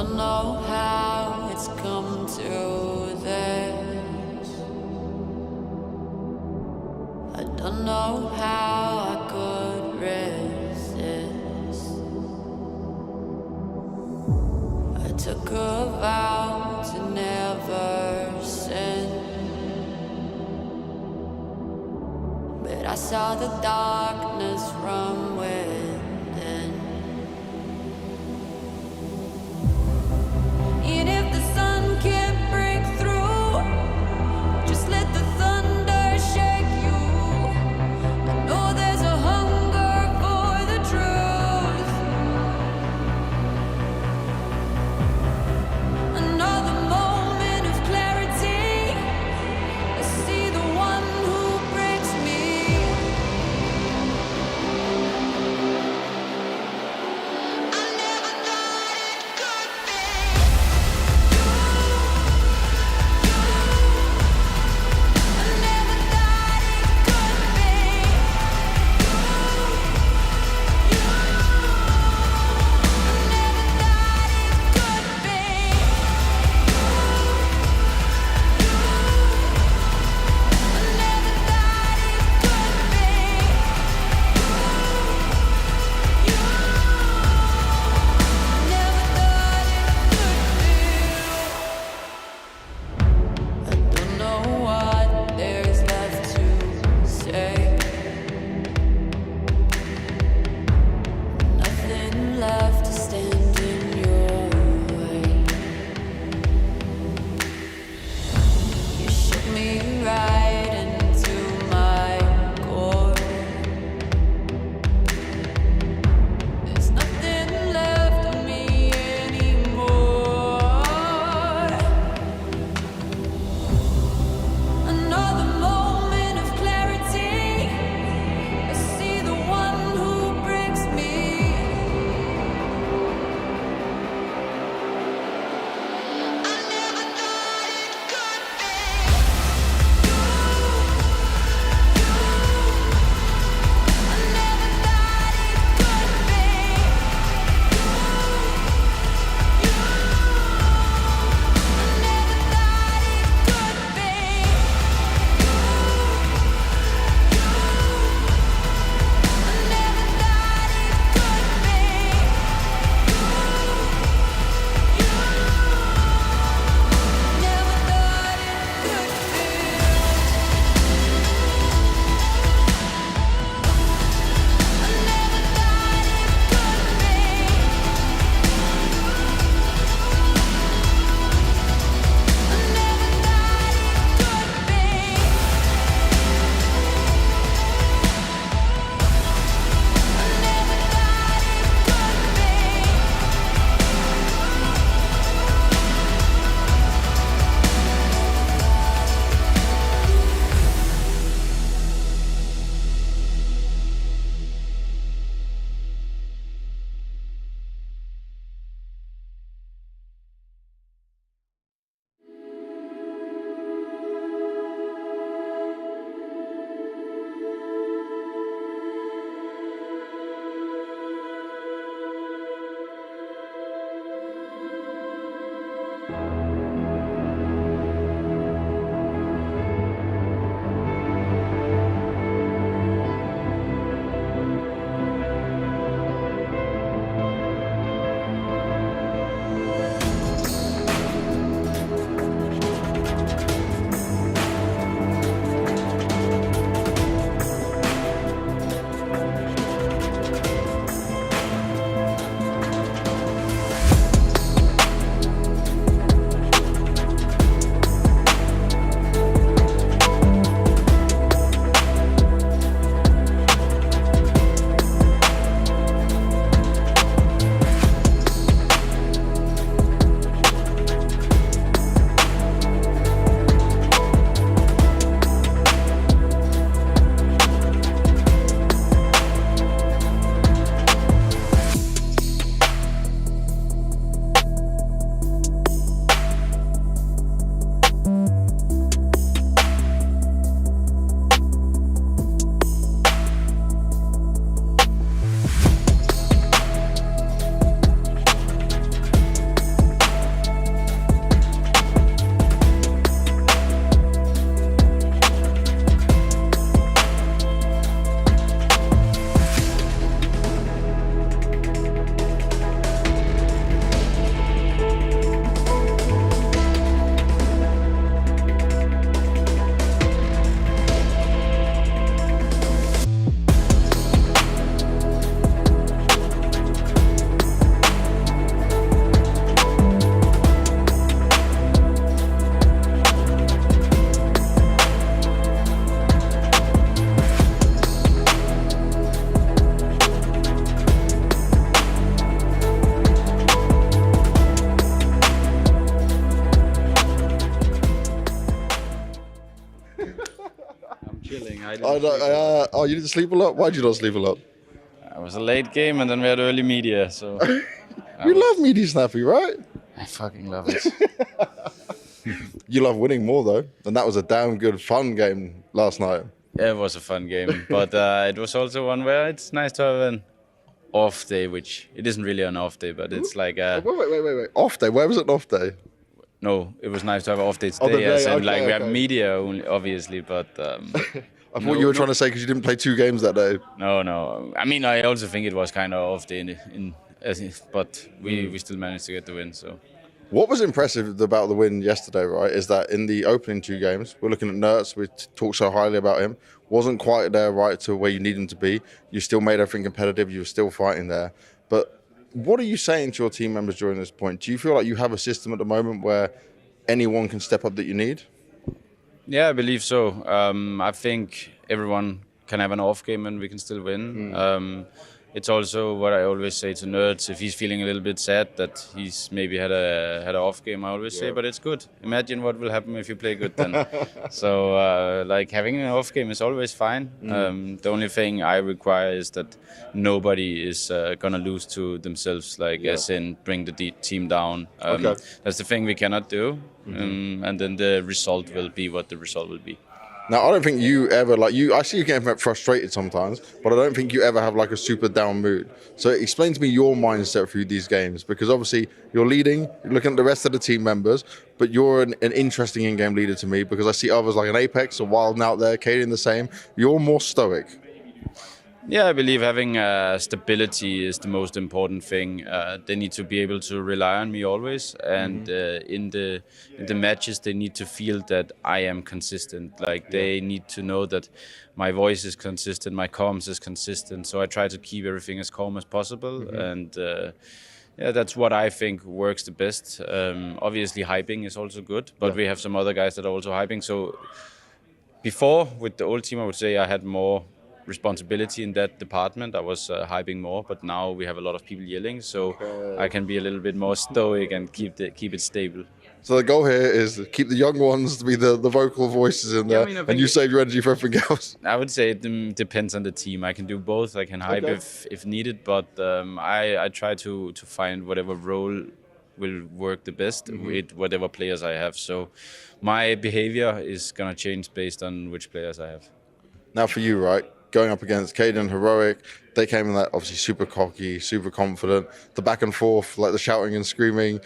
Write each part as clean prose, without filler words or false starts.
don't know how it's come to this. I don't know how I could resist. I took a vow to never sin, but I saw the darkness from within. And if the sun can't break through, just let the thunder shake you. I know there's a hunger for the truth. Another moment of clarity. I see the one who breaks me. chilling. I I didn't know, sleep a lot. oh, you didn't sleep a lot? Why did you not sleep a lot? It was a late game, and then we had early media, so You love meaty snappy, right? I fucking love it. You love winning more though, and that was a damn good fun game last night. Yeah, it was a fun game, but it was also one where it's nice to have an off day, which it isn't really an off day, but it's like Wait. Off day? Where was it an off day? no, it was nice to have an off day Oh, the today, day, as in okay, like we have okay. media only, obviously, but I thought you were trying to say because you didn't play 2 games that day. no. I mean, I also think it was kind of off day but we still managed to get the win, so. What was impressive about the win yesterday, right, is that in the opening 2 games, we're looking at Nertz, we talked so highly about him, wasn't quite there right to where you need him to be. You still made everything competitive, you were still fighting there. But what are you saying to your team members during this point? Do you feel like you have a system at the moment where anyone can step up that you need? Yeah, I believe so. I think everyone can have an off game and we can still win. It's also what I always say to Nerds, if he's feeling a little bit sad that he's maybe had an off game, I always say, but it's good. Imagine what will happen if you play good then. So like having an off game is always fine. The only thing I require is that nobody is gonna lose to themselves, like as in bring the team down. That's the thing we cannot do. And then the result will be what the result will be. Now, I don't think you ever, I see you getting frustrated sometimes, but I don't think you ever have like a super down mood. So explain to me your mindset through these games, because obviously you're leading, you're looking at the rest of the team members, but you're an interesting in-game leader to me because I see others like an Apex or Wild and out there, Kaden the same. You're more stoic. Yeah, I believe having stability is the most important thing. They need to be able to rely on me always, and in the matches they need to feel that I am consistent. Like they need to know that my voice is consistent, my comms is consistent. So I try to keep everything as calm as possible, and yeah, that's what I think works the best. Obviously, hyping is also good, but we have some other guys that are also hyping. So before with the old team, I would say I had more responsibility in that department. I was hyping more, but now we have a lot of people yelling, so I can be a little bit more stoic and keep it stable. So the goal here is to keep the young ones to be the vocal voices in there, and you save your energy for everything else. I would say it depends on the team. I can do both. I can hype if needed, but I try to find whatever role will work the best with whatever players I have. So my behavior is gonna change based on which players I have. Now for you, right? Going up against Kaden, Heroic, they came in that obviously super cocky, super confident. The back and forth, like the shouting and screaming.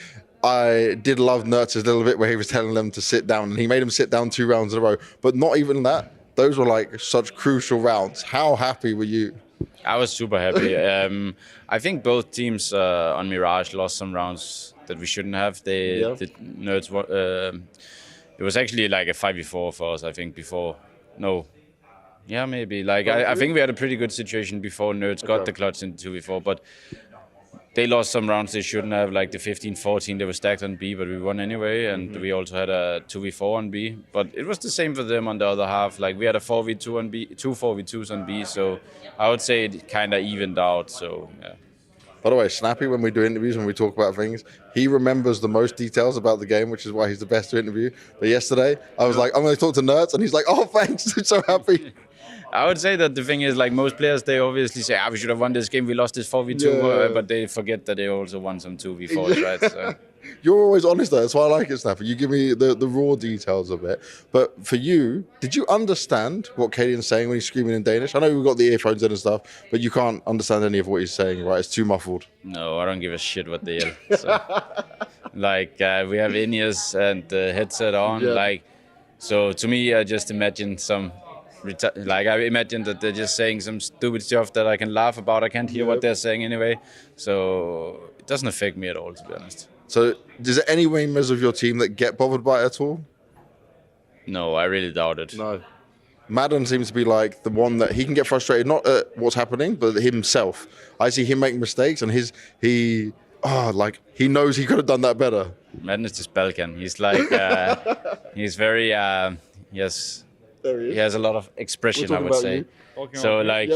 I did love Nertz's little bit where he was telling them to sit down, and he made them sit down 2 rounds in a row. But not even that. Those were like such crucial rounds. How happy were you? I was super happy. I think both teams on Mirage lost some rounds that we shouldn't have. The Nerds. It was actually like a 5v4 for us. I think before. No. Yeah, maybe. Like I think we had a pretty good situation before Nerds got the clutch in 2v4, but they lost some rounds they shouldn't have, like the 15-14. They were stacked on B, but we won anyway, and we also had a 2v4 on B. But it was the same for them on the other half. Like we had a 4v2 on B, 2 4v2s on B, so I would say it kind of evened out. So yeah. By the way, Snappy, when we do interviews, when we talk about things, he remembers the most details about the game, which is why he's the best to interview. But yesterday, I was like, I'm going to talk to Nerds, and he's like, oh, thanks, so happy. I would say that the thing is, like most players, they obviously say, we should have won this game, we lost this 4v2, but they forget that they also won some 2v4s, right? So. You're always honest though, that's why I like it, Snappy. You give me the raw details of it. But for you, did you understand what Kaden's saying when he's screaming in Danish? I know we've got the earphones in and stuff, but you can't understand any of what he's saying, right? It's too muffled. No, I don't give a shit what they yell. So. Like, we have in-ears and headset on, so to me, I just imagine some... Like I imagine that they're just saying some stupid stuff that I can laugh about. I can't hear what they're saying anyway, so it doesn't affect me at all, to be honest. So, is there any members of your team that get bothered by it at all? No, I really doubt it. No. Madden seems to be like the one that he can get frustrated, not at what's happening, but himself. I see him make mistakes, and he knows he could have done that better. Madden is just Balkan. He's like, he's very, yes. He has a lot of expression, I would say. So, like,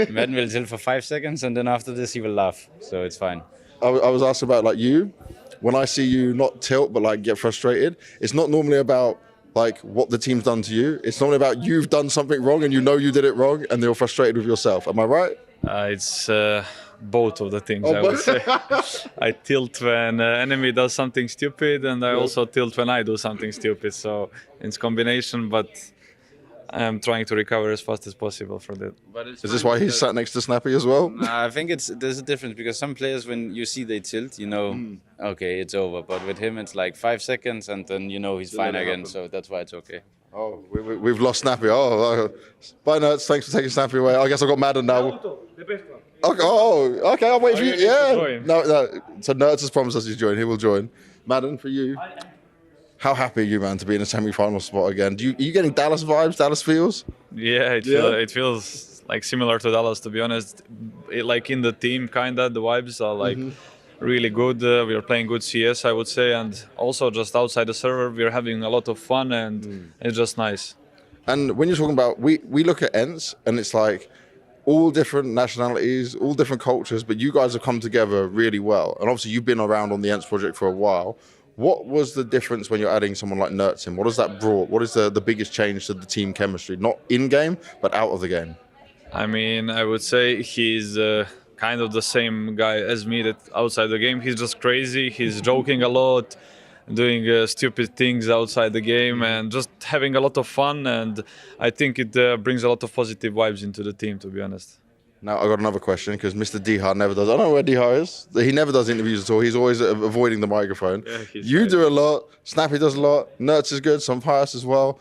Madden will chill for 5 seconds, and then after this, he will laugh. So it's fine. I was asked about, like, you. When I see you not tilt, but, like, get frustrated, it's not normally about like what the team's done to you. It's not about you've done something wrong and you know you did it wrong and you're frustrated with yourself. Am I right? It's both of the things, I both. would say. I tilt when enemy does something stupid, and I also tilt when I do something stupid. So it's combination, but I'm trying to recover as fast as possible for that. But it's Is this fine why he's because- sat next to Snappy as well? Nah, I think there's a difference because some players, when you see they tilt, you know, okay, it's over. But with him, it's like 5 seconds, and then you know he's fine let it again. happen. So that's why it's okay. Oh, we've lost Snappy. Bye, Nerds. Thanks for taking Snappy away. I guess I've got Madden now. Okay, I'll wait for you. you need to Yeah. join. No. So Nerds has promised us he's join. He will join. Madden, for you. How happy are you, man, to be in a semi-final spot again? Are you getting Dallas vibes, Dallas feels? Yeah, it feels like similar to Dallas, to be honest. Like in the team, kinda, the vibes are like really good. We are playing good CS, I would say, and also just outside the server, we are having a lot of fun, and it's just nice. And when you're talking about, we look at ENTs, and it's like all different nationalities, all different cultures, but you guys have come together really well. And obviously, you've been around on the ENTs project for a while. What was the difference when you're adding someone like Nertz in? What has that brought? What is the biggest change to the team chemistry? Not in-game, but out of the game. I mean, I would say he's kind of the same guy as me that outside the game. He's just crazy. He's joking a lot, doing stupid things outside the game, and just having a lot of fun. And I think it brings a lot of positive vibes into the team, to be honest. Now, I got another question because Mr. Dihar never does. I don't know where Dihar is. He never does interviews at all. He's always avoiding the microphone. Yeah, he's You right. do a lot. Snappy does a lot. Nertz is good. Some pious as well.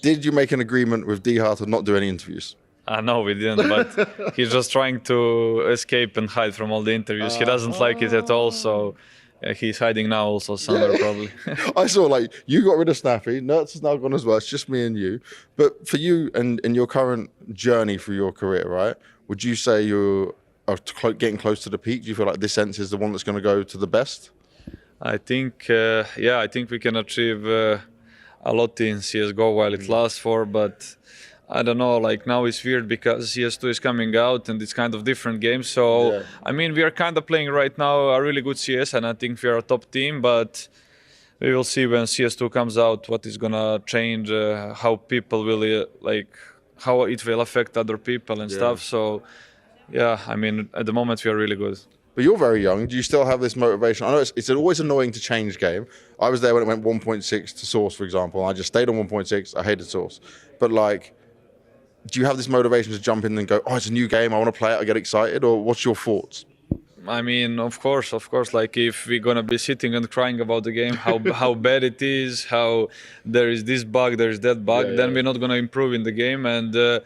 Did you make an agreement with Dihar to not do any interviews? No, we didn't, but he's just trying to escape and hide from all the interviews. He doesn't like it at all, so he's hiding now also somewhere probably. I saw like you got rid of Snappy. Nertz has now gone as well. It's just me and you. But for you and in your current journey through your career, right? Would you say you are getting close to the peak? Do you feel like this sense is the one that's going to go to the best? I think, I think we can achieve a lot in CSGO while it lasts for, but I don't know, like now it's weird because CS2 is coming out and it's kind of different games. So, Yeah. I mean, we are kind of playing right now a really good CS and I think we are a top team, but we will see when CS2 comes out what is gonna change, how people will, how it will affect other people and stuff. So, yeah, I mean, at the moment we are really good. But you're very young. Do you still have this motivation? I know it's always annoying to change game. I was there when it went 1.6 to Source, for example. I just stayed on 1.6. I hated Source. But like, do you have this motivation to jump in and go, oh, it's a new game. I want to play it. I get excited. Or what's your thoughts? I mean, of course. Like, if we're gonna be sitting and crying about the game, how bad it is, how there is this bug, there is that bug, then we're not gonna improve in the game, and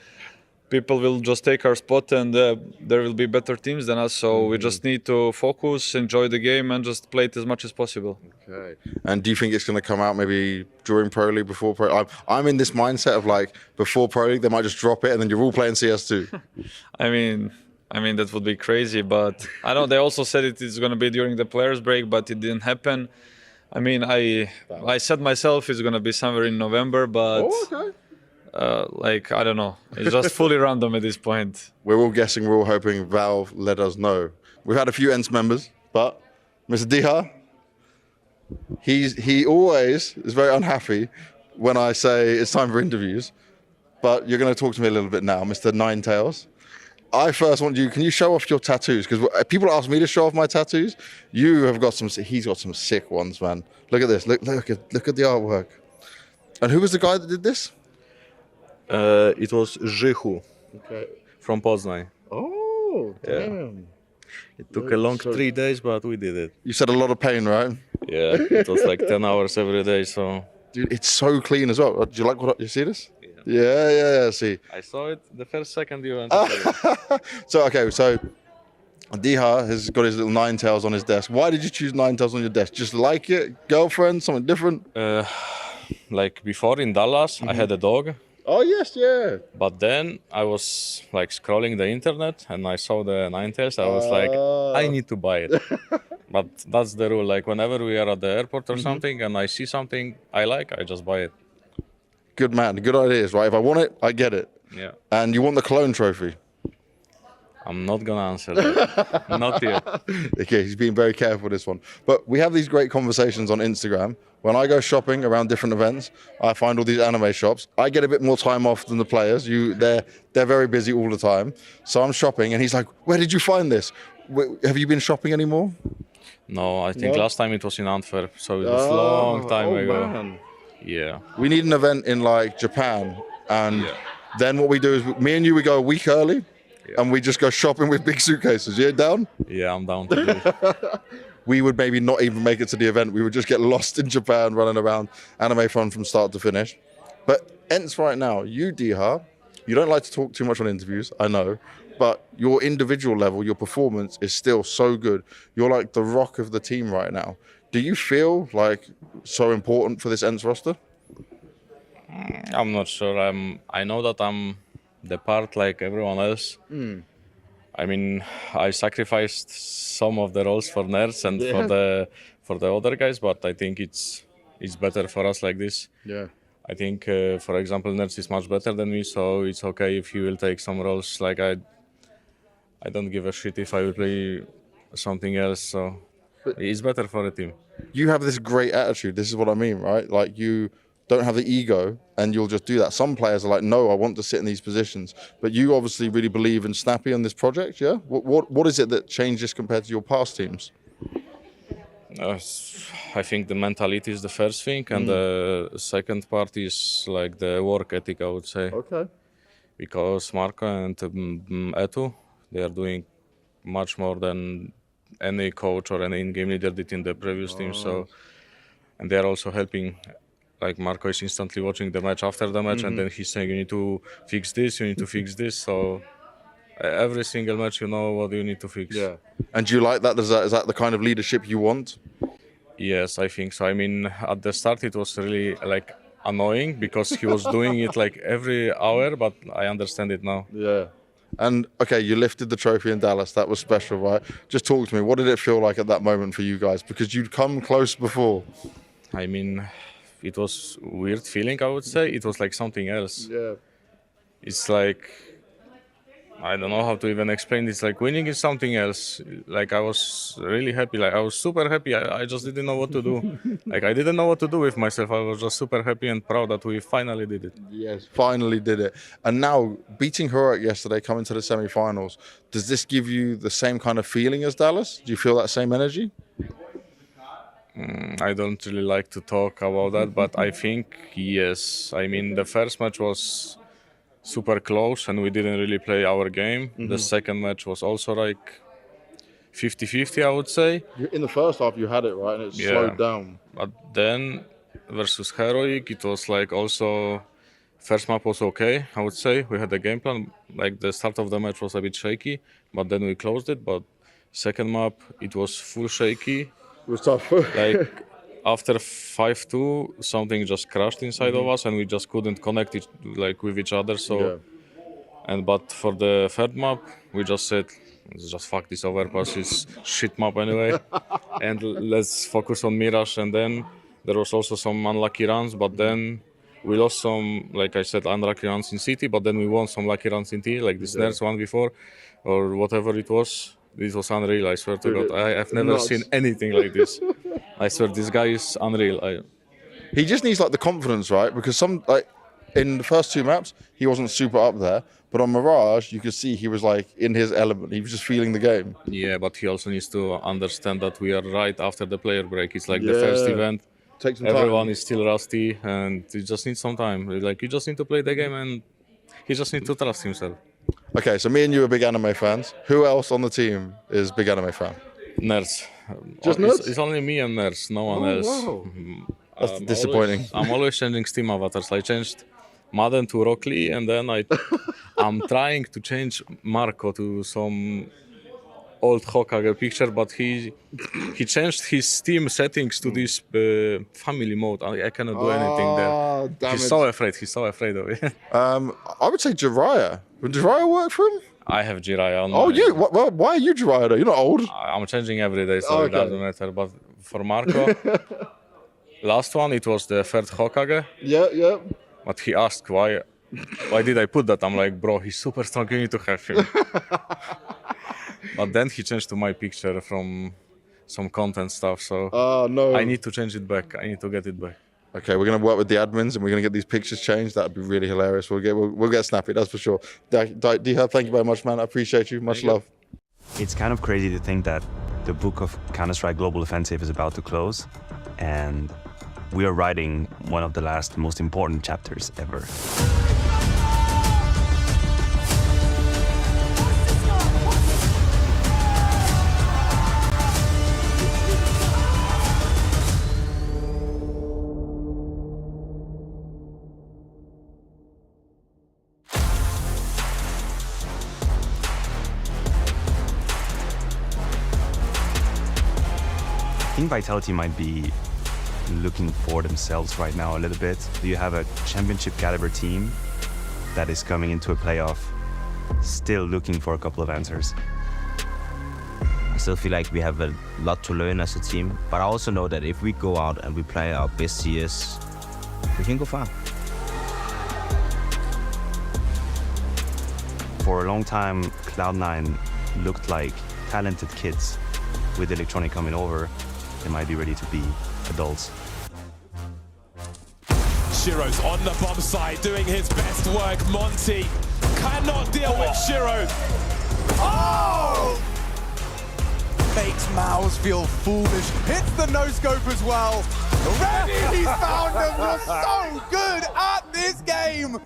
people will just take our spot, and there will be better teams than us. So we just need to focus, enjoy the game, and just play it as much as possible. Okay. And do you think it's going to come out maybe during Pro League, before Pro League? I'm in this mindset of like, before Pro League, they might just drop it, and then you're all playing CS2. I mean that would be crazy, but I know they also said it is going to be during the players' break, but it didn't happen. I mean, I said myself it's going to be somewhere in November, but Oh, okay. I don't know. It's just fully random at this point. We're all guessing, we're all hoping Valve let us know. We've had a few ENTS members, but Mr. Dihar, he always is very unhappy when I say it's time for interviews. But you're going to talk to me a little bit now, Mr. Ninetales. I first want you, can you show off your tattoos? Because people ask me to show off my tattoos. You have got he's got some sick ones, man. Look at this. Look at the artwork. And who was the guy that did this? It was Żychu from Poznań. Oh, damn. It took a long 3 days, but we did it. You said a lot of pain, right? Yeah, it was like 10 hours every day, so... Dude, it's so clean as well. Do you like what you see this? Yeah. See. I saw it the first second you went So Dihar has got his little Ninetales on his desk. Why did you choose Ninetales on your desk? Just like it? Girlfriend? Something different? Like before in Dallas, I had a dog, Oh, yes, yeah. but then I was like scrolling the internet and I saw the Ninetales. I was like, I need to buy it. But that's the rule. Like whenever we are at the airport or something and I see something I like, I just buy it. Good man. Good ideas, right? If I want it, I get it. Yeah. And you want the Cologne trophy? I'm not gonna answer that. Not yet. Okay, he's being very careful with this one. But we have these great conversations on Instagram. When I go shopping around different events, I find all these anime shops. I get a bit more time off than the players. They're very busy all the time. So I'm shopping, and he's like, "Where did you find this? Have you been shopping anymore?" No, I think No? last time it was in Antwerp, so it was a long time ago. Man. Yeah. We need an event in like Japan, and then what we do is me and you we go a week early, and we just go shopping with big suitcases. You down? Yeah, I'm down to do it. We would maybe not even make it to the event. We would just get lost in Japan running around. Anime fun from start to finish. But Ents right now, you Diha, you don't like to talk too much on interviews, I know, but your individual level, your performance is still so good. You're like the rock of the team right now. Do you feel like so important for this Ents roster? I'm not sure. I know that I'm the part like everyone else. I mean, I sacrificed some of the roles for nerds and for the other guys, but I think it's better for us like this. Yeah. I think, for example, nerds is much better than me, so it's okay if he will take some roles. Like I don't give a shit if I will play something else. So it's better for the team. You have this great attitude. This is what I mean, right? Like you don't have the ego and you'll just do that. Some players are like, no, I want to sit in these positions. But you obviously really believe in Snappy on this project, yeah? What is it that changed this compared to your past teams? I think the mentality is the first thing, and the second part is like the work ethic, I would say. Okay. Because Marco and Etu, they are doing much more than any coach or any in-game leader did in the previous team. So, and they are also helping. Like Marco is instantly watching the match after the match, and then he's saying, "You need to fix this. You need to fix this." So every single match, you know what you need to fix. Yeah. And do you like that? Is that the kind of leadership you want? Yes, I think so. I mean, at the start it was really like annoying because he was doing it like every hour, but I understand it now. Yeah. And okay, you lifted the trophy in Dallas. That was special, right? Just talk to me. What did it feel like at that moment for you guys? Because you'd come close before. I mean, it was weird feeling, I would say. It was like something else. Yeah. It's like, I don't know how to even explain. It's like winning is something else. Like I was really happy. Like I was super happy. I just didn't know what to do. Like I didn't know what to do with myself. I was just super happy and proud that we finally did it. Yes, finally did it. And now beating Heroic yesterday, coming to the semi-finals, does this give you the same kind of feeling as Dallas? Do you feel that same energy? I don't really like to talk about that, but I think yes. I mean, the first match was super close and we didn't really play our game. The second match was also like 50-50, I would say. In the first half, you had it, right? And it slowed down. But then versus Heroic, it was like also first map was okay, I would say. We had a game plan. Like the start of the match was a bit shaky, but then we closed it. But second map, it was full shaky. It was tough. Like after 5-2, something just crashed inside of us, and we just couldn't connect it like with each other. So, but for the third map, we just said, let's just fuck this overpass. It's shit map anyway, and let's focus on Mirage. And then there was also some unlucky runs, but then we lost some, like I said, unlucky runs in City, but then we won some lucky runs in T, like the Snares one before, or whatever it was. This was unreal, I swear to God. I've never seen anything like this. I swear, this guy is unreal. He just needs like the confidence, right? Because in the first two maps, he wasn't super up there. But on Mirage, you could see he was like in his element. He was just feeling the game. Yeah, but he also needs to understand that we are right after the player break. It's like the first event. Take some Everyone time. is still rusty and he just needs some time. Like you just need to play the game and he just needs to trust himself. Okay, so me and you are big anime fans. Who else on the team is big anime fan? Nerds. Just nerds? It's only me and nerds, no one else. Wow. That's disappointing. I'm always changing Steam avatars. I changed Madden to Rock Lee, and then I'm trying to change Marco to some old Hokage picture, but he changed his Steam settings to this family mode. I cannot do anything there. Damn He's it. so afraid. He's so afraid of it. I would say Jiraiya. Would Jiraiya work for him? I have Jiraiya on Oh, my- you? Why are you Jiraiya though? You're not old. I'm changing every day, so it Okay. doesn't matter. But for Marco, last one it was the third Hokage. Yeah. But he asked why did I put that? I'm like, bro, he's super strong. You need to have him. But then he changed to my picture from some content stuff. So Oh no. I need to change it back. I need to get it back. Okay, we're gonna work with the admins and we're gonna get these pictures changed. That'd be really hilarious. We'll get snappy, that's for sure. Dihab, thank you very much, man. I appreciate you. Much love. It's kind of crazy to think that the book of Counter-Strike Global Offensive is about to close, and we are writing one of the last most important chapters ever. I think Vitality might be looking for themselves right now a little bit. Do you have a championship caliber team that is coming into a playoff, still looking for a couple of answers? I still feel like we have a lot to learn as a team, but I also know that if we go out and we play our best CS, we can go far. For a long time, Cloud9 looked like talented kids. With Electronic coming over, they might be ready to be adults. Shiro's on the bomb side, doing his best work. Monty cannot deal with Shiro. Oh! Makes Mouse feel foolish. Hits the no-scope as well. Already he's found them. You're so good at this game.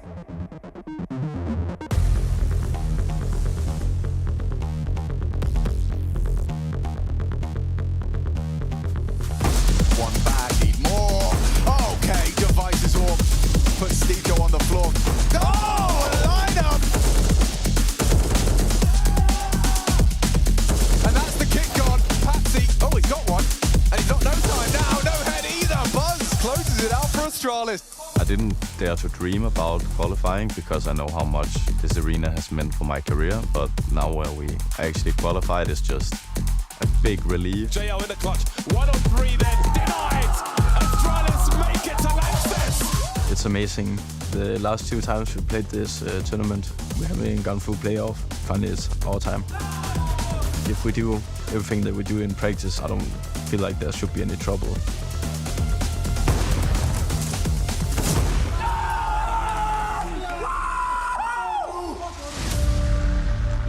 One back, need more. Okay, device is off. Put Steve on the floor. Oh, lineup! And that's the kick gone. Patsy, oh, he's got one. And he's got no time now, no head either. Buzz closes it out for Astralis. I didn't dare to dream about qualifying because I know how much this arena has meant for my career, but now where we actually qualified is just a big relief. JL in the clutch, 1 on 3 then, denied! Astralis make it to Lanxess! It's amazing. The last 2 times we played this tournament, we haven't gone through playoff. Finally, it's our time. If we do everything that we do in practice, I don't feel like there should be any trouble.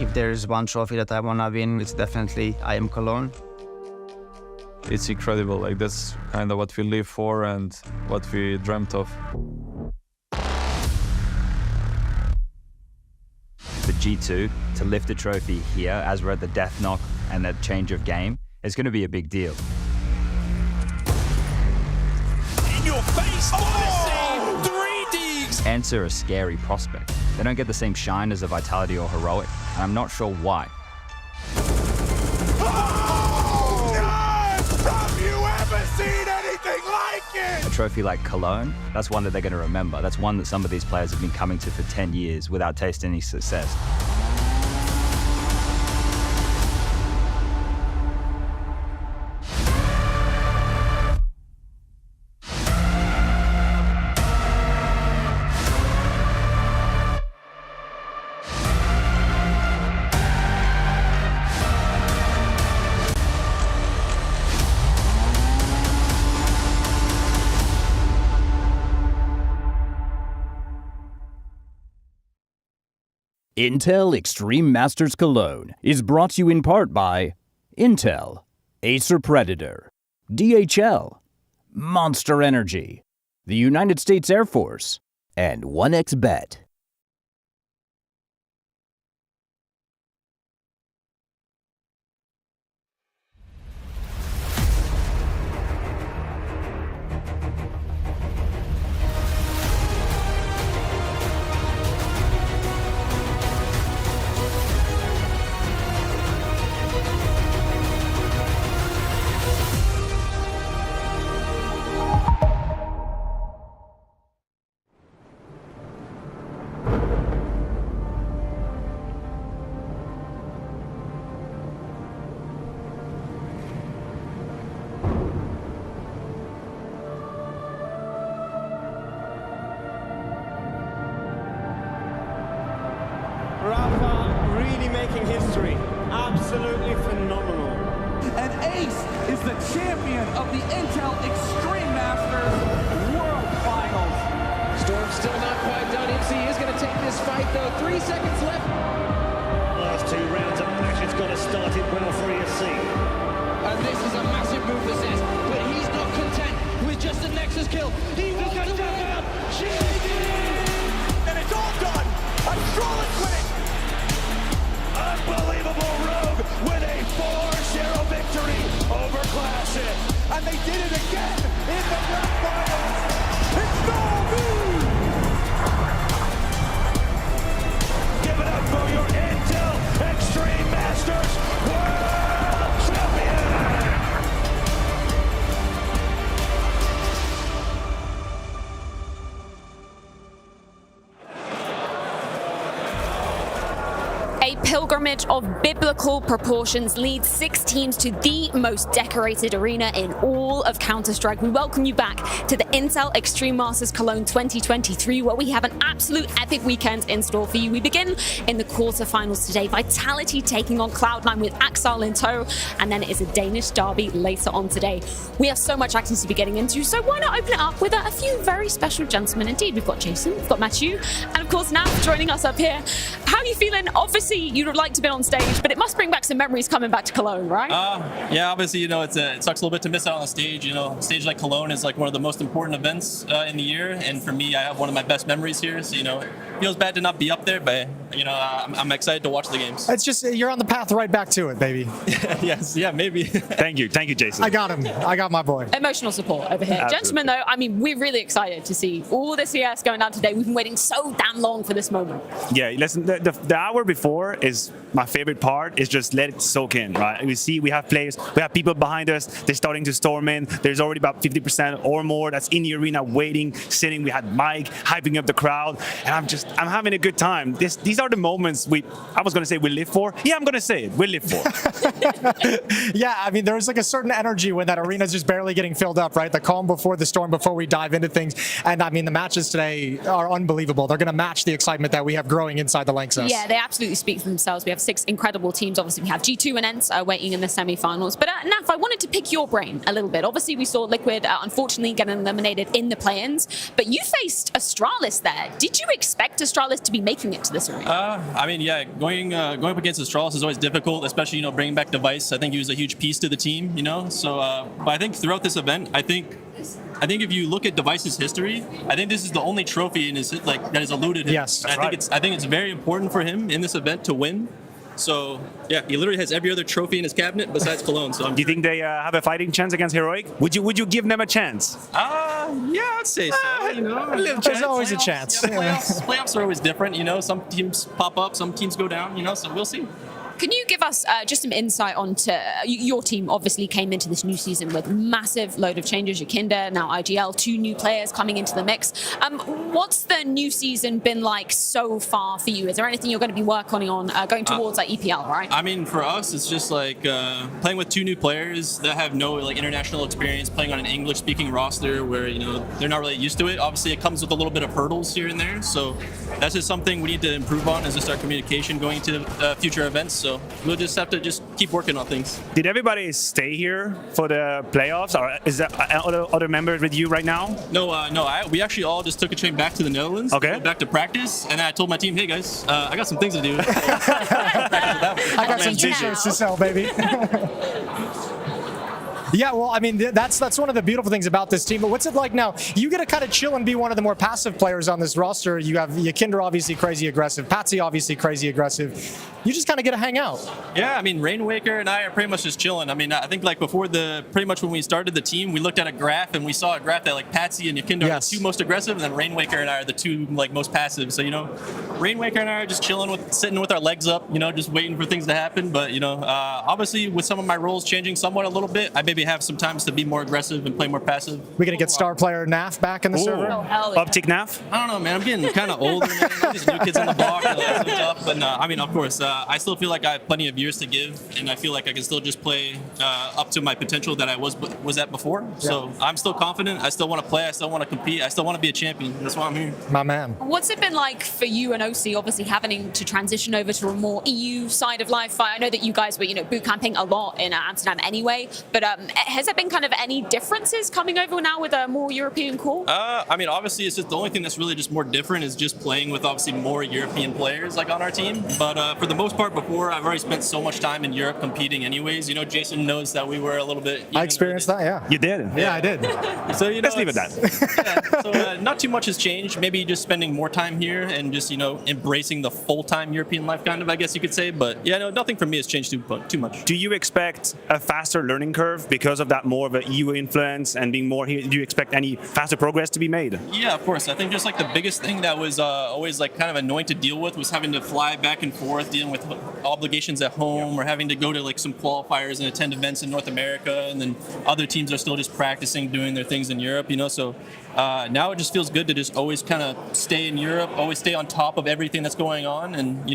If there's one trophy that I want to win, it's definitely IEM Cologne. It's incredible. Like, that's kind of what we live for and what we dreamt of. For G2 to lift the trophy here as we're at the death knock and that change of game is going to be a big deal. In your face, oh! 3Ds! Ents are a scary prospect. They don't get the same shine as a Vitality or Heroic, and I'm not sure why. Oh, no! Have you ever seen anything like it? A trophy like Cologne, that's one that they're going to remember. That's one that some of these players have been coming to for 10 years without tasting any success. Intel Extreme Masters Cologne is brought to you in part by Intel, Acer Predator, DHL, Monster Energy, the United States Air Force, and 1xBet. Rafa really making history. Absolutely phenomenal. And Ace is the champion of the Intel Extreme Masters World Finals. Storm's still not quite done. MC is going to take this fight, though. 3 seconds left. Last 2 rounds of matches got to start it well for ESC. And this is a massive move for Sis, but he's not content with just a Nexus kill. He wants to win out. And it's all done. Astralis win it. Unbelievable Rogue with a 4-0 victory over Classic. And they did it again in the grand finals. It's Norby! Give it up for your Intel Extreme Masters World Champion! A pilgrimage of biblical proportions leads 6 teams to the most decorated arena in all of Counter-Strike. We welcome you back to the Intel Extreme Masters Cologne 2023, where we have an absolute epic weekend in store for you. We begin in the quarterfinals today. Vitality taking on Cloud9 with Axel in tow, and then it is a Danish derby later on today. We have so much action to be getting into, so why not open it up with a few very special gentlemen indeed. We've got Jason, we've got Matthew, and of course Nav joining us up here. How are you feeling? Obviously, you'd have liked to be on stage, but it must bring back some memories coming back to Cologne, right? Yeah, obviously, you know, it sucks a little bit to miss out on the stage. You know, a stage like Cologne is like one of the most important events in the year, and for me, I have one of my best memories here. So, you know, it feels bad to not be up there, but you know, I'm excited to watch the games. It's just you're on the path right back to it, baby. Yes, yeah, maybe. Thank you, Jason. I got him. I got my boy. Emotional support over here. Absolutely. Gentlemen, though, I mean, we're really excited to see all this CS going down today. We've been waiting so damn long for this moment. Yeah, listen, the hour before is my favorite part, is just let it soak in, right? We have players, we have people behind us, they're starting to storm in. There's already about 50% or more that's in the arena waiting, sitting. We had Mike hyping up the crowd, and I'm having a good time. These are the moments I was gonna say we live for. Yeah, I'm gonna say it, we live for. Yeah, I mean, there's like a certain energy when that arena's just barely getting filled up, right? The calm before the storm, before we dive into things. And I mean, the matches today are unbelievable. They're gonna match the excitement that we have growing inside the Lanxess. Yeah, they absolutely speak for themselves. We have 6 incredible teams. Obviously, we have G2 and ENCE waiting in the semi-finals. But Naf, I wanted to pick your brain a little bit. Obviously, we saw Liquid unfortunately getting eliminated in the play-ins, but you faced Astralis there. Did you expect Astralis to be making it to this arena? I mean, yeah, going up against Astralis is always difficult, especially, you know, bringing back Device. I think he was a huge piece to the team, you know. So, but I think throughout this event, I think if you look at Device's history, I think this is the only trophy in his that has eluded him. Yes, I think it's very important for him in this event to win. So yeah, he literally has every other trophy in his cabinet besides Cologne. So do you think they have a fighting chance against Heroic? Would you give them a chance? Yeah, I'd say so. You know, a little chance. There's always a chance. Yeah, playoffs are always different. You know, some teams pop up, some teams go down. You know, so we'll see. Can you give us just some insight onto your team? Obviously came into this new season with massive load of changes. Yakinda, now IGL, 2 new players coming into the mix. What's the new season been like so far for you? Is there anything you're going to be working on going towards like EPL, right? I mean, for us, it's just like playing with 2 new players that have no like international experience, playing on an English-speaking roster where, you know, they're not really used to it. Obviously, it comes with a little bit of hurdles here and there. So that's just something we need to improve on, is just our communication going into future events. So we'll just have to keep working on things. Did everybody stay here for the playoffs, or is there other members with you right now? No. We actually all just took a train back to the Netherlands. Okay. Back to practice, and I told my team, hey guys, I got some things to do. I got some t-shirts to sell, baby. Yeah, well, I mean, that's one of the beautiful things about this team. But what's it like now? You get to kind of chill and be one of the more passive players on this roster. You have Yakinda obviously crazy aggressive, Patsy obviously crazy aggressive. You just kind of get to hang out. Yeah, I mean, Rainwaker and I are pretty much just chilling. I mean, I think like before pretty much when we started the team, we looked at a graph and we saw a graph that like Patsy and Yakinda are the 2 most aggressive, and then Rainwaker and I are the 2 like most passive. So, you know, Rainwaker and I are just chilling sitting with our legs up, you know, just waiting for things to happen. But, you know, obviously with some of my roles changing somewhat a little bit, I maybe maybe have some times to be more aggressive and play more passive. We're going to get star player Naf back in the server? Uptick Naf? I don't know, man. I'm getting kind of older, man. These new kids on the block are so tough. But no, I mean, of course, I still feel like I have plenty of years to give, and I feel like I can still just play up to my potential that I was at before. So I'm still confident. I still want to play. I still want to compete. I still want to be a champion. That's why I'm here. My man. What's it been like for you and OC, obviously having to transition over to a more EU side of life? I know that you guys were, boot camping a lot in Amsterdam anyway, but has there been kind of any differences coming over now with a more European core? I mean, obviously, it's just the only thing that's really just more different is just playing with obviously more European players like on our team. But for the most part, before I've already spent so much time in Europe competing, anyways. Jason knows that we were a little bit. I experienced that, yeah. You did? Yeah, I did. So let's leave it at that. Yeah, so not too much has changed. Maybe just spending more time here and just embracing the full-time European life, kind of, I guess you could say. But yeah, no, nothing for me has changed too much. Do you expect a faster learning curve because of that more of an EU influence and being more here? Do you expect any faster progress to be made? Yeah, of course. I think just like the biggest thing that was always like kind of annoying to deal with was having to fly back and forth, dealing with obligations at home, or having to go to like some qualifiers and attend events in North America, and then other teams are still just practicing doing their things in Europe. So now it just feels good to just always kind of stay in Europe, always stay on top of everything that's going on, and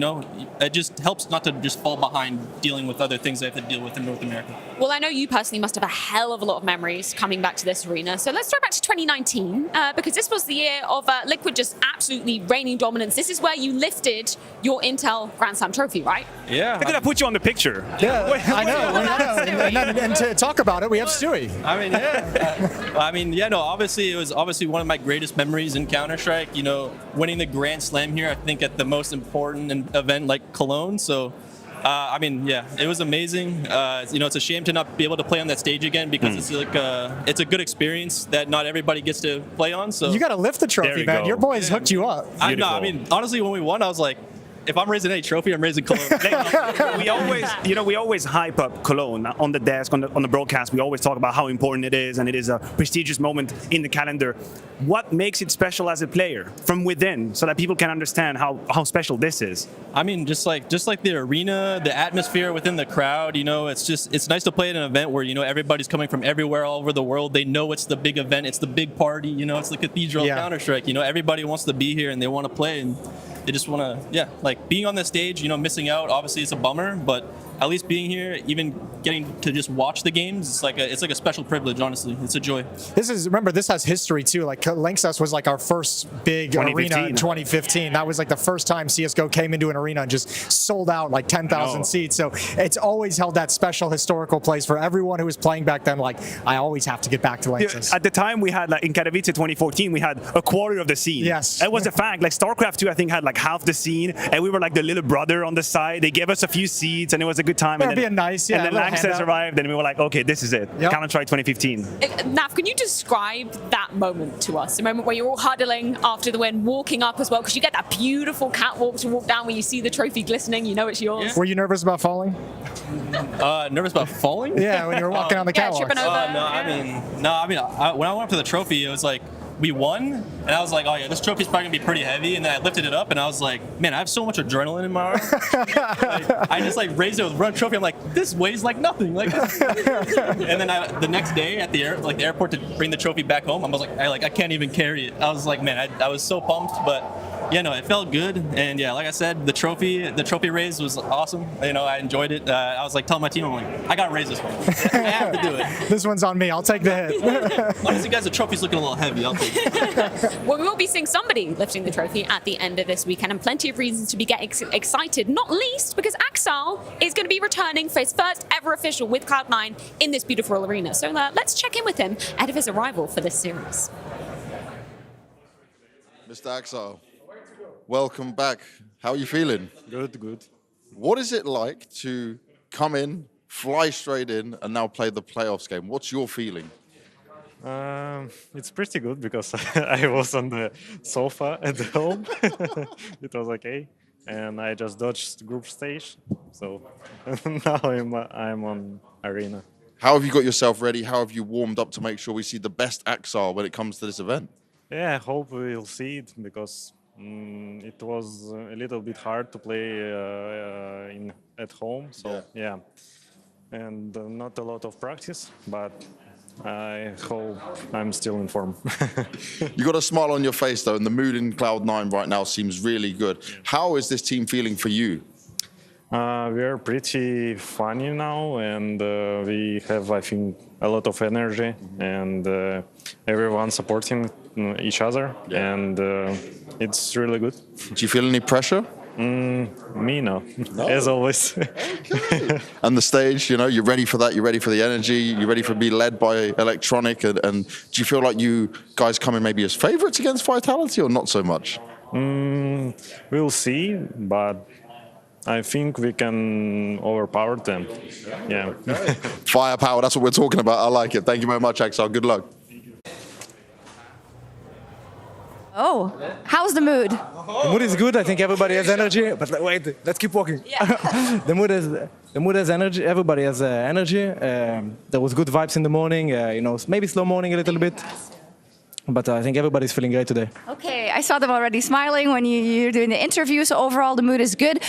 it just helps not to just fall behind dealing with other things they have to deal with in North America. Well, I know you personally must have a hell of a lot of memories coming back to this arena. So let's throw back to 2019, because this was the year of Liquid just absolutely reigning dominance. This is where you lifted your Intel Grand Slam trophy, right? Yeah. How could I put you on the picture? Yeah, I know. And to talk about it, we have Stewie. I mean, yeah. No, obviously, it was obviously one of my greatest memories in Counter-Strike. Winning the Grand Slam here, I think at the most important event like Cologne. So, I mean, yeah, it was amazing. It's a shame to not be able to play on that stage again because it's like it's a good experience that not everybody gets to play on. So you got to lift the trophy, man. Your boys hooked you up. I mean, honestly, when we won, I was like, if I'm raising any trophy, I'm raising Cologne. we always hype up Cologne on the desk, on the broadcast. We always talk about how important it is, and it is a prestigious moment in the calendar. What makes it special as a player from within, so that people can understand how special this is? I mean, just like the arena, the atmosphere within the crowd. It's nice to play at an event where everybody's coming from everywhere, all over the world. They know it's the big event, it's the big party. It's the cathedral of Counter-Strike. Everybody wants to be here and they want to play, and they just want to, like being on the stage, missing out, obviously it's a bummer, but at least being here, even getting to just watch the games, it's like a special privilege, honestly. It's a joy. This has history too. Like Lanxess was like our first big arena in 2015. That was like the first time CSGO came into an arena and just sold out like 10,000 seats. So it's always held that special historical place for everyone who was playing back then. Like, I always have to get back to Lanxess. At the time we had, like in Katowice 2014, we had a quarter of the scene. Yes. It was a fact. Like StarCraft 2, I think, had like half the scene, and we were like the little brother on the side. They gave us a few seats, and it was a good time. And then Lanxess arrived, and we were like, okay, this is it. Counter-Strike 2015. Naf, can you describe that moment to us? The moment where you're all huddling after the win, walking up as well, because you get that beautiful catwalk to walk down where you see the trophy glistening, it's yours. Yeah. Were you nervous about falling? Nervous about falling? Yeah, when you were walking on the catwalk. Tripping over. When I went up to the trophy, it was like, we won, and I was like, oh yeah, this trophy's probably gonna be pretty heavy, and then I lifted it up, and I was like, man, I have so much adrenaline in my arm. I just like raised it with one trophy. I'm like, this weighs like nothing. And then the next day at the airport to bring the trophy back home, I was like, I can't even carry it. I was like, man, I was so pumped, but yeah, no, it felt good, and yeah, like I said, the trophy raise was awesome. I enjoyed it. I was like telling my team, I'm like, I gotta raise this one. I have to do it. This one's on me. I'll take the hit. Honestly, guys, the trophy's looking a little heavy. I'll take it. Well, we will be seeing somebody lifting the trophy at the end of this weekend, and plenty of reasons to be getting excited, not least because Axel is going to be returning for his first ever official with Cloud9 in this beautiful arena. So let's check in with him ahead of his arrival for this series. Mr. Axel, welcome back. How are you feeling? Good. What is it like to come in, fly straight in, and now play the playoffs game? What's your feeling? It's pretty good because I was on the sofa at home. It was okay, and I just dodged group stage. So now I'm on arena. How have you got yourself ready? How have you warmed up to make sure we see the best Axel when it comes to this event? Yeah, I hope we'll see it because it was a little bit hard to play at home. So yeah. and not a lot of practice, but I hope I'm still in form. You got a smile on your face though, and the mood in Cloud9 right now seems really good. How is this team feeling for you? We're pretty funny now, and we have, I think, a lot of energy, and everyone supporting each other, and it's really good. Do you feel any pressure? Me, no. As always. And the stage, you know, you're ready for that, you're ready for the energy, you're ready for be led by Electronic, and do you feel like you guys come in maybe as favorites against Vitality or not so much? We'll see, but I think we can overpower them. Yeah. Firepower, that's what we're talking about. I like it. Thank you very much, Axel. Good luck. Oh, how's the mood? The mood is good. I think everybody has energy. But wait, let's keep walking. Yeah. the mood has energy. Everybody has energy. There was good vibes in the morning. You know, maybe slow morning a little bit. But I think everybody's feeling great today. Okay, I saw them already smiling when you're doing the interview, so overall the mood is good.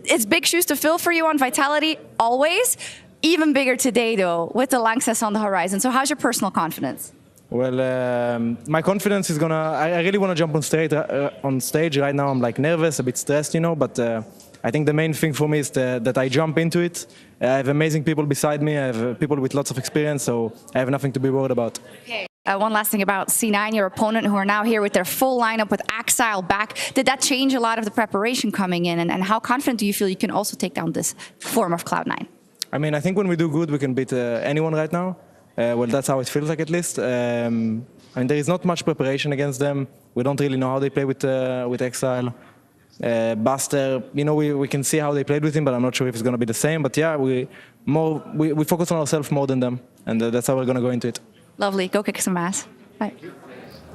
It's big shoes to fill for you on Vitality, always. Even bigger today, though, with the Lanxess on the horizon. So how's your personal confidence? Well, my confidence is I really want to jump on stage right now. I'm like nervous, a bit stressed, you know, but I think the main thing for me is that I jump into it. I have amazing people beside me. I have people with lots of experience, so I have nothing to be worried about. Okay. One last thing about C9, your opponent, who are now here with their full lineup with Axile back. Did that change a lot of the preparation coming in? And how confident do you feel you can also take down this form of Cloud9? I mean, I think when we do good, we can beat anyone right now. Well, that's how it feels like, at least. And there is not much preparation against them. We don't really know how they play with Exile. Buster, you know, we can see how they played with him, but I'm not sure if it's going to be the same. But yeah, we focus on ourselves more than them, and that's how we're going to go into it. Lovely. Go kick some ass. Bye.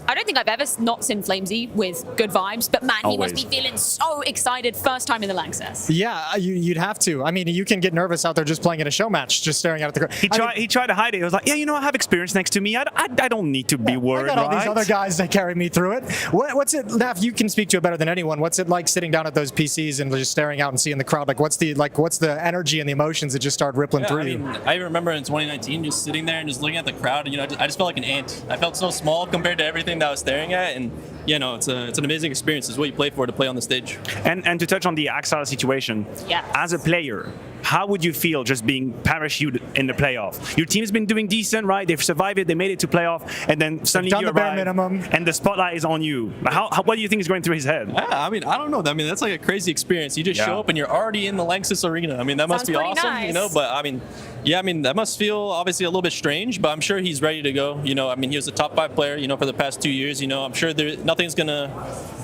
I don't think I've ever not seen Flamesy with good vibes, but man, he must be feeling so excited first time in the Lanxess. Yeah, you'd have to. I mean, you can get nervous out there just playing at a show match, just staring out at the crowd. He tried to hide it. He was like, yeah, you know, I have experience next to me. I don't need to be worried, I got all these other guys that carry me through it. What's it, Naf, you can speak to it better than anyone. What's it like sitting down at those PCs and just staring out and seeing the crowd? What's the energy and the emotions that just start rippling through you? I remember in 2019 just sitting there and just looking at the crowd, and, you know, I just felt like an ant. I felt so small compared to everything that I was staring at. And you know, it's an amazing experience. It's what you play for, to play on the stage. And to touch on the Axile situation, as a player, how would you feel just being parachuted in the playoff? Your team's been doing decent, right? They've survived it, they made it to playoff, and then suddenly you arrive, and the spotlight is on you. What do you think is going through his head? I mean, I don't know. I mean, that's like a crazy experience. You just show up and you're already in the Lanxess arena. I mean, that must be awesome, nice. You know. But I mean, yeah, I mean, that must feel obviously a little bit strange, but I'm sure he's ready to go. You know, I mean, he was a top 5 player, you know, for the past 2 years. You know, I'm sure nothing's gonna,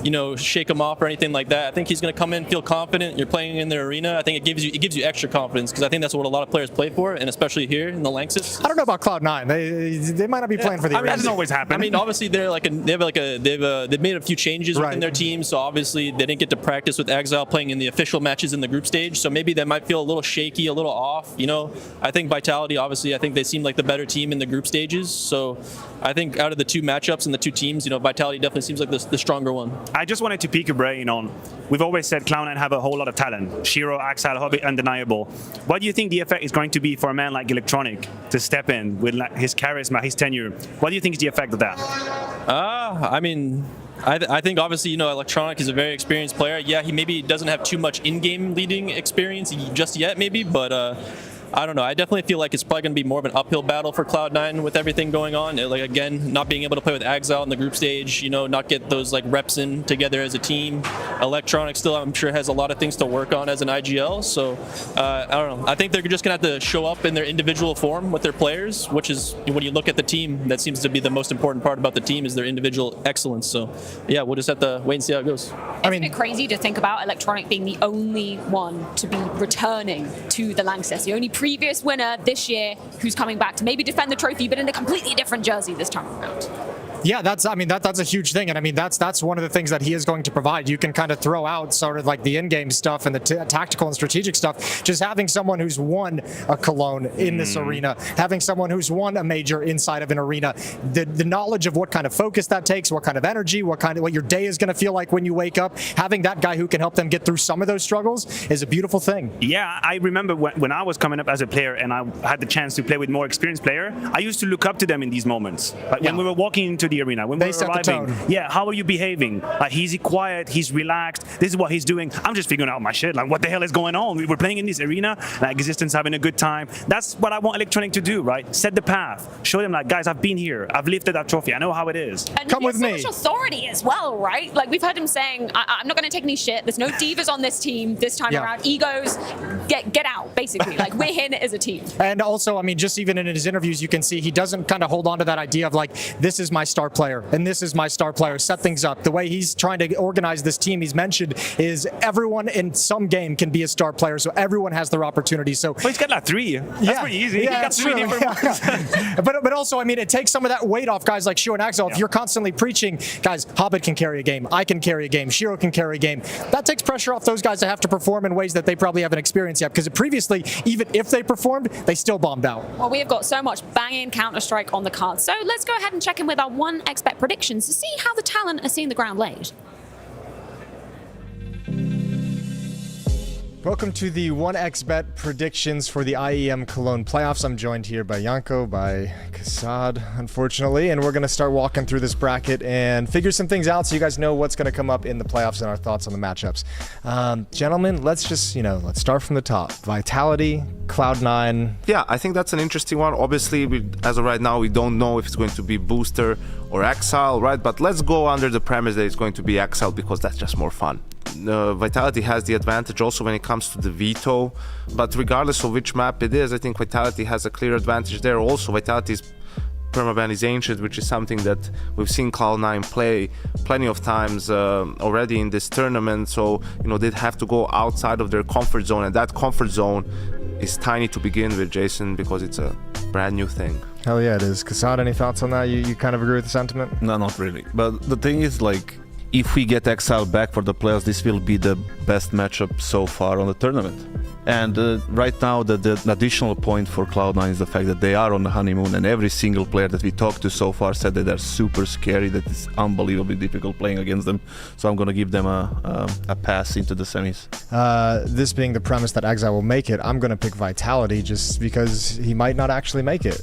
you know, shake him off or anything like that. I think he's gonna come in, feel confident. You're playing in the arena. I think it gives you extra confidence, because I think that's what a lot of players play for, and especially here in the Lanxess. I don't know about Cloud9. They might not be playing for the arena. That doesn't always happen. I mean, obviously they've made a few changes within their team, so obviously they didn't get to practice with Exile playing in the official matches in the group stage. So maybe they might feel a little shaky, a little off. You know, I think Vitality, obviously, I think they seem like the better team in the group stages. So I think out of the 2 matchups and the 2 teams, you know, Vitality definitely seems like the stronger one. I just wanted to pick your brain on, we've always said Cloud9 have a whole lot of talent. Shiro, Axile, Hobby, undeniable. What do you think the effect is going to be for a man like Electronic to step in with his charisma, his tenure? What do you think is the effect of that? I mean, I think obviously, you know, Electronic is a very experienced player. Yeah, he maybe doesn't have too much in-game leading experience just yet, maybe, but I don't know. I definitely feel like it's probably going to be more of an uphill battle for Cloud9 with everything going on. Like, again, not being able to play with Exile in the group stage, you know, not get those like reps in together as a team. Electronic still, I'm sure, has a lot of things to work on as an IGL. So I don't know. I think they're just going to have to show up in their individual form with their players, which is, when you look at the team, that seems to be the most important part about the team, is their individual excellence. So yeah, we'll just have to wait and see how it goes. Isn't it crazy to think about Electronic being the only one to be returning to the Lanxess, the only previous winner this year who's coming back to maybe defend the trophy, but in a completely different jersey this time around? Yeah, that's a huge thing, and I mean that's one of the things that he is going to provide. You can kind of throw out sort of like the in-game stuff and the tactical and strategic stuff. Just having someone who's won a Cologne in this arena, having someone who's won a major inside of an arena, the knowledge of what kind of focus that takes, what kind of energy, what your day is going to feel like when you wake up, having that guy who can help them get through some of those struggles is a beautiful thing. Yeah, I remember when I was coming up as a player and I had the chance to play with more experienced player, I used to look up to them in these moments. Like when we were walking into the arena, when we were arriving, yeah, how are you behaving? Like, he's quiet, he's relaxed, this is what he's doing. I'm just figuring out my shit. Like, what the hell is going on? We were playing in this arena, like Existence having a good time. That's what I want Electronic to do, right? Set the path. Show them, like, guys, I've been here. I've lifted that trophy. I know how it is. And come with me. So much authority as well, right? Like, we've heard him saying, I'm not going to take any shit. There's no divas on this team this time around. Egos, get out, basically. Like, we're in it as a team. And also, I mean, just even in his interviews, you can see he doesn't kind of hold on to that idea of like, this is my star player and this is my star player. Set things up. The way he's trying to organize this team, he's mentioned, is everyone in some game can be a star player, so everyone has their opportunity. So he's got like 3. That's pretty easy. Yeah, he got 3 different ones. But also, I mean, it takes some of that weight off guys like Shiro and Axel. If you're constantly preaching, guys, Hobbit can carry a game, I can carry a game, Shiro can carry a game. That takes pressure off those guys that have to perform in ways that they probably haven't experienced yet. Because previously, even if they performed, they still bombed out. Well, we have got so much banging Counter-Strike on the card. So let's go ahead and check in with our 1xBet predictions to see how the talent are seeing the ground laid. Welcome to the 1xBet predictions for the IEM Cologne playoffs. I'm joined here by Janko, by Kassad, unfortunately, and we're going to start walking through this bracket and figure some things out so you guys know what's going to come up in the playoffs and our thoughts on the matchups. Gentlemen, let's just, let's start from the top. Vitality, Cloud9. Yeah, I think that's an interesting one. Obviously, as of right now, we don't know if it's going to be Booster or Exile, right? But let's go under the premise that it's going to be Exile because that's just more fun. Vitality has the advantage also when it comes to the veto, but regardless of which map it is, I think Vitality has a clear advantage there. Also, Vitality's permaban is ancient, which is something that we've seen Cloud9 play plenty of times already in this tournament, so they'd have to go outside of their comfort zone, and that comfort zone is tiny to begin with, Jason, because it's a brand new thing. Hell yeah, it is. Kassad, any thoughts on that? You kind of agree with the sentiment? No, not really. But the thing is, like, if we get Exile back for the playoffs, this will be the best matchup so far on the tournament. And right now, the additional point for Cloud9 is the fact that they are on the honeymoon, and every single player that we talked to so far said that they're super scary, that it's unbelievably difficult playing against them. So I'm going to give them a pass into the semis. This being the premise that Exile will make it, I'm going to pick Vitality just because he might not actually make it.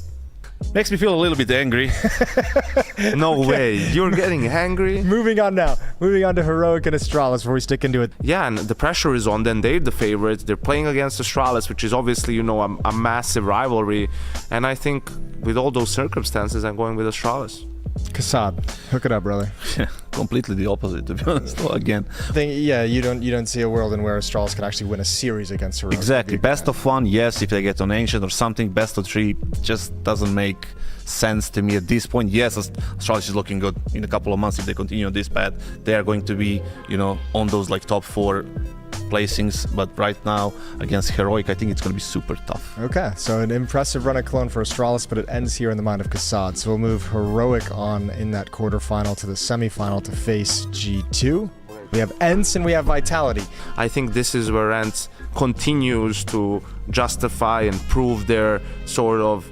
Makes me feel a little bit angry. No way. You're getting angry? Moving on now. Moving on to Heroic and Astralis before we stick into it. Yeah, and the pressure is on them. They're the favorites. They're playing against Astralis, which is obviously, a massive rivalry. And I think with all those circumstances, I'm going with Astralis. Kassad, hook it up, brother. Yeah, completely the opposite, to be honest. Again, you don't see a world in where Astralis could actually win a series against Heroic. Exactly. Best of 1, yes, if they get on Ancient or something. Best of 3 just doesn't make sense to me at this point. Yes, Astralis is looking good. In a couple of months, if they continue on this path, they are going to be, on those like top 4 placings, but right now against Heroic, I think it's going to be super tough. Okay, so an impressive run at Cologne for Astralis, but it ends here in the mind of Kassad. So we'll move Heroic on in that quarterfinal to the semifinal to face G2. We have ENCE and we have Vitality. I think this is where ENCE continues to justify and prove their sort of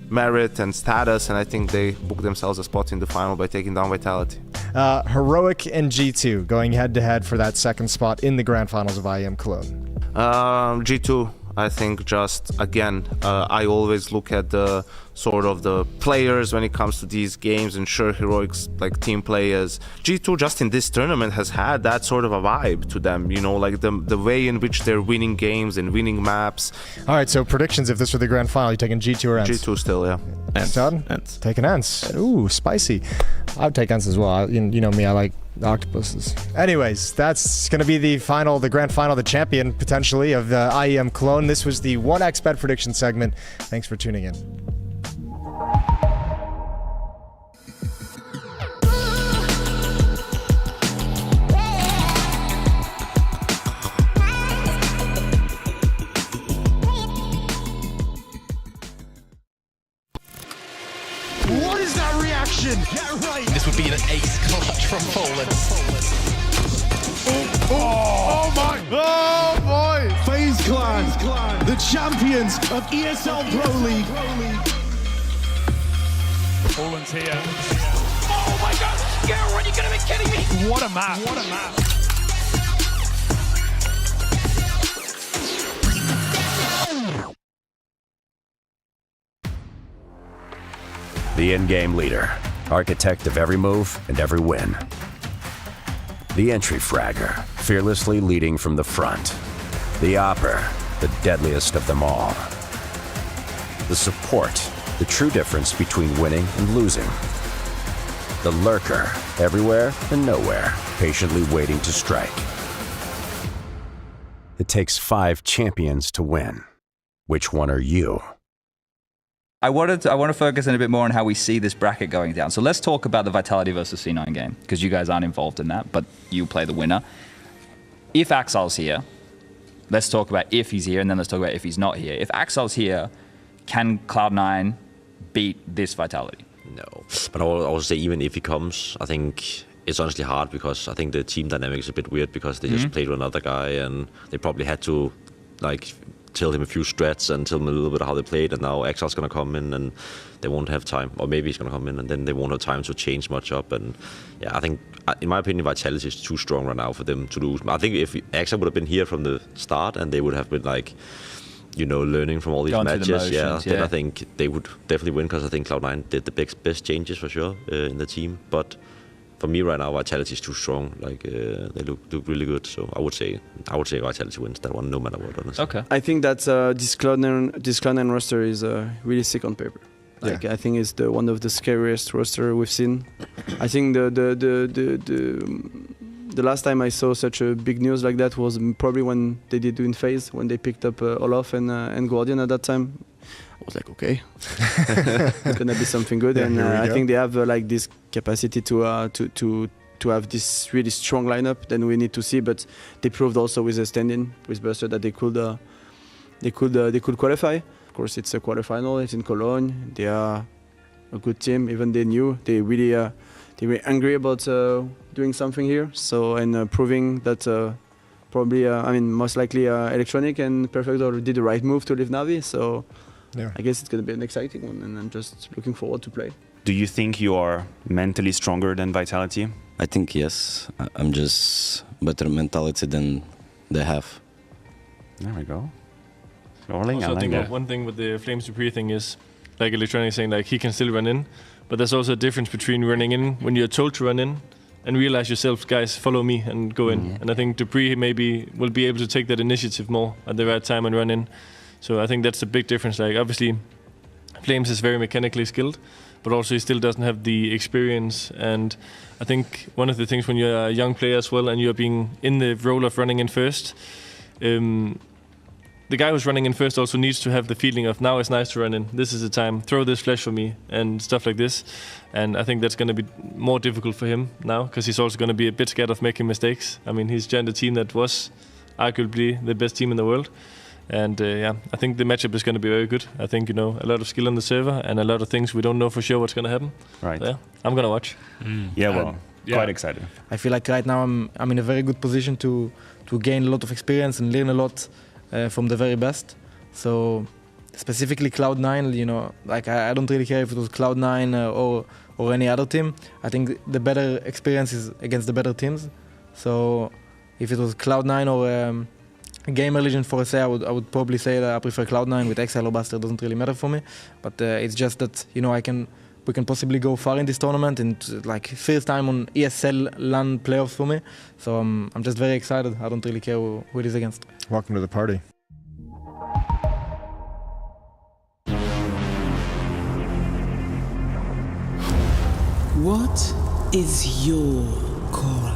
merit and status, and I think they book themselves a spot in the final by taking down Vitality. Heroic and G2 going head-to-head for that second spot in the grand finals of IEM Cologne. G2, I think, just again, I always look at the sort of the players when it comes to these games, and sure, Heroic's like team players. G2 just in this tournament has had that sort of a vibe to them, like the way in which they're winning games and winning maps. All right, so predictions, if this were the grand final, you taking G2 or ENCE? G2 still, yeah. ENCE. Taking ENCE. Ooh, spicy. I would take ENCE as well. You know me, I like octopuses. Anyways, that's going to be the grand final, the champion, potentially, of the IEM Cologne. This was the 1xBet prediction segment. Thanks for tuning in. What is that reaction? This would be an ace clutch from Poland. Oh my! Oh boy! FaZe Clan, the champions of ESL Pro League. Poland's here. Oh my god! Girl, are you gonna be kidding me? What a map! What a map! The in-game leader, architect of every move and every win. The entry fragger, fearlessly leading from the front. The opper, the deadliest of them all. The support, the true difference between winning and losing. The lurker, everywhere and nowhere, patiently waiting to strike. It takes 5 champions to win. Which one are you? I want to focus in a bit more on how we see this bracket going down. So let's talk about the Vitality versus C9 game, because you guys aren't involved in that, but you play the winner. If Axel's here, let's talk about if he's here, and then let's talk about if he's not here. If Axel's here, can Cloud9 beat this Vitality? No, but I will also say even if he comes, I think it's honestly hard because I think the team dynamic is a bit weird because they just played with another guy and they probably had to like tell him a few strats and tell him a little bit how they played, and now Axel's gonna come in and they won't have time, or maybe he's gonna come in and then they won't have time to change much up. And yeah, I think in my opinion Vitality is too strong right now for them to lose. I think if Axel would have been here from the start and they would have been like, you know, learning from all these matches, then I think they would definitely win because I think Cloud9 did the best changes for sure in the team. But for me right now, Vitality is too strong. Like they look really good. So I would say Vitality wins that one no matter what. Honestly. Okay. I think that this Cloud9 roster is really sick on paper. Like I think it's one of the scariest roster we've seen. I think the last time I saw such a big news like that was probably when they did in FaZe, when they picked up Olaf and Guardian at that time. I was like, okay, it's gonna be something good, and I think they have like this capacity to have this really strong lineup. Then we need to see, but they proved also with the stand-in with Buster that they could qualify. Of course, it's a quarterfinal. It's in Cologne. They are a good team. Even they knew they were angry about doing something here. So and proving that probably most likely Electronic and Perfect did the right move to leave Navi. So. Yeah. I guess it's going to be an exciting one, and I'm just looking forward to play. Do you think you are mentally stronger than Vitality? I think yes. I'm just better mentality than they have. There we go. Also, I think one thing with the Flames Dupree thing is, like Electronic saying, like he can still run in, but there's also a difference between running in when you're told to run in and realize yourself, guys, follow me and go in. And I think Dupree maybe will be able to take that initiative more at the right time and run in. So I think that's a big difference. Like obviously, Flames is very mechanically skilled, but also he still doesn't have the experience. And I think one of the things when you're a young player as well and you're being in the role of running in first, the guy who's running in first also needs to have the feeling of now it's nice to run in. This is the time. Throw this flash for me and stuff like this. And I think that's going to be more difficult for him now because he's also going to be a bit scared of making mistakes. I mean, he's joined a team that was arguably the best team in the world. And I think the matchup is going to be very good. I think, a lot of skill on the server and a lot of things we don't know for sure what's going to happen. Right. So, yeah, I'm going to watch. Quite excited. I feel like right now I'm in a very good position to gain a lot of experience and learn a lot from the very best. So specifically Cloud9, like I don't really care if it was Cloud9 or any other team. I think the better experience is against the better teams. So if it was Cloud9 or Gamer Legend for SA, I would probably say that I prefer Cloud9 with Exile or Buster. Doesn't really matter for me, but it's just that we can possibly go far in this tournament and like first time on ESL LAN playoffs for me. So I'm just very excited. I don't really care who it is against. Welcome to the party. What is your calling?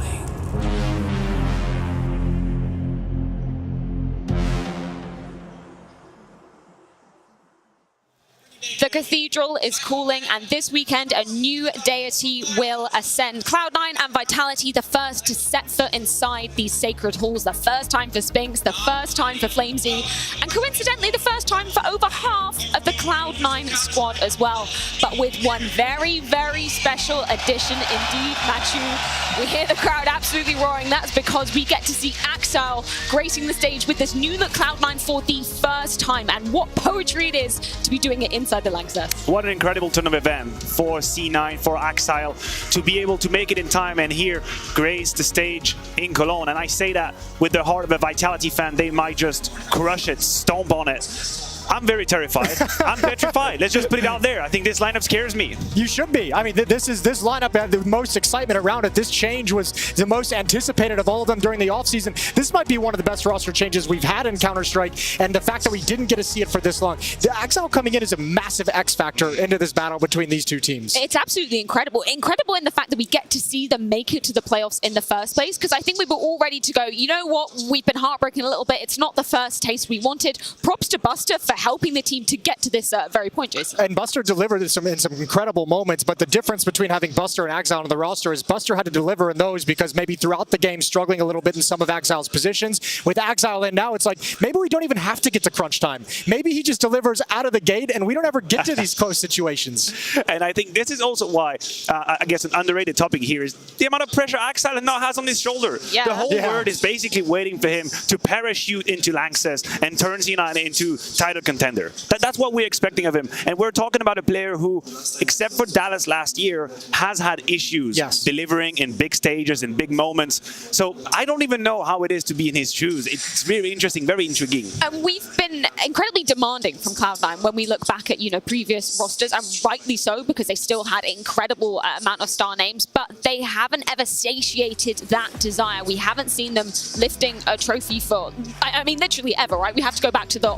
The cathedral is calling, and this weekend a new deity will ascend. Cloud9 and Vitality, the first to set foot inside these sacred halls, the first time for Spinks, the first time for Flamesy, and coincidentally the first time for over half of the Cloud9 squad as well. But with one very, very special addition indeed, Machu. We hear the crowd absolutely roaring. That's because we get to see Axel gracing the stage with this new look Cloud9 for the first time, and what poetry it is to be doing it inside the Lanxess. What an incredible tournament event for C9, for Axile, to be able to make it in time and here grace the stage in Cologne. And I say that with the heart of a Vitality fan. They might just crush it, stomp on it. I'm very terrified. I'm petrified. Let's just put it out there. I think this lineup scares me. You should be. I mean, this lineup had the most excitement around it. This change was the most anticipated of all of them during the offseason. This might be one of the best roster changes we've had in Counter-Strike, and the fact that we didn't get to see it for this long. The Axel coming in is a massive X factor into this battle between these two teams. It's absolutely incredible. Incredible in the fact that we get to see them make it to the playoffs in the first place, because I think we were all ready to go, you know what, we've been heartbroken a little bit. It's not the first taste we wanted. Props to Buster for helping the team to get to this very point, Jason. And Buster delivered in some incredible moments, but the difference between having Buster and Axel on the roster is Buster had to deliver in those because maybe throughout the game struggling a little bit in some of Axile's positions. With Axile in now, it's like maybe we don't even have to get to crunch time. Maybe he just delivers out of the gate and we don't ever get to these close situations. And I think this is also why, I guess an underrated topic here is the amount of pressure Axile now has on his shoulder. Yeah. The whole world is basically waiting for him to parachute into Lanxess and turn C9 into title contender. That's what we're expecting of him. And we're talking about a player who, except for Dallas last year, has had issues delivering in big stages and big moments. So I don't even know how it is to be in his shoes. It's very interesting, very intriguing. And we've been incredibly demanding from Cloud9 when we look back at, previous rosters, and rightly so, because they still had an incredible amount of star names, but they haven't ever satiated that desire. We haven't seen them lifting a trophy for, I mean, literally ever, right? We have to go back to the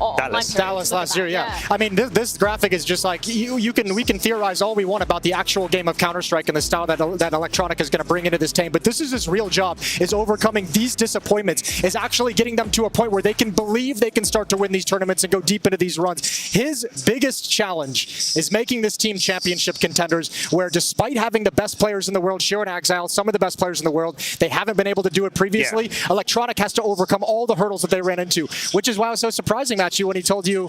Dallas last year, yeah. I mean, this graphic is just like, we can theorize all we want about the actual game of Counter-Strike and the style that Electronic is going to bring into this team, but this is his real job, is overcoming these disappointments, is actually getting them to a point where they can believe they can start to win these tournaments and go deep into these runs. His biggest challenge is making this team championship contenders, where despite having the best players in the world, Shiro and Axile, some of the best players in the world, they haven't been able to do it previously. Yeah. Electronic has to overcome all the hurdles that they ran into, which is why it was so surprising, Matthew, when he told you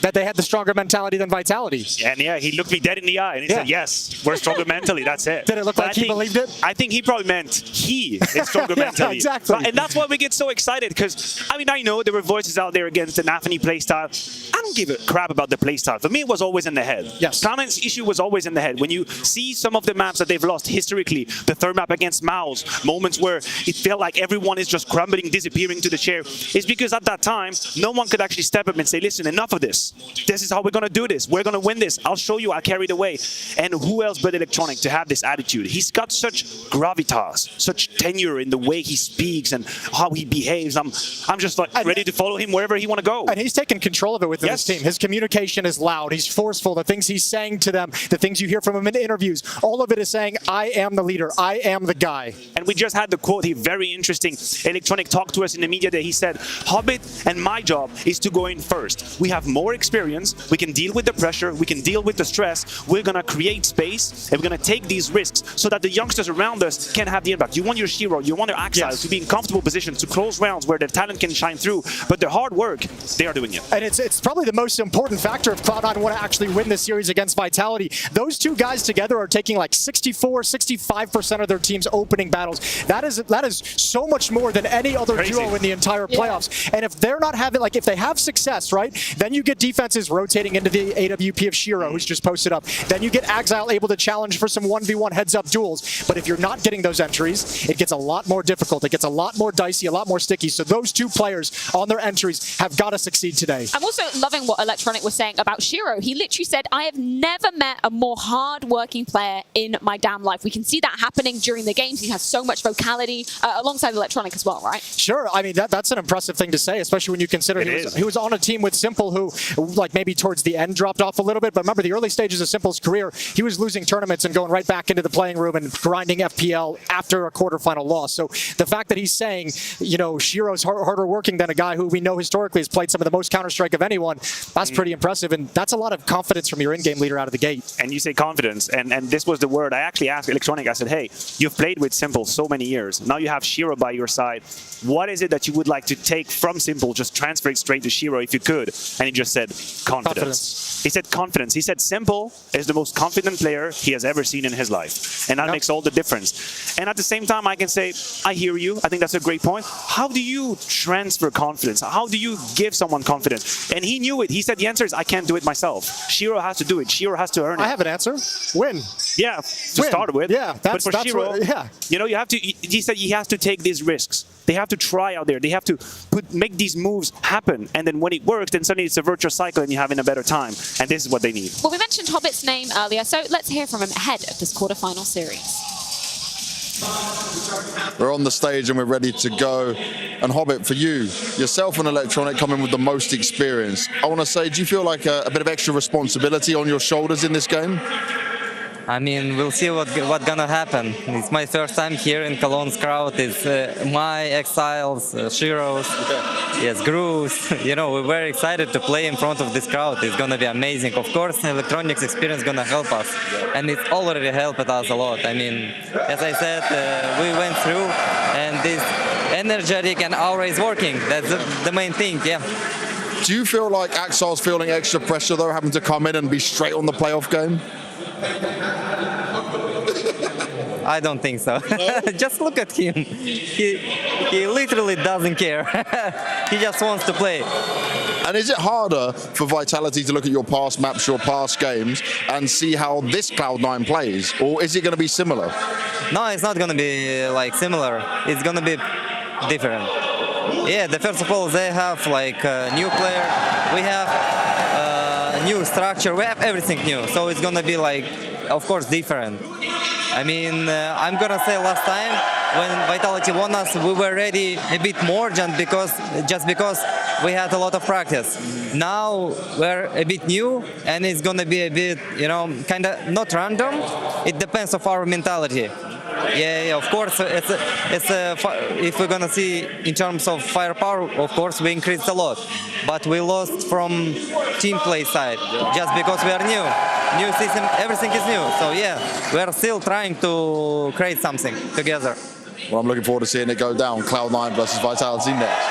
that they had the stronger mentality than Vitality. And yeah, he looked me dead in the eye and he said, yes, we're stronger mentally, that's it. Did it look like he believed it? I think he probably meant he is stronger mentally. Exactly. And that's why we get so excited, because, I mean, I know there were voices out there against the Nafany playstyle. I don't give a crap about the playstyle. For me, it was always in the head. Yes. Cloud9's issue was always in the head. When you see some of the maps that they've lost historically, the third map against Mouse, moments where it felt like everyone is just crumbling, disappearing to the chair, is because at that time, no one could actually step up and say, listen, enough of this. This is how we're going to do this. We're going to win this. I'll show you. I'll carry the way. And who else but Electronic to have this attitude? He's got such gravitas, such tenure in the way he speaks and how he behaves. I'm just like ready to follow him wherever he want to go. And he's taken control of it within his team. His communication is loud. He's forceful. The things he's saying to them, the things you hear from him in interviews, all of it is saying, I am the leader. I am the guy. And we just had the quote here, very interesting. Electronic talked to us in the media that he said, Hobbit and my job is to go in first. We have more experience. We can deal with the pressure. We can deal with the stress. We're going to create space and we're going to take these risks so that the youngsters around us can have the impact. You want your Shiro, you want your Axile to be in comfortable positions, to close rounds where their talent can shine through. But the hard work, they are doing it. And it's probably the most important factor if Cloud9 want to actually win this series against Vitality. Those two guys together are taking like 64, 65% of their team's opening battles. That is so much more than any other duo in the entire playoffs. And if they're not having, like, if they have success, right, then you get defenses rotating into the AWP of Shiro, who's just posted up. Then you get Axile able to challenge for some 1v1 heads-up duels. But if you're not getting those entries, it gets a lot more difficult. It gets a lot more dicey, a lot more sticky. So those two players on their entries have got to succeed today. I'm also loving what Electronic was saying about Shiro. He literally said, I have never met a more hard-working player in my damn life. We can see that happening during the games. He has so much vocality alongside Electronic as well, right? Sure. I mean, that's an impressive thing to say, especially when you consider he was on a team with Simple, who like maybe towards the end dropped off a little bit. But remember, the early stages of Simple's career, he was losing tournaments and going right back into the playing room and grinding FPL after a quarterfinal loss. So the fact that he's saying, you know, Shiro's harder working than a guy who we know historically has played some of the most Counter-Strike of anyone, that's pretty impressive. And that's a lot of confidence from your in-game leader out of the gate. And you say confidence, and this was the word. I actually asked Electronic, I said, hey, you've played with Simple so many years. Now you have Shiro by your side. What is it that you would like to take from Simple, just transfer it straight to Shiro if you could? And he just said, confidence. He said confidence. He said Simple is the most confident player he has ever seen in his life. And that makes all the difference. And at the same time, I can say, I hear you. I think that's a great point. How do you transfer confidence? How do you give someone confidence? And he knew it. He said the answer is, I can't do it myself. Shiro has to do it. Shiro has to earn it. I have an answer. Win. Yeah, to start with. Yeah, but for Shiro, you know, you have to. He said he has to take these risks. They have to try out there. They have to make these moves happen. And then when it works, then suddenly it's a virtuous cycle and you're having a better time. And this is what they need. Well, we mentioned Hobbit's name earlier, so let's hear from him ahead of this quarterfinal series. We're on the stage and we're ready to go. And Hobbit, for you, yourself and Electronic coming with the most experience. I want to say, do you feel like a bit of extra responsibility on your shoulders in this game? I mean, we'll see what gonna happen. It's my first time here in Cologne's crowd. It's my Exiles, Shiro's, yes, Grooves. You know, we're very excited to play in front of this crowd. It's gonna be amazing. Of course, Electronic's experience gonna help us, and it's already helped us a lot. I mean, as I said, we went through, and this energetic and aura is working. That's the main thing, yeah. Do you feel like Exile's feeling extra pressure, though, having to come in and be straight on the playoff game? I don't think so. Just look at him. He literally doesn't care. He just wants to play. And is it harder for Vitality to look at your past maps, your past games, and see how this Cloud9 plays? Or is it going to be similar? No, it's not going to be like similar. It's going to be different. Yeah, first of all, they have like a new player. We have new structure. We have everything new. So it's going to be like, of course, different. I mean, I'm going to say last time when Vitality won us, we were ready a bit more just because we had a lot of practice. Now we're a bit new and it's going to be a bit, you know, kind of not random. It depends on our mentality. Yeah, of course, if we're gonna see in terms of firepower, of course we increased a lot, but we lost from team play side just because we are new system, everything is new. So yeah, we are still trying to create something together. Well, I'm looking forward to seeing it go down. Cloud9 versus Vitality next.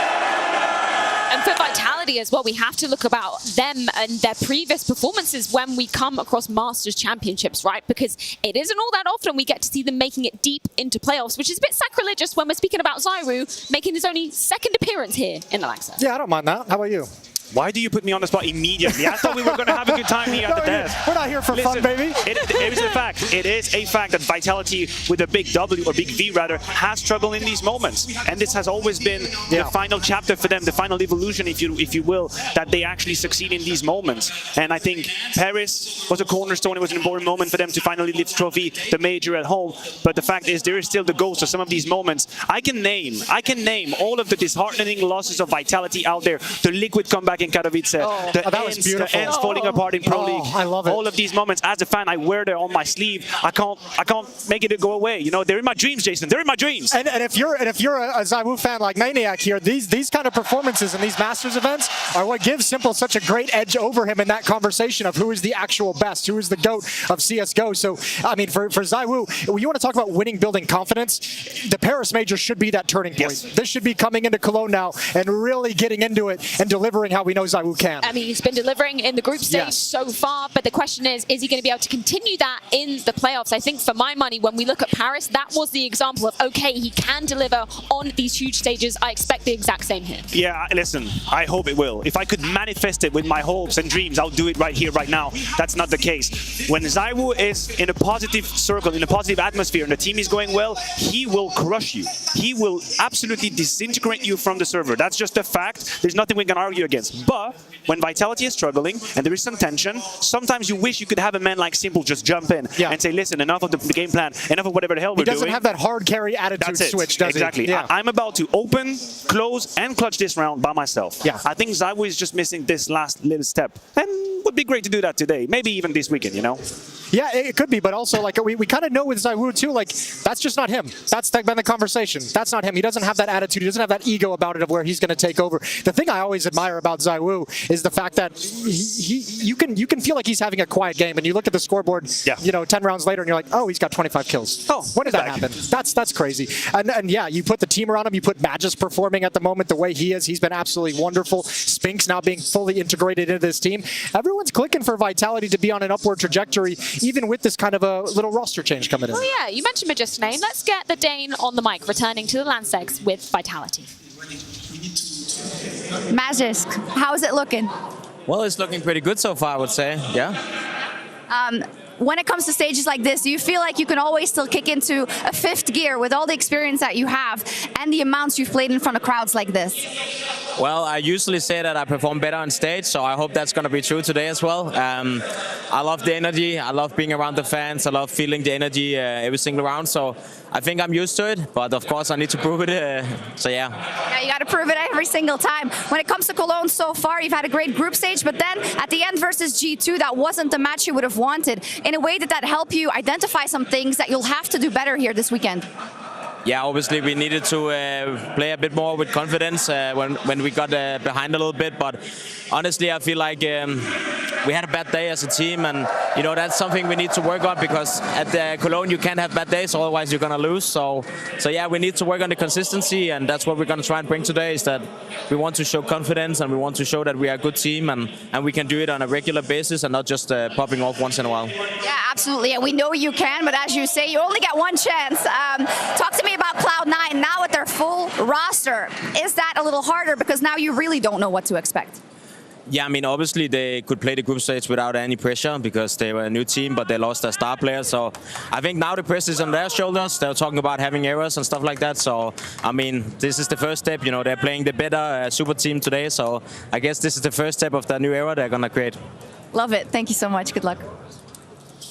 And for Vitality as well, we have to look about them and their previous performances when we come across Masters Championships, right? Because it isn't all that often we get to see them making it deep into playoffs, which is a bit sacrilegious when we're speaking about ZywOo making his only second appearance here in the Langsa. Yeah, I don't mind that. How about you? Why do you put me on the spot immediately? I thought we were going to have a good time here at the desk. We're not here for fun, baby. It is a fact. It is a fact that Vitality with a big W, or big V rather, has struggled in these moments. And this has always been the final chapter for them, the final evolution, if you will, that they actually succeed in these moments. And I think Paris was a cornerstone. It was an important moment for them to finally lift trophy, the major at home. But the fact is, there is still the ghost of some of these moments. I can name all of the disheartening losses of Vitality out there. The Liquid comeback in Katowice, the ends falling apart in Pro League. I love it. All of these moments, as a fan, I wear them on my sleeve. I can't make it go away. You know, they're in my dreams, Jason. They're in my dreams. And if you're a ZywOo fan like Maniac here, these kind of performances in these Masters events are what gives Simple such a great edge over him in that conversation of who is the actual best, who is the GOAT of CSGO. So, I mean, for ZywOo, you want to talk about winning, building confidence, the Paris Major should be that turning point. Yes. This should be coming into Cologne now and really getting into it and delivering how we know ZywOo can. I mean, he's been delivering in the group stage so far, but the question is he going to be able to continue that in the playoffs? I think for my money, when we look at Paris, that was the example of, okay, he can deliver on these huge stages. I expect the exact same here. Yeah, listen, I hope it will. If I could manifest it with my hopes and dreams, I'll do it right here, right now. That's not the case. When ZywOo is in a positive circle, in a positive atmosphere, and the team is going well, he will crush you. He will absolutely disintegrate you from the server. That's just a fact. There's nothing we can argue against. But when Vitality is struggling and there is some tension, sometimes you wish you could have a man like Simple just jump in and say, listen, enough of the game plan, enough of whatever the hell we're doing. He doesn't have that hard carry attitude switch, does exactly. he? Yeah. I'm about to open, close, and clutch this round by myself. Yeah. I think ZywOo is just missing this last little step. And would be great to do that today. Maybe even this weekend, you know? Yeah, it could be, but also like we kind of know with ZywOo too, like that's just not him. That's been the conversation. That's not him. He doesn't have that attitude. He doesn't have that ego about it of where he's going to take over. The thing I always admire about ZywOo is the fact that you can feel like he's having a quiet game, and you look at the scoreboard, you know, 10 rounds later, and you're like, oh, he's got 25 kills. Oh, when did that happen? That's crazy. And yeah, you put the team around him. You put Magus performing at the moment the way he is. He's been absolutely wonderful. Spinks now being fully integrated into this team. Everyone's clicking for Vitality to be on an upward trajectory, even with this kind of a little roster change coming in. Oh yeah, you mentioned Magus' name. Let's get the Dane on the mic, returning to the Landsegs with Vitality. Magisk, how is it looking? Well, it's looking pretty good so far, I would say. Yeah. When it comes to stages like this, do you feel like you can always still kick into a fifth gear with all the experience that you have and the amounts you've played in front of crowds like this? Well, I usually say that I perform better on stage, so I hope that's going to be true today as well. I love the energy. I love being around the fans. I love feeling the energy every single round. So I think I'm used to it, but of course I need to prove it. So yeah. Yeah, you got to prove it every single time. When it comes to Cologne so far, you've had a great group stage, but then at the end versus G2, that wasn't the match you would have wanted. In a way, did that help you identify some things that you'll have to do better here this weekend? Yeah, obviously we needed to play a bit more with confidence when we got behind a little bit. But honestly, I feel like we had a bad day as a team, and you know that's something we need to work on, because at Cologne you can't have bad days, otherwise you're gonna lose. So yeah, we need to work on the consistency, and that's what we're gonna try and bring today. Is that we want to show confidence, and we want to show that we are a good team, and we can do it on a regular basis, and not just popping off once in a while. Yeah, absolutely, and we know you can. But as you say, you only get one chance. Talk to me about Cloud9 now with their full roster. Is that a little harder because now you really don't know what to expect? Yeah, I mean, obviously they could play the group stage without any pressure because they were a new team, but they lost their star player. So I think now the pressure is on their shoulders. They're talking about having errors and stuff like that. So, I mean, this is the first step. You know, they're playing the better super team today. So I guess this is the first step of the new era they're going to create. Love it. Thank you so much. Good luck.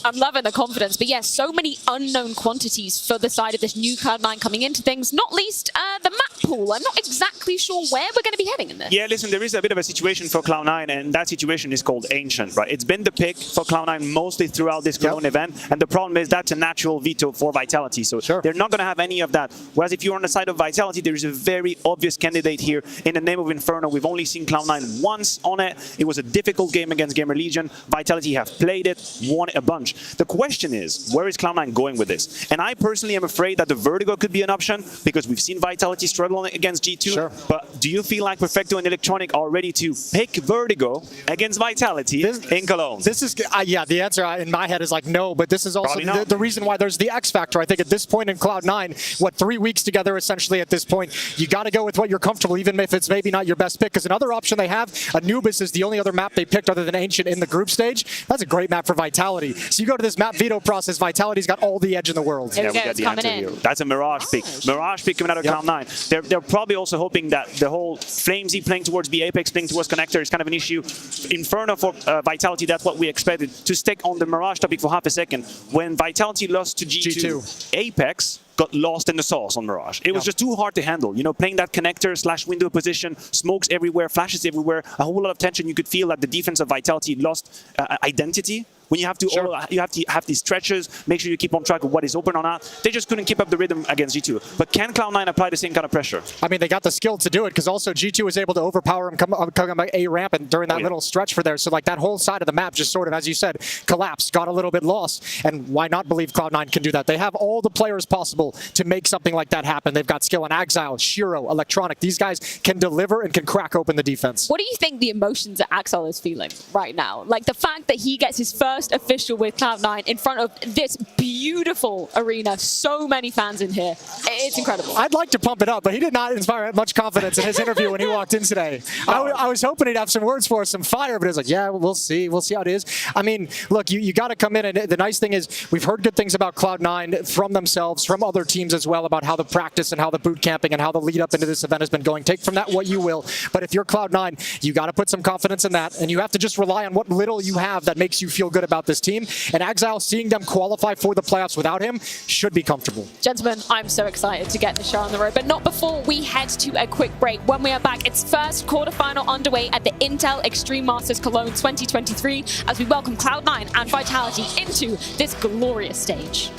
I'm loving the confidence, but yes, so many unknown quantities for the side of this new Cloud9 coming into things, not least the map pool. I'm not exactly sure where we're going to be heading in this. Yeah, listen, there is a bit of a situation for Cloud9, and that situation is called Ancient, right? It's been the pick for Cloud9 mostly throughout this Cologne event, and the problem is that's a natural veto for Vitality, so they're not going to have any of that. Whereas if you're on the side of Vitality, there is a very obvious candidate here in the name of Inferno. We've only seen Cloud9 once on it. It was a difficult game against Gamer Legion. Vitality have played it, won it a bunch. The question is, where is Cloud9 going with this? And I personally am afraid that the Vertigo could be an option, because we've seen Vitality struggle against G2. But do you feel like Perfecto and Electronic are ready to pick Vertigo against Vitality in Cologne? This is, yeah, the answer in my head is like no, but this is also the reason why there's the X factor. I think at this point in Cloud9, what, 3 weeks together essentially at this point, you got to go with what you're comfortable, even if it's maybe not your best pick, because another option they have, Anubis is the only other map they picked other than Ancient in the group stage. That's a great map for Vitality. So you go to this map veto process, Vitality's got all the edge in the world. Yeah, we got the answer here. That's a Mirage pick. Mirage pick coming out of Cloud9. They're probably also hoping that the whole Flamesy playing towards the Apex, playing towards Connector is kind of an issue. Inferno for Vitality, that's what we expected. To stick on the Mirage topic for half a second, when Vitality lost to G2. Apex got lost in the sauce on Mirage. It was just too hard to handle. You know, playing that connector / window position, smokes everywhere, flashes everywhere, a whole lot of tension. You could feel that the defense of Vitality lost identity. When you have to, you have to have these stretches, make sure you keep on track of what is open or not. They just couldn't keep up the rhythm against G2. But can Cloud9 apply the same kind of pressure? I mean, they got the skill to do it, because also G2 was able to overpower him coming back A ramp and during that little stretch for there. So like that whole side of the map just sort of, as you said, collapsed, got a little bit lost. And why not believe Cloud9 can do that? They have all the players possible to make something like that happen. They've got skill in Exile, Shiro, Electronic. These guys can deliver and can crack open the defense. What do you think the emotions that Axel is feeling right now? Like the fact that he gets his first first official with Cloud9 in front of this beautiful arena. So many fans in here. It's incredible. I'd like to pump it up, but he did not inspire much confidence in his interview when he walked in today. I was hoping he'd have some words for us, some fire, but he was like, yeah, we'll see. We'll see how it is. I mean, look, you got to come in, and the nice thing is we've heard good things about Cloud9 from themselves, from other teams as well, about how the practice and how the boot camping and how the lead up into this event has been going. Take from that what you will, but if you're Cloud9, you got to put some confidence in that, and you have to just rely on what little you have that makes you feel good about this team. And Exile, seeing them qualify for the playoffs without him, should be comfortable. Gentlemen, I'm so excited to get the show on the road, but not before we head to a quick break. When we are back, it's first quarterfinal underway at the Intel Extreme Masters Cologne 2023 as we welcome Cloud9 and Vitality into this glorious stage.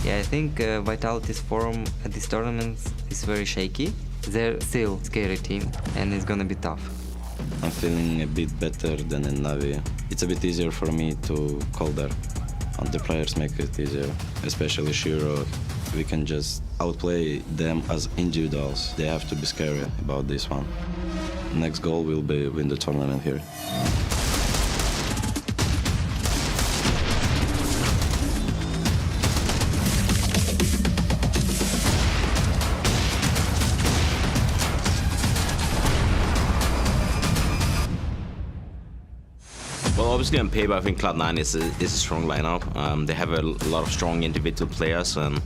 Yeah, I think Vitality's form at these tournaments is very shaky. They're still a scary team, and it's gonna be tough. I'm feeling a bit better than in Navi. It's a bit easier for me to call there. And the players make it easier, especially Shiro. We can just outplay them as individuals. They have to be scary about this one. Next goal will be win the tournament here. Well, obviously on paper, I think Cloud9 is a strong lineup. They have a lot of strong individual players, and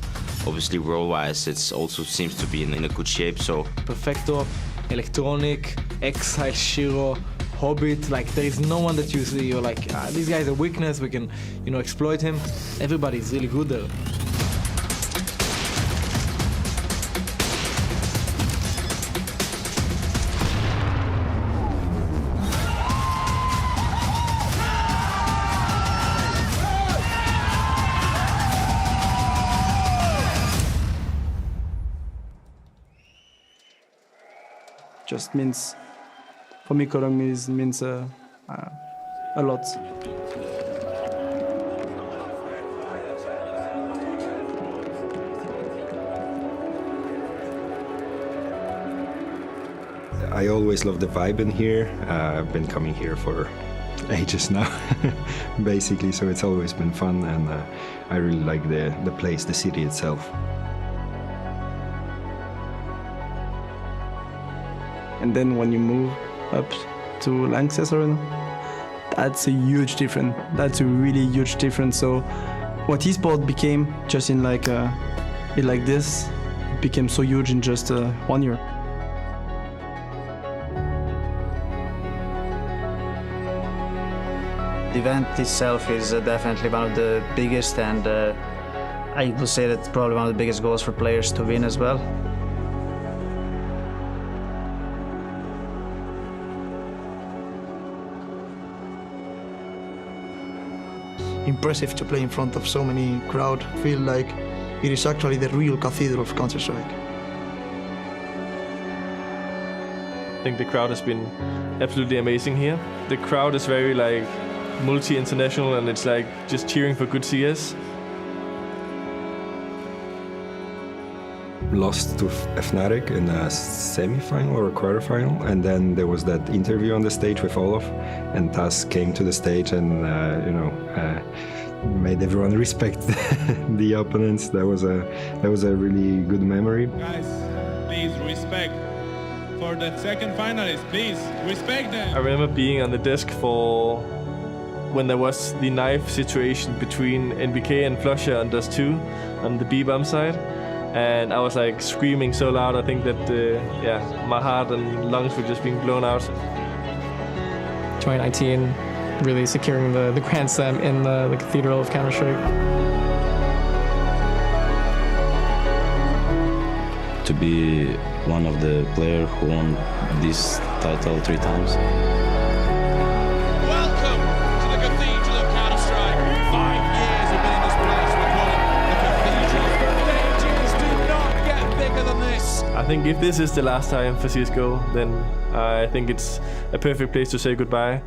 obviously role-wise, it also seems to be in a good shape. So Perfecto, Electronic, Exile, Shiro, Hobbit, like there is no one that you see, you're like, this guy is a weakness, we can, exploit him. Everybody is really good there. just means, for me, Cologne means a lot. I always love the vibe in here. I've been coming here for ages now, basically, so it's always been fun, and I really like the place, the city itself. And then when you move up to Lanxess Arena, that's a huge difference. That's a really huge difference. So what eSport became just in like this, it became so huge in just 1 year. The event itself is definitely one of the biggest, and I would say that's probably one of the biggest goals for players to win as well. Impressive to play in front of so many crowd. Feel like it is actually the real cathedral of Counter-Strike. I think the crowd has been absolutely amazing here. The crowd is very like multi-international, and it's like just cheering for good CS. Lost to Fnatic in a semi-final or a quarterfinal, and then there was that interview on the stage with Olaf, and Taz came to the stage and made everyone respect the opponents. That was a really good memory. Guys, please respect for the second finalist. Please respect them. I remember being on the desk for when there was the knife situation between NBK and Flusher on Dust 2 on the B-bomb side. And I was like screaming so loud, I think that my heart and lungs were just being blown out. 2019, really securing the Grand Slam in the Cathedral of Counter-Strike. To be one of the players who won this title 3 times. Welcome to the Cathedral of Counter-Strike. 5 years we've been in this place. We call it the Cathedral. Stages do not get bigger than this. I think if this is the last time for CSGO, then I think it's a perfect place to say goodbye.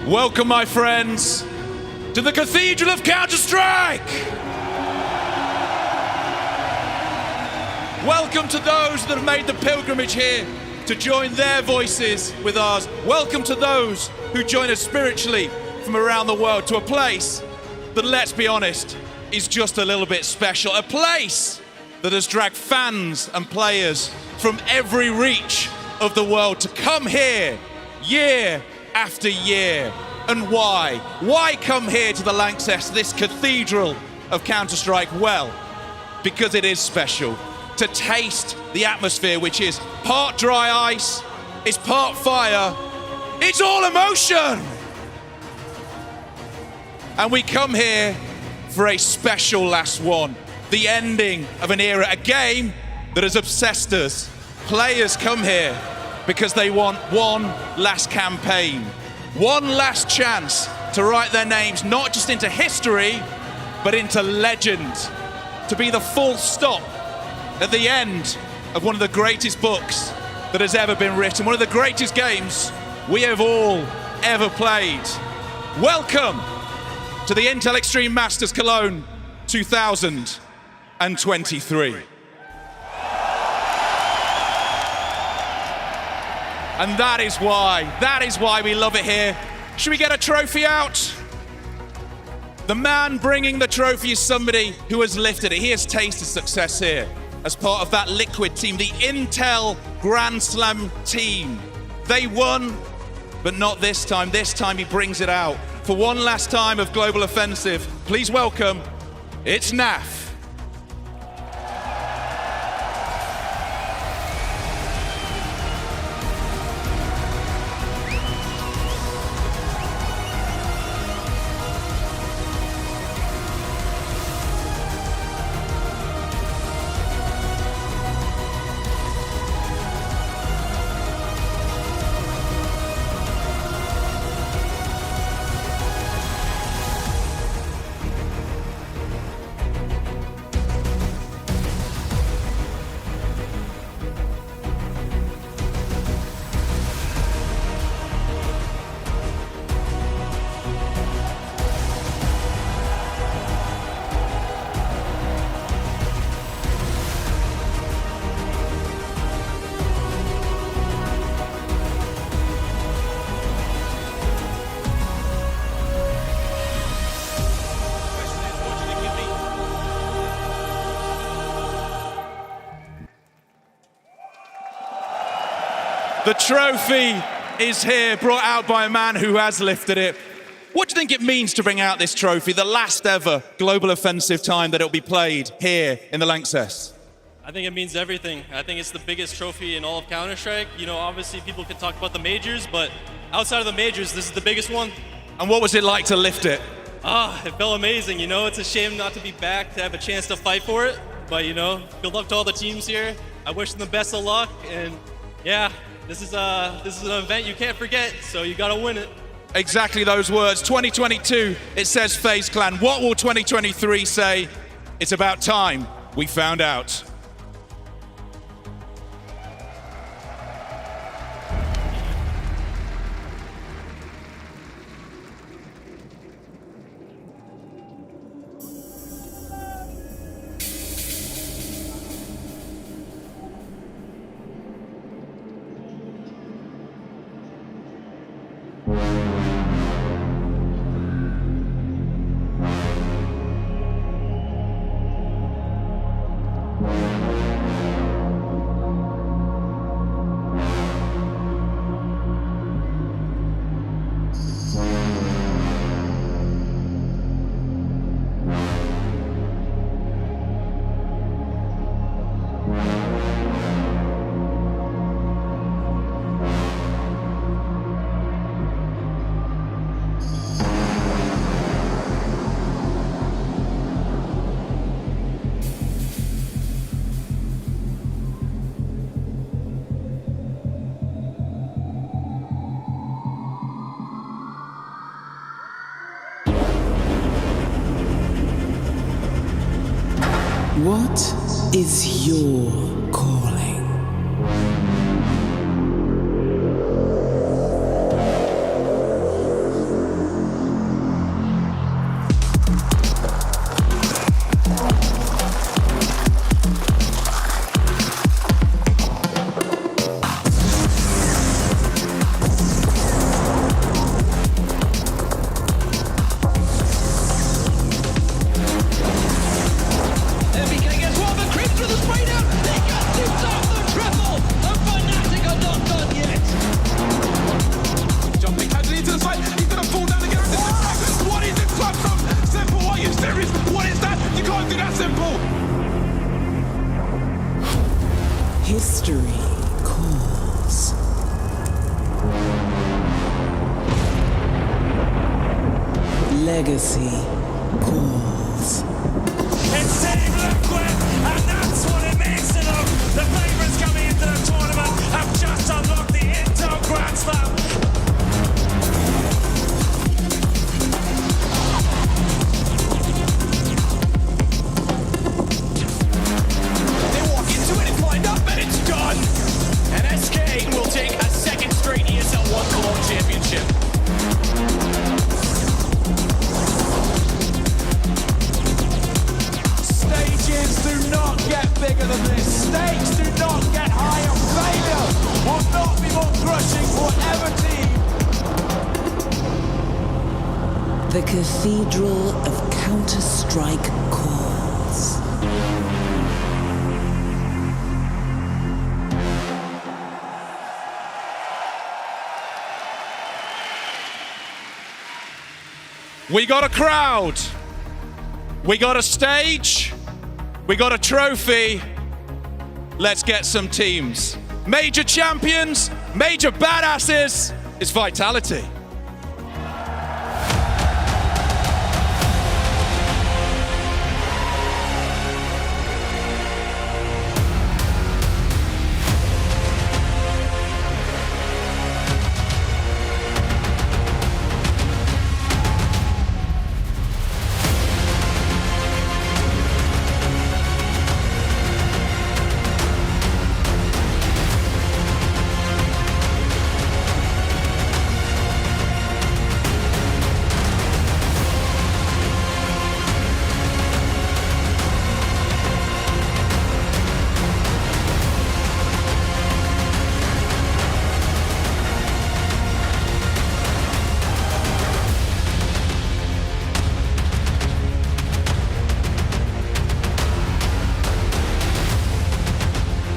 Welcome, my friends, to the Cathedral of Counter-Strike! Welcome to those that have made the pilgrimage here to join their voices with ours. Welcome to those who join us spiritually from around the world to a place that, let's be honest, is just a little bit special. A place that has dragged fans and players from every reach of the world to come here year after year. And why? Why come here to the Lanxess, this cathedral of Counter-Strike? Well, because it is special. To taste the atmosphere, which is part dry ice, it's part fire, it's all emotion! And we come here for a special last one. The ending of an era, a game that has obsessed us. Players come here because they want one last campaign, one last chance to write their names not just into history, but into legend. To be the full stop at the end of one of the greatest books that has ever been written, one of the greatest games we have all ever played. Welcome to the Intel Extreme Masters Cologne 2023. And that is why we love it here. Should we get a trophy out? The man bringing the trophy is somebody who has lifted it. He has tasted success here as part of that Liquid team, the Intel Grand Slam team. They won, but not this time. This time he brings it out. For one last time of Global Offensive, please welcome, it's Naf. The trophy is here, brought out by a man who has lifted it. What do you think it means to bring out this trophy, the last ever Global Offensive time that it'll be played here in the Lanxess? I think it means everything. I think it's the biggest trophy in all of Counter-Strike. You know, obviously people can talk about the majors, but outside of the majors, this is the biggest one. And what was it like to lift it? It felt amazing. You know, it's a shame not to be back to have a chance to fight for it. But, you know, good luck to all the teams here. I wish them the best of luck. And, yeah, this is an event you can't forget, so you got to win it. Exactly those words. 2022, it says FaZe Clan. What will 2023 say? It's about time we found out. What is your calling? History calls. Legacy calls. It's Team Liquid, and that's what it means to them. The favourites coming into the tournament have just unlocked the Intel Grand Slam. They walk into it and find out that it's done. And SK will take a second straight ESL 1 Cologne championship. The Cathedral of Counter-Strike calls. We got a crowd. We got a stage. We got a trophy. Let's get some teams. Major champions, major badasses. It's Vitality.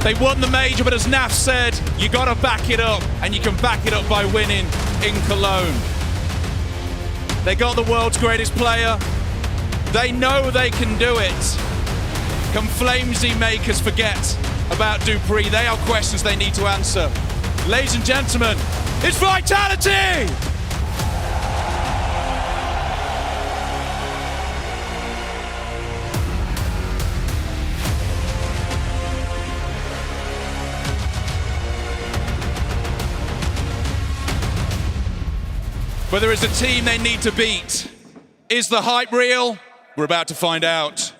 They won the major, but as Naf said, you gotta back it up, and you can back it up by winning in Cologne. They got the world's greatest player. They know they can do it. Can Flamesy makers forget about Dupree? They are questions they need to answer. Ladies and gentlemen, it's Vitality! But there is a team they need to beat. Is the hype real? We're about to find out.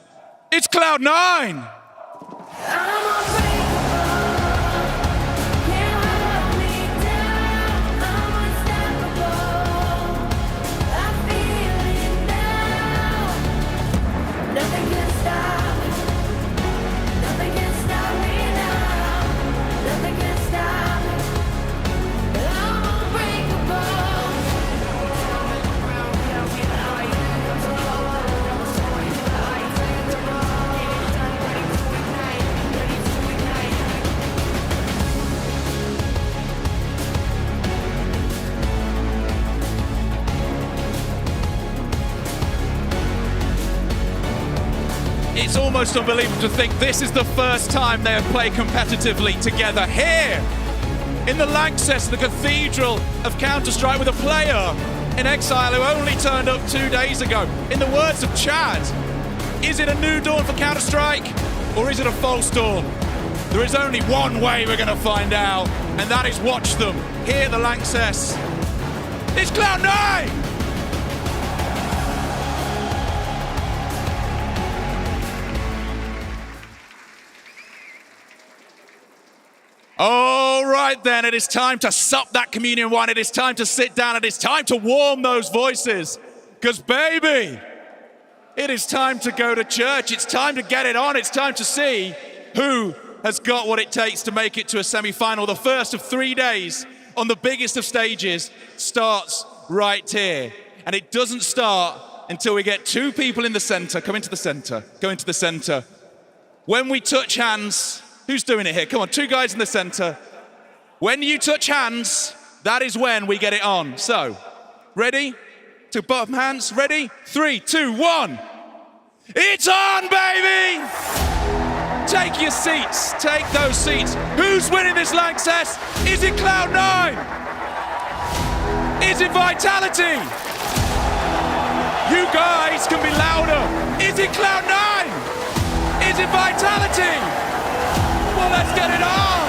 It's Cloud9! It's almost unbelievable to think this is the first time they have played competitively together here in the Lanxess, the Cathedral of Counter-Strike, with a player in Exile who only turned up 2 days ago. In the words of Chad, is it a new dawn for Counter-Strike or is it a false dawn? There is only one way we're going to find out, and that is watch them here at the Lanxess. It's Cloud9! All right then, it is time to sup that communion wine. It is time to sit down. It is time to warm those voices. Because baby, it is time to go to church. It's time to get it on. It's time to see who has got what it takes to make it to a semi-final. The first of 3 days on the biggest of stages starts right here. And it doesn't start until we get 2 people in the center. Come into the center. Go into the center. When we touch hands, who's doing it here? Come on, 2 guys in the center. When you touch hands, that is when we get it on. So, ready? 2 bottom hands, ready? 3, 2, 1. It's on, baby! Take your seats, take those seats. Who's winning this Lanxess? Is it Cloud9? Is it Vitality? You guys can be louder. Is it Cloud9? Is it Vitality? Well, let's get it on!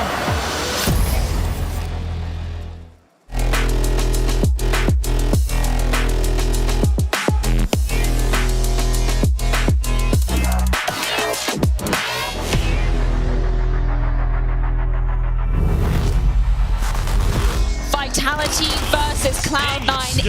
Vitality versus Cloud9 in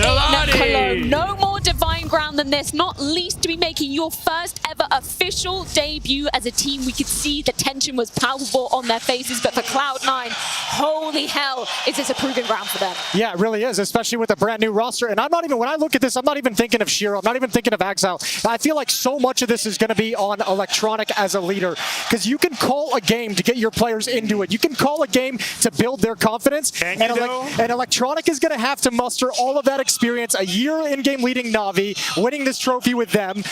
Cologne. No more divided. fine ground than this, not least to be making your first ever official debut as a team. We could see the tension was palpable on their faces, but for Cloud9, holy hell, is this a proving ground for them. Yeah, it really is, especially with a brand new roster. And I'm not even, when I look at this, I'm not even thinking of Shiro. I'm not even thinking of Axile. I feel like so much of this is going to be on Electronic as a leader, because you can call a game to get your players into it. You can call a game to build their confidence. And Electronic is going to have to muster all of that experience. A year in-game leading Na'Vi, winning this trophy with them,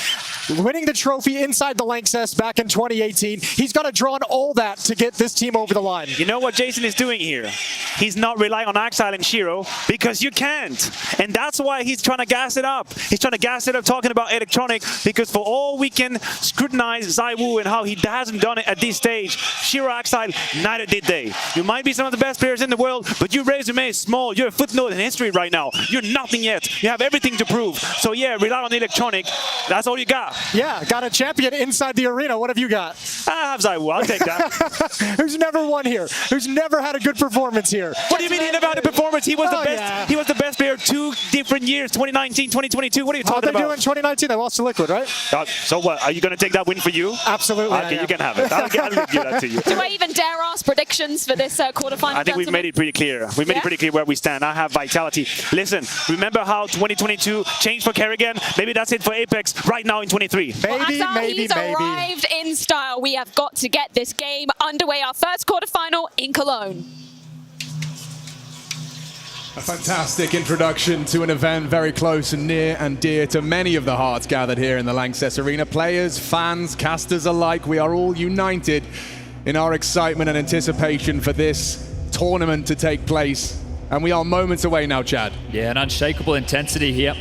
winning the trophy inside the Lanxess back in 2018. He's got to draw on all that to get this team over the line. You know what Jason is doing here? He's not relying on Axile and Shiro because you can't. And that's why he's trying to gas it up. He's trying to gas it up talking about Electronic, because for all we can scrutinize ZywOo and how he hasn't done it at this stage, Shiro Axile, neither did they. You might be some of the best players in the world, but your resume is small. You're a footnote in history right now. You're nothing yet. You have everything to prove. So yeah, rely on Electronic. That's all you got. Yeah, got a champion inside the arena. What have you got? I have ZywOo. I'll take that. Who's never won here? Who's never had a good performance here? What do you mean he never had a performance? He was the best. Yeah. He was the best player 2 different years, 2019, 2022. What are you talking about? How they do in 2019? They lost to Liquid, right? So what? Are you going to take that win for you? Absolutely. Okay, you can have it. I'll give that to you. Do I even dare ask predictions for this quarterfinal? I think we've made it pretty clear. We made it pretty clear where we stand. I have Vitality. Listen, remember how 2022 changed for Kerrigan? Maybe that's it for Apex right now in 23. He's arrived in style. We have got to get this game underway. Our first quarterfinal in Cologne. A fantastic introduction to an event very close and near and dear to many of the hearts gathered here in the Lanxess Arena. Players, fans, casters alike, we are all united in our excitement and anticipation for this tournament to take place. And we are moments away now, Chad. Yeah, an unshakable intensity here.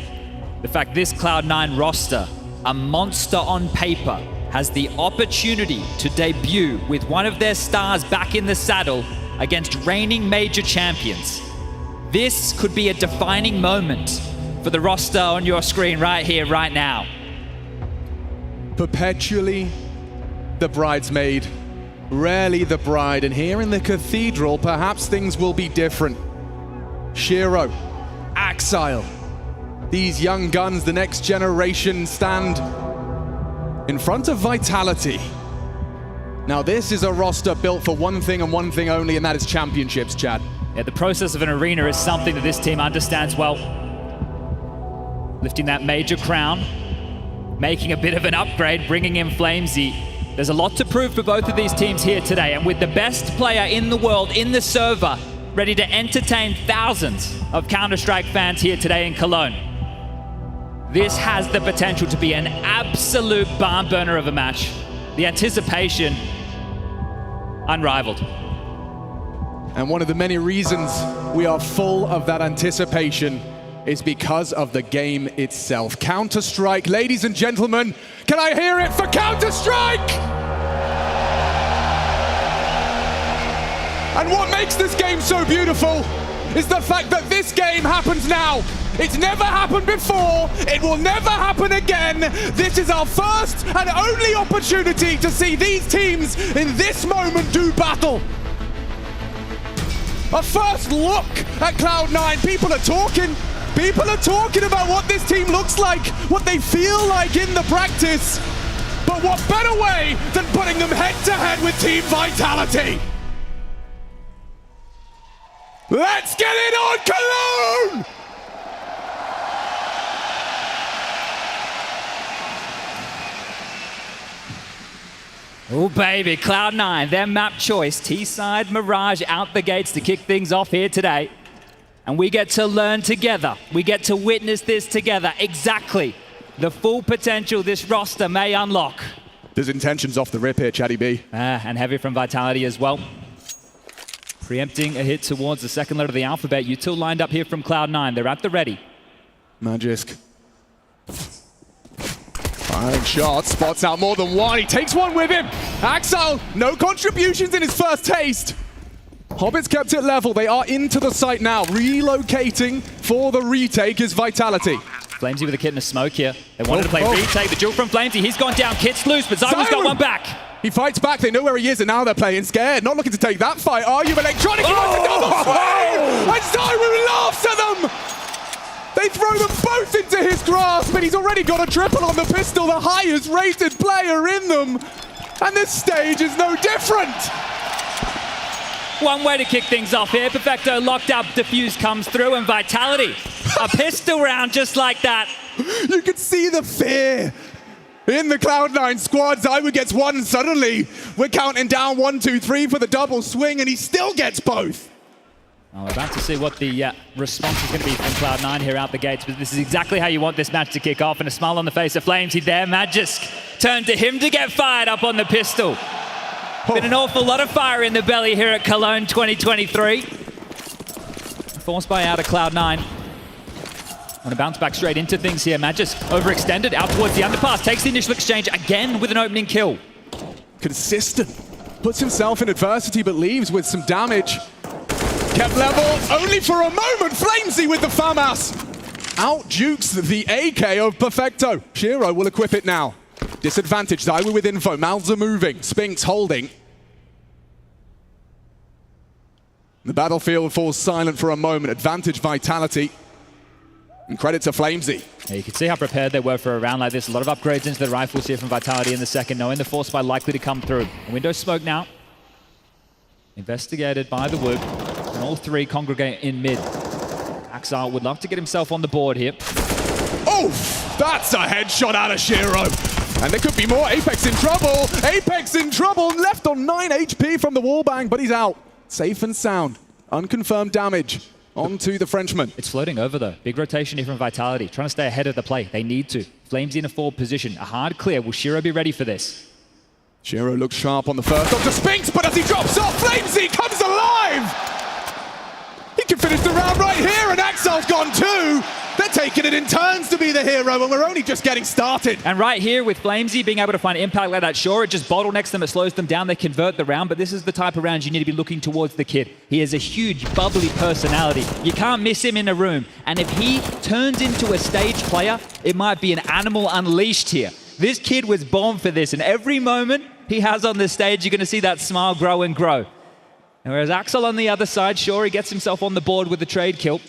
The fact this Cloud9 roster, a monster on paper, has the opportunity to debut with one of their stars back in the saddle against reigning major champions. This could be a defining moment for the roster on your screen right here, right now. Perpetually the bridesmaid, rarely the bride, and here in the cathedral, perhaps things will be different. Shiro, Axile, these young guns, the next generation, stand in front of Vitality. Now this is a roster built for one thing and one thing only, and that is championships, Chad. Yeah, the process of an arena is something that this team understands well. Lifting that major crown, making a bit of an upgrade, bringing in Flamesy. There's a lot to prove for both of these teams here today, and with the best player in the world in the server, ready to entertain thousands of Counter-Strike fans here today in Cologne. This has the potential to be an absolute barn burner of a match. The anticipation, unrivaled. And one of the many reasons we are full of that anticipation is because of the game itself. Counter-Strike, ladies and gentlemen, can I hear it for Counter-Strike? And what makes this game so beautiful is the fact that this game happens now. It's never happened before. It will never happen again. This is our first and only opportunity to see these teams in this moment do battle. A first look at Cloud9. People are talking. People are talking about what this team looks like, what they feel like in the practice. But what better way than putting them head-to-head with Team Vitality? Let's get it on, Cologne! Oh baby, Cloud9, their map choice, T-side Mirage out the gates to kick things off here today. And we get to learn together. We get to witness this together. Exactly the full potential this roster may unlock. There's intentions off the rip here, Chatty B. And heavy from Vitality as well. Preempting a hit towards the second letter of the alphabet. Util lined up here from Cloud9. They're at the ready. Magisk. Firing shots, spots out more than one. He takes one with him. Axile, no contributions in his first taste. Hobbits kept it level. They are into the site now. Relocating for the retake is Vitality. Flamesy with a kit and a smoke here. They wanted to play retake. The duel from Flamesy. He's gone down. Kit's loose, but ZywOo's got one back. He fights back. They know where he is, and now they're playing scared. Not looking to take that fight, are you? Electronic, he wants a double swing! And ZywOo laughs at them! They throw them both into his grasp, and he's already got a triple on the pistol, the highest rated player in them. And this stage is no different. One way to kick things off here. Perfecto locked up, Diffuse comes through, and Vitality. A pistol round just like that. You can see the fear in the Cloud9 squad. ZywOo gets one suddenly. We're counting down 1, 2, 3 for the double swing, and he still gets both. Well, we're about to see what the response is going to be from Cloud9 here out the gates, but this is exactly how you want this match to kick off, and a smile on the face of Flamesy there. Magisk turned to him to get fired up on the pistol. Been an awful lot of fire in the belly here at Cologne 2023. Forced by out of Cloud9. Want to bounce back straight into things here. Magisk overextended out towards the underpass. Takes the initial exchange again with an opening kill. Consistent. Puts himself in adversity, but leaves with some damage. Kept level only for a moment. Flamesy with the FAMAS. Out jukes the AK of Perfecto. Shiro will equip it now. Disadvantage, ZywOo with info. Mouths are moving. Spinks holding. The battlefield falls silent for a moment. Advantage Vitality. And credit to Flamesy. Yeah, you can see how prepared they were for a round like this. A lot of upgrades into the rifles here from Vitality in the second, knowing the force spy likely to come through. Window smoke now. Investigated by the Woog. And all three congregate in mid. Axar would love to get himself on the board here. Oh, that's a headshot out of Shiro. And there could be more. Apex in trouble. Apex in trouble. Left on 9 HP from the wallbang, but he's out. Safe and sound. Unconfirmed damage onto the Frenchman. It's floating over though. Big rotation here from Vitality. Trying to stay ahead of the play. They need to. Flames in a forward position. A hard clear. Will Shiro be ready for this? Shiro looks sharp on the first onto Spinks, but as he drops off, Flamesy comes alive! He can finish the round right here, and Axel's gone too! They're taking it in turns to be the hero, and we're only just getting started. And right here with Flamesy being able to find impact like that, sure, it just bottlenecks them, it slows them down, they convert the round, but this is the type of rounds you need to be looking towards the kid. He has a huge, bubbly personality. You can't miss him in a room, and if he turns into a stage player, it might be an animal unleashed here. This kid was born for this, and every moment he has on the stage, you're going to see that smile grow and grow. And whereas Axel on the other side, sure, he gets himself on the board with the trade kill,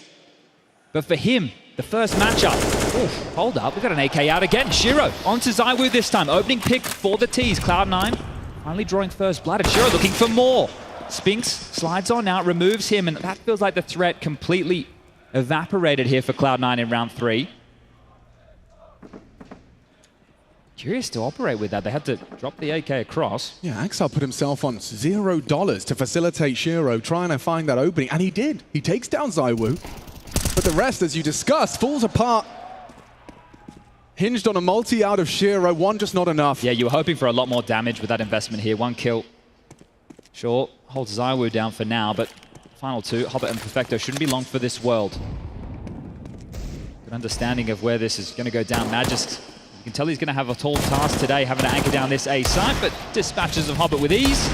but for him, the first matchup. Oof, hold up, we've got an AK out again. Shiro onto ZywOo this time. Opening pick for the T's. Cloud9 finally drawing first blood. And Shiro looking for more. Spinks slides on out, removes him, and that feels like the threat completely evaporated here for Cloud9 in round 3. Curious to operate with that. They had to drop the AK across. Yeah, Axel put himself on $0 to facilitate Shiro trying to find that opening, and he did. He takes down ZywOo. But the rest, as you discussed, falls apart. Hinged on a multi out of Shiro, one just not enough. Yeah, you were hoping for a lot more damage with that investment here. One kill. Sure, holds ZywOo down for now, but final two, Hobbit and Perfecto, shouldn't be long for this world. Good understanding of where this is going to go down. Magisk, you can tell he's going to have a tall task today, having to anchor down this A site, but dispatches of Hobbit with ease.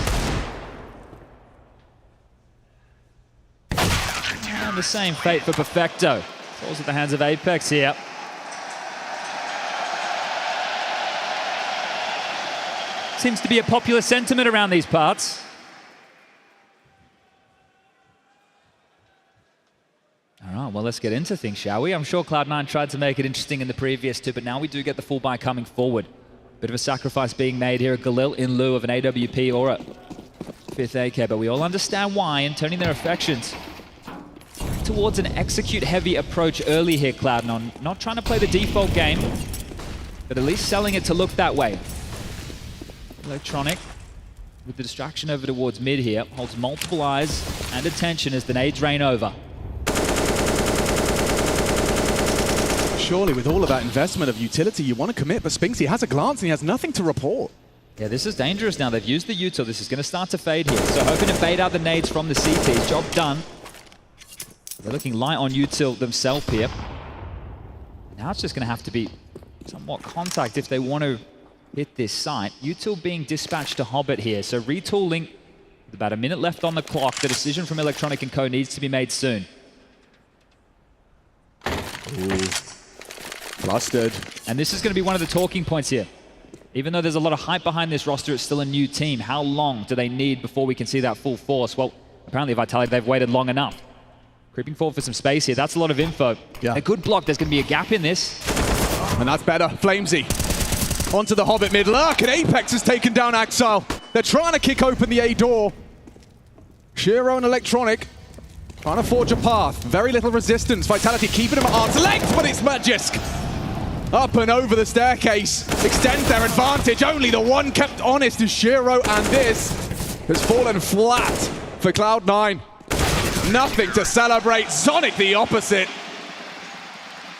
And the same fate for Perfecto. Falls at the hands of Apex here. Seems to be a popular sentiment around these parts. All right, well, let's get into things, shall we? I'm sure Cloud9 tried to make it interesting in the previous two, but now we do get the full buy coming forward. Bit of a sacrifice being made here at Galil in lieu of an AWP or a 5th AK, but we all understand why, and turning their affections towards an execute-heavy approach early here, Cloud9. Not trying to play the default game, but at least selling it to look that way. Electronic, with the distraction over towards mid here, holds multiple eyes and attention as the nades rain over. Surely, with all of that investment of utility, you want to commit, but Spinksy has a glance and he has nothing to report. Yeah, this is dangerous now. They've used the util. This is going to start to fade here. So hoping to fade out the nades from the CTs. Job done. They're looking light on util themselves here. Now it's just going to have to be somewhat contact if they want to hit this site. Util being dispatched to Hobbit here. So retooling, with about a minute left on the clock. The decision from Electronic and Co needs to be made soon. Ooh. Flustered. And this is going to be one of the talking points here. Even though there's a lot of hype behind this roster, it's still a new team. How long do they need before we can see that full force? Well, apparently Vitality, they've waited long enough. Creeping forward for some space here. That's a lot of info. Yeah. A good block. There's going to be a gap in this. And that's better. Flamesy onto the Hobbit mid lurk, and Apex has taken down Axile. They're trying to kick open the A door. Shiro and Electronic trying to forge a path. Very little resistance. Vitality keeping him at arm's length, but it's Magisk. Up and over the staircase. Extends their advantage. Only the one kept honest is Shiro, and this has fallen flat for Cloud9. Nothing to celebrate. Sonic the opposite.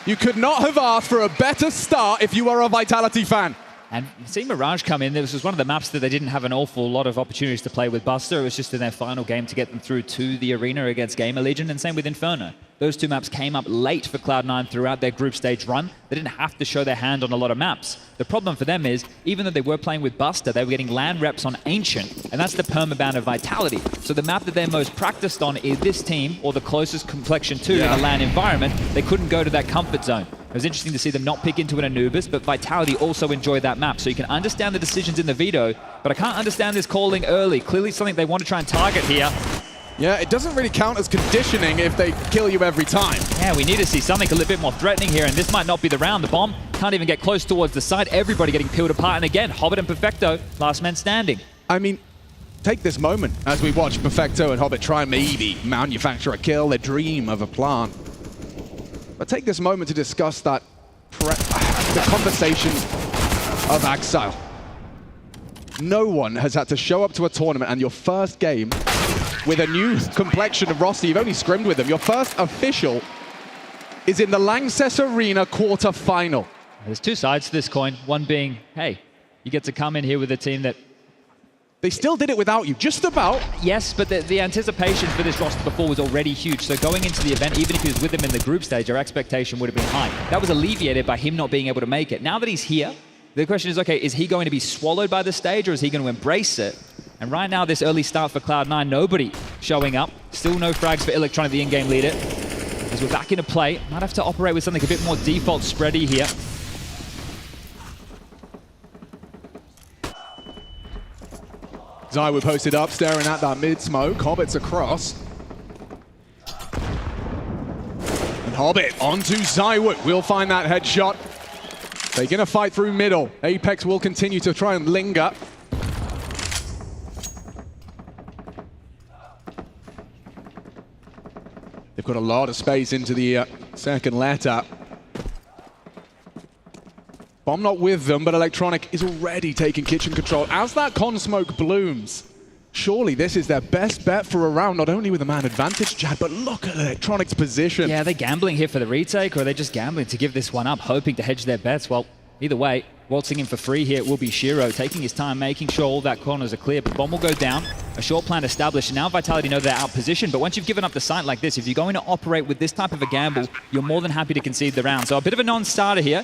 You could not have asked for a better start if you are a Vitality fan. And seeing Mirage come in, this was one of the maps that they didn't have an awful lot of opportunities to play with Buster. It was just in their final game to get them through to the arena against Gamer Legion, and same with Inferno. Those two maps came up late for Cloud9 throughout their group stage run. They didn't have to show their hand on a lot of maps. The problem for them is, even though they were playing with Buster, they were getting LAN reps on Ancient, and that's the permaban of Vitality. So the map that they're most practiced on is this team, or the closest complexion to in a LAN environment. They couldn't go to that comfort zone. It was interesting to see them not pick into an Anubis, but Vitality also enjoyed that map. So you can understand the decisions in the veto, but I can't understand this calling early. Clearly something they want to try and target here. Yeah, it doesn't really count as conditioning if they kill you every time. Yeah, we need to see something a little bit more threatening here, and this might not be the round. The bomb can't even get close towards the side. Everybody getting peeled apart, and again, Hobbit and Perfecto, last man standing. I mean, take this moment as we watch Perfecto and Hobbit try and maybe manufacture a kill, their dream of a plan. But take this moment to discuss that the conversation of Axile. No one has had to show up to a tournament and your first game with a new complexion of roster. You've only scrimmed with them. Your first official is in the Lanxess Arena quarter-final. There's two sides to this coin. One being, hey, you get to come in here with a team that... They still did it without you, just about. Yes, but the anticipation for this roster before was already huge. So going into the event, even if he was with them in the group stage, our expectation would have been high. That was alleviated by him not being able to make it. Now that he's here, the question is, okay, is he going to be swallowed by the stage, or is he going to embrace it? And right now, this early start for Cloud9, nobody showing up. Still no frags for Electronic, the in-game leader. As we're back into play, might have to operate with something a bit more default spready here. Zywoo posted up, staring at that mid-smoke. Hobbit's across. And Hobbit onto Zywoo. We'll find that headshot. They're going to fight through middle. Apex will continue to try and linger. They've got a lot of space into the second letter. Bomb not with them, but Electronic is already taking kitchen control. As that con smoke blooms, surely this is their best bet for a round, not only with a man advantage, Jad, but look at Electronic's position. Yeah, are they gambling here for the retake, or are they just gambling to give this one up, hoping to hedge their bets? Well, either way, waltzing in for free here will be Shiro, taking his time, making sure all that corners are clear, but bomb will go down. A short plan established, and now Vitality know they're out positioned, but once you've given up the site like this, if you're going to operate with this type of a gamble, you're more than happy to concede the round. So a bit of a non-starter here,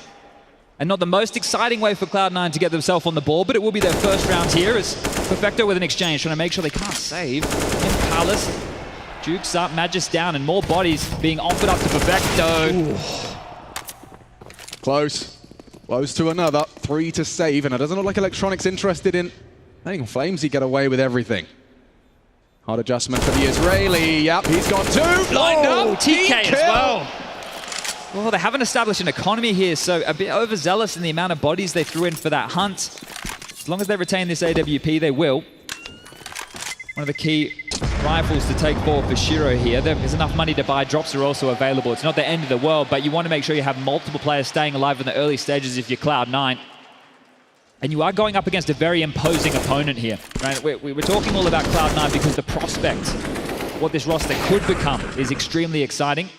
and not the most exciting way for Cloud9 to get themselves on the board, but it will be their first round here as Perfecto with an exchange, trying to make sure they can't save. Palace jukes up, Magis down, and more bodies being offered up to Perfecto. Ooh. Close. Close to another. 3 to save, and it doesn't look like Electronic's interested in letting Flamesy get away with everything. Hard adjustment for the Israeli. Yep, he's got two. Lined up. TK as well. Well, they haven't established an economy here, so a bit overzealous in the amount of bodies they threw in for that hunt. As long as they retain this AWP, they will. One of the key rifles to take forward for Shiro here. There's enough money to buy. Drops are also available. It's not the end of the world, but you want to make sure you have multiple players staying alive in the early stages if you're Cloud9. And you are going up against a very imposing opponent here. Right? We're talking all about Cloud9 because the prospect, what this roster could become, is extremely exciting.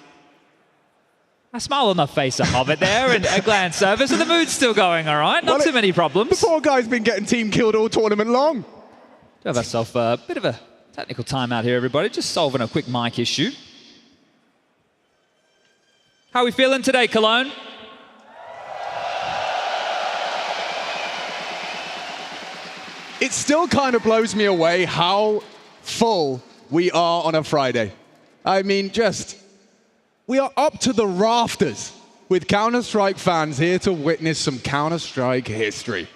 A smile on the face of Hobbit there, and a glance over, so the mood's still going all right. Not too many problems. The poor guy's been getting team killed all tournament long. Do have ourselves a bit of a technical timeout here, everybody. Just solving a quick mic issue. How are we feeling today, Cologne? It still kind of blows me away how full we are on a Friday. I mean, we are up to the rafters with Counter-Strike fans here to witness some Counter-Strike history.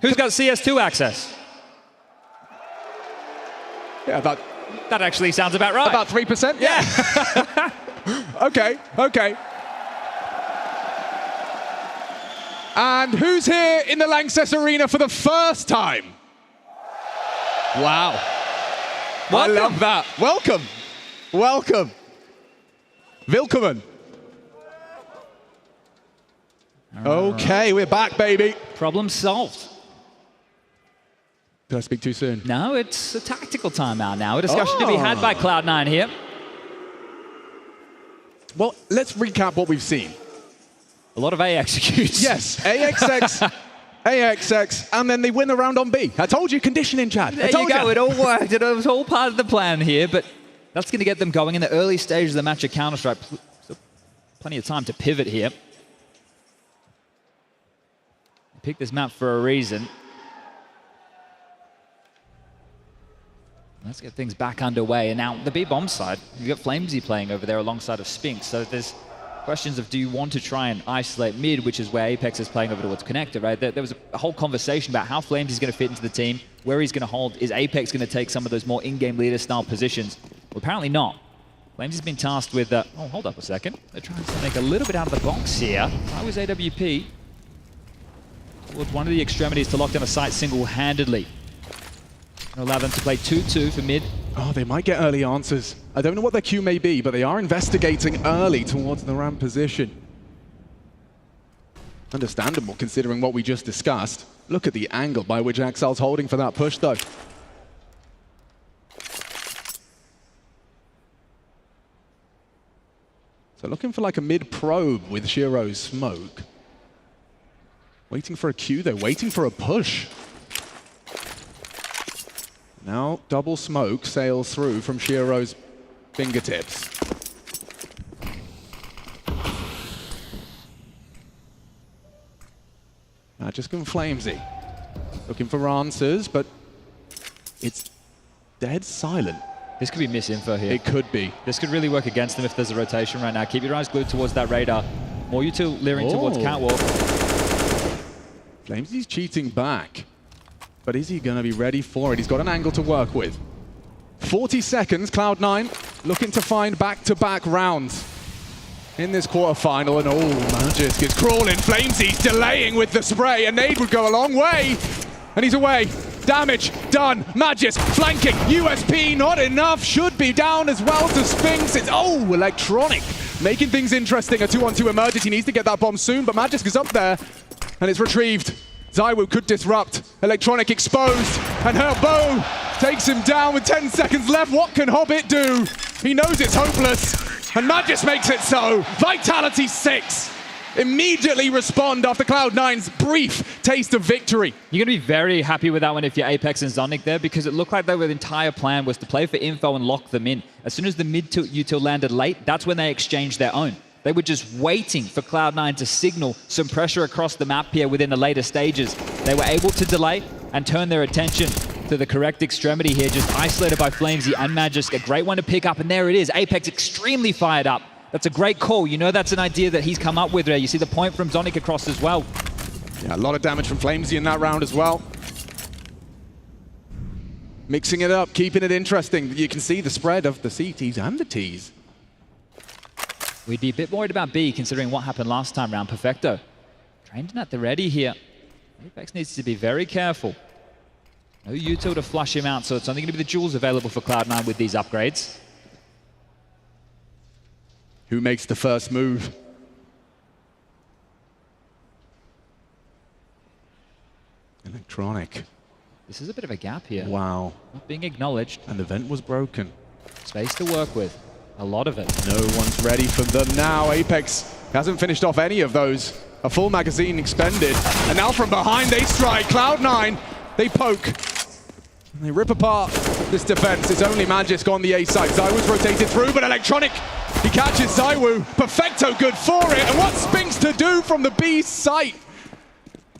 Who's got CS2 access? Yeah, That actually sounds about right. About 3%? Yeah. Okay, okay. And who's here in the Lanxess Arena for the first time? Wow. Welcome. I love that. Welcome. Welcome. Willkommen. Okay, we're back, baby. Problem solved. Did I speak too soon? No, it's a tactical timeout now. A discussion to be had by Cloud9 here. Well, let's recap what we've seen. A lot of A executes. Yes, AXX, AXX, and then they win the round on B. I told you, conditioning, Chad. There you go, it all worked. It was all part of the plan here, but that's going to get them going in the early stages of the match at Counter-Strike. So plenty of time to pivot here. Pick this map for a reason. Let's get things back underway. And now the B bomb side, you've got Flamesy playing over there alongside of Spinks. So there's questions of, do you want to try and isolate mid, which is where Apex is playing over towards Connector, right? There was a whole conversation about how Flamesy's going to fit into the team, where he's going to hold. Is Apex going to take some of those more in-game leader style positions? Well, apparently not. Flamesy's been tasked with, oh, hold up a second. They're trying to make a little bit out of the box here. If I was AWP, towards one of the extremities to lock down a site single-handedly. Allow them to play 2-2 for mid. Oh, they might get early answers. I don't know what their Q may be, but they are investigating early towards the ramp position. Understandable, considering what we just discussed. Look at the angle by which Axel's holding for that push, though. So looking for like a mid-probe with Shiro's smoke. Waiting for a Q, though. Waiting for a push. Now, double smoke sails through from Shiro's fingertips. Magisk and Flamesy looking for answers, but it's dead silent. This could be misinfo here. It could be. This could really work against them if there's a rotation right now. Keep your eyes glued towards that radar. More util leering towards Catwalk. Flamesy's cheating back. But is he going to be ready for it? He's got an angle to work with. 40 seconds, Cloud9 looking to find back-to-back rounds in this quarterfinal. And Magisk is crawling. Flamesy's delaying with the spray. A nade would go a long way. And he's away. Damage done. Magisk flanking. USP not enough. Should be down as well to Spinks. It's, Electronic. Making things interesting. A 2-on-2 emerges. He needs to get that bomb soon, but Magisk is up there. And it's retrieved. ZywOo could disrupt. Electronic exposed, and her bow takes him down with 10 seconds left. What can Hobbit do? He knows it's hopeless, and Magisk makes it so. Vitality 6. Immediately respond after Cloud9's brief taste of victory. You're going to be very happy with that one if you're Apex and Zonic there, because it looked like their entire plan was to play for info and lock them in. As soon as the mid-util landed late, that's when they exchanged their own. They were just waiting for Cloud9 to signal some pressure across the map here within the later stages. They were able to delay and turn their attention to the correct extremity here, just isolated by Flamesy and Magisk. A great one to pick up, and there it is. Apex extremely fired up. That's a great call. You know that's an idea that he's come up with there. You see the point from Zonic across as well. Yeah, a lot of damage from Flamesy in that round as well. Mixing it up, keeping it interesting. You can see the spread of the CTs and the Ts. We'd be a bit worried about B, considering what happened last time round. Perfecto trained in at the ready here. Apex needs to be very careful. No util to flush him out, so it's only going to be the jewels available for Cloud9 with these upgrades. Who makes the first move? Electronic. This is a bit of a gap here. Wow. Not being acknowledged. And the vent was broken. Space to work with. A lot of it. No one's ready for them now. Apex hasn't finished off any of those. A full magazine expended. And now from behind they strike. Cloud9, they poke. And they rip apart this defense. It's only Magisk on the A side. ZywOo's rotated through, but Electronic, he catches ZywOo. Perfecto good for it. And what's Spinks to do from the B site?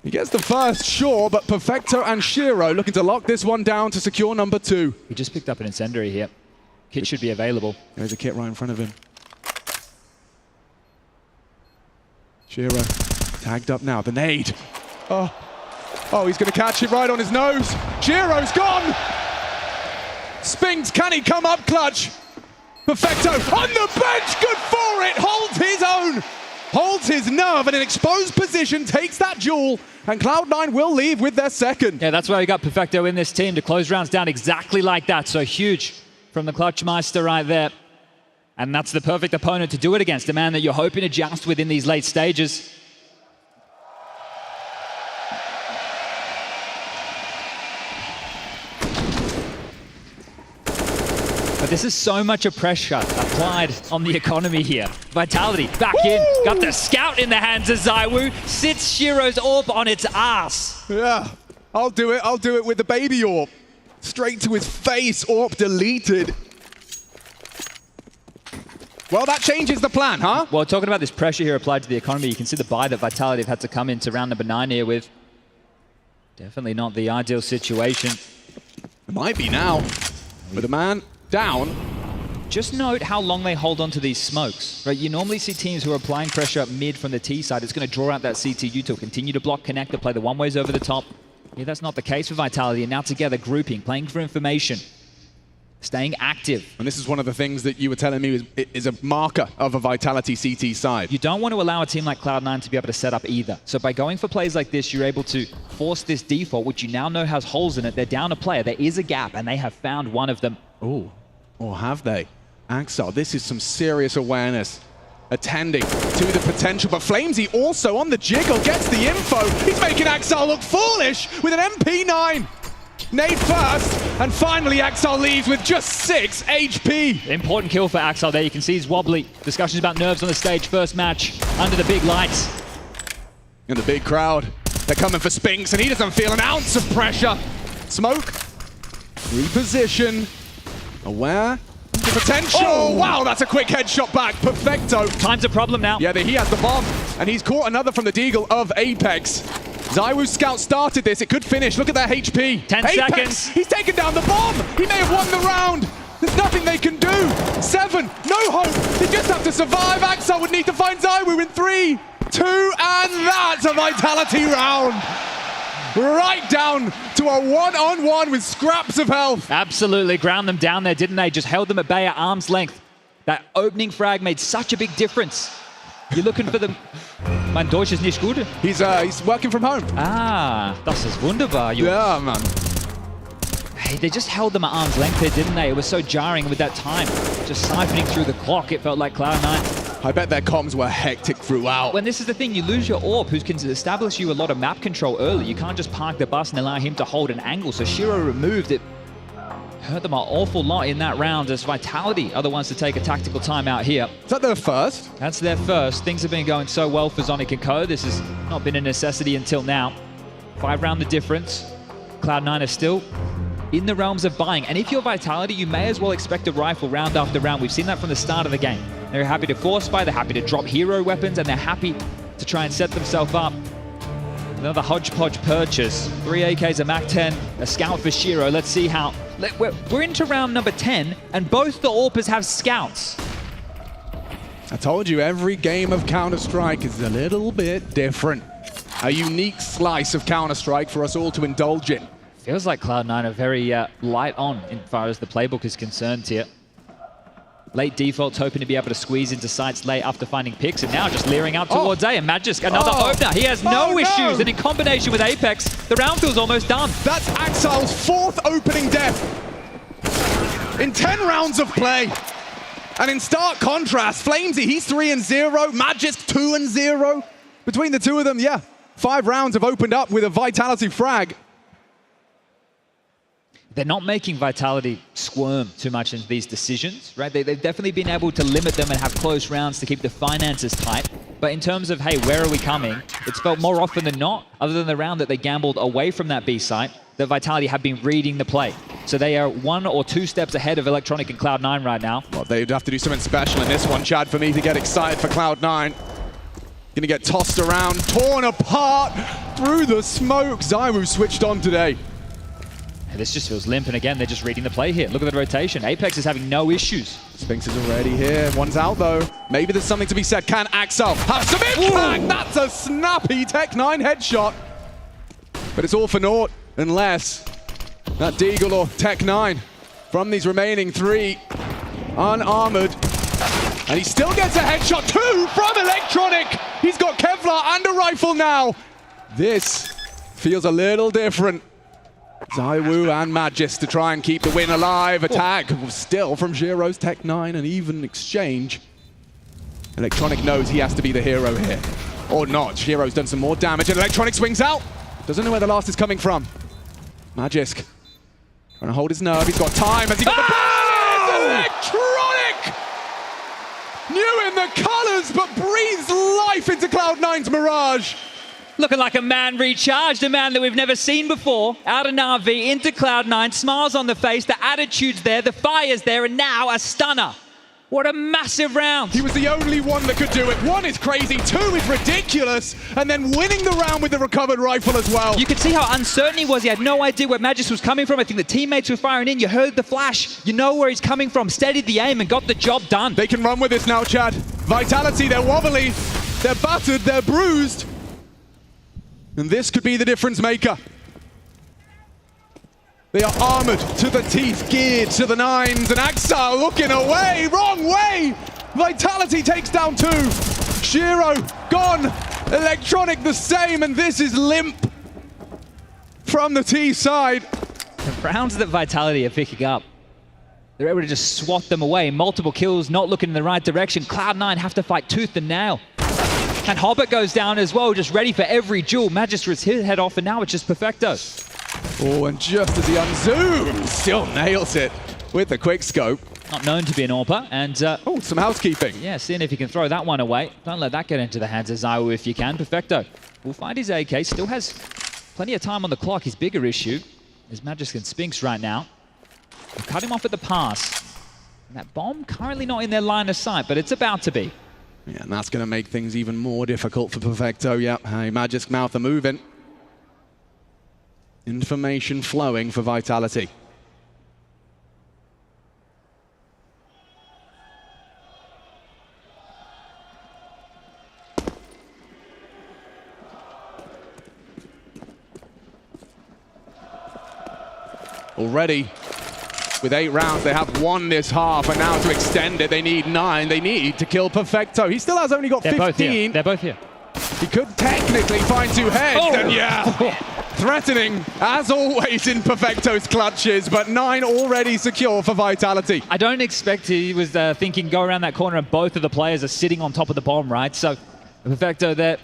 He gets the first, sure, but Perfecto and Shiro looking to lock this one down to secure number 2. He just picked up an incendiary here. Kit should be available. There's a kit right in front of him. Shiro tagged up now. The nade. Oh, he's going to catch it right on his nose. Shiro's gone. Spinks, can he come up clutch? Perfecto on the bench, good for it, holds his own. Holds his nerve in an exposed position, takes that duel, and Cloud9 will leave with their second. Yeah, that's why we got Perfecto in this team to close rounds down exactly like that. So huge from the Clutchmeister right there. And that's the perfect opponent to do it against, a man that you're hoping to joust with in these late stages. But this is so much of pressure applied on the economy here. Vitality back in, got the scout in the hands of ZywOo, sits Shiro's orb on its ass. Yeah, I'll do it with the baby orb. Straight to his face, orb deleted. Well, that changes the plan, huh? Well, talking about this pressure here applied to the economy, you can see the buy that Vitality have had to come into round number 9 here with. Definitely not the ideal situation. It might be now, with a man down. Just note how long they hold on to these smokes, right? You normally see teams who are applying pressure up mid from the T side. It's going to draw out that CTU to continue to block connector, play the one-ways over the top. Yeah, that's not the case for Vitality. And now together, grouping, playing for information, staying active. And this is one of the things that you were telling me is a marker of a Vitality CT side. You don't want to allow a team like Cloud9 to be able to set up either. So by going for plays like this, you're able to force this default, which you now know has holes in it. They're down a player. There is a gap, and they have found one of them. Ooh, or have they? Axel, this is some serious awareness. Attending to the potential, but Flamesy also on the jiggle, gets the info. He's making Axel look foolish with an MP9. Nade first, and finally Axel leaves with just 6 HP. Important kill for Axel there. You can see he's wobbly. Discussions about nerves on the stage. First match under the big lights. In the big crowd, they're coming for Spinks, and he doesn't feel an ounce of pressure. Smoke, reposition, aware. The potential! Oh, wow, that's a quick headshot back. Perfecto. Time's a problem now. Yeah, he has the bomb, and he's caught another from the deagle of Apex. ZywOo's scout started this. It could finish. Look at their HP. 10 Apex, seconds. He's taken down the bomb. He may have won the round. There's nothing they can do. 7, no hope. They just have to survive. Axel would need to find ZywOo in 3, 2, and that's a Vitality round. Right down to a one-on-one with scraps of health. Absolutely ground them down there, didn't they? Just held them at bay at arm's length. That opening frag made such a big difference. You're looking for the... Mein Deutsch ist nicht gut. He's working from home. Ah, das ist wunderbar. Yeah, man. Hey, they just held them at arm's length there, didn't they? It was so jarring with that time. Just siphoning through the clock, it felt like Cloud9. I bet their comms were hectic throughout. When this is the thing, you lose your AWP, who can establish you a lot of map control early. You can't just park the bus and allow him to hold an angle. So Shiro removed it. Hurt them an awful lot in that round as Vitality are the ones to take a tactical timeout here. Is that their first? That's their first. Things have been going so well for Zonic and Co. This has not been a necessity until now. 5 round the difference. Cloud9 are still in the realms of buying. And if you're Vitality, you may as well expect a rifle round after round. We've seen that from the start of the game. They're happy to force buy, they're happy to drop hero weapons, and they're happy to try and set themselves up. Another hodgepodge purchase. 3 AKs, a MAC-10, a scout for Shiro. Let's see how... We're into round number 10, and both the AWPers have scouts. I told you, every game of Counter-Strike is a little bit different. A unique slice of Counter-Strike for us all to indulge in. Feels like Cloud9 are very light on as far as the playbook is concerned here. Late defaults hoping to be able to squeeze into sites late after finding picks, and now just leering out towards A. And Magisk, another opener. He has no issues, and in combination with Apex, the round feels almost done. That's Axel's 4th opening death in 10 rounds of play. And in stark contrast, Flamesy, he's 3-0, Magisk 2-0. Between the two of them, yeah, 5 rounds have opened up with a Vitality frag. They're not making Vitality squirm too much into these decisions, right? They've definitely been able to limit them and have close rounds to keep the finances tight. But in terms of, hey, where are we coming? It's felt more often than not, other than the round that they gambled away from that B site, that Vitality have been reading the play. So they are 1 or 2 steps ahead of Electronic and Cloud9 right now. Well, they'd have to do something special in this one, Chad, for me to get excited for Cloud9. Gonna get tossed around, torn apart through the smoke. ZywOo switched on today. This just feels limp, and again, they're just reading the play here. Look at the rotation. Apex is having no issues. Spinks is already here. One's out, though. Maybe there's something to be said. Can Axel have some impact? Ooh. That's a snappy Tech9 headshot. But it's all for naught, unless that Deagle or Tech9 from these remaining 3. Unarmored. And he still gets a headshot, 2 from Electronic. He's got Kevlar and a rifle now. This feels a little different. ZywOo and Magis to try and keep the win alive. A tag still from Giro's Tech 9, an even exchange. Electronic knows he has to be the hero here. Or not. Giro's done some more damage and Electronic swings out. Doesn't know where the last is coming from. Magisk trying to hold his nerve. He's got time as he got the Electronic! New in the colors, but breathes life into Cloud9's Mirage. Looking like a man recharged, a man that we've never seen before. Out of Na'Vi into Cloud9, smiles on the face, the attitude's there, the fire's there, and now a stunner. What a massive round. He was the only one that could do it. 1 is crazy, 2 is ridiculous, and then winning the round with the recovered rifle as well. You could see how uncertain he was. He had no idea where Magis was coming from. I think the teammates were firing in. You heard the flash. You know where he's coming from. Steadied the aim and got the job done. They can run with this now, Chad. Vitality, they're wobbly, they're battered, they're bruised. And this could be the difference maker. They are armored to the teeth, geared to the 9s, and Axel looking away, wrong way! Vitality takes down 2. Giro gone, Electronic the same, and this is limp from the T side. The rounds that Vitality are picking up, they're able to just swat them away. Multiple kills, not looking in the right direction. Cloud9 have to fight tooth and nail. And Hobbit goes down as well, just ready for every duel. Magistrate's his head off, and now it's just Perfecto. Oh, and just as he unzooms, still nails it with the quick scope. Not known to be an AWPer, and oh, some housekeeping. Yeah, seeing if he can throw that one away. Don't let that get into the hands of ZywOo if you can. Perfecto will find his AK, still has plenty of time on the clock. His bigger issue is Magisk and Spinks right now. They'll cut him off at the pass. And that bomb currently not in their line of sight, but it's about to be. Yeah, and that's going to make things even more difficult for Perfecto. Yep, hey, Magisk mouth are moving. Information flowing for Vitality. Already, with 8 rounds, they have won this half, and now to extend it, they need 9. They need to kill Perfecto. He still has only got 15. They're both here. He could technically find 2 heads, and yeah, threatening, as always, in Perfecto's clutches, but 9 already secure for Vitality. I don't expect he was thinking go around that corner and both of the players are sitting on top of the bomb, right? So Perfecto there,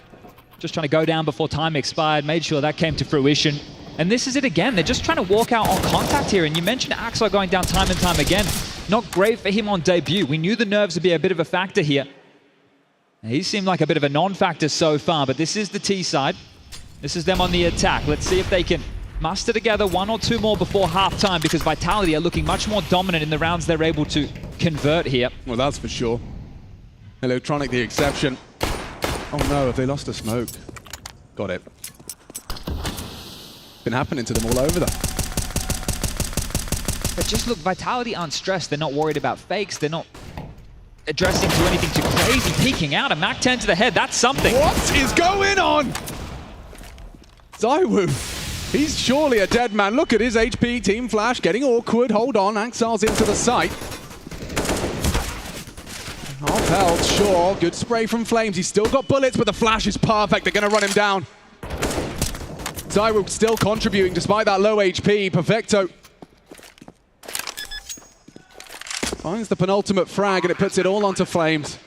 just trying to go down before time expired, made sure that came to fruition. And this is it again. They're just trying to walk out on contact here. And you mentioned Axel going down time and time again. Not great for him on debut. We knew the nerves would be a bit of a factor here. He seemed like a bit of a non-factor so far, but this is the T side. This is them on the attack. Let's see if they can muster together 1 or 2 more before halftime, because Vitality are looking much more dominant in the rounds they're able to convert here. Well, that's for sure. Electronic the exception. Oh no, have they lost a smoke? Got it. Been happening to them all over them. But just look, Vitality aren't stressed. They're not worried about fakes. They're not addressing to anything too crazy. Peeking out a Mac 10 to the head. That's something. What is going on? ZywOo, he's surely a dead man. Look at his HP. Team Flash getting awkward. Hold on, Axel's into the site. Half health, sure. Good spray from Flames. He's still got bullets, but the flash is perfect. They're going to run him down. ZywOo still contributing despite that low HP. Perfecto finds the penultimate frag, and it puts it all onto Flames.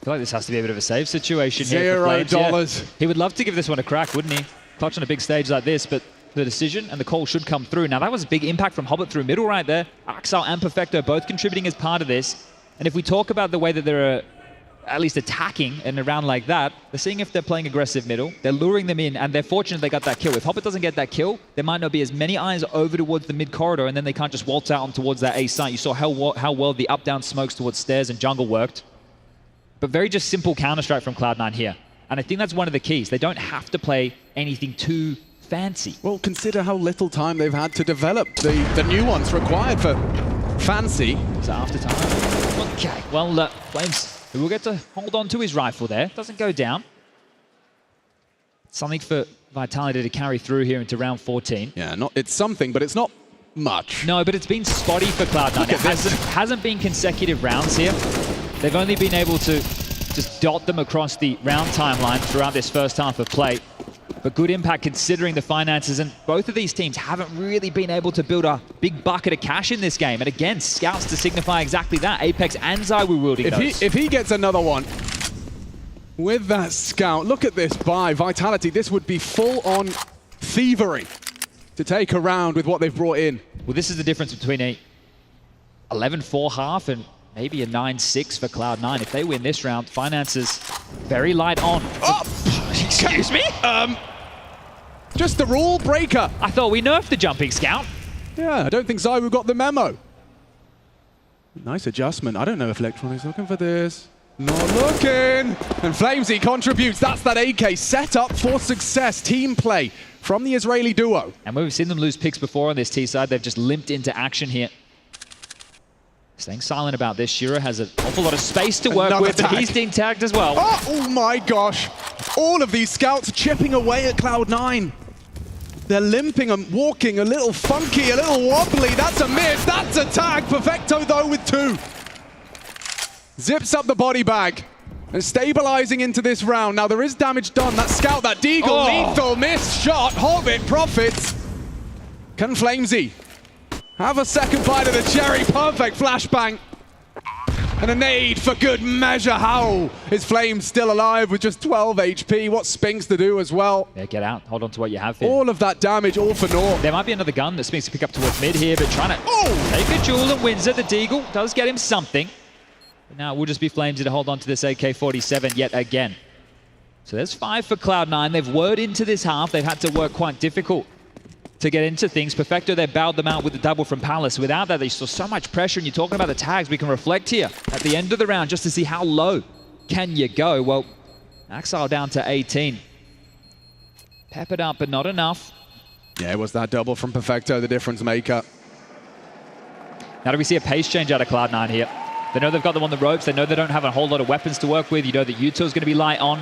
I feel like this has to be a bit of a save situation here for Flames. $0. Yeah. He would love to give this one a crack, wouldn't he? Clutch on a big stage like this, but the decision and the call should come through. Now, that was a big impact from Hobbit through middle right there. Axel and Perfecto both contributing as part of this. And if we talk about the way that they're at least attacking in a round like that, they're seeing if they're playing aggressive middle. They're luring them in, and they're fortunate they got that kill. If Hobbit doesn't get that kill, there might not be as many eyes over towards the mid corridor, and then they can't just waltz out on towards that A site. You saw how well the up-down smokes towards stairs and jungle worked. But very just simple Counter-Strike from Cloud9 here. And I think that's one of the keys. They don't have to play anything too fancy. Well, consider how little time they've had to develop the nuance required for fancy. So after time. Okay, well, Flames, who will get to hold on to his rifle there. Doesn't go down. Something for Vitality to carry through here into round 14. Yeah, it's something, but it's not much. No, but it's been spotty for Cloud9. It hasn't been consecutive rounds here. They've only been able to just dot them across the round timeline throughout this first half of play. But good impact considering the finances, and both of these teams haven't really been able to build a big bucket of cash in this game. And again, scouts to signify exactly that. Apex and ZywOo wielding those. If he gets another one with that scout, look at this buy. Vitality, this would be full-on thievery to take a round with what they've brought in. Well, this is the difference between a 11-4 half and maybe a 9-6 for Cloud9. If they win this round, finances very light on. Oh! Excuse me? Just the rule breaker. I thought we nerfed the jumping scout. Yeah, I don't think ZywOo got the memo. Nice adjustment. I don't know if Electronic's looking for this. Not looking. And Flamesy contributes. That's that AK set up for success. Team play from the Israeli duo. And we've seen them lose picks before on this T side. They've just limped into action here. Staying silent about this. Shiro has an awful lot of space to work with, but he's being tagged as well. Oh my gosh. All of these scouts chipping away at Cloud9. They're limping and walking a little funky, a little wobbly. That's a miss. That's a tag. Perfecto, though, with 2. Zips up the body bag and stabilizing into this round. Now, there is damage done. That scout, that deagle, lethal miss shot. Hobbit profits. Can Flamesy have a second bite of the cherry? Perfect flashbang. And a nade for good measure. How is Flames still alive with just 12 HP? What's Spinks to do as well? Yeah, get out. Hold on to what you have here. All of that damage, all for naught. There might be another gun that Spinks can pick up towards mid here, but trying to take a jewel and wins it. The deagle does get him something. But now it will just be Flamesy to hold on to this AK-47 yet again. So there's 5 for Cloud9. They've whirred into this half. They've had to work quite difficult to get into things. Perfecto, they bowed them out with the double from Palace. Without that, they saw so much pressure, and you're talking about the tags. We can reflect here at the end of the round just to see how low can you go. Well, Axile down to 18. Peppered up, but not enough. Yeah, it was that double from Perfecto, the difference maker. Now do we see a pace change out of Cloud9 here? They know they've got them on the ropes. They know they don't have a whole lot of weapons to work with. You know that Yuto's going to be light on.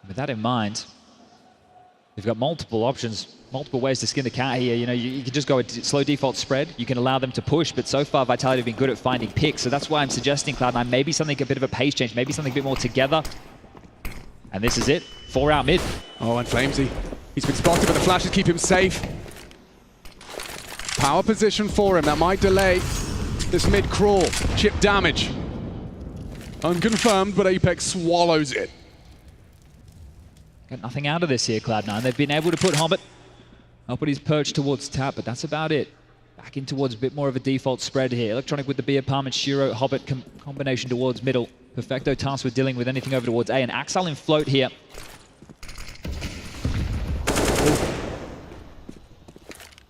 With that in mind, they've got multiple options, multiple ways to skin the cat here. You know, you can just go a slow default spread. You can allow them to push, but so far Vitality have been good at finding picks. So that's why I'm suggesting Cloud9 maybe something a bit of a pace change, maybe something a bit more together. And this is it. 4 out mid. Oh, and Flamesy. He's been spotted, but the flashes keep him safe. Power position for him. That might delay this mid crawl. Chip damage. Unconfirmed, but Apex swallows it. Got nothing out of this here, Cloud9. They've been able to put Hobbit up at his perch towards tap, but that's about it. Back in towards a bit more of a default spread here. Electronic with the B apartment, Shiro, Hobbit combination towards middle. Perfecto tasked with dealing with anything over towards A, and Axile in float here.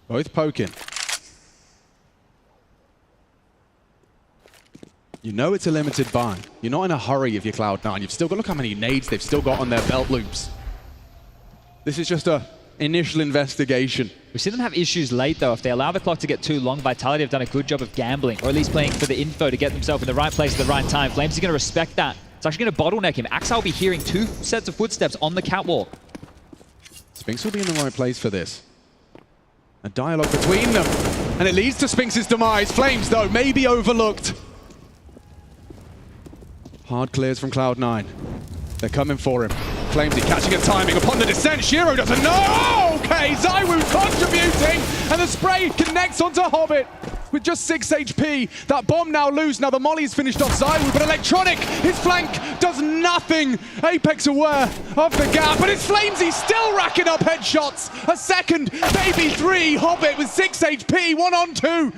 Both poking. You know it's a limited buy. You're not in a hurry if you're Cloud9. You've still got, look how many nades they've still got on their belt loops. This is just a initial investigation. We've seen them have issues late, though. If they allow the clock to get too long, Vitality have done a good job of gambling, or at least playing for the info to get themselves in the right place at the right time. Flames are going to respect that. It's actually going to bottleneck him. Axile will be hearing 2 sets of footsteps on the catwalk. Spinks will be in the right place for this. A dialogue between them, and it leads to Spinks' demise. Flames, though, may be overlooked. Hard clears from Cloud9. They're coming for him. Flamesy catching a timing upon the descent. Shiro doesn't know. Okay, ZywOo contributing, and the spray connects onto Hobbit with just 6 HP. That bomb now loose. Now the molly's finished off ZywOo, but Electronic, his flank does nothing. Apex aware of the gap, but it's Flamesy still racking up headshots. A second, maybe 3. Hobbit with 6 HP, 1 on 2.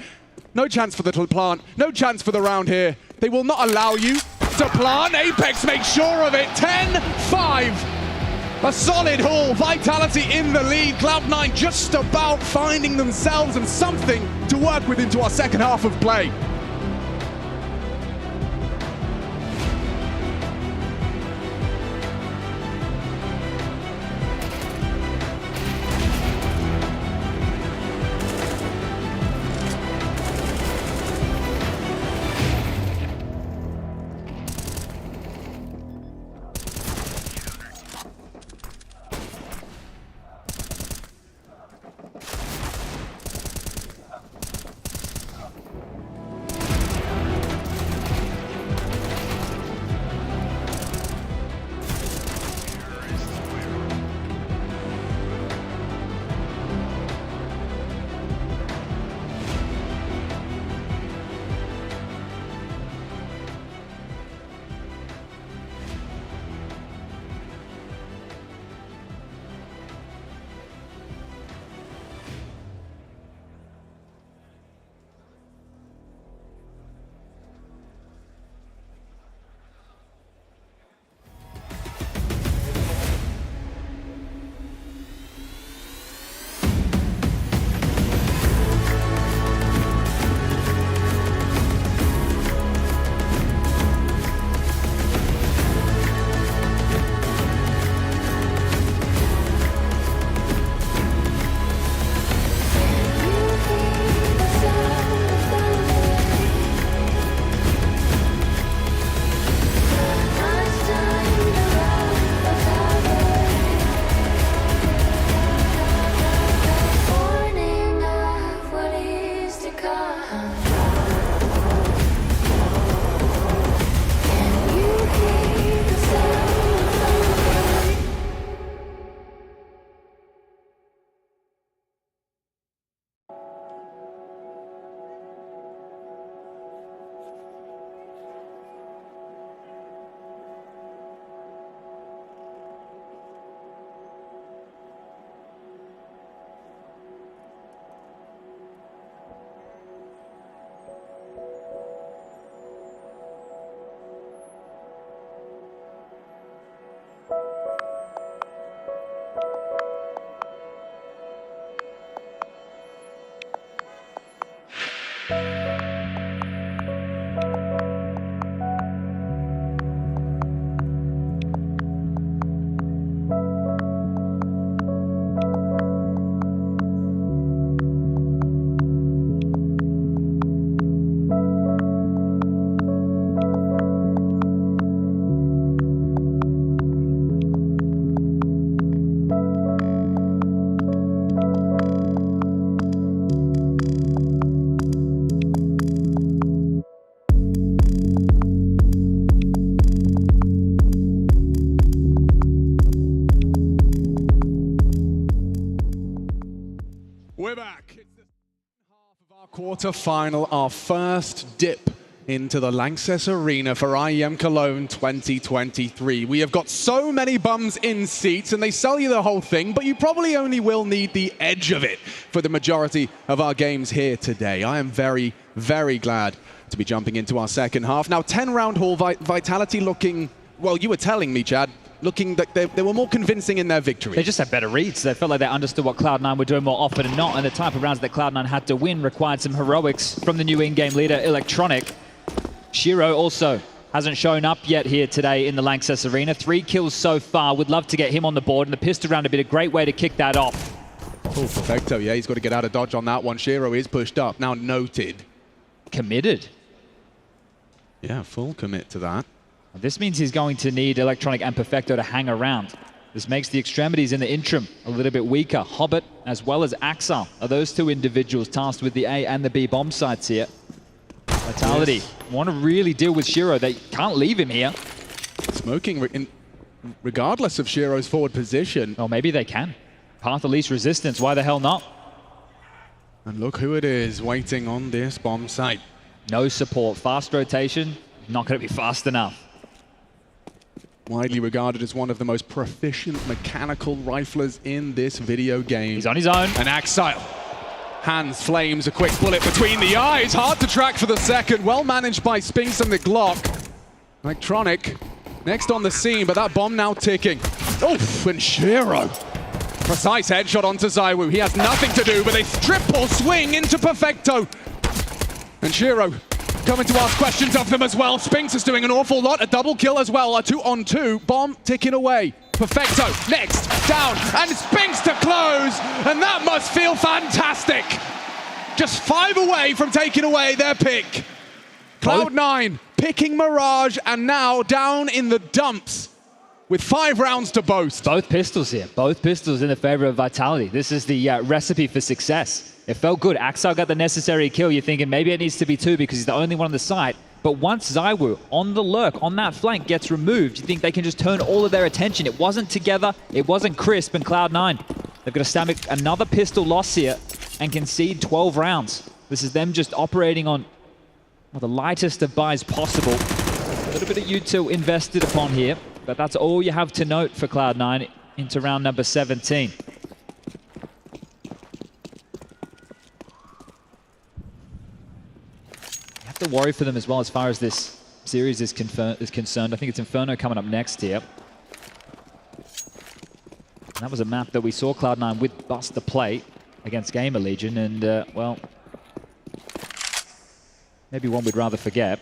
No chance for the plant. No chance for the round here. They will not allow you to plant. Apex makes sure of it. 10-5. A solid haul. Vitality in the lead. Cloud9 just about finding themselves and something to work with into our second half of play. We're back. It's the second half of our quarterfinal, our first dip into the Lanxess Arena for IEM Cologne 2023. We have got so many bums in seats and they sell you the whole thing, but you probably only will need the edge of it for the majority of our games here today. I am very, very glad to be jumping into our second half. Now, 10-round haul, Vitality looking, well, you were telling me, Chad, looking that they were more convincing in their victory. They just had better reads. They felt like they understood what Cloud9 were doing more often than not, and the type of rounds that Cloud9 had to win required some heroics from the new in-game leader, Electronic. Shiro also hasn't shown up yet here today in the Lanxess Arena. 3 kills so far. Would love to get him on the board, and the pistol round would be a great way to kick that off. Oh, perfecto. Yeah, he's got to get out of dodge on that one. Shiro is pushed up. Now noted. Committed. Yeah, full commit to that. This means he's going to need Electronic and Perfecto to hang around. This makes the extremities in the interim a little bit weaker. Hobbit as well as Axel are those two individuals tasked with the A and the B bomb sites here. Vitality want to really deal with Shiro. They can't leave him here. Smoking regardless of Shiro's forward position. Or maybe they can. Path of least resistance, why the hell not? And look who it is waiting on this bomb site. No support, fast rotation, not going to be fast enough. Widely regarded as one of the most proficient mechanical riflers in this video game. He's on his own. And Axile. Hands, flames, a quick bullet between the eyes. Hard to track for the second. Well managed by Spinks and the Glock. Electronic next on the scene, but that bomb now ticking. Oh, and Shiro. Precise headshot onto Zywoo. He has nothing to do, but they triple swing into Perfecto. And Shiro coming to ask questions of them as well. Spinks is doing an awful lot. A double kill as well. A 2-on-2. Bomb ticking away. Perfecto next, down, and Spinks to close. And that must feel fantastic. Just 5 away from taking away their pick. Cloud9 picking Mirage and now down in the dumps with 5 rounds to boast. Both pistols here. Both pistols in the favor of Vitality. This is the recipe for success. It felt good. Axel got the necessary kill. You're thinking maybe it needs to be 2 because he's the only one on the site. But once Zywoo on the lurk, on that flank, gets removed, you think they can just turn all of their attention. It wasn't together. It wasn't crisp. And Cloud9, they've got to stomach another pistol loss here and concede 12 rounds. This is them just operating on the lightest of buys possible. A little bit of util invested upon here, but that's all you have to note for Cloud9 into round number 17. To worry for them as well as far as this series is concerned. I think it's Inferno coming up next here. And that was a map that we saw Cloud9 with Buster play against Gamer Legion, and well, maybe one we'd rather forget.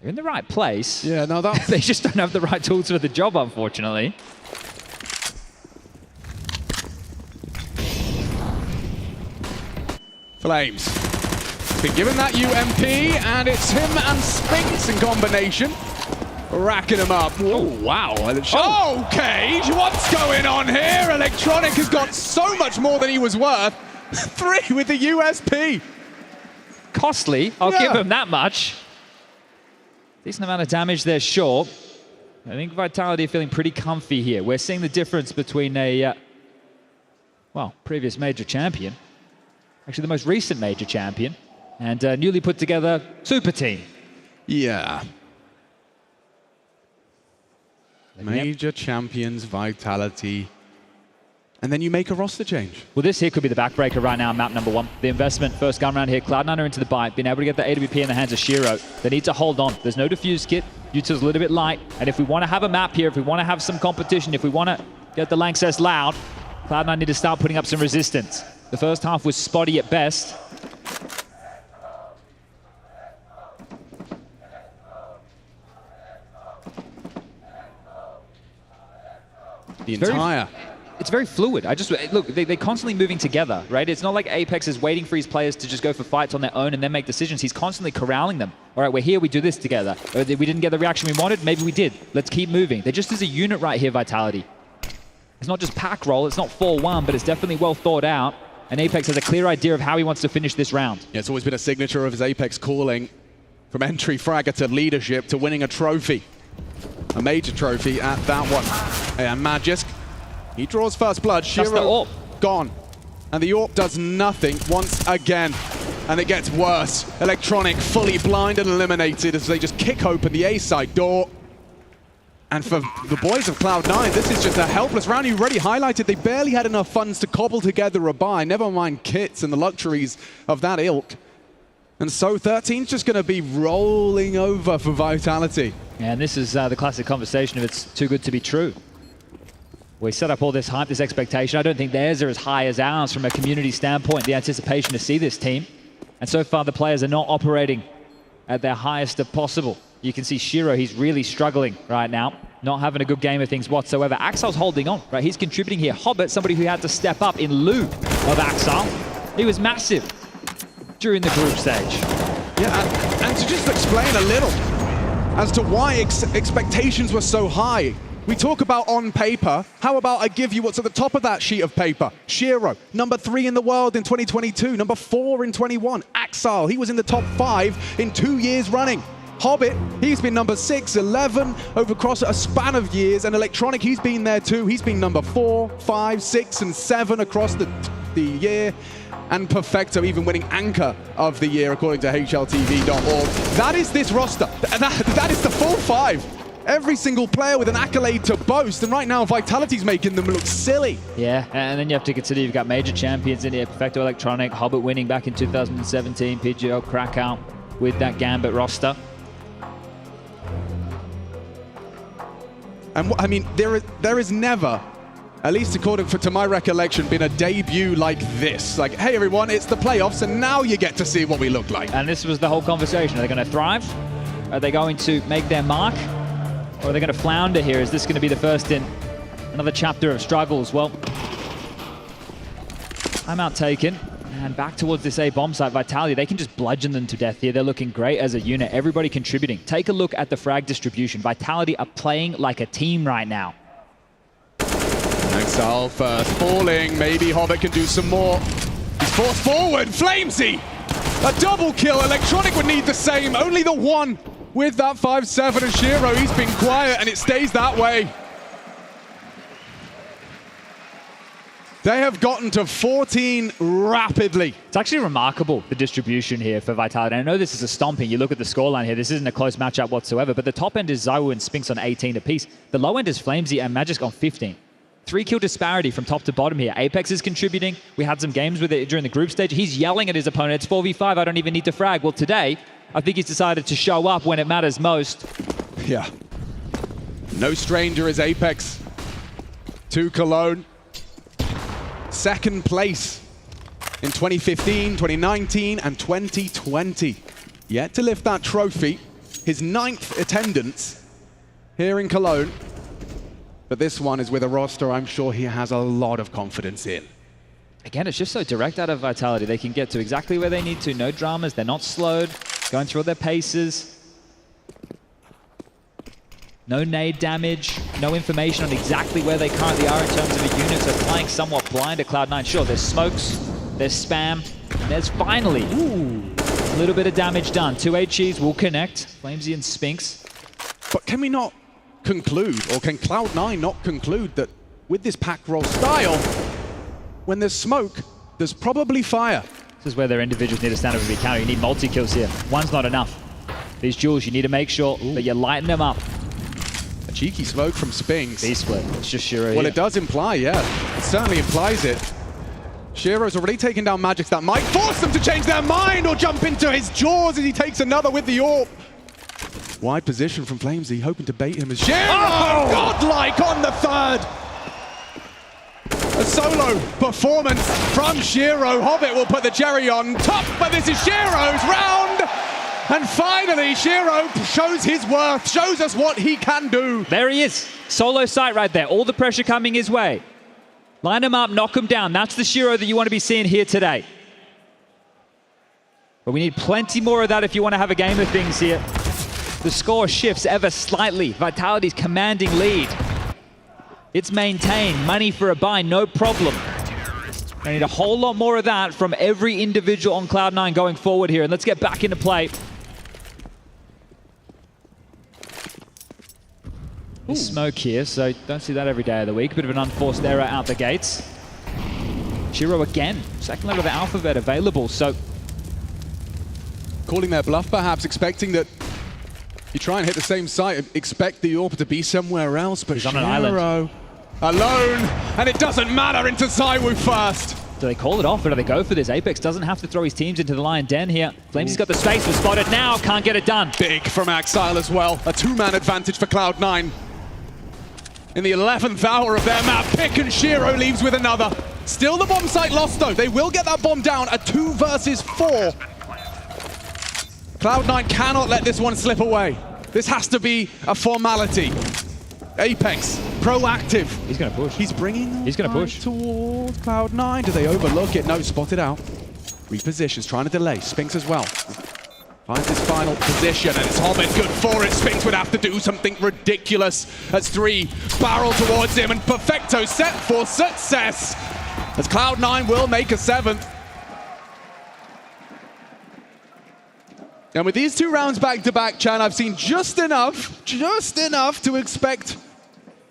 They're in the right place. Yeah, no, that they just don't have the right tools for the job, unfortunately. Flames. Been given that UMP, and it's him and Spinks in combination. Racking him up. Oh, wow. Oh, Cage, what's going on here? Electronic has got so much more than he was worth. 3 with the USP. Costly, I'll give him that much. Decent amount of damage there, sure. I think Vitality are feeling pretty comfy here. We're seeing the difference between a, well, previous major champion, actually the most recent major champion, and a newly put together super team. Yeah. Major champions, Vitality, and then you make a roster change. Well, this here could be the backbreaker right now, map number 1. The investment, first gun round here, Cloud9 are into the bite, being able to get the AWP in the hands of Shiro. They need to hold on. There's no defuse kit. Util's a little bit light, and if we want to have a map here, if we want to have some competition, if we want to get the Lanxess loud, Cloud9 need to start putting up some resistance. The first half was spotty at best. It's very fluid. Look, they're constantly moving together, right? It's not like Apex is waiting for his players to just go for fights on their own and then make decisions. He's constantly corralling them. All right, we're here, we do this together. We didn't get the reaction we wanted, maybe we did. Let's keep moving. They're just as a unit right here, Vitality. It's not just pack roll, it's not 4-1, but it's definitely well thought out. And Apex has a clear idea of how he wants to finish this round. Yeah, it's always been a signature of his Apex calling, from entry fragger to leadership to winning a trophy. A major trophy at that one. And Magisk, he draws first blood. Shiro gone. And the AWP does nothing once again. And it gets worse. Electronic fully blind and eliminated as they just kick open the A side door. And for the boys of Cloud9, this is just a helpless round. You already highlighted they barely had enough funds to cobble together a buy, never mind kits and the luxuries of that ilk. And so 13's just going to be rolling over for Vitality. Yeah, and this is the classic conversation of it's too good to be true. We set up all this hype, this expectation. I don't think theirs are as high as ours from a community standpoint, the anticipation to see this team. And so far, the players are not operating at their highest of possible. You can see Shiro, he's really struggling right now, not having a good game of things whatsoever. Axel's holding on, right? He's contributing here. Hobbit, somebody who had to step up in lieu of Axel. He was massive during the group stage. Yeah, and to just explain a little as to why expectations were so high. We talk about on paper. How about I give you what's at the top of that sheet of paper? Shiro, number 3 in the world in 2022, number 4 in 21. Axel, he was in the top 5 in 2 years running. Hobbit, he's been number 6, 11 over across a span of years. And Electronic, he's been there too. He's been number 4, 5, 6, and 7 across the year. And Perfecto even winning Anchor of the Year according to HLTV.org. That is this roster. That is the full 5. Every single player with an accolade to boast, and right now Vitality's making them look silly. Yeah, and then you have to consider you've got major champions in here. Perfecto Electronic, Hobbit winning back in 2017, PGO Krakow with that Gambit roster. And I mean, there is never, at least according to my recollection, been a debut like this. Like, hey everyone, it's the playoffs, and now you get to see what we look like. And this was the whole conversation. Are they going to thrive? Are they going to make their mark? Or are they going to flounder here? Is this going to be the first in another chapter of struggles? Well, I'm out taken. And back towards this A bomb site. Vitality, they can just bludgeon them to death here. They're looking great as a unit. Everybody contributing. Take a look at the frag distribution. Vitality are playing like a team right now. Exile first falling. Maybe Hobbit can do some more. He's forced forward. Flamesy! A double kill. Electronic would need the same. Only the one. With that 5-7 and Shiro, he's been quiet and it stays that way. They have gotten to 14 rapidly. It's actually remarkable, the distribution here for Vitality. I know this is a stomping. You look at the scoreline here. This isn't a close matchup whatsoever, but the top end is Zawu and Spinks on 18 apiece. The low end is Flamesy and Magisk on 15. 3-kill disparity from top to bottom here. Apex is contributing. We had some games with it during the group stage. He's yelling at his opponent. It's 4v5. I don't even need to frag. Well, today, I think he's decided to show up when it matters most. Yeah. No stranger is Apex to Cologne. Second place in 2015, 2019, and 2020. Yet to lift that trophy. His 9th attendance here in Cologne. But this one is with a roster I'm sure he has a lot of confidence in. Again, it's just so direct out of Vitality. They can get to exactly where they need to. No dramas. They're not slowed. Going through all their paces. No nade damage. No information on exactly where they currently are in terms of a unit. So playing somewhat blind at Cloud9. Sure, there's smokes. There's spam. There's finally a little bit of damage done. 2 HEs will connect. Flamesy and Spinks. But can we not conclude, or can Cloud9 not conclude that with this pack roll style, when there's smoke, there's probably fire? This is where their individuals need to stand up and be counter. You need multi-kills here. One's not enough. These duels, you need to make sure that you lighten them up. A cheeky smoke from Spinks. B-split. It's just Shiro Well, here. it does imply, yeah. It certainly implies it. Shiro's already taken down Magisk. That might force them to change their mind or jump into his jaws as he takes another with the AWP. Wide position from Flamesy, hoping to bait him as Shiro! Oh! Godlike on the 3rd! A solo performance from Shiro. Hobbit will put the cherry on top, but this is Shiro's round! And finally, Shiro shows his worth, shows us what he can do. There he is. Solo sight right there. All the pressure coming his way. Line him up, knock him down. That's the Shiro that you want to be seeing here today. But we need plenty more of that if you want to have a game of things here. The score shifts ever slightly. Vitality's commanding lead. It's maintained. Money for a buy, no problem. I need a whole lot more of that from every individual on Cloud9 going forward here. And let's get back into play. There's smoke here, so don't see that every day of the week. Bit of an unforced error out the gates. Shiro again, second letter of the alphabet available, so... Calling their bluff perhaps, expecting that you try and hit the same site, expect the AWP to be somewhere else, but he's on Shiro an island. Alone, and it doesn't matter into ZywOo first. Do they call it off or do they go for this? Apex doesn't have to throw his teams into the lion den here. Flamesy's got the space, was spotted now, can't get it done. Big from Axile as well, a two-man advantage for Cloud9. In the 11th hour of their map, Pick and Shiro leaves with another. Still the bomb site lost though, they will get that bomb down, a 2 versus 4. Cloud9 cannot let this one slip away. This has to be a formality. Apex, proactive. He's going to push. He's bringing He's going to push towards Cloud9. Do they overlook it? No, spotted out. Repositions, trying to delay. Spinks as well. Finds his final position, and it's Hobbit good for it. Spinks would have to do something ridiculous as 3 barrel towards him, and Perfecto set for success as Cloud9 will make a 7th. And with these 2 rounds back-to-back, Chan, I've seen just enough to expect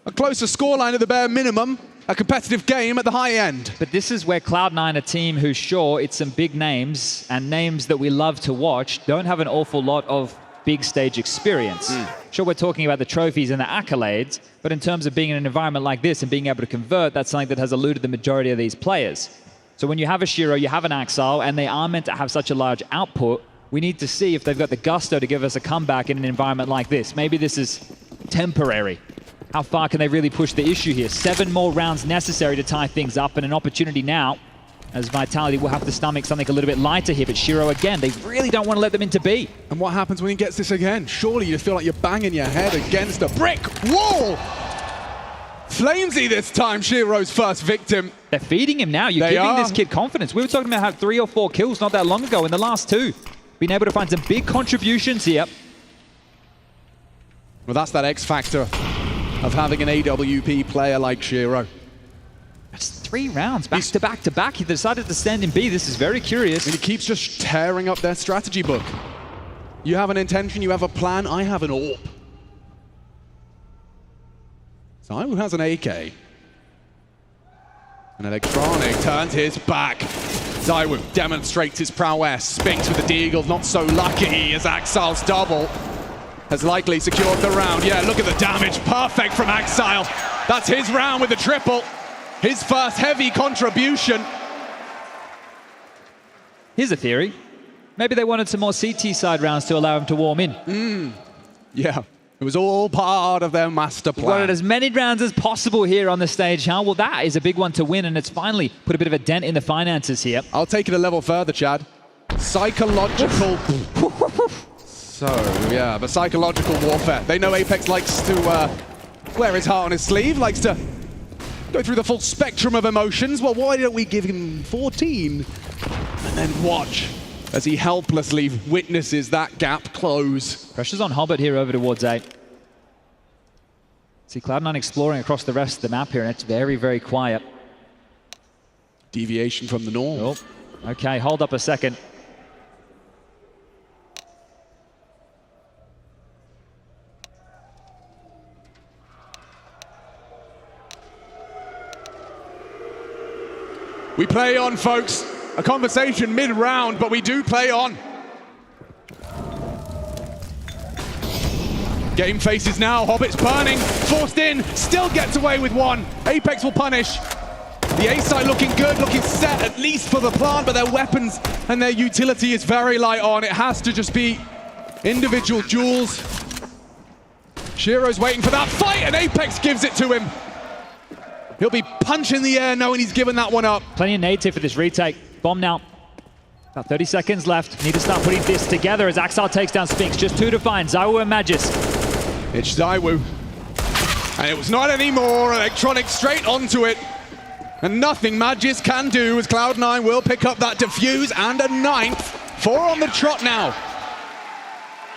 a closer scoreline at the bare minimum, a competitive game at the high end. But this is where Cloud9, a team who, sure, it's some big names and names that we love to watch, don't have an awful lot of big stage experience. Sure, we're talking about the trophies and the accolades, but in terms of being in an environment like this and being able to convert, that's something that has eluded the majority of these players. So when you have a Shiro, you have an Axile, and they are meant to have such a large output, we need to see if they've got the gusto to give us a comeback in an environment like this. Maybe this is temporary. How far can they really push the issue here? 7 more rounds necessary to tie things up, and an opportunity now as Vitality will have to stomach something a little bit lighter here. But Shiro again, they really don't want to let them into B. And what happens when he gets this again? Surely you feel like you're banging your head against a brick wall. Flamesy this time, Shiro's first victim. They're feeding him now. You're giving this kid confidence. We were talking about how 3 or 4 kills not that long ago in the last 2. Been able to find some big contributions here. Well, that's that X factor of having an AWP player like Shiro. That's 3 rounds, back to back to back. He decided to stand in B. This is very curious. And he keeps just tearing up their strategy book. You have an intention, you have a plan, I have an AWP. ZywOo has an AK. And Electronic turns his back. ZywOo demonstrates his prowess. Spinks with the deagle, not so lucky as Axile's double has likely secured the round. Yeah, look at the damage. Perfect from Axile. That's his round with the triple. His first heavy contribution. Here's a theory. Maybe they wanted some more CT side rounds to allow him to warm in. Yeah, it was all part of their master plan. Wanted as many rounds as possible here on the stage, huh? Well, that is a big one to win, and it's finally put a bit of a dent in the finances here. I'll take it a level further, Chad. Psychological. So, yeah, the psychological warfare. They know Apex likes to wear his heart on his sleeve, likes to go through the full spectrum of emotions. Well, why don't we give him 14 and then watch as he helplessly witnesses that gap close. Pressure's on Hobbit here over towards A. See Cloud9 exploring across the rest of the map here, and it's very, very quiet. Deviation from the norm. Oh, okay, hold up a second. We play on, folks. A conversation mid-round, but we do play on. Game faces now. Hobbit's burning, forced in, still gets away with 1. Apex will punish. The A side looking good, looking set, at least for the plant, but their weapons and their utility is very light on. It has to just be individual duels. Shiro's waiting for that fight, and Apex gives it to him. He'll be punching the air knowing he's given that one up. Plenty of nades here for this retake. Bomb now. About 30 seconds left. Need to start putting this together as Axile takes down Spinks. Just 2 to find. ZywOo and Magis. It's ZywOo. And it was not anymore. Electronic straight onto it. And nothing Magis can do as Cloud9 will pick up that defuse and a 9th. 4 on the trot now.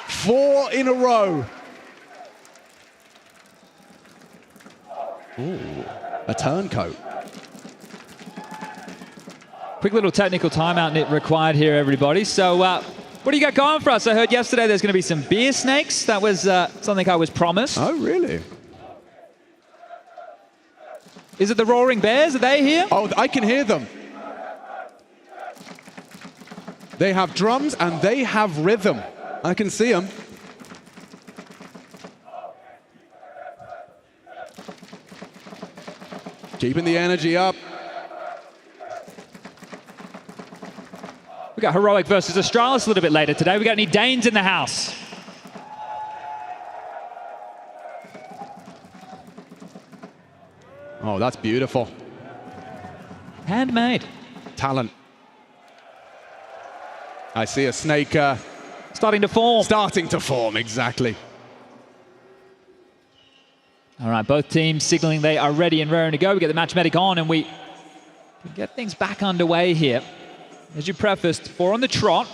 4 in a row. Ooh. A turncoat. Quick little technical timeout required here, everybody. So what do you got going for us? I heard yesterday there's going to be some beer snakes. That was something I was promised. Oh, really? Is it the Roaring Bears? Are they here? Oh, I can hear them. They have drums and they have rhythm. I can see them. Keeping the energy up. We got Heroic versus Astralis a little bit later today. We got any Danes in the house? Oh, that's beautiful. Handmade. Talent. I see a snake starting to form. Starting to form, exactly. All right, both teams signaling they are ready and raring to go. We get the match medic on and we get things back underway here. As you prefaced, 4 on the trot.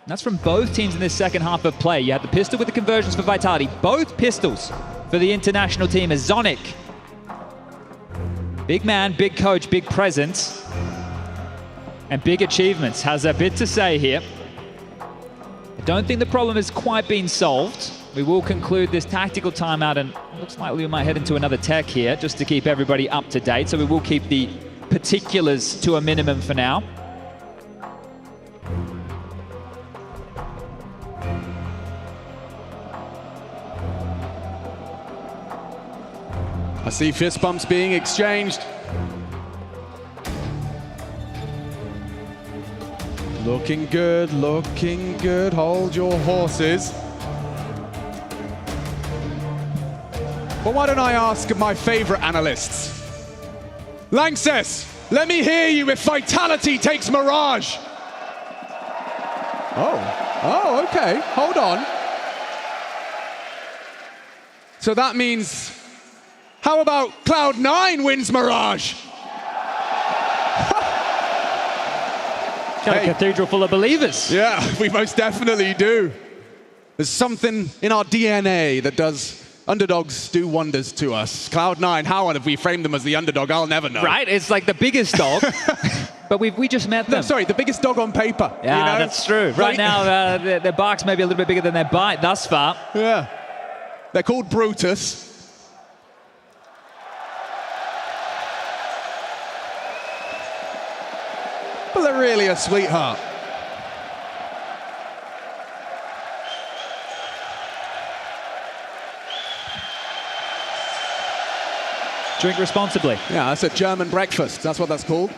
That's from both teams in this second half of play. You had the pistol with the conversions for Vitality. Both pistols for the international team as Zonic. Big man, big coach, big presence. And big achievements. Has a bit to say here. I don't think the problem has quite been solved. We will conclude this tactical timeout and looks like we might head into another tech here just to keep everybody up to date. So we will keep the particulars to a minimum for now. I see fist bumps being exchanged. Looking good, looking good. Hold your horses. But why don't I ask my favorite analysts? Lanxess, let me hear you if Vitality takes Mirage. Oh, okay, hold on. So that means, how about Cloud9 wins Mirage? Got a cathedral full of believers. Yeah, we most definitely do. There's something in our DNA that does underdogs do wonders to us. Cloud9, how have we framed them as the underdog? I'll never know. Right, it's like the biggest dog, but we just met them. No, sorry, the biggest dog on paper. Yeah, you know? that's true. Right now, their bark's maybe a little bit bigger than their bite thus far. Yeah. They're called Brutus. But they're really a sweetheart. Drink responsibly. Yeah, that's a German breakfast. That's what that's called.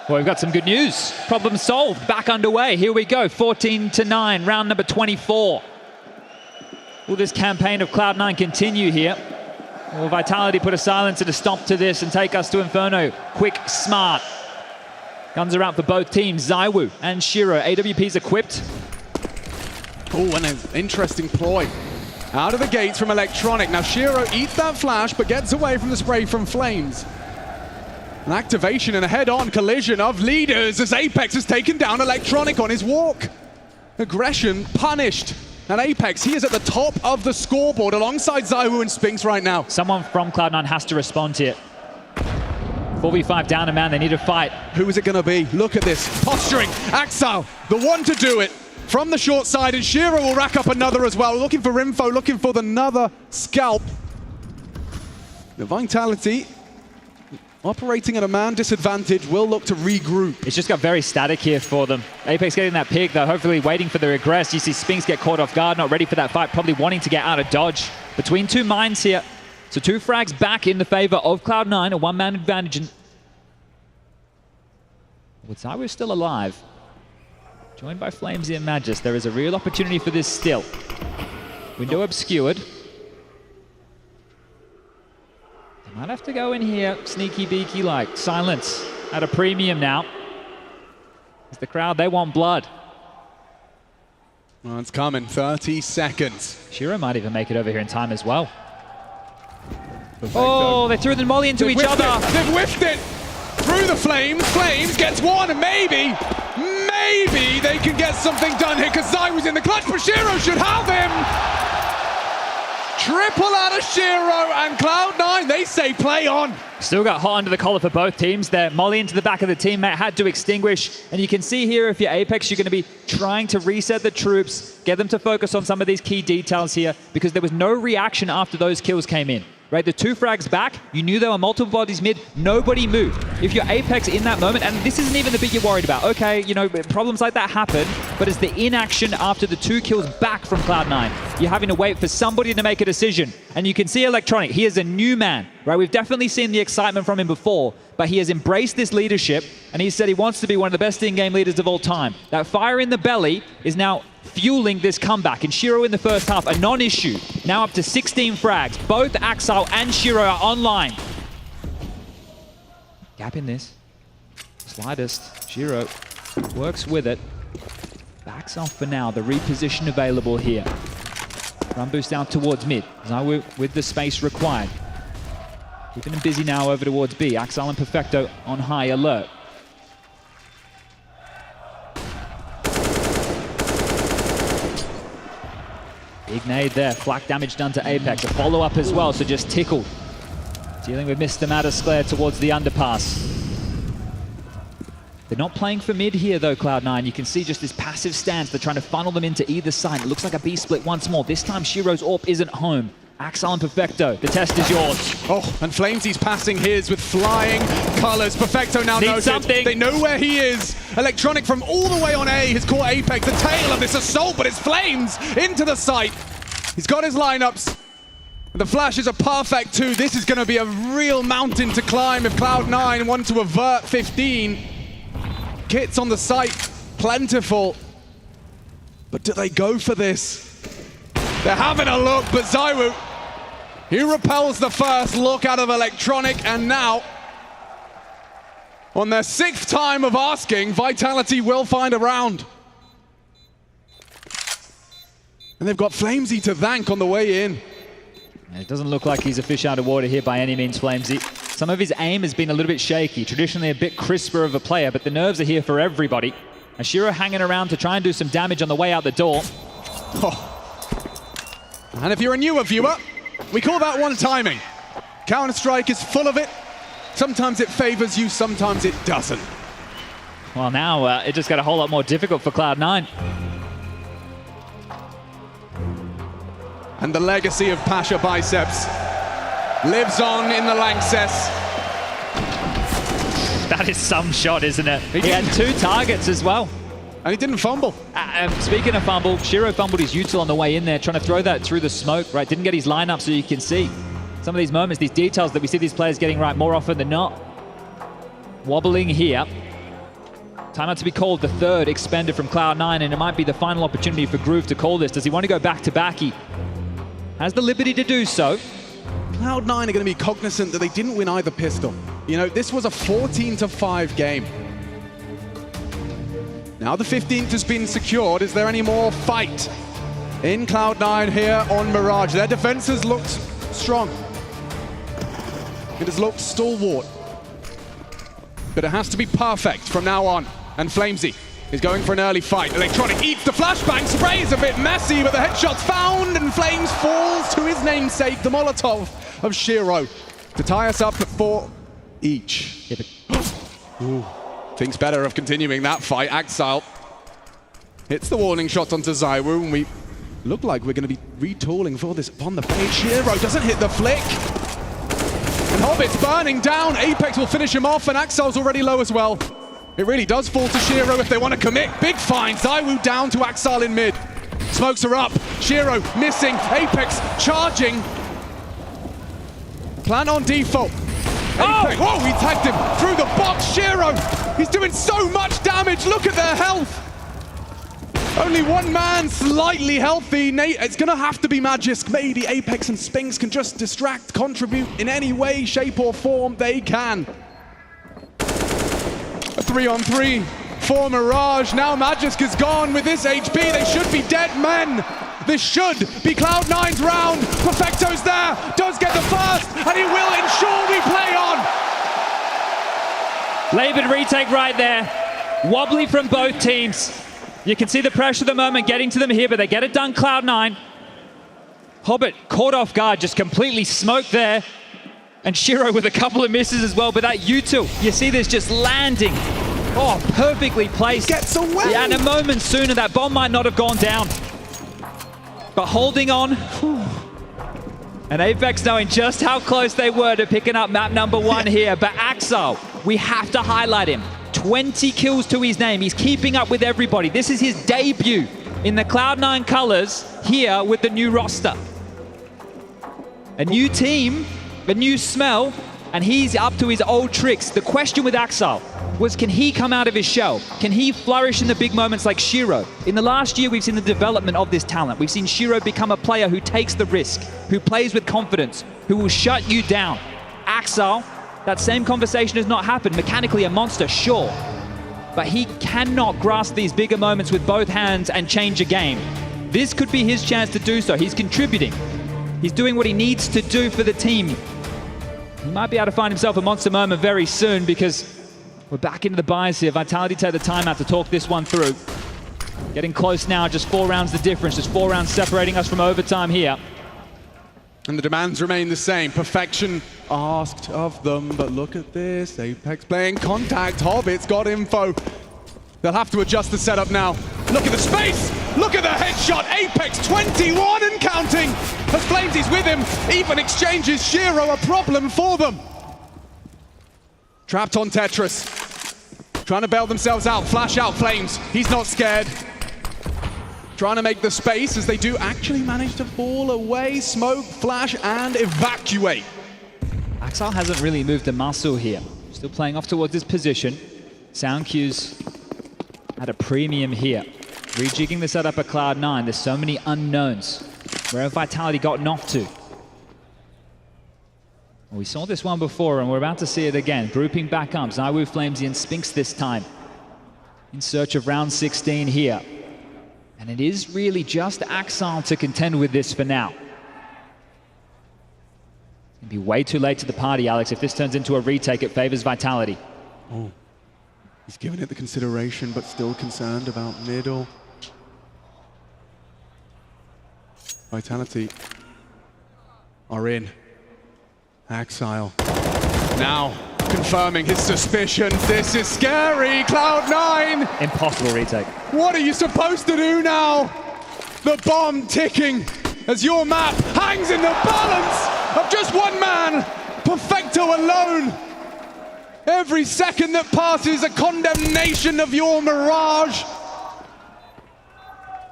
Well, we've got some good news. Problem solved. Back underway. Here we go. 14-9, round number 24. Will this campaign of Cloud9 continue here? Will Vitality put a silence and a stop to this and take us to Inferno? Quick, smart. Guns are out for both teams. Zywoo and Shiro. AWP's equipped. Oh, and an interesting ploy. Out of the gates from Electronic. Now Shiro eats that flash, but gets away from the spray from Flames. An activation and a head-on collision of leaders as Apex has taken down Electronic on his walk. Aggression punished. And Apex, he is at the top of the scoreboard alongside Zywoo and Spinks right now. Someone from Cloud9 has to respond here. 4v5 down a man, they need to fight. Who is it going to be? Look at this. Posturing. Axel, the one to do it. From the short side, and Shiro will rack up another as well. Looking for info, looking for another scalp. The Vitality, operating at a man disadvantage, will look to regroup. It's just got very static here for them. Apex getting that pick, though, hopefully waiting for the regress. You see Spinks get caught off guard, not ready for that fight, probably wanting to get out of dodge. Between two mines here. So 2 frags back in the favor of Cloud9, a one-man advantage. And with Zywoo still alive, joined by Flamesy and Magis, there is a real opportunity for this still. Window obscured. They might have to go in here, sneaky beaky like. Silence at a premium now. It's the crowd, they want blood. Well, it's coming, 30 seconds. Shiro might even make it over here in time as well. Oh, they threw the molly into each other. They've whiffed it through the Flames. Flames gets one, and maybe they can get something done here because Zywoo's in the clutch, but Shiro should have him. triple out of Shiro, and Cloud9, they say play on. Still got hot under the collar for both teams there. Molly into the back of the teammate, had to extinguish. And you can see here, if you're Apex, you're going to be trying to reset the troops, get them to focus on some of these key details here, because there was no reaction after those kills came in. Right, the 2 frags back, you knew there were multiple bodies mid, nobody moved. If you're Apex in that moment, and this isn't even the bit you're worried about, okay, you know, problems like that happen, but it's the inaction after the 2 kills back from Cloud9. You're having to wait for somebody to make a decision. And you can see Electronic, he is a new man, right? We've definitely seen the excitement from him before, but he has embraced this leadership, and he said he wants to be one of the best in-game leaders of all time. That fire in the belly is now fueling this comeback. And Shiro in the first half, a non-issue. Now up to 16 frags. Both Axile and Shiro are online. Gap in this. Slightest. Shiro works with it. Backs off for now. The reposition available here. Run boost down towards mid. Zaiwu with the space required. Keeping him busy now over towards B. Axile and Perfecto on high alert. Big nade there, flak damage done to Apex. A follow-up as well, so just tickled. Dealing with Mr. Mattersclair towards the underpass. They're not playing for mid here though, Cloud9. You can see just this passive stance. They're trying to funnel them into either side. It looks like a B split once more. This time Shiro's AWP isn't home. Axile and Perfecto, the test is yours. Oh, and Flamesy's passing his with flying colors. Perfecto now knows something. They know where he is. Electronic from all the way on A has caught Apex. The tail of this assault, but it's Flames into the site. He's got his lineups. The flashes are perfect too. This is going to be a real mountain to climb if Cloud9 want to avert 15. Kits on the site, plentiful. But do they go for this? They're having a look, but Zaiwu, he repels the first look out of Electronic, and now, on their 6th time of asking, Vitality will find a round. And they've got Flamesy to thank on the way in. It doesn't look like he's a fish out of water here by any means, Flamesy. Some of his aim has been a little bit shaky, traditionally a bit crisper of a player, but the nerves are here for everybody. Ashiro hanging around to try and do some damage on the way out the door. Oh. And if you're a newer viewer, we call that one timing. Counter-Strike is full of it. Sometimes it favors you, sometimes it doesn't. Well, now it just got a whole lot more difficult for Cloud9. And the legacy of Pasha Biceps lives on in the Lanxess. That is some shot, isn't it? He had 2 targets as well. And he didn't fumble. Speaking of fumble, Shiro fumbled his util on the way in there, trying to throw that through the smoke, right? Didn't get his lineup so you can see some of these moments, these details that we see these players getting right more often than not. Wobbling here. Timeout to be called, the 3rd expended from Cloud9, and it might be the final opportunity for Groove to call this. Does he want to go back-to-back? He has the liberty to do so. Cloud9 are going to be cognizant that they didn't win either pistol. You know, this was a 14-5 game. Now the 15th has been secured. Is there any more fight in Cloud9 here on Mirage? Their defense has looked strong. It has looked stalwart. But it has to be perfect from now on. And Flamesy is going for an early fight. Electronic eats the flashbang. Spray is a bit messy, but the headshot's found, and Flames falls to his namesake, the Molotov of Shiro, to tie us up at 4 each. Ooh. Thinks better of continuing that fight. Axile hits the warning shot onto Zaiwu, and we look like we're going to be retooling for this upon the fade. Shiro doesn't hit the flick. And Hobbit's burning down. Apex will finish him off, and Axile's already low as well. It really does fall to Shiro if they want to commit. Big find. Zaiwu down to Axile in mid. Smokes are up. Shiro missing. Apex charging. Plan on default. Apex. Whoa, he tagged him through the box. Shiro, he's doing so much damage. Look at their health. Only one man slightly healthy. It's going to have to be Magisk. Maybe Apex and Spinks can just distract, contribute in any way, shape or form they can. A 3-on-3 for Mirage. Now Magisk is gone with this HP. They should be dead men. This should be Cloud9's round. Perfecto's there, does get the first, and he will ensure we play on. Labored retake right there. Wobbly from both teams. You can see the pressure at the moment getting to them here, but they get it done, Cloud9. Hobbit caught off guard, just completely smoked there. And Shiro with a couple of misses as well, but that util, you see this just landing. Oh, perfectly placed. Gets away! Yeah, and a moment sooner, that bomb might not have gone down. But holding on. Whew. And Apex knowing just how close they were to picking up map number 1 here. But Axel, we have to highlight him. 20 kills to his name. He's keeping up with everybody. This is his debut in the Cloud9 colors here with the new roster. A new team, a new smell, and he's up to his old tricks. The question with Axel was, can he come out of his shell? Can he flourish in the big moments like Shiro? In the last year, we've seen the development of this talent. We've seen Shiro become a player who takes the risk, who plays with confidence, who will shut you down. Axel, that same conversation has not happened. Mechanically a monster, sure, but he cannot grasp these bigger moments with both hands and change a game. This could be his chance to do so. He's contributing. He's doing what he needs to do for the team. He might be able to find himself a monster moment very soon because we're back into the bias here. Vitality take the timeout to talk this one through. Getting close now, just 4 rounds the difference, just 4 rounds separating us from overtime here. And the demands remain the same. Perfection asked of them, but look at this. Apex playing contact. Hobbit's got info. They'll have to adjust the setup now. Look at the space! Look at the headshot! Apex 21 and counting! As Flamesy's with him, even exchanges Shiro, a problem for them. Trapped on Tetris. Trying to bail themselves out, flash out Flames. He's not scared. Trying to make the space as they do actually manage to fall away, smoke, flash, and evacuate. Axel hasn't really moved a muscle here. Still playing off towards his position. Sound cues at a premium here. Rejigging the setup at Cloud9. There's so many unknowns. Where have Vitality gotten off to? We saw this one before and we're about to see it again. Grouping back up. ZywOo, Flamesy, and Spinks this time. In search of round 16 here. And it is really just Axel to contend with this for now. It's going to be way too late to the party, Alex. If this turns into a retake, it favors Vitality. Oh, he's given it the consideration, but still concerned about middle. Vitality are in. Axel now confirming his suspicion. This is scary, Cloud9! Impossible retake. What are you supposed to do now? The bomb ticking as your map hangs in the balance of just one man, Perfecto alone. Every second that passes a condemnation of your mirage.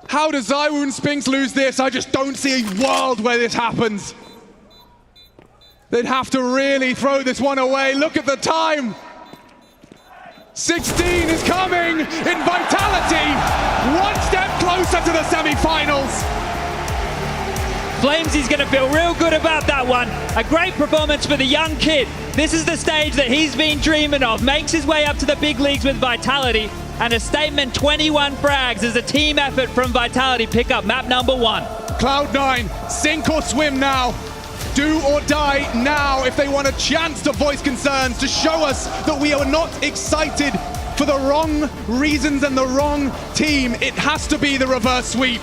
How does ZywOo and Spinks lose this? I just don't see a world where this happens. They'd have to really throw this one away. Look at the time. 16 is coming in Vitality. One step closer to the semi-finals. Flamesy's going to feel real good about that one. A great performance for the young kid. This is the stage that he's been dreaming of. Makes his way up to the big leagues with Vitality. And a statement 21 frags as a team effort from Vitality pick up map number 1. Cloud9, sink or swim now. Do or die now if they want a chance to voice concerns, to show us that we are not excited for the wrong reasons and the wrong team. It has to be the reverse sweep.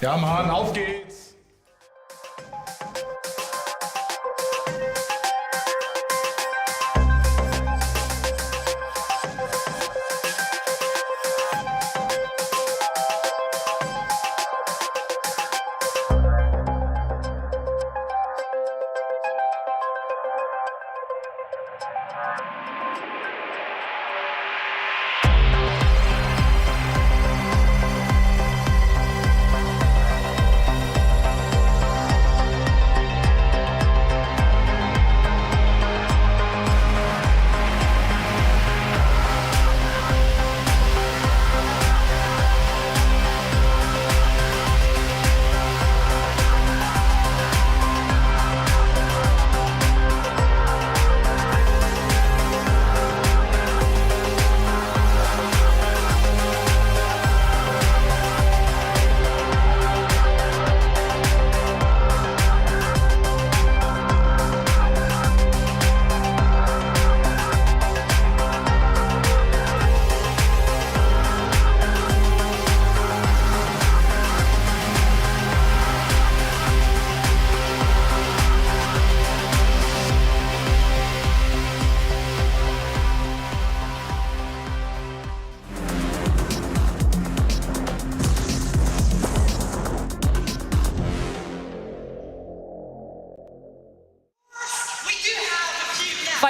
Ja, Mann, auf geht's!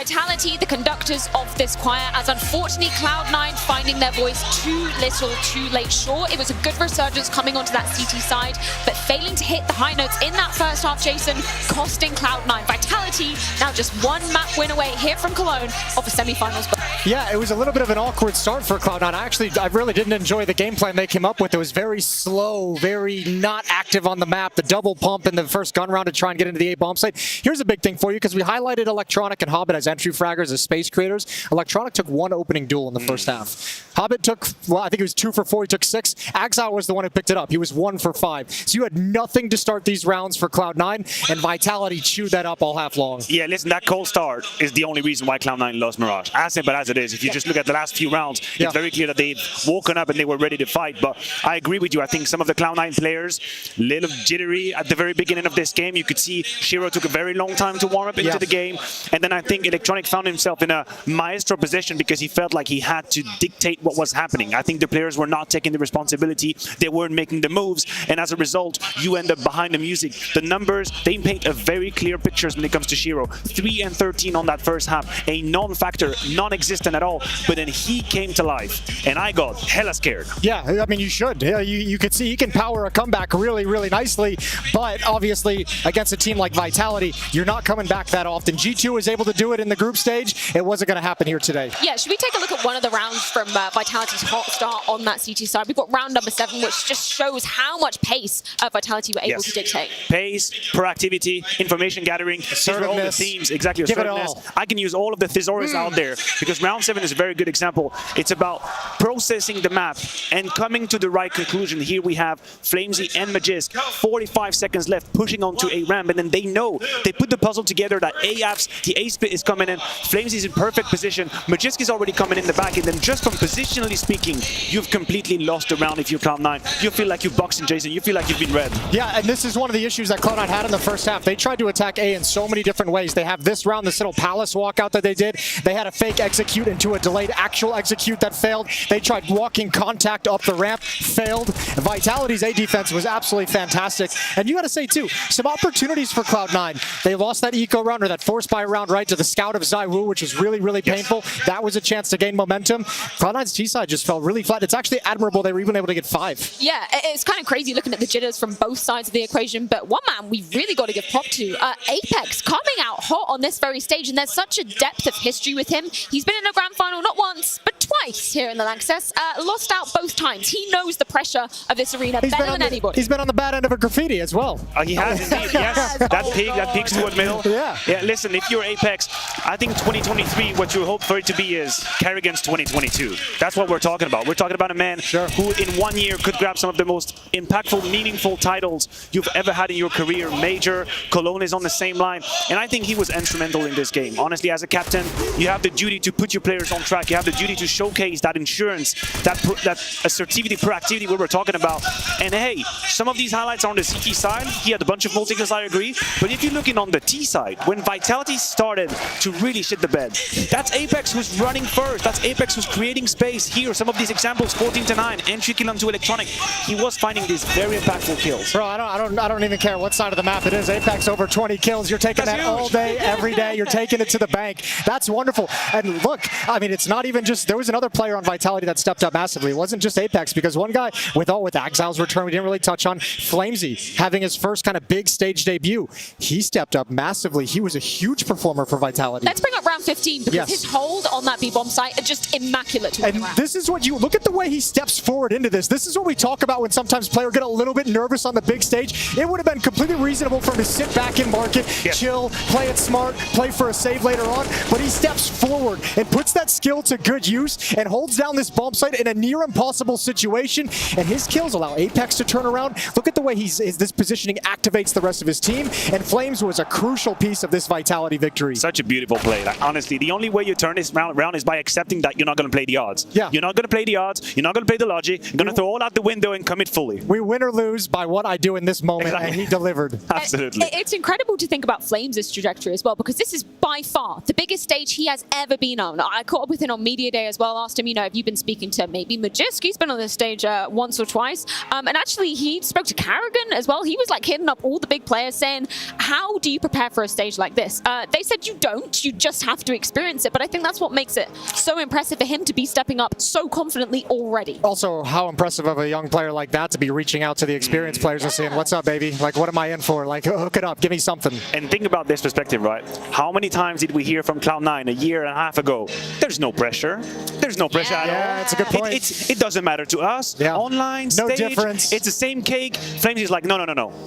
Vitality, the conductors of this choir, as unfortunately Cloud9 finding their voice too little, too late. Sure, it was a good resurgence coming onto that CT side, but failing to hit the high notes in that first half, Jason, costing Cloud9. Vitality now just one map win away here from Cologne of a semi-finals. Yeah, it was a little bit of an awkward start for Cloud9. I really didn't enjoy the game plan they came up with. It was very slow, very not active on the map. The double pump in the first gun round to try and get into the A bomb site. Here's a big thing for you, because we highlighted Electronic and Hobbit as entry fraggers, as space creators. Electronic took one opening duel in the first half. Hobbit took, well, I think it was 2 for 4, he took 6. Axile was the one who picked it up. He was 1 for 5. So you had nothing to start these rounds for Cloud9, and Vitality chewed that up all half long. Yeah, listen, that cold start is the only reason why Cloud9 lost Mirage. As simple as it is. If you just look at the last few rounds, it's very clear that they've woken up and they were ready to fight. But I agree with you. I think some of the Cloud9 players, a little jittery at the very beginning of this game. You could see Shiro took a very long time to warm up into the game. And then I think Electronic found himself in a maestro position because he felt like he had to dictate what was happening. I think the players were not taking the responsibility. They weren't making the moves. And as a result, you end up behind the music. The numbers, they paint a very clear picture when it comes to Shiro. 3 and 13 on that first half. A non-factor, non-existent at all. But then he came to life. And I got hella scared. Yeah, I mean, you should. You could see he can power a comeback really, really nicely. But obviously, against a team like Vitality, you're not coming back that often. G2 was able to do it in the group stage. It wasn't going to happen here today. Yeah, should we take a look at one of the rounds from Vitality's hot start on that CT side? We've got round number 7, which just shows how much pace Vitality were able to dictate. Pace, proactivity, information gathering, all the themes, exactly. Assertiveness. I can use all of the thesaurus out there because round 7 is a very good example. It's about processing the map and coming to the right conclusion. Here we have Flamesy and Magisk, 45 seconds left, pushing onto a ramp, and then they know, they put the puzzle together that AFs, the A split is coming in, Flamesy is in perfect position, Magisk is already coming in the back, and then just from positionally speaking, you've completely lost the round if you're Cloud9. You feel like you've boxed in, Jason, you feel like you've been read. Yeah, and this is one of the issues that Cloud9 had in the first half. They tried to attack A in so many different ways. They have this round, this little palace walkout that they did. They had a fake execute into a delayed actual execute that failed. They tried walking contact up the ramp, failed. Vitality's A defense was absolutely fantastic. And you got to say, too, some opportunities for Cloud9. They lost that eco round, or that force buy round, right, to the scout of Zywoo, which was really, really painful. That was a chance to gain momentum. Cloud9's T side just fell really flat. It's actually admirable they were even able to get 5. Yeah, it's kind of crazy looking at the jitters from both sides of the equation, but one man we really got to give prop to, Apex, coming out hot on this very stage, and there's such a depth of history with him. He's been in a grand final not once, but twice here in the Lanxess. Lost out both times. He knows the pressure of this arena better than anybody. He's been on the bad end of a graffiti as well. He has indeed, yes. That peaks toward middle. Yeah, listen, if you're Apex, I think 2023, what you hope for it to be is Kerrigan's 2022. That's what we're talking about. We're talking about a man who in 1 year could grab some of the most impactful, meaningful titles you've ever had in your career. Major, Cologne is on the same line, and I think he was instrumental in this game. Honestly, as a captain, you have the duty to put your players on track. You have the duty to showcase that insurance, that assertivity, proactivity we were talking about. And hey, some of these highlights are on the CT side. He had a bunch of multi-kills, I agree. But if you're looking on the T side, when Vitality started to really shit the bed, that's Apex who's running first. That's Apex who's creating space. Here, some of these examples, 14-9, entry kill onto Electronic. He was finding these very impactful kills. Bro, I don't even care what side of the map it is. Apex over 20 kills. You're taking that all day, every day. You're taking it to the bank. That's wonderful. And look, I mean, it's not even just, there was another player on Vitality that stepped up massively. It wasn't just Apex, because one guy, with Axile's return, we didn't really touch on, Flamesy, having his first kind of big stage debut. He stepped up massively. He was a huge performer for Vitality. Let's bring up round 15, because his hold on that B-bomb site are just immaculate to And this is what you, look at the way he steps forward into this. This is what we talk about when sometimes players get a little bit nervous on the big stage. It would have been completely reasonable for him to sit back in market, chill, play it smart, play for a save later on, but he steps forward and puts that skill to good use and holds down this bomb site in a near impossible situation, and his kills allow Apex to turn around. Look at the way this positioning activates the rest of his team, and Flames was a crucial piece of this Vitality victory. Such a beautiful play. Like, honestly, the only way you turn this round is by accepting that you're not going to play the odds. Yeah. You're not going to play the odds. You're not going to play the logic. You're going to throw all out the window and commit fully. We win or lose by what I do in this moment, and he delivered. Absolutely. It's incredible to think about Flames' trajectory as well, because this is by far the biggest stage he has ever been on. I caught up with him on Media Day as well, asked him, you know, have you been speaking to maybe Magisk? He's been on this stage once or twice. And actually, he spoke to Carrigan as well. He was like hitting up all the big players saying, how do you prepare for a stage like this? They said you don't. You just have to experience it. But I think that's what makes it so impressive for him to be stepping up so confidently already. Also, how impressive of a young player like that to be reaching out to the experienced players and saying, what's up, baby? Like, what am I in for? Like, hook it up, give me something. And think about this perspective, right? How many times did we hear from Cloud9 a year and a half ago? There's no pressure. There's no pressure at all. Yeah, it's a good point. It doesn't matter to us. Yeah. Online, no stage, difference. It's the same cake. Flames is like, no.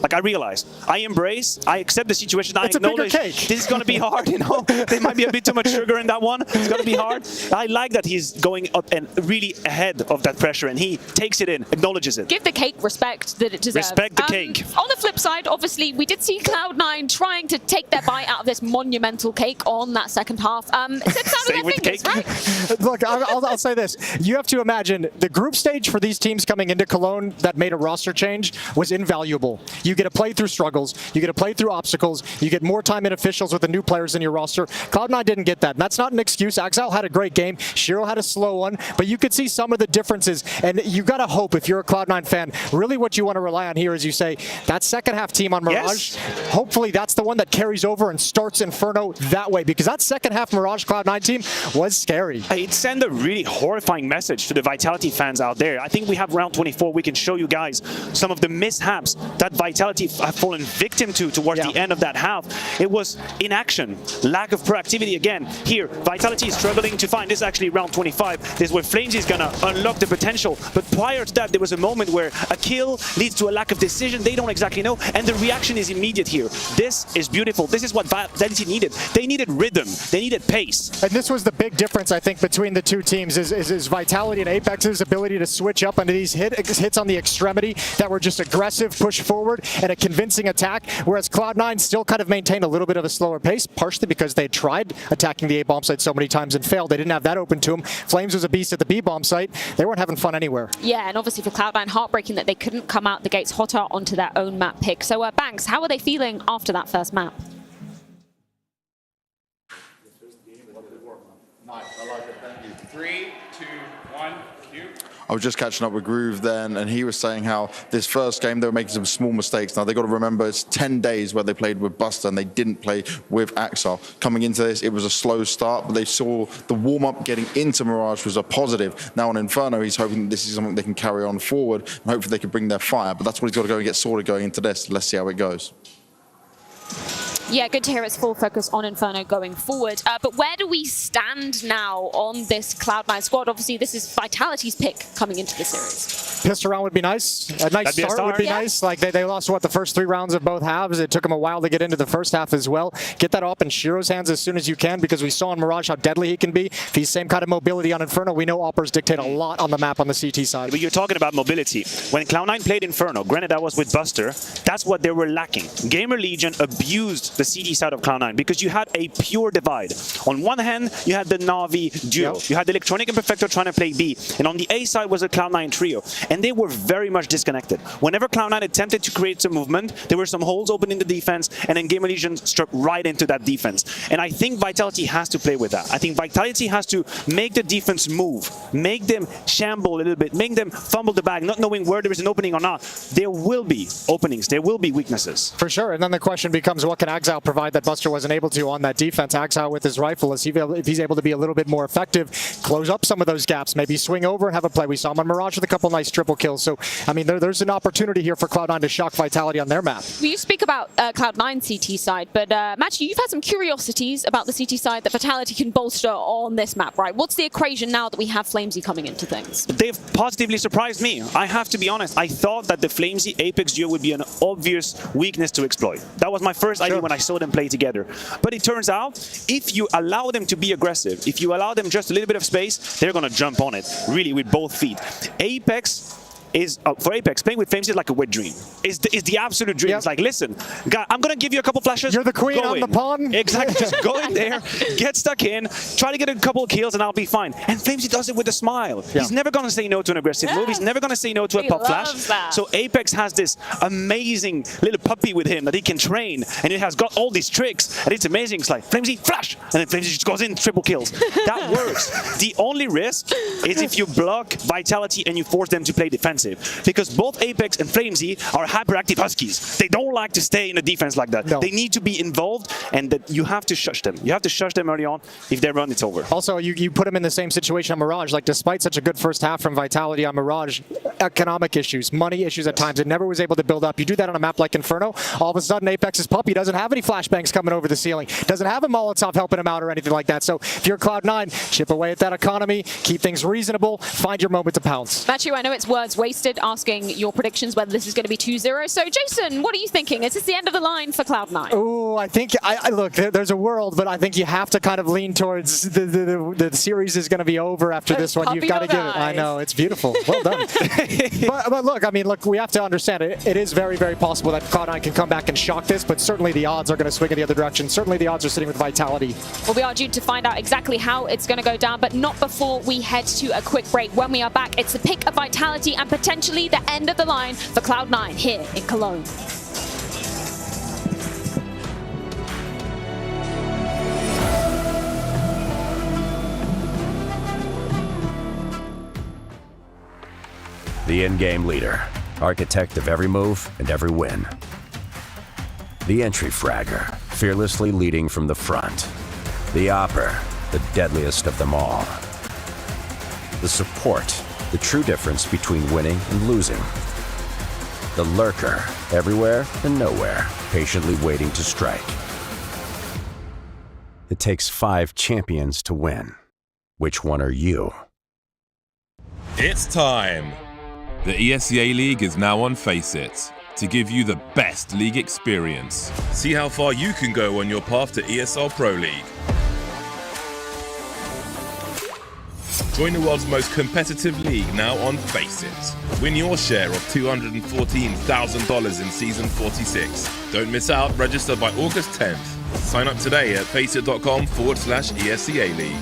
Like, I realize, I embrace, I accept the situation. I acknowledge this is going to be hard, you know? There might be a bit too much sugar in that one. It's going to be hard. I like that he's going up and really ahead of that pressure, and he takes it in, acknowledges it. Give the cake respect that it deserves. Respect the cake. On the flip side, obviously, we did see Cloud9 trying to take their bite out of this monumental cake on that second half. Sips out of their fingers, right? Look, I'll say this. You have to imagine the group stage for these teams coming into Cologne that made a roster change was invaluable. You get to play through struggles, you get to play through obstacles, you get more time in officials with the new players in your roster. Cloud9 didn't get that. And that's not an excuse. Axel had a great game, Shiro had a slow one, but you could see some of the differences. And you got to hope, if you're a Cloud9 fan, really what you want to rely on here is you say, that second half team on Mirage, hopefully that's the one that carries over and starts Inferno that way, because that second half Mirage Cloud9 team was scary. It sent a really horrifying message to the Vitality fans out there. I think we have round 24. We can show you guys some of the mishaps that Vitality have fallen victim to towards the end of that half. It was inaction, lack of proactivity again. Here, Vitality is struggling to find, this is actually round 25. This is where Flames is gonna unlock the potential. But prior to that, there was a moment where a kill leads to a lack of decision. They don't exactly know, and the reaction is immediate here. This is beautiful. This is what Vitality needed. They needed rhythm. They needed pace. And this was the big difference, I think, between the two teams is Vitality and Apex's ability to switch up into these hits on the extremity that were just aggressive, push forward, and a convincing attack, whereas Cloud9 still kind of maintained a little bit of a slower pace, partially because they tried attacking the A-bomb site so many times and failed. They didn't have that open to them. Flames was a beast at the B-bomb site. They weren't having fun anywhere. Yeah, and obviously for Cloud9, heartbreaking that they couldn't come out the gates hotter onto their own map pick. So Banks, how are they feeling after that first map? Nice, I like it, thank you. 3, 2, 1, cue. I was just catching up with Groove then, and he was saying how this first game they were making some small mistakes. Now they got to remember it's 10 days where they played with Buster and they didn't play with Axel. Coming into this, it was a slow start, but they saw the warm-up getting into Mirage was a positive. Now on Inferno, he's hoping this is something they can carry on forward, and hopefully they can bring their fire. But that's what he's got to go and get sorted going into this. Let's see how it goes. Yeah, good to hear it's full focus on Inferno going forward. But where do we stand now on this Cloud9 squad? Obviously, this is Vitality's pick coming into the series. Pissed around would be nice. A nice start would be nice. Like they lost, what, the first 3 rounds of both halves. It took them a while to get into the first half as well. Get that off in Shiro's hands as soon as you can, because we saw on Mirage how deadly he can be. If he's same kind of mobility on Inferno, we know Oppers dictate a lot on the map on the CT side. But you're talking about mobility. When Cloud9 played Inferno, granted that was with Buster, that's what they were lacking. Gamer Legion abused the CT side of Cloud9 because you had a pure divide. On one hand, you had the Na'Vi duo. You had Electronic and Perfecto trying to play B. And on the A side was a Cloud9 trio. And they were very much disconnected. Whenever Cloud9 attempted to create some movement, there were some holes open in the defense, and then Gamer Legion struck right into that defense. And I think Vitality has to play with that. I think Vitality has to make the defense move, make them shamble a little bit, make them fumble the bag, not knowing where there is an opening or not. There will be openings, there will be weaknesses. For sure, and then the question becomes, what can Axel provide that Buster wasn't able to on that defense? Axel with his rifle, if he's able to be a little bit more effective, close up some of those gaps, maybe swing over and have a play. We saw him on Mirage with a couple nice triple kills. So, I mean, there's an opportunity here for Cloud9 to shock Vitality on their map. You speak about Cloud9 CT side, but Matchy, you've had some curiosities about the CT side that Vitality can bolster on this map, right? What's the equation now that we have Flamesy coming into things? They've positively surprised me. I have to be honest. I thought that the Flamesy Apex duo would be an obvious weakness to exploit. That was my first idea when I saw them play together. But it turns out, if you allow them to be aggressive, if you allow them just a little bit of space, they're going to jump on it, really, with both feet. Apex is, for Apex, playing with Flames is like a wet dream. Is the absolute dream. It's like, listen, God, I'm going to give you a couple flashes. You're the queen on the pawn. Exactly. Just go in there, get stuck in, try to get a couple of kills, and I'll be fine. And Flamesy does it with a smile. He's never going to say no to an aggressive move. He's never going to say no to a pop flash. So Apex has this amazing little puppy with him that he can train, and it has got all these tricks, and it's amazing. It's like, Flamesy, flash! And then Flamesy just goes in, triple kills. That works. The only risk is if you block Vitality and you force them to play defensive. defensive because both Apex and Flamesy are hyperactive huskies. They don't like to stay in the defense like that. They need to be involved, and that you have to shush them. You have to shush them early on. If they run, it's over. Also, you put them in the same situation on Mirage. Like, despite such a good first half from Vitality on Mirage, economic issues, money issues at times, it never was able to build up. You do that on a map like Inferno, all of a sudden Apex's puppy doesn't have any flashbangs coming over the ceiling, doesn't have a Molotov helping him out or anything like that. So if you're Cloud9, chip away at that economy, keep things reasonable, find your moment to pounce. Matthew, I know it's words wasted asking your predictions whether this is going to be 2-0. So Jason, what are you thinking? Is this the end of the line for Cloud9? Oh, I think, look, there's a world, but I think you have to kind of lean towards the series is going to be over after this one. You've got to give it. I know, it's beautiful. Well done. but look, I mean, look, we have to understand it is very, very possible that Cloud9 can come back and shock this, but certainly the odds are going to swing in the other direction. Certainly the odds are sitting with Vitality. Well, we are due to find out exactly how it's going to go down, but not before we head to a quick break. When we are back, it's the pick of Vitality and potentially the end of the line for Cloud9 here in Cologne. The in-game leader, architect of every move and every win. The entry fragger, fearlessly leading from the front. The opper, the deadliest of them all. The support, the true difference between winning and losing. The lurker, everywhere and nowhere, patiently waiting to strike. It takes 5 champions to win. Which one are you? It's time! The ESEA League is now on Faceit to give you the best league experience. See how far you can go on your path to ESL Pro League. Join the world's most competitive league now on Faceit. Win your share of $214,000 in Season 46. Don't miss out, register by August 10th. Sign up today at faceit.com/ESEA League.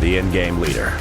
The in-game leader.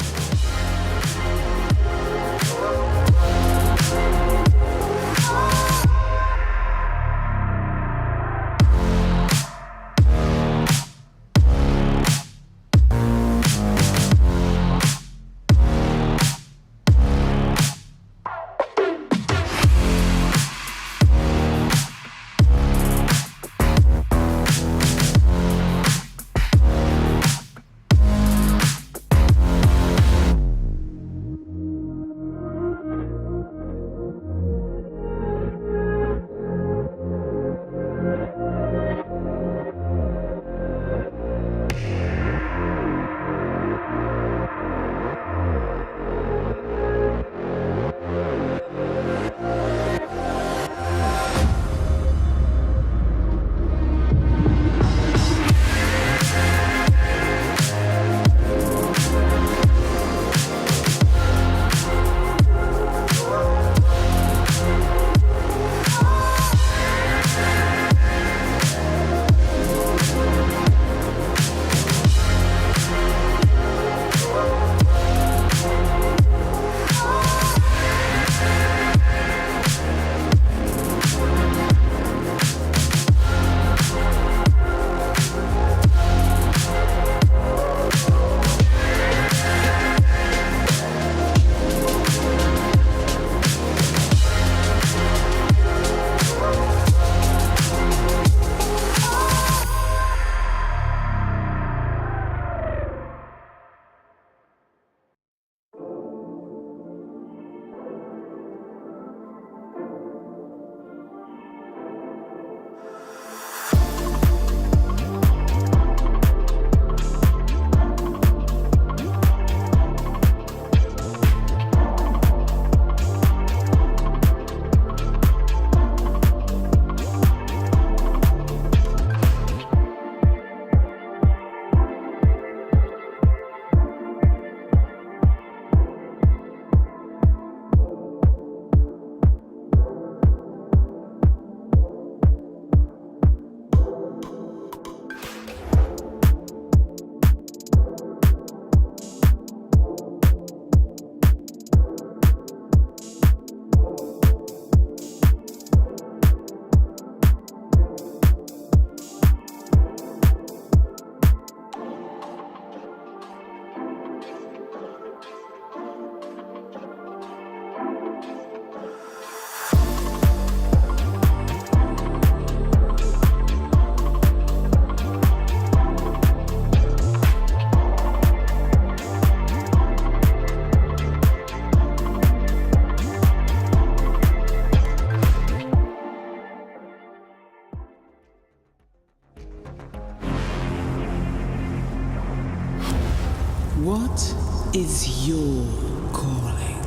What is your calling?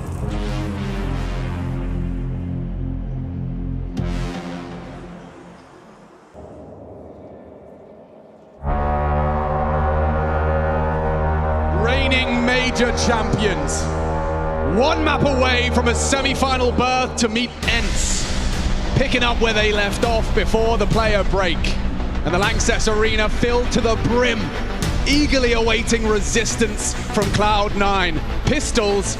Reigning major champions. One map away from a semi-final berth to meet ENCE. Picking up where they left off before the player break. And the Lanxess Arena filled to the brim, eagerly awaiting resistance from Cloud9. Pistols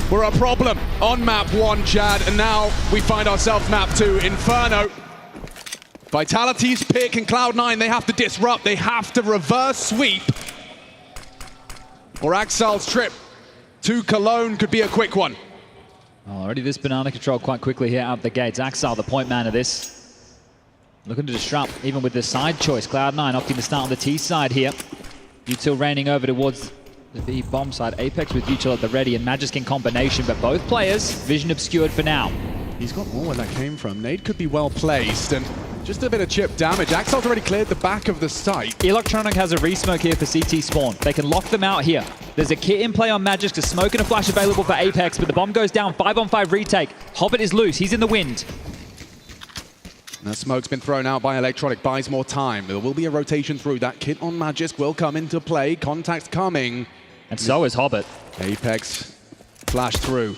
were a problem on map 1, Chad, and now we find ourselves map 2, Inferno. Vitality's pick and Cloud9, they have to disrupt, they have to reverse sweep. Or Axal's trip to Cologne could be a quick one. Already this banana control quite quickly here out the gates. Axal, the point man of this. Looking to disrupt, even with the side choice. Cloud9 opting to start on the T side here. Util raining over towards the B bomb side. Apex with Util at the ready and Magisk in combination, but both players vision obscured for now. He's got more where that came from. Nade could be well placed and just a bit of chip damage. Axal's already cleared the back of the site. Electronic has a re-smoke here for CT spawn. They can lock them out here. There's a kit in play on Magisk, a smoke and a flash available for Apex, but the bomb goes down. 5-on-5 retake. Hobbit is loose. He's in the wind. And that smoke's been thrown out by Electronic, buys more time. There will be a rotation through. That kit on Magisk will come into play. Contact coming. And so is Hobbit. Apex flash through.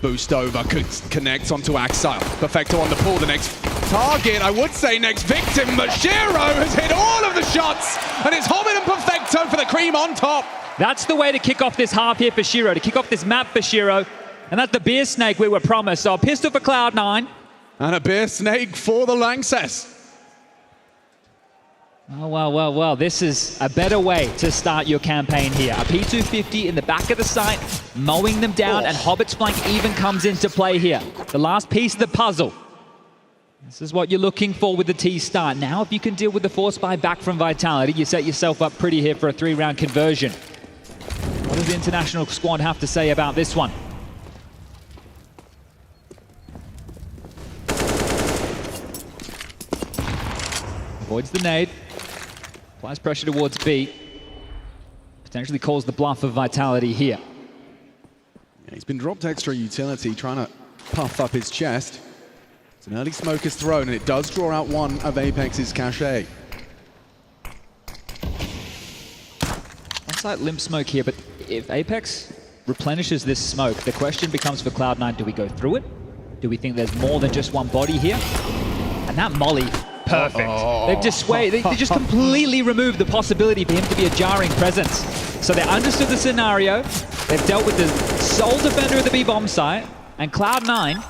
Boost over, connects onto Axile. Perfecto on the pull, the next target, I would say next victim, but Shiro has hit all of the shots, and it's Hobbit and Perfecto for the cream on top. That's the way to kick off this half here for Shiro, to kick off this map for Shiro. And that's the beer snake we were promised. So a pistol for Cloud9. And a beer snake for the Lanxess. Oh, well, this is a better way to start your campaign here. A P250 in the back of the site, mowing them down, and Hobbit's flank even comes into play here. The last piece of the puzzle. This is what you're looking for with the T start. Now, if you can deal with the force buy back from Vitality, you set yourself up pretty here for a 3-round conversion. What does the international squad have to say about this one? Avoids the nade. Applies pressure towards B. Potentially calls the bluff of Vitality here. Yeah, he's been dropped extra utility, trying to puff up his chest. It's an early smoke is thrown, and it does draw out one of Apex's cachet. On-site limp smoke here, but if Apex replenishes this smoke, the question becomes for Cloud9, do we go through it? Do we think there's more than just one body here? And that molly, perfect. They've dissuaded, they just completely removed the possibility for him to be a jarring presence. So they understood the scenario, they've dealt with the sole defender of the B-bomb site, and Cloud9,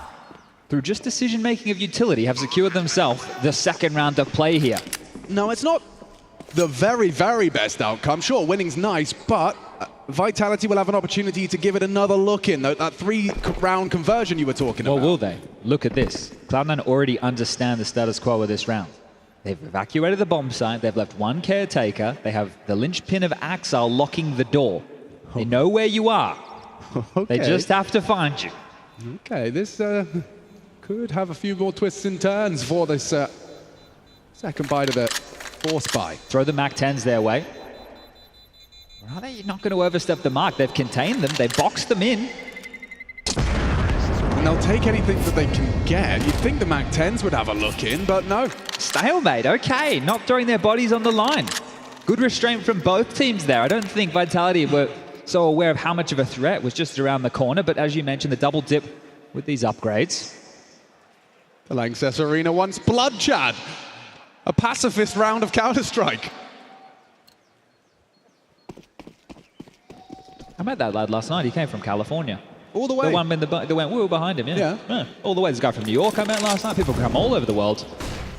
through just decision-making of utility, have secured themselves the second round of play here. No, it's not the very, very best outcome. Sure, winning's nice, but Vitality will have an opportunity to give it another look in, that 3-round conversion you were talking about. Well, will they? Look at this. Cloud9 already understand the status quo of this round. They've evacuated the bomb site, they've left one caretaker, they have the linchpin of Axal locking the door. They know where you are. Okay. They just have to find you. Okay, this could have a few more twists and turns for this second bite of the force buy. Throw the MAC-10s their way. Are they not going to overstep the mark? They've contained them, they boxed them in. And they'll take anything that they can get. You'd think the MAC-10s would have a look in, but no. Stalemate, okay, not throwing their bodies on the line. Good restraint from both teams there. I don't think Vitality were so aware of how much of a threat was just around the corner, but as you mentioned, the double dip with these upgrades. The Lanxess Arena wants blood, Chad. A pacifist round of Counter-Strike. I met that lad last night. He came from California. All the way? The one in the went, we were behind him, yeah. All the way. There's a guy from New York I met last night. People come all over the world.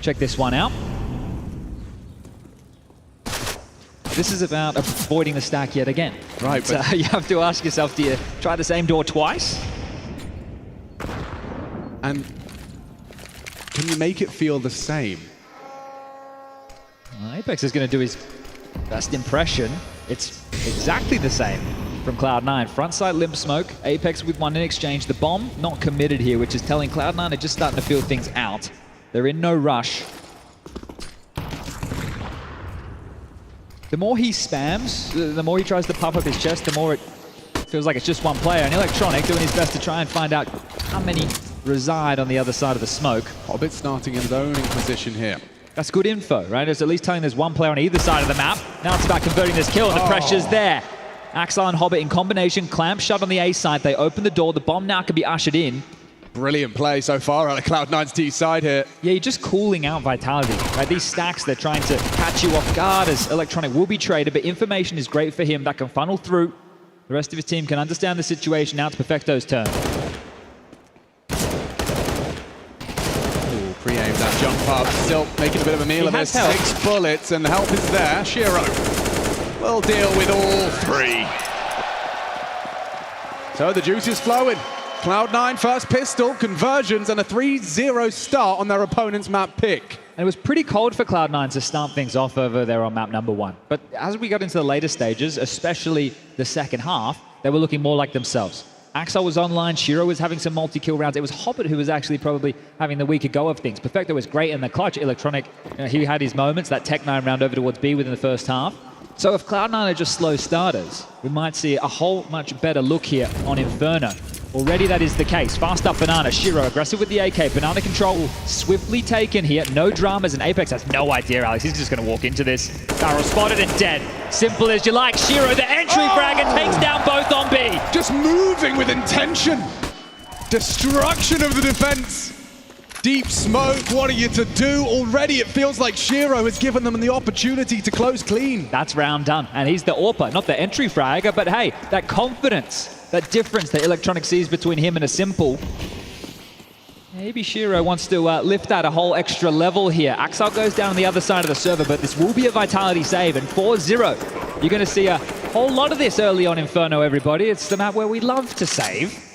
Check this one out. This is about avoiding the stack yet again. Right, but you have to ask yourself, do you try the same door twice? And can you make it feel the same? Well, Apex is going to do his best impression. It's exactly the same from Cloud9. Frontside limp smoke, Apex with one in exchange. The bomb not committed here, which is telling Cloud9 are just starting to feel things out. They're in no rush. The more he spams, the more he tries to puff up his chest, the more it feels like it's just one player. And Electronic doing his best to try and find out how many reside on the other side of the smoke. Hobbit starting in zoning position here. That's good info, right? It's at least telling there's one player on either side of the map. Now it's about converting this kill, and the pressure's there. Axel and Hobbit in combination, clamp shut on the A side. They open the door. The bomb now can be ushered in. Brilliant play so far out of Cloud9's T side here. Yeah, you're just cooling out Vitality. Right? These stacks, they're trying to catch you off guard as Electronic will be traded, but information is great for him that can funnel through. The rest of his team can understand the situation. Now it's Perfecto's turn. Ooh, pre-aimed that jump up. Still making a bit of a meal of this. 6 bullets, and the help is there. Shiro will deal with all 3. So the juice is flowing. Cloud9 first pistol, conversions, and a 3-0 start on their opponent's map pick. And it was pretty cold for Cloud9 to start things off over there on map number 1. But as we got into the later stages, especially the second half, they were looking more like themselves. Axel was online, Shiro was having some multi-kill rounds. It was Hobbit who was actually probably having the weaker go of things. Perfecto was great in the clutch. Electronic, he had his moments. That Tech-9 round over towards B within the first half. So if Cloud9 are just slow starters, we might see a whole much better look here on Inferno. Already that is the case. Fast up Banana. Shiro aggressive with the AK. Banana control swiftly taken here. No dramas, and Apex has no idea, Alex. He's just going to walk into this. Barrel spotted and dead. Simple as you like. Shiro, the entry frag, and takes down both on B. Just moving with intention. Destruction of the defense. Deep smoke, what are you to do? Already it feels like Shiro has given them the opportunity to close clean. That's round done. And he's the AWPer, not the entry fragger, but hey, that confidence, that difference that Electronic sees between him and a Simple. Maybe Shiro wants to lift that a whole extra level here. Axel goes down on the other side of the server, but this will be a Vitality save, and 4-0. You're going to see a whole lot of this early on Inferno, everybody. It's the map where we love to save.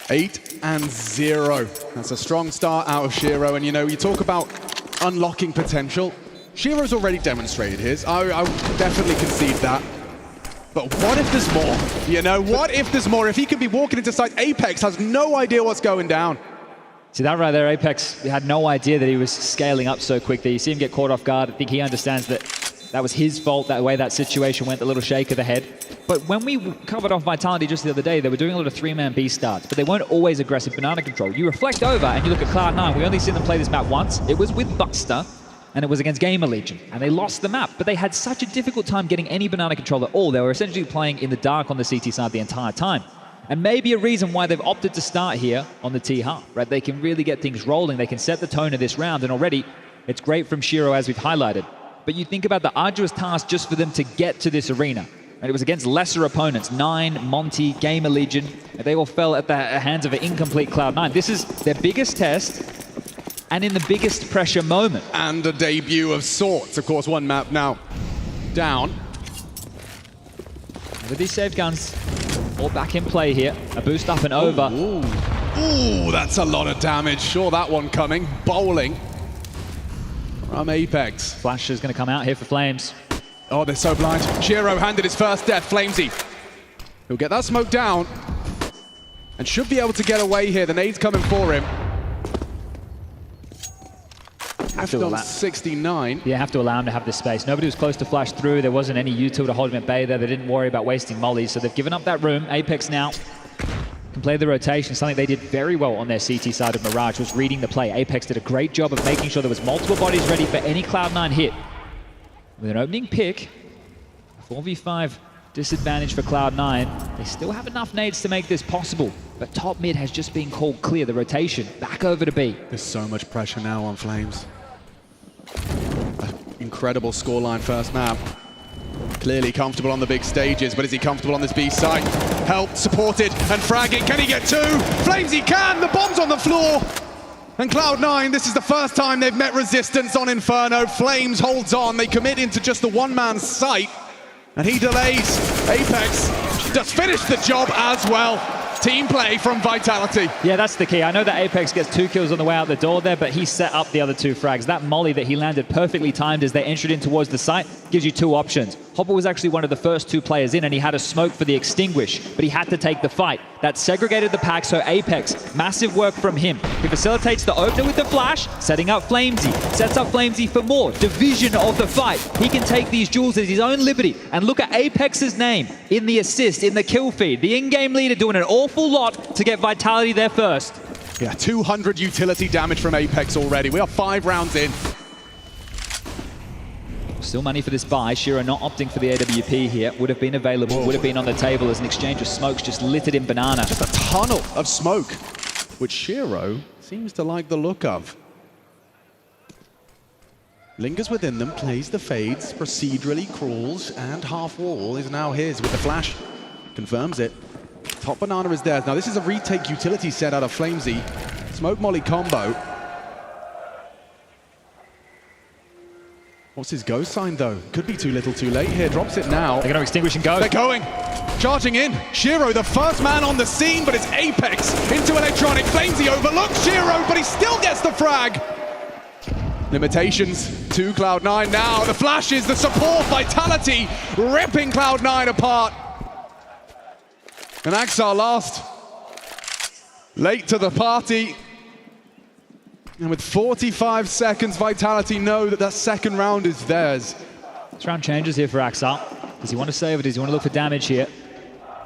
8-0. That's a strong start out of Shiro, and you know, you talk about unlocking potential. Shiro's already demonstrated his. I definitely concede that. But what if there's more? You know, what if there's more? If he could be walking into sight, Apex has no idea what's going down. See that right there, Apex had no idea that he was scaling up so quickly. You see him get caught off guard. I think he understands that that was his fault, that way that situation went, a little shake of the head. But when we covered off Vitality just the other day, they were doing a lot of 3-man B starts, but they weren't always aggressive banana control. You reflect over and you look at Cloud9, we only seen them play this map once. It was with Buster, and it was against Gamer Legion, and they lost the map, but they had such a difficult time getting any banana control at all. They were essentially playing in the dark on the CT side the entire time. And maybe a reason why they've opted to start here on the T half, right? They can really get things rolling. They can set the tone of this round, and already it's great from Shiro, as we've highlighted. But you think about the arduous task just for them to get to this arena. And it was against lesser opponents, 9, Monty, Gamer Legion. They all fell at the hands of an incomplete Cloud9. This is their biggest test, and in the biggest pressure moment. And a debut of sorts. Of course, one map now down. With these save guns all back in play here. A boost up and over. Ooh, that's a lot of damage. Saw that one coming. Bowling from Apex. Flash is going to come out here for Flames. Oh, they're so blind. Shiro handed his first death. Flamesy. He'll get that smoke down and should be able to get away here. The nade's coming for him. After 69. You have to allow him to have this space. Nobody was close to flash through. There wasn't any util to hold him at bay there. They didn't worry about wasting mollies, so they've given up that room. Apex now can play the rotation, something they did very well on their CT side of Mirage, was reading the play. Apex did a great job of making sure there was multiple bodies ready for any Cloud9 hit. With an opening pick, 4v5 disadvantage for Cloud9. They still have enough nades to make this possible, but top mid has just been called clear. The rotation back over to B. There's so much pressure now on Flames. Incredible scoreline first map. Clearly comfortable on the big stages, but is he comfortable on this B site? Helped, supported, and fragging. Can he get 2? Flames, he can! The bomb's on the floor! And Cloud9, this is the first time they've met resistance on Inferno. Flames holds on. They commit into just the one-man site, and he delays. Apex just finished the job as well. Team play from Vitality. Yeah, that's the key. I know that Apex gets 2 kills on the way out the door there, but he set up the other 2 frags. That molly that he landed perfectly timed as they entered in towards the site gives you 2 options. Hopper was actually one of the first 2 players in, and he had a smoke for the extinguish, but he had to take the fight. That segregated the pack, so Apex, massive work from him. He facilitates the opener with the flash, setting up Flamesy, sets up Flamesy for more division of the fight. He can take these duels at his own liberty, and look at Apex's name in the assist, in the kill feed. The in-game leader doing an awful lot to get Vitality there first. Yeah, 200 utility damage from Apex already. We are 5 rounds in. Still money for this buy. Shiro not opting for the AWP here. Would have been available, would have been on the table as an exchange of smokes just lit it in banana. Just a tunnel of smoke, which Shiro seems to like the look of. Lingers within them, plays the fades, procedurally crawls, and half wall is now his with the flash. Confirms it. Top banana is theirs. Now this is a retake utility set out of Flamesy. Smoke molly combo. What's his go sign though? Could be too little too late here. Drops it now. They're going to extinguish and go. They're going. Charging in. Shiro, the first man on the scene, but it's Apex into Electronic. Flamesy overlooks Shiro, but he still gets the frag. Limitations to Cloud9 now. The flashes, the support, Vitality ripping Cloud9 apart. And Axar last. Late to the party. And with 45 seconds, Vitality know that that second round is theirs. This round changes here for Axar. Does he want to save it? Does he want to look for damage here?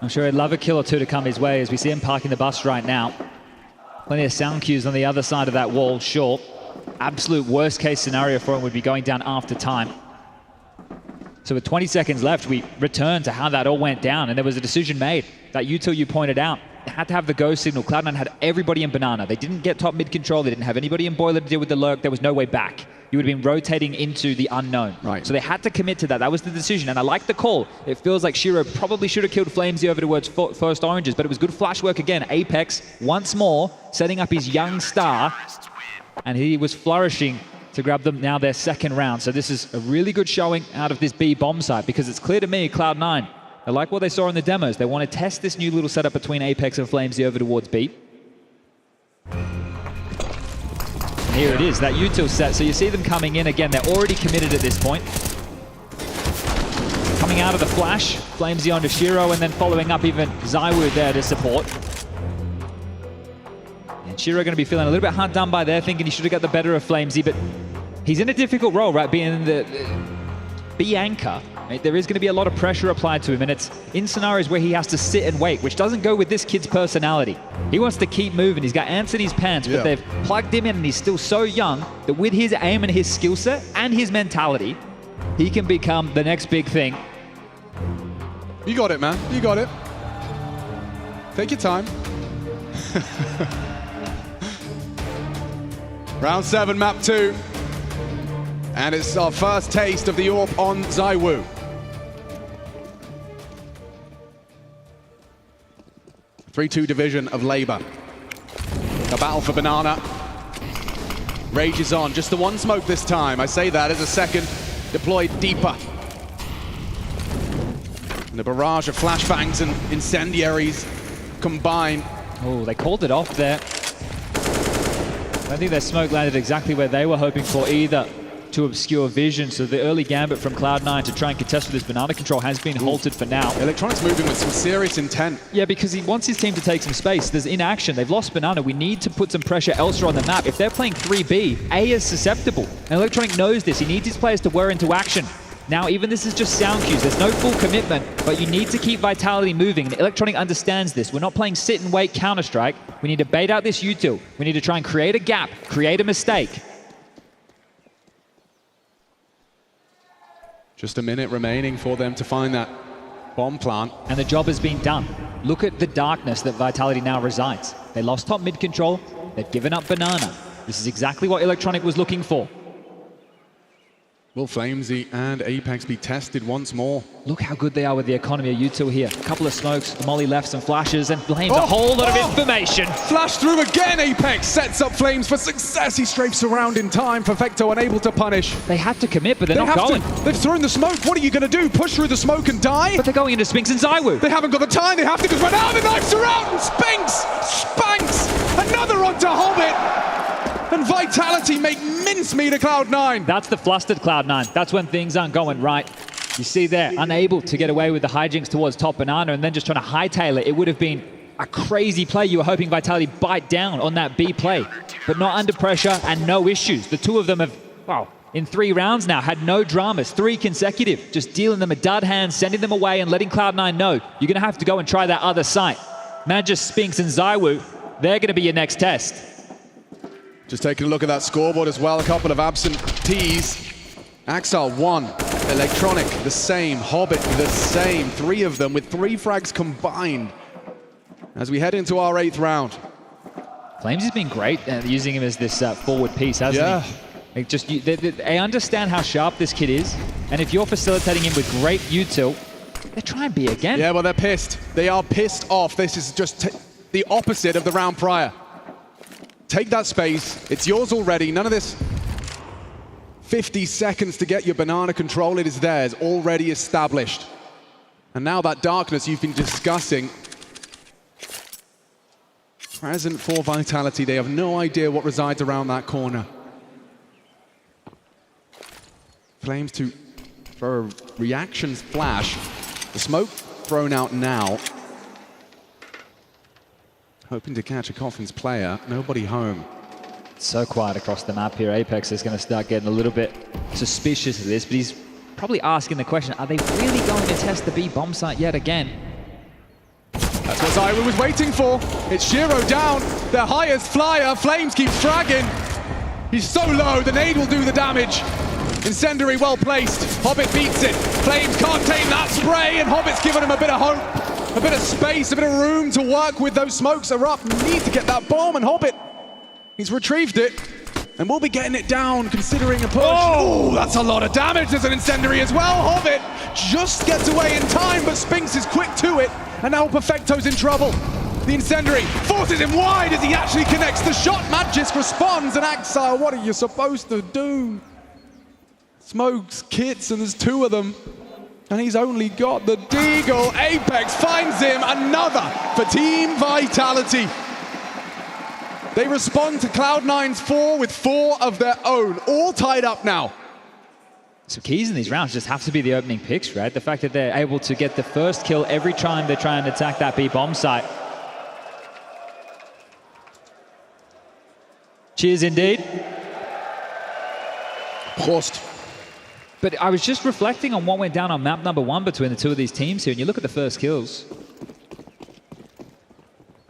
I'm sure he'd love a kill or 2 to come his way as we see him parking the bus right now. Plenty of sound cues on the other side of that wall, sure. Absolute worst case scenario for him would be going down after time. So with 20 seconds left, we return to how that all went down, and there was a decision made. That util you pointed out, they had to have the go signal. Cloud9 had everybody in banana. They didn't get top mid control. They didn't have anybody in boiler to deal with the lurk. There was no way back. You would have been rotating into the unknown. Right. So they had to commit to that. That was the decision, and I like the call. It feels like Shiro probably should have killed Flamesy over towards first oranges, but it was good flash work again. Apex, once more, setting up his young star, and he was flourishing to grab them now their second round. So this is a really good showing out of this B bomb site, because it's clear to me, Cloud9, they like what they saw in the demos. They want to test this new little setup between Apex and Flamesy over towards B. And here it is, that util set. So you see them coming in again. They're already committed at this point. Coming out of the flash, Flamesy onto Shiro, and then following up even Zywoo there to support. And Shiro going to be feeling a little bit hard done by there, thinking he should have got the better of Flamesy, but he's in a difficult role, right? Being the B anchor. Right? There is going to be a lot of pressure applied to him, and it's in scenarios where he has to sit and wait, which doesn't go with this kid's personality. He wants to keep moving. He's got ants in his pants, but they've plugged him in, and he's still so young that with his aim and his skill set and his mentality, he can become the next big thing. You got it, man. You got it. Take your time. Round 7, map 2. And it's our first taste of the AWP on Zywoo. (3-2) division of labor. The battle for banana rages on. Just the one smoke this time. I say that as a second deployed deeper. And the barrage of flashbangs and incendiaries combine. Oh, they called it off there. I think their smoke landed exactly where they were hoping for, either to obscure vision. So the early gambit from Cloud9 to try and contest with this banana control has been halted for now. Electronic's moving with some serious intent. Yeah, because he wants his team to take some space. There's inaction. They've lost banana. We need to put some pressure elsewhere on the map. If they're playing 3B, A is susceptible. And Electronic knows this. He needs his players to wear into action. Now, even this is just sound cues. There's no full commitment, but you need to keep Vitality moving. And Electronic understands this. We're not playing sit and wait Counter-Strike. We need to bait out this util. We need to try and create a gap, create a mistake. Just a minute remaining for them to find that bomb plant. And the job has been done. Look at the darkness that Vitality now resides. They lost top mid control. They've given up banana. This is exactly what Electronic was looking for. Will Flamesy and Apex be tested once more? Look how good they are with the economy of util here. A couple of smokes, Molly left some flashes, and Flames a whole lot of information. Flash through again, Apex sets up Flames for success. He strafes around in time. Perfecto unable to punish. They had to commit, but they're not going. They've thrown the smoke. What are you going to do? Push through the smoke and die? But they're going into Spinks and Zywoo. They haven't got the time. They have to just run out. The knives are out, and Spinks spanks another onto Hobbit. And Vitality make mincemeat of Cloud9. That's the flustered Cloud9. That's when things aren't going right. You see there, unable to get away with the hijinks towards top banana and then just trying to hightail it. It would have been a crazy play. You were hoping Vitality bite down on that B play, but not under pressure and no issues. The two of them have, wow, in 3 rounds now, had no dramas, 3 consecutive, just dealing them a dud hand, sending them away and letting Cloud9 know you're going to have to go and try that other site. Magis, Spinks and Zywoo, they're going to be your next test. Just taking a look at that scoreboard as well, a couple of absentees. Axel 1, Electronic the same, Hobbit the same, 3 of them with 3 frags combined as we head into our 8th round. Flames has been great using him as this forward piece, hasn't he? They understand how sharp this kid is, and if you're facilitating him with great util, they try and be again. Yeah, well, they're pissed. They are pissed off. This is just the opposite of the round prior. Take that space. It's yours already. None of this 50 seconds to get your banana control. It is theirs, already established. And now that darkness you've been discussing, present for Vitality. They have no idea what resides around that corner. Flames to throw a reactions flash. The smoke thrown out now. Hoping to catch a Coffin's player. Nobody home. So quiet across the map here. Apex is going to start getting a little bit suspicious of this, but he's probably asking the question, are they really going to test the B bomb site yet again? That's what Zywoo was waiting for. It's Shiro down, their highest flyer. Flames keep fragging. He's so low, the nade will do the damage. Incendiary well placed. Hobbit beats it. Flames can't tame that spray, and Hobbit's given him a bit of hope, a bit of space, a bit of room to work with. Those smokes are up. Need to get that bomb, and Hobbit, he's retrieved it, and we'll be getting it down, considering a push. Oh, that's a lot of damage. There's an incendiary as well. Hobbit just gets away in time, but Spinks is quick to it, and now Perfecto's in trouble. The incendiary forces him wide as he actually connects the shot. Magisk responds, and Axile, what are you supposed to do? Smokes, kits, and there's 2 of them. And he's only got the Deagle. Apex finds him, another for Team Vitality. They respond to Cloud9's 4 with 4 of their own, all tied up now. So keys in these rounds just have to be the opening picks, right? The fact that they're able to get the first kill every time they try and attack that B bomb site. Cheers indeed. Prost. But I was just reflecting on what went down on map number 1 between the 2 of these teams here, and you look at the first kills.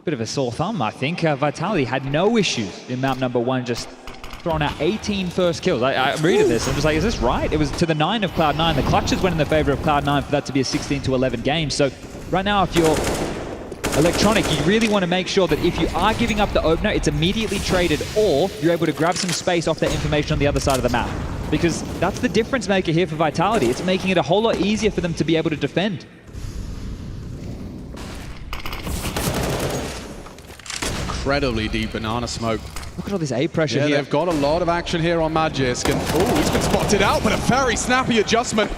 Bit of a sore thumb, I think. Vitality had no issues in map number 1, just throwing out 18 first kills. I'm reading this, I'm just like, is this right? It was to the 9 of Cloud9. The clutches went in the favor of Cloud9 for that to be a 16-11 game. So right now, if you're Electronic, you really want to make sure that if you are giving up the opener, it's immediately traded, or you're able to grab some space off that information on the other side of the map. Because that's the difference maker here for Vitality. It's making it a whole lot easier for them to be able to defend. Incredibly deep banana smoke. Look at all this A pressure here. They've got a lot of action here on Magisk. And oh, he's been spotted out, but a very snappy adjustment.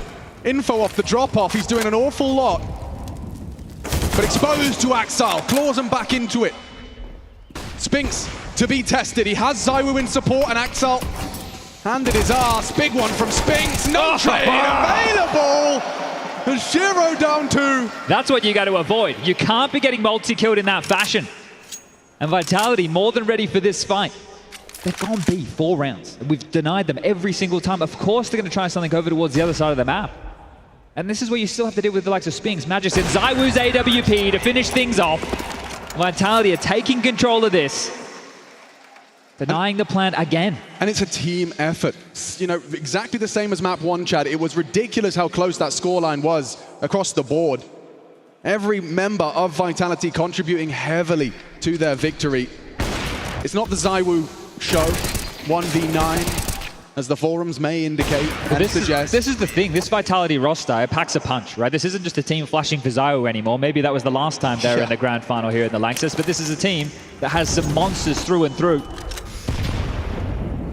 Info off the drop-off. He's doing an awful lot. But exposed to Axile, claws him back into it. Spinks to be tested. He has Zywoo in support, and Axile handed his ass. Big one from Spinks. No trade available. And Shiro down 2. That's what you got to avoid. You can't be getting multi-killed in that fashion. And Vitality more than ready for this fight. They've gone B 4 rounds. We've denied them every single time. Of course they're going to try something over towards the other side of the map. And this is where you still have to deal with the likes of Spinks, Magisk, and Zywoo's AWP to finish things off. Vitality are taking control of this. Denying the plan again. And it's a team effort. You know, exactly the same as map 1, Chad. It was ridiculous how close that scoreline was across the board. Every member of Vitality contributing heavily to their victory. It's not the Zywoo show, 1v9, as the forums may indicate and suggest. This is the thing, this Vitality roster, it packs a punch, right? This isn't just a team flashing for Zywoo anymore. Maybe that was the last time they were in the grand final here in the Lanxess, but this is a team that has some monsters through and through.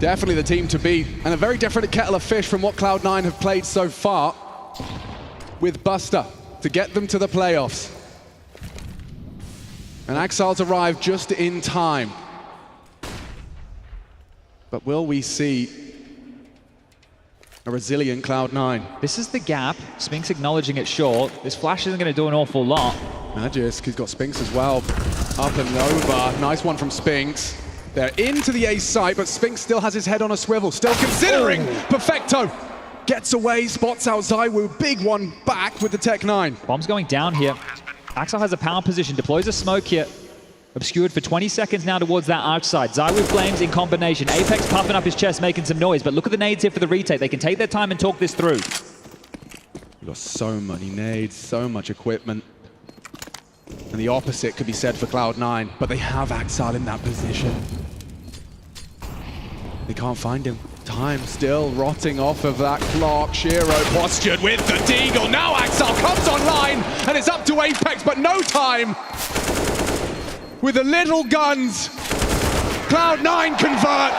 Definitely the team to beat, and a very different kettle of fish from what Cloud9 have played so far with Buster to get them to the playoffs. And Axile's arrived just in time. But will we see A resilient Cloud9. This is the gap. Spinks acknowledging it short. This flash isn't going to do an awful lot. Magisk, who's got Spinks as well. Up and over. Nice one from Spinks. They're into the ace site, but Spinks still has his head on a swivel. Still considering. Perfecto gets away, spots out ZywOo. Big one back with the Tech 9. Bomb's going down here. Axel has a power position, deploys a smoke here. Obscured for 20 seconds now towards that arch side. ZywOo Flames in combination. Apex puffing up his chest, making some noise, but look at the nades here for the retake. They can take their time and talk this through. We've got so many nades, so much equipment. And the opposite could be said for Cloud9, but they have Axel in that position. They can't find him. Time still rotting off of that clock. Shiro postured with the Deagle. Now Axel comes online, and it's up to Apex, but no time. With the little guns, Cloud9 convert.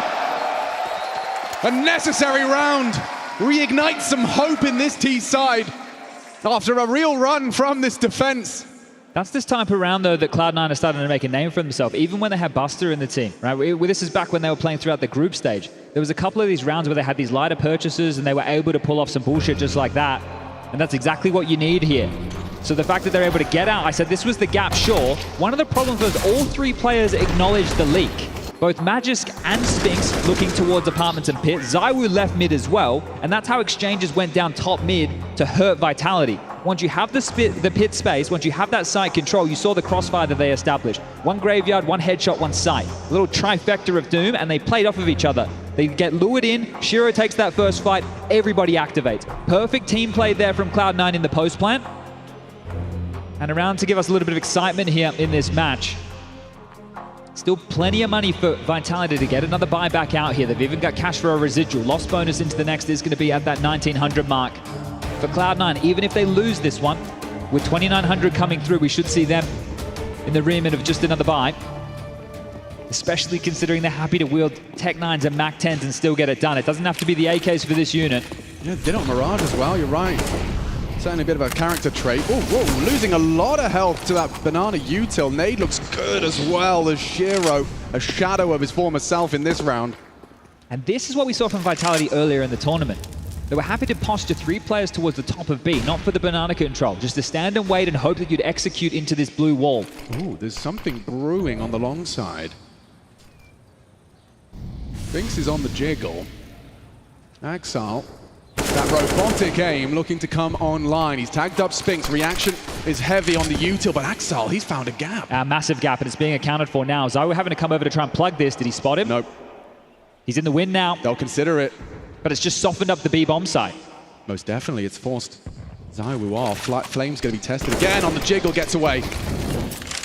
A necessary round. Reignites some hope in this T side after a real run from this defense. That's this type of round, though, that Cloud9 are starting to make a name for themselves, even when they had Buster in the team, right? This is back when they were playing throughout the group stage. There was a couple of these rounds where they had these lighter purchases and they were able to pull off some bullshit just like that. And that's exactly what you need here. So the fact that they're able to get out, I said this was the gap, sure. One of the problems was all three players acknowledged the leak. Both Magisk and Spinks looking towards apartments and pit. ZywOo left mid as well, and that's how exchanges went down top mid to hurt Vitality. Once you have the pit space, once you have that site control, you saw the crossfire that they established. One graveyard, one headshot, one site. A little trifecta of doom, and they played off of each other. They get lured in, Shiro takes that first fight, everybody activates. Perfect team play there from Cloud9 in the post plant. And around to give us a little bit of excitement here in this match. Still plenty of money for Vitality to get another buyback out here. They've even got cash for a residual. Loss bonus into the next is going to be at that 1900 mark. For Cloud9, even if they lose this one, with 2900 coming through, we should see them in the remit of just another buy. Especially considering they're happy to wield Tech 9s and Mac 10s and still get it done. It doesn't have to be the AKs for this unit. Yeah, did on Mirage as well, you're right. Certainly a bit of a character trait. Oh, whoa, losing a lot of health to that banana util. Nade looks good as well as Shiro, a shadow of his former self in this round. And this is what we saw from Vitality earlier in the tournament. They were happy to posture 3 players towards the top of B, not for the banana control, just to stand and wait and hope that you'd execute into this blue wall. Ooh, there's something brewing on the long side. Spinks is on the jiggle. Axel, that robotic aim looking to come online. He's tagged up Spinks. Reaction is heavy on the util, but Axel, he's found a gap. A massive gap, and it's being accounted for now. ZywOo having to come over to try and plug this. Did he spot him? Nope. He's in the win now. They'll consider it. But it's just softened up the B-bomb side. Most definitely, it's forced ZywOo off. Flame's going to be tested again on the jiggle, gets away.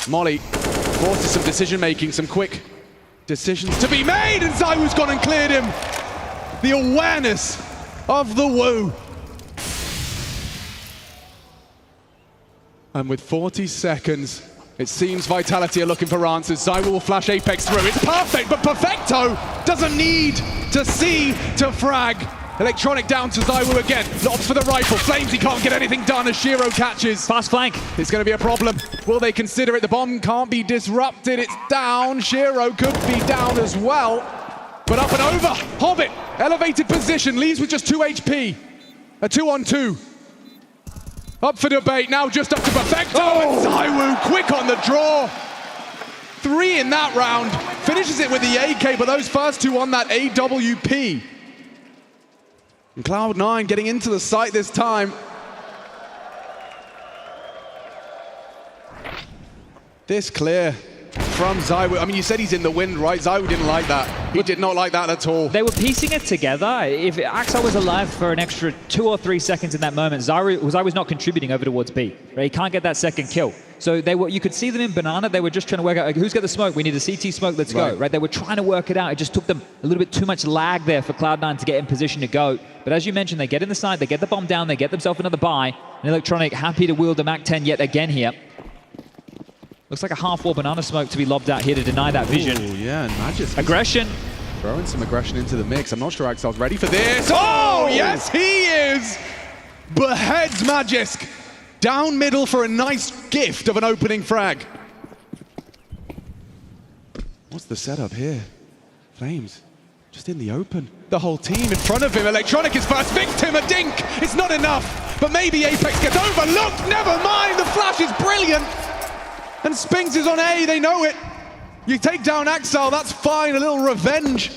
Molly forces some decision-making, some quick decisions to be made, and ZywOo's gone and cleared him. The awareness of the Woo. And with 40 seconds, it seems Vitality are looking for answers. ZywOo will flash Apex through. It's perfect, but Perfecto doesn't need to see to frag. Electronic down to ZywOo again. Lobs for the rifle. Flames, he can't get anything done as Shiro catches. Fast flank. It's going to be a problem. Will they consider it? The bomb can't be disrupted. It's down. Shiro could be down as well. But up and over. Hobbit, elevated position, leaves with just 2 HP. A 2-on-2. Up for debate, now just up to Perfecto, and ZywOo quick on the draw. 3 in that round, finishes it with the AK, but those first 2 on that AWP. And Cloud9 getting into the site this time. This clear from ZywOo. I mean, you said he's in the wind, right? ZywOo didn't like that. He did not like that at all. They were piecing it together. If Axel was alive for an extra 2 or 3 seconds in that moment, ZywOo's not contributing over towards B. Right? He can't get that second kill. So you could see them in banana. They were just trying to work out, like, who's got the smoke? We need a CT smoke, let's go. Right? They were trying to work it out. It just took them a little bit too much lag there for Cloud9 to get in position to go. But as you mentioned, they get in the side, they get the bomb down, they get themselves another buy. And Electronic happy to wield the Mac 10 yet again here. Looks like a half-wall banana smoke to be lobbed out here to deny that vision. Ooh, yeah, and Magisk. Aggression. Throwing some aggression into the mix. I'm not sure Axel's ready for this. Oh, yes, he is! Beheads Magisk. Down middle for a nice gift of an opening frag. What's the setup here? Flames Just in the open. The whole team in front of him. Electronic is first victim, a dink. It's not enough, but maybe Apex gets overlooked. Never mind, the flash is brilliant. And Spinks is on A, they know it. You take down Axel, that's fine. A little revenge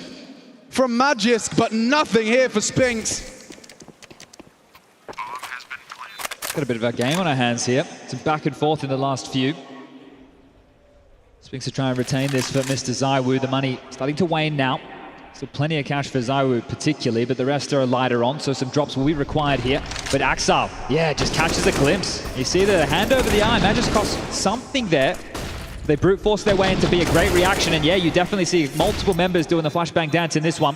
from Magisk, but nothing here for Spinks. Got a bit of a game on our hands here. Some back and forth in the last few. Spinks to try and retain this for Mr. ZywOo. The money starting to wane now. Still plenty of cash for ZywOo particularly, but the rest are lighter on, so some drops will be required here. But Axel, yeah, just catches a glimpse. You see the hand over the eye, Magisk costs something there. They brute force their way into be a great reaction, and yeah, you definitely see multiple members doing the flashbang dance in this one.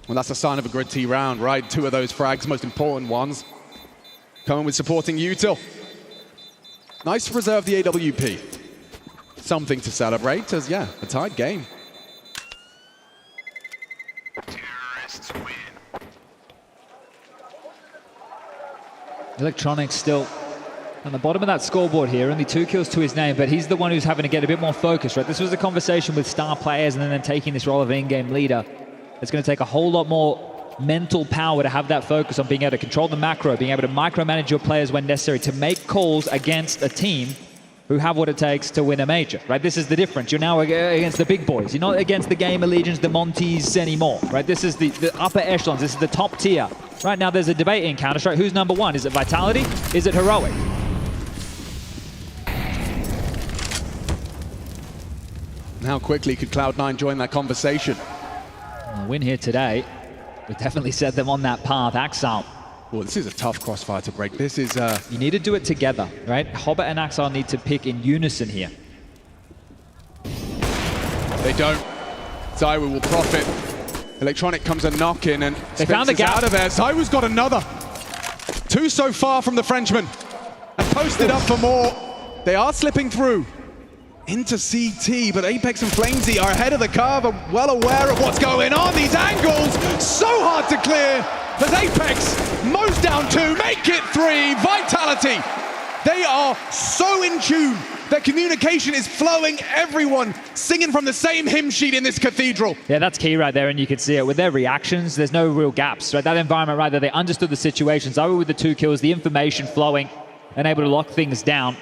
Well, that's a sign of a grid T round, right? 2 of those frags, most important ones. Coming with supporting util. Nice to preserve the AWP. Something to celebrate as, yeah, a tied game. Electronic still on the bottom of that scoreboard here, only 2 kills to his name, but he's the one who's having to get a bit more focused, right? This was a conversation with star players and then them taking this role of in-game leader. It's going to take a whole lot more mental power to have that focus on being able to control the macro, being able to micromanage your players when necessary, to make calls against a team who have what it takes to win a major, right? This is the difference. You're now against the big boys. You're not against the Gamer Legions, the Monties anymore, right? This is the upper echelons. This is the top tier. Right now, there's a debate in Counter-Strike. Who's number 1? Is it Vitality? Is it Heroic? How quickly could Cloud9 join that conversation? A win here today would definitely set them on that path. Axel. Well, this is a tough crossfire to break. This is... You need to do it together, right? Hobbit and Axel need to pick in unison here. They don't. ZywOo will profit. Electronic comes a knock in and they found the gap out of there. ZywOo's got another. 2 so far from the Frenchman. And posted up for more. They are slipping through into CT, but Apex and Flamesy are ahead of the curve, are well aware of what's going on. These angles, so hard to clear. As Apex, most down 2, make it 3, Vitality. They are so in tune. Their communication is flowing, everyone singing from the same hymn sheet in this cathedral. Yeah, that's key right there, and you can see it. With their reactions, there's no real gaps, right? That environment right there, they understood the situations. ZywOo with the 2 kills, the information flowing, and able to lock things down.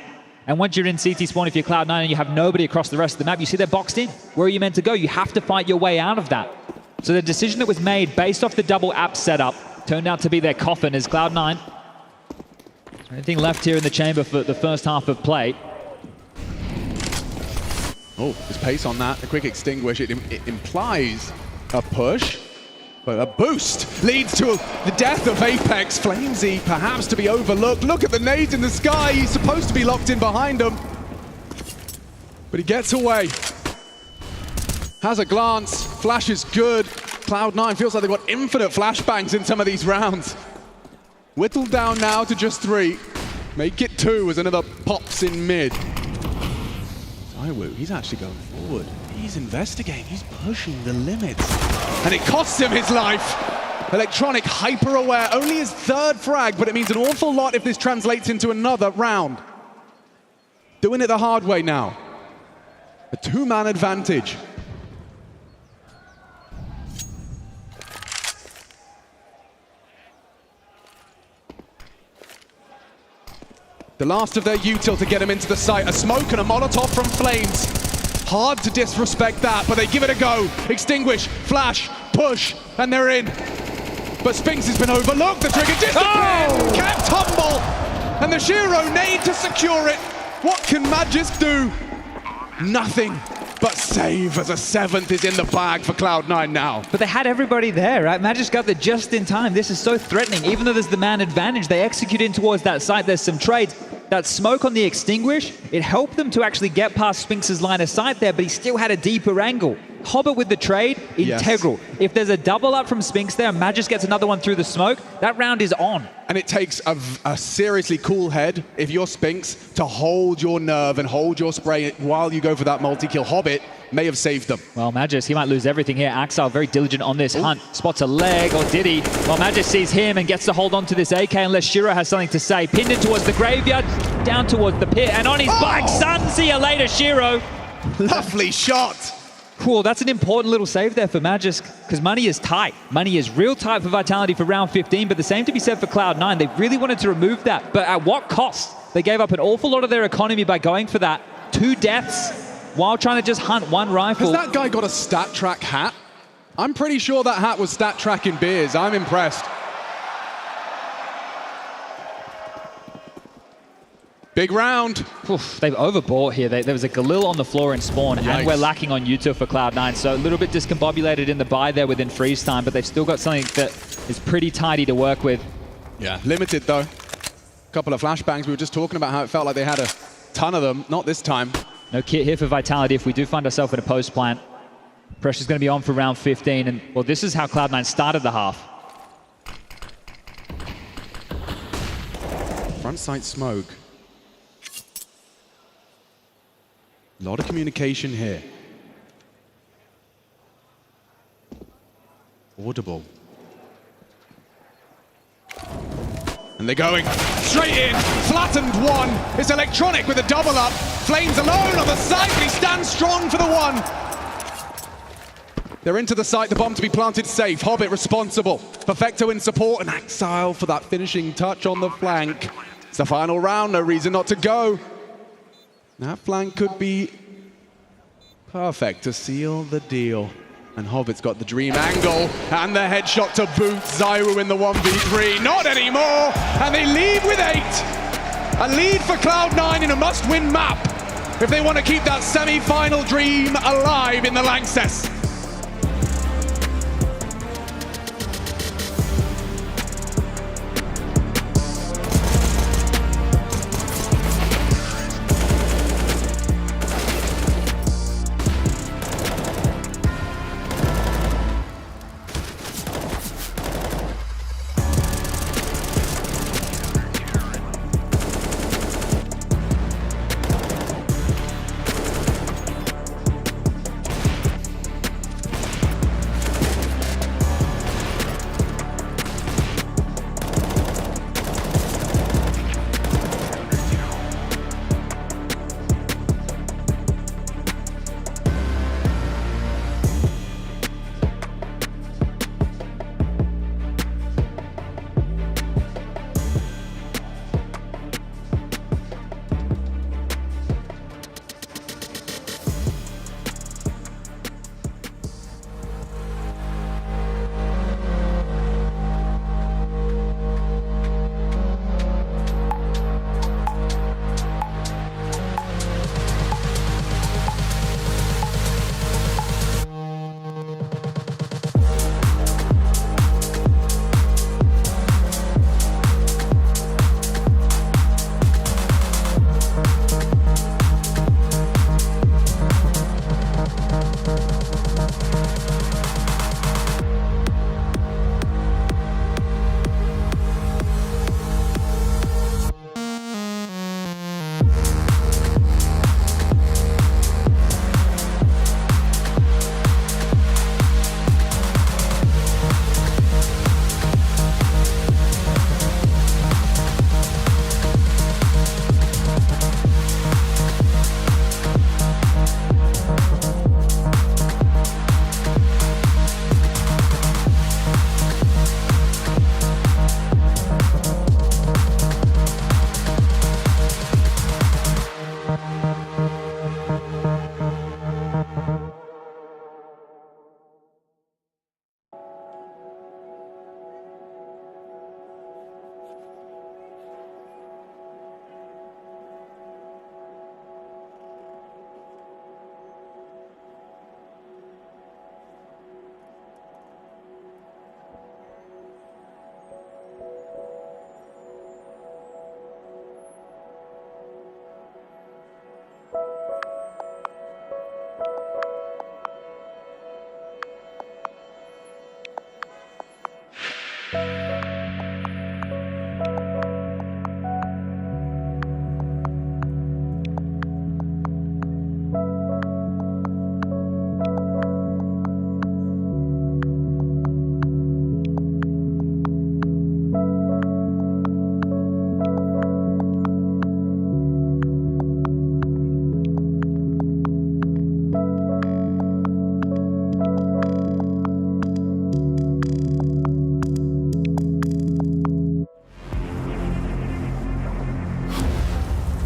And once you're in CT spawn, if you're Cloud9 and you have nobody across the rest of the map, you see they're boxed in. Where are you meant to go? You have to fight your way out of that. So the decision that was made based off the double app setup turned out to be their coffin as Cloud9. Anything left here in the chamber for the first half of play? Oh, there's pace on that. A quick extinguish. It implies a push, but a boost leads to the death of Apex. Flamesy perhaps to be overlooked. Look at the nades in the sky. He's supposed to be locked in behind him, but he gets away. Has a glance. Flash is good. Cloud9 feels like they've got infinite flashbangs in some of these rounds. Whittled down now to just 3. Make it 2 as another pops in mid. ZywOo, he's actually going forward. He's investigating, he's pushing the limits. And it costs him his life. Electronic hyper aware, only his 3rd frag, but it means an awful lot if this translates into another round. Doing it the hard way now. A 2-man advantage. The last of their util to get him into the site. A smoke and a Molotov from Flames. Hard to disrespect that, but they give it a go. Extinguish, flash, push, and they're in. But Spinks has been overlooked. The trigger discipline can't tumble. And the Shiro nade to secure it. What can Magisk do? Nothing but save as a 7th is in the bag for Cloud9 now. But they had everybody there, right? Magisk got there just in time. This is so threatening. Even though there's the man advantage, they execute in towards that site. There's some trades. That smoke on the extinguish, it helped them to actually get past Spinks' line of sight there, but he still had a deeper angle. Hobbit with the trade, integral. Yes. If there's a double up from Spinks there, Magisk gets another one through the smoke, that round is on. And it takes a seriously cool head, if you're Spinks, to hold your nerve and hold your spray while you go for that multi-kill. Hobbit may have saved them. Well, Magisk, he might lose everything here. Axel very diligent on this hunt. Spots a leg, or did he? Well, Magisk sees him and gets to hold on to this AK unless Shiro has something to say. Pinned in towards the graveyard, down towards the pit, and on his bike, son. See you later, Shiro. Lovely shot. Cool, that's an important little save there for Magisk, because money is tight. Money is real tight for Vitality for round 15, but the same to be said for Cloud9. They really wanted to remove that, but at what cost? They gave up an awful lot of their economy by going for that. 2 deaths while trying to just hunt 1 rifle. Has that guy got a stat track hat? I'm pretty sure that hat was stat tracking beers. I'm impressed. Big round. Oof, they've overbought here. There was a Galil on the floor in spawn, Yikes. and we're lacking on Yuto for Cloud9. So a little bit discombobulated in the buy there within freeze time, but they've still got something that is pretty tidy to work with. Yeah, limited though. Couple of flashbangs. We were just talking about how it felt like they had a ton of them. Not this time. No kit here for Vitality if we do find ourselves in a post plant. Pressure's going to be on for round 15, and well, this is how Cloud9 started the half. Front sight smoke. A lot of communication here. Audible. And they're going straight in. Flattened one. It's Electronic with a double up. Flames alone on the side, but he stands strong for the one. They're into the site, the bomb to be planted safe. Hobbit responsible. Perfecto in support, and Exile for that finishing touch on the flank. It's the final round, no reason not to go. That flank could be perfect to seal the deal. And Hobbit's got the dream angle and the headshot to boot. Zyru in the 1v3, not anymore. And they leave with 8. A lead for Cloud9 in a must-win map if they want to keep that semi-final dream alive in the Lanxess.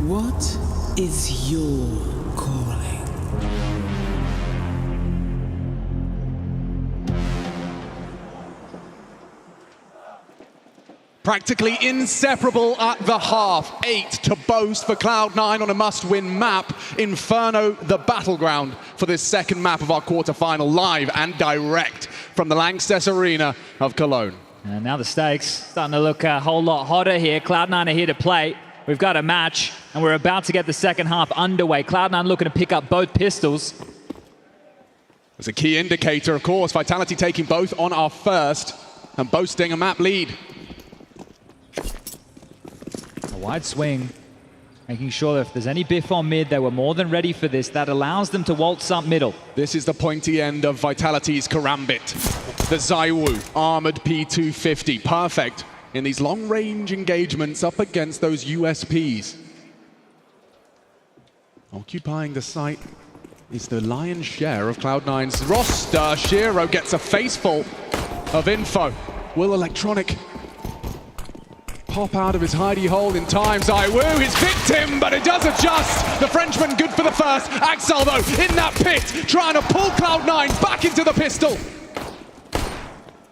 What is your calling? Practically inseparable at the half. 8 to boast for Cloud9 on a must-win map. Inferno, the battleground for this second map of our quarterfinal, live and direct from the Lanxess Arena of Cologne. And now the stakes starting to look a whole lot hotter here. Cloud9 are here to play. We've got a match, and we're about to get the second half underway. Cloud9 looking to pick up both pistols. It's a key indicator, of course. Vitality taking both on our first and boasting a map lead. A wide swing, making sure that if there's any biff on mid, they were more than ready for this. That allows them to waltz up middle. This is the pointy end of Vitality's Karambit. The Zaiwu armored P250, perfect in these long-range engagements up against those USPs. Occupying the site is the lion's share of Cloud9's roster. Shiro gets a faceful of info. Will Electronic pop out of his hidey hole in time? Zaiwu, his victim, but it does adjust. The Frenchman good for the first. Axel, though, in that pit, trying to pull Cloud9 back into the pistol.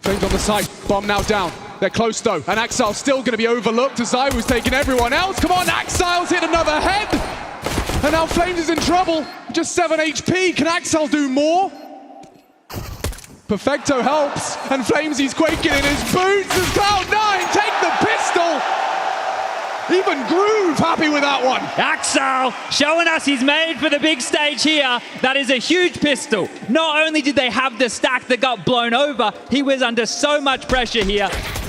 Flames on the side, bomb now down. They're close, though, and Axel's still going to be overlooked as Zaiwu's taking everyone else. Come on, Axel's hit another head. And now Flames is in trouble. Just 7 HP. Can Axel do more? Perfecto helps, and Flamesy's quaking in his boots as Cloud9 take the pistol. Even Groove happy with that one. Axel showing us he's made for the big stage here. That is a huge pistol. Not only did they have the stack that got blown over, he was under so much pressure here.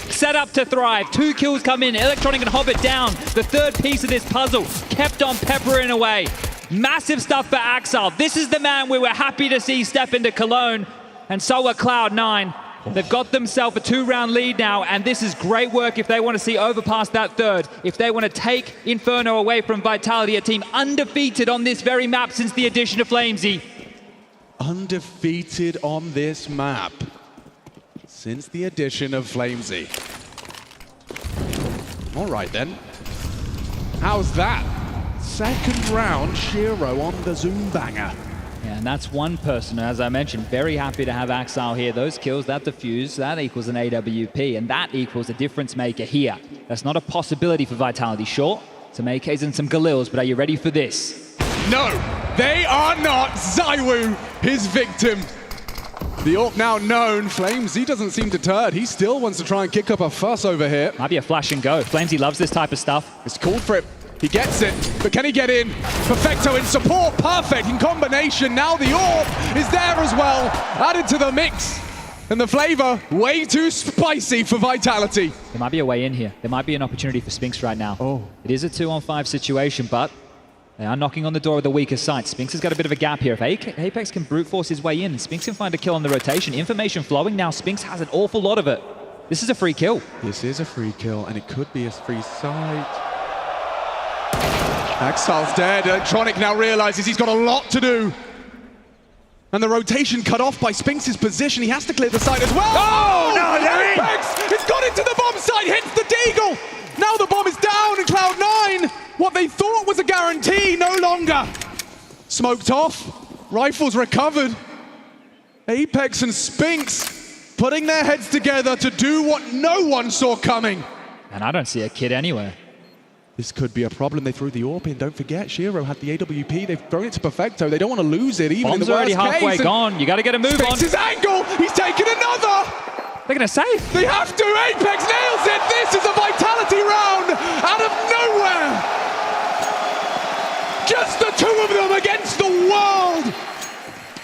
Set up to thrive. 2 kills come in. Electronic and Hobbit down. The third piece of this puzzle kept on peppering away. Massive stuff for Axel. This is the man we were happy to see step into Cologne. And so are Cloud9. They've got themselves a 2-round lead now, and this is great work if they want to see overpass that third. If they want to take Inferno away from Vitality, a team undefeated on this very map since the addition of Flamesy. Undefeated on this map since the addition of Flamesy. All right then. How's that? Second round, Shiro on the Zoom banger. Yeah, and that's one person, as I mentioned, very happy to have Axel here. Those kills, that defuse, that equals an AWP, and that equals a difference maker here. That's not a possibility for Vitality. Sure, some AKs and some Galils, but are you ready for this? No, they are not. Zaiwu, his victim. The AWP now known. Flamesy doesn't seem deterred. He still wants to try and kick up a fuss over here. Might be a flash and go. Flamesy loves this type of stuff. It's called for it. He gets it, but can he get in? Perfecto in support, perfect in combination. Now the AWP is there as well, added to the mix. And the flavor, way too spicy for Vitality. There might be a way in here. There might be an opportunity for Spinks right now. Oh. It is a 2-on-5 situation, but they are knocking on the door of the weaker side. Spinks has got a bit of a gap here. If Apex can brute force his way in, and Spinks can find a kill on the rotation. Information flowing now. Spinks has an awful lot of it. This is a free kill. This is a free kill, and it could be a free side. Axel's dead. Electronic now realizes he's got a lot to do. And the rotation cut off by Spinks' position. He has to clear the side as well. Oh, no, Apex! It's got into the bomb site, hits the Deagle. Now the bomb is down in Cloud9. What they thought was a guarantee, no longer. Smoked off, rifles recovered. Apex and Spinks putting their heads together to do what no one saw coming. And I don't see a kid anywhere. This could be a problem. They threw the AWP in. Don't forget, Shiro had the AWP. They've thrown it to Perfecto. They don't want to lose it, even in the worst already halfway case. gone. You got to get a move on. His angle. He's taken another. They're going to save. They have to. Apex nails it. This is a Vitality round out of nowhere. Just the two of them against the world.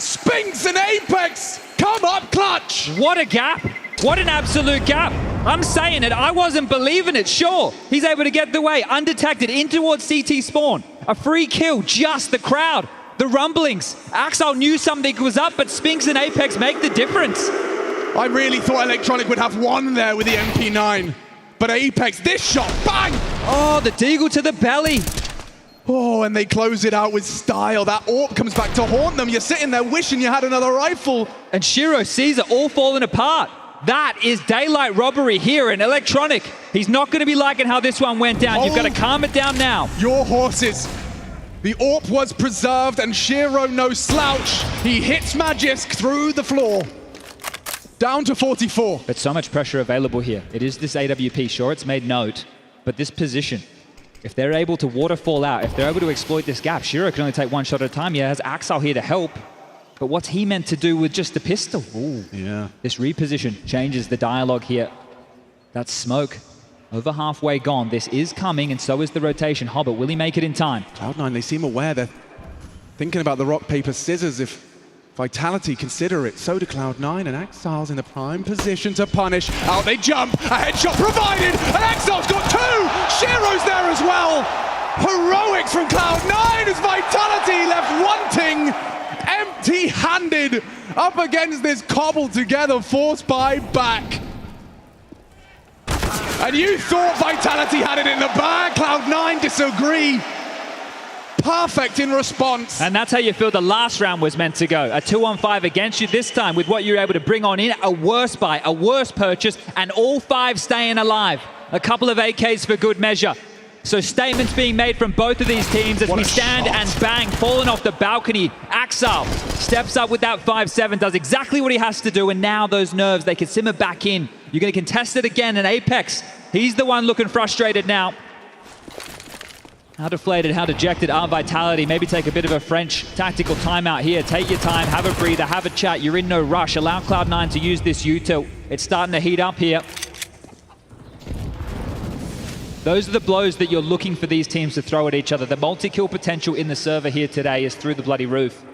Spinks and Apex come up clutch. What a gap. What an absolute gap. I'm saying it. I wasn't believing it. Sure, he's able to get the way undetected in towards CT spawn. A free kill, just the crowd. The rumblings. Axel knew something was up, but Spinks and Apex make the difference. I really thought Electronic would have one there with the MP9. But Apex, this shot, bang! Oh, the Deagle to the belly. Oh, and they close it out with style. That AWP comes back to haunt them. You're sitting there wishing you had another rifle. And Shiro sees it all falling apart. That is daylight robbery here, and Electronic He's not going to be liking how this one went down. You've got to calm it down now. Your horses. The AWP was preserved and Shiro no slouch. He hits Magisk through the floor. Down to 44. But so much pressure available here. It is this AWP. Sure, it's made note, but this position, if they're able to waterfall out, if they're able to exploit this gap, Shiro can only take one shot at a time. He has Axel here to help, but what's he meant to do with just the pistol? Ooh. Yeah. This reposition changes the dialogue here. That's smoke. Over halfway gone. This is coming, and so is the rotation. Hobbit, will he make it in time? Cloud9, they seem aware. They're thinking about the rock, paper, scissors. If Vitality consider it, so do Cloud9, and Axile's in the prime position to punish. Out they jump, a headshot provided, and Axile's got two! Shiro's there as well! Heroics from Cloud9 as Vitality left wanting, empty-handed, up against this cobbled together force buy back. And you thought Vitality had it in the bag. Cloud9 disagree. Perfect in response. And that's how you feel the last round was meant to go. A 2-on-5 against you this time with what you're able to bring on in. A worse buy, a worse purchase, and all five staying alive. A couple of AKs for good measure. So statements being made from both of these teams as we stand and bang, falling off the balcony. Axel steps up with that 5-7, does exactly what he has to do, and now those nerves, they can simmer back in. You're going to contest it again, and Apex, he's the one looking frustrated now. How deflated, how dejected are Vitality? Maybe take a bit of a French tactical timeout here. Take your time, have a breather, have a chat. You're in no rush. Allow Cloud9 to use this util. It's starting to heat up here. Those are the blows that you're looking for these teams to throw at each other. The multi-kill potential in the server here today is through the bloody roof.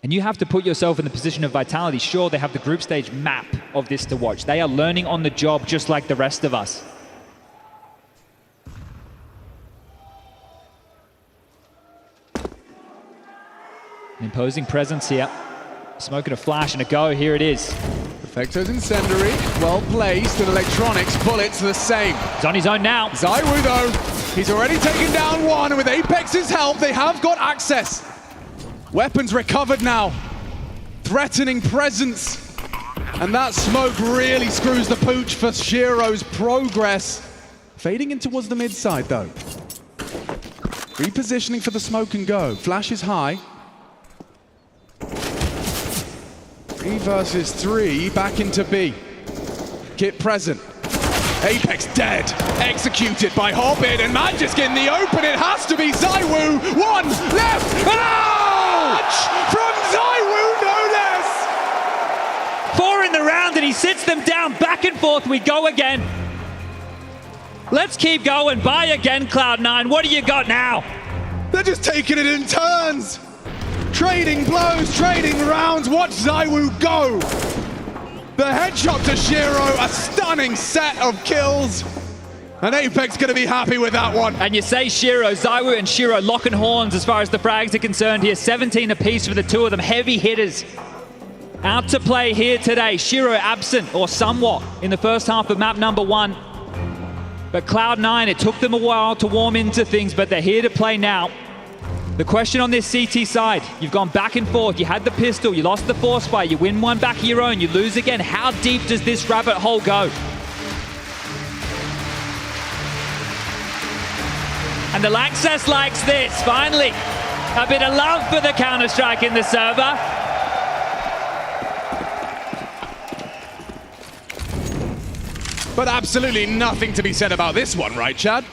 And you have to put yourself in the position of Vitality. Sure, they have the group stage map of this to watch. They are learning on the job just like the rest of us. An imposing presence here. Smoking a flash and a go, here it is. Perfecto's incendiary, well placed, and Electronics bullets the same. He's on his own now. ZywOo though, he's already taken down one, and with Apex's help, they have got access. Weapons recovered now. Threatening presence. And that smoke really screws the pooch for Shiro's progress. Fading in towards the mid side though. Repositioning for the smoke and go. Flash is high. 3 versus 3, back into B. Kit present. Apex dead. Executed by Hobbit, and Magisk in the open. It has to be ZywOo. One left, and out! From ZywOo, no less! 4 in the round, and he sits them down. Back and forth we go again. Let's keep going. Buy again, Cloud9. What do you got now? They're just taking it in turns. Trading blows, trading rounds, watch ZywOo go! The headshot to Shiro, a stunning set of kills. And Apex gonna be happy with that one. And you say Shiro, ZywOo and Shiro locking horns as far as the frags are concerned here. 17 apiece for the two of them, heavy hitters. Out to play here today. Shiro absent, or somewhat, in the first half of map number 1. But Cloud9, it took them a while to warm into things, but they're here to play now. The question on this CT side, you've gone back and forth, you had the pistol, you lost the force fight, you win one back of your own, you lose again. How deep does this rabbit hole go? And the Laxus likes this, finally. A bit of love for the Counter-Strike in the server. But absolutely nothing to be said about this one, right, Chad?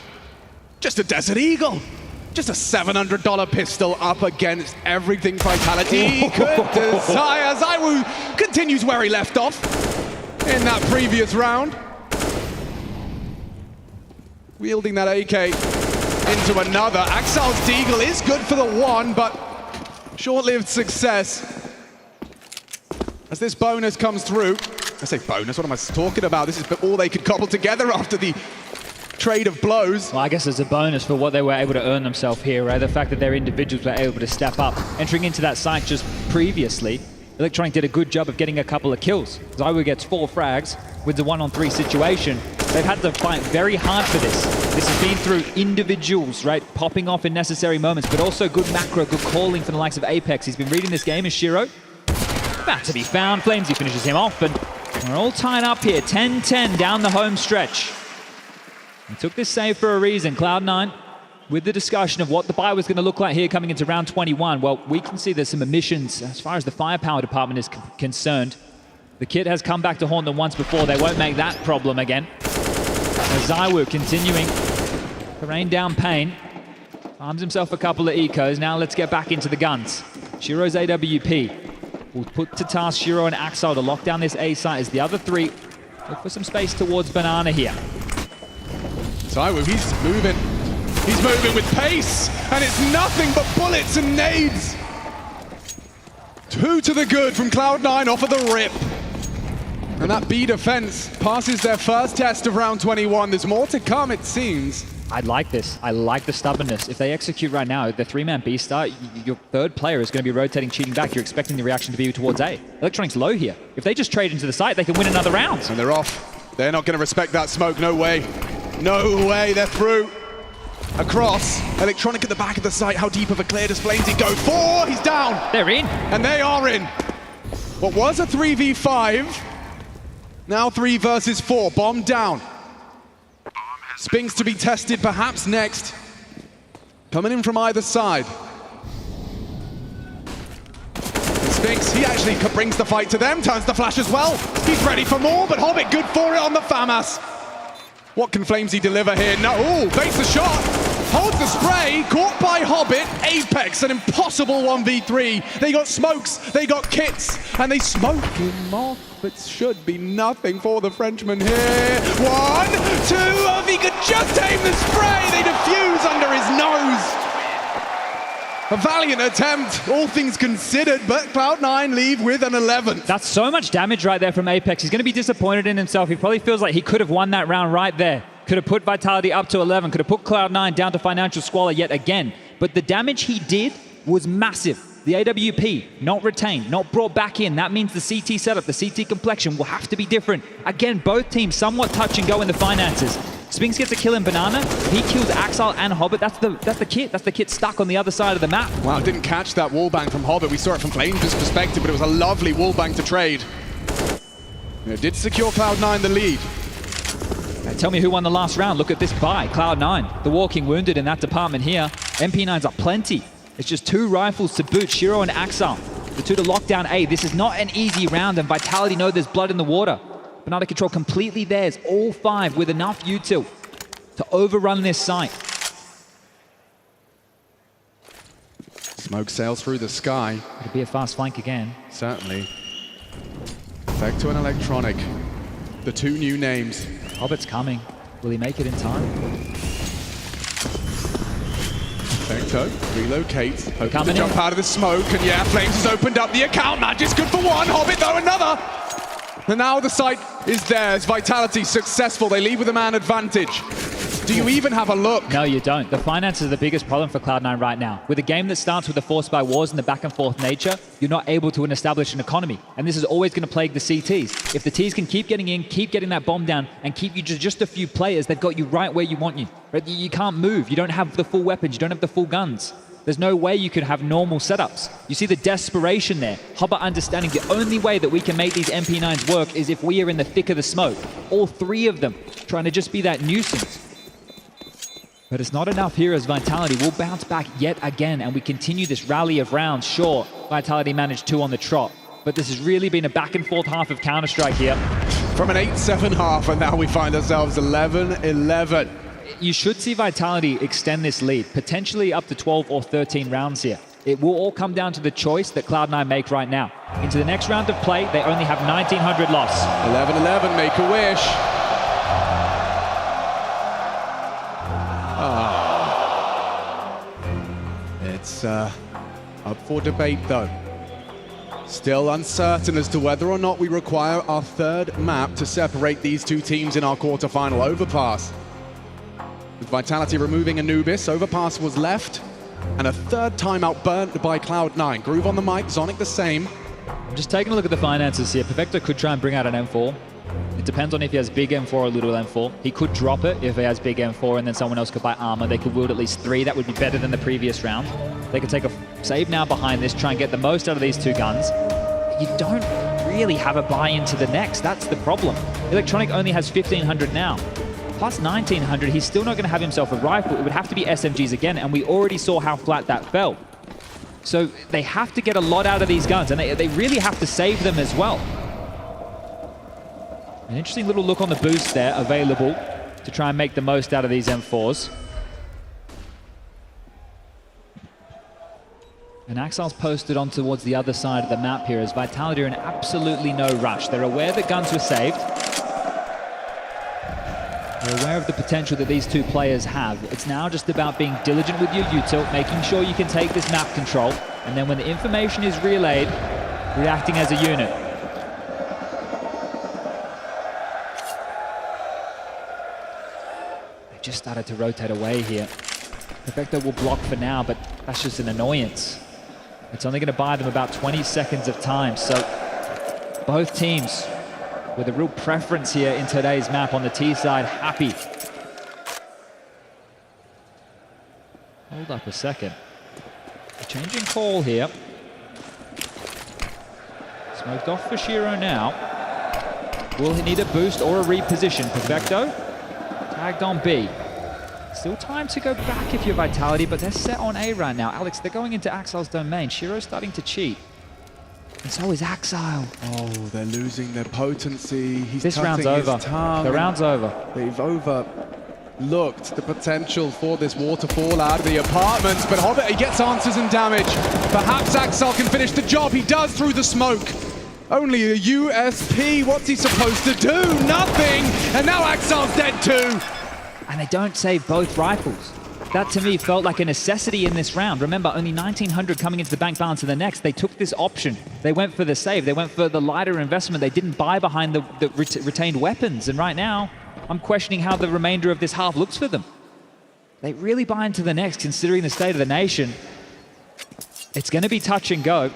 Just a Desert Eagle. Just a $700 pistol up against everything Vitality could desire. ZywOo continues where he left off in that previous round. Wielding that AK into another. Axel's Deagle is good for the one, but short-lived success. As this bonus comes through, I say bonus, what am I talking about? This is all they could cobble together after the trade of blows. Well, I guess it's a bonus for what they were able to earn themselves here, right? The fact that their individuals were able to step up. Entering into that site just previously, Electronic did a good job of getting a couple of kills. ZywOo gets 4 frags, wins a 1-on-3 situation. They've had to fight very hard for this. This has been through individuals, right? Popping off in necessary moments, but also good macro, good calling from the likes of Apex. He's been reading this game as Shiro. About to be found. Flamesy finishes him off, and We're all tied up here, 10-10 down the home stretch. We took this save for a reason. Cloud9, with the discussion of what the buy was going to look like here coming into round 21, well, we can see there's some omissions as far as the firepower department is concerned. The kit has come back to haunt them once before. They won't make that problem again. Zaiwu continuing to rain down pain. Arms himself a couple of ecos. Now let's get back into the guns. Shiro's AWP will put to task Shiro and Axel to lock down this A site as the other three look for some space towards Banana here. Zaiwu, he's moving. He's moving with pace, and it's nothing but bullets and nades. 2 to the good from Cloud9 off of the rip. And that B defense passes their first test of round 21. There's more to come, it seems. I like this. I like the stubbornness. If they execute right now, the 3-man B start, your third player is going to be rotating, cheating back. You're expecting the reaction to be towards A. Electronic's low here. If they just trade into the site, they can win another round. And they're off. They're not going to respect that smoke. No way. No way. They're through. Across. Electronic at the back of the site. How deep of a clear does Flamesy go? 4. He's down. They're in. And they are in. What was a 3v5, now 3 versus 4. Bomb down. Spinks to be tested perhaps next. Coming in from either side. And Spinks, he actually brings the fight to them, turns the flash as well. He's ready for more, but Hobbit good for it on the FAMAS. What can Flamesy deliver here? No, ooh, baits the shot. Holds the spray, caught by Hobbit. Apex, an impossible 1v3. They got smokes, they got kits, and they smoke him off. But should be nothing for the Frenchman here. 1, 2, if he could just aim the spray, they defuse under his nose. A valiant attempt, all things considered, but Cloud9 leave with an 11th. That's so much damage right there from Apex. He's going to be disappointed in himself. He probably feels like he could have won that round right there. Could have put Vitality up to 11, could have put Cloud9 down to financial squalor yet again. But the damage he did was massive. The AWP, not retained, not brought back in. That means the CT setup, the CT complexion will have to be different. Again, both teams somewhat touch and go in the finances. Spinks gets a kill in Banana. He kills Axel and Hobbit. That's the kit. That's the kit stuck on the other side of the map. Wow, didn't catch that wallbang from Hobbit. We saw it from Flames' perspective, but it was a lovely wallbang to trade. It did secure Cloud9 the lead. Tell me who won the last round. Look at this buy, Cloud9. The walking wounded in that department here. MP9s are plenty. It's just 2 rifles to boot, Shiro and Axel. The 2 to lock down A. This is not an easy round, and Vitality know there's blood in the water. Banana control completely theirs, all 5 with enough util to overrun this site. Smoke sails through the sky. It'll be a fast flank again. Certainly. Vector and Electronic, the 2 new names. Hobbit's coming. Will he make it in time? Vector relocates, hoping Coming to jump out of the smoke, and yeah, Flames has opened up the account. Magic's good for 1, Hobbit though another. And now the site is theirs. Vitality successful. They leave with a man advantage. Do you even have a look? No, you don't. The finances are the biggest problem for Cloud9 right now. With a game that starts with the forced by wars and the back and forth nature, you're not able to establish an economy. And this is always going to plague the CTs. If the Ts can keep getting in, keep getting that bomb down, and keep you just a few players, they've got you right where you want you. Right? You can't move. You don't have the full weapons. You don't have the full guns. There's no way you could have normal setups. You see the desperation there. Hobbit understanding the only way that we can make these MP9s work is if we are in the thick of the smoke. All 3 of them trying to just be that nuisance. But it's not enough here as Vitality will bounce back yet again, and we continue this rally of rounds. Sure, Vitality managed 2 on the trot, but this has really been a back and forth half of Counter-Strike here. From an 8-7 half, and now we find ourselves 11-11. You should see Vitality extend this lead, potentially up to 12 or 13 rounds here. It will all come down to the choice that Cloud9 make right now. Into the next round of play, they only have 1,900 loss. 11-11, make a wish. It's up for debate though. Still uncertain as to whether or not we require our 3rd map to separate these 2 teams in our quarterfinal. Overpass. With Vitality removing Anubis, Overpass was left, and a 3rd timeout burnt by Cloud9. Groove on the mic, Zonic the same. I'm just taking a look at the finances here. Perfecto could try and bring out an M4. It depends on if he has big M4 or little M4. He could drop it if he has big M4, and then someone else could buy armor. They could wield at least 3. That would be better than the previous round. They could take a save now behind this, try and get the most out of these 2 guns. You don't really have a buy into the next. That's the problem. Electronic only has 1,500 now. Plus 1,900, he's still not going to have himself a rifle. It would have to be SMGs again, and we already saw how flat that fell. So they have to get a lot out of these guns, and they really have to save them as well. An interesting little look on the boost there, available to try and make the most out of these M4s. And Axel's posted on towards the other side of the map here as Vitality are in absolutely no rush. They're aware that guns were saved. They're aware of the potential that these two players have. It's now just about being diligent with your util, making sure you can take this map control, and then when the information is relayed, reacting as a unit. They just started to rotate away here. Perfecto will block for now, but that's just an annoyance. It's only going to buy them about 20 seconds of time, so both teams with a real preference here in today's map on the T side, happy. Hold up a second. A changing call here. Smoked off for Shiro now. Will he need a boost or a reposition? Perfecto tagged on B. Still time to go back if you're Vitality, but they're set on A right now. Alex, they're going into Axel's domain. Shiro's starting to cheat. And so is Axel. Oh, they're losing their potency. He's this round's over. The round's over. They've overlooked the potential for this waterfall out of the apartments, but Hobbit, he gets answers and damage. Perhaps Axel can finish the job. He does through the smoke. Only a USP. What's he supposed to do? Nothing. And now Axel's dead too. And they don't save both rifles. That to me felt like a necessity in this round. Remember, only 1,900 coming into the bank balance in the next. They took this option. They went for the save. They went for the lighter investment. They didn't buy behind the retained weapons. And right now, I'm questioning how the remainder of this half looks for them. They really buy into the next, considering the state of the nation. It's going to be touch and go.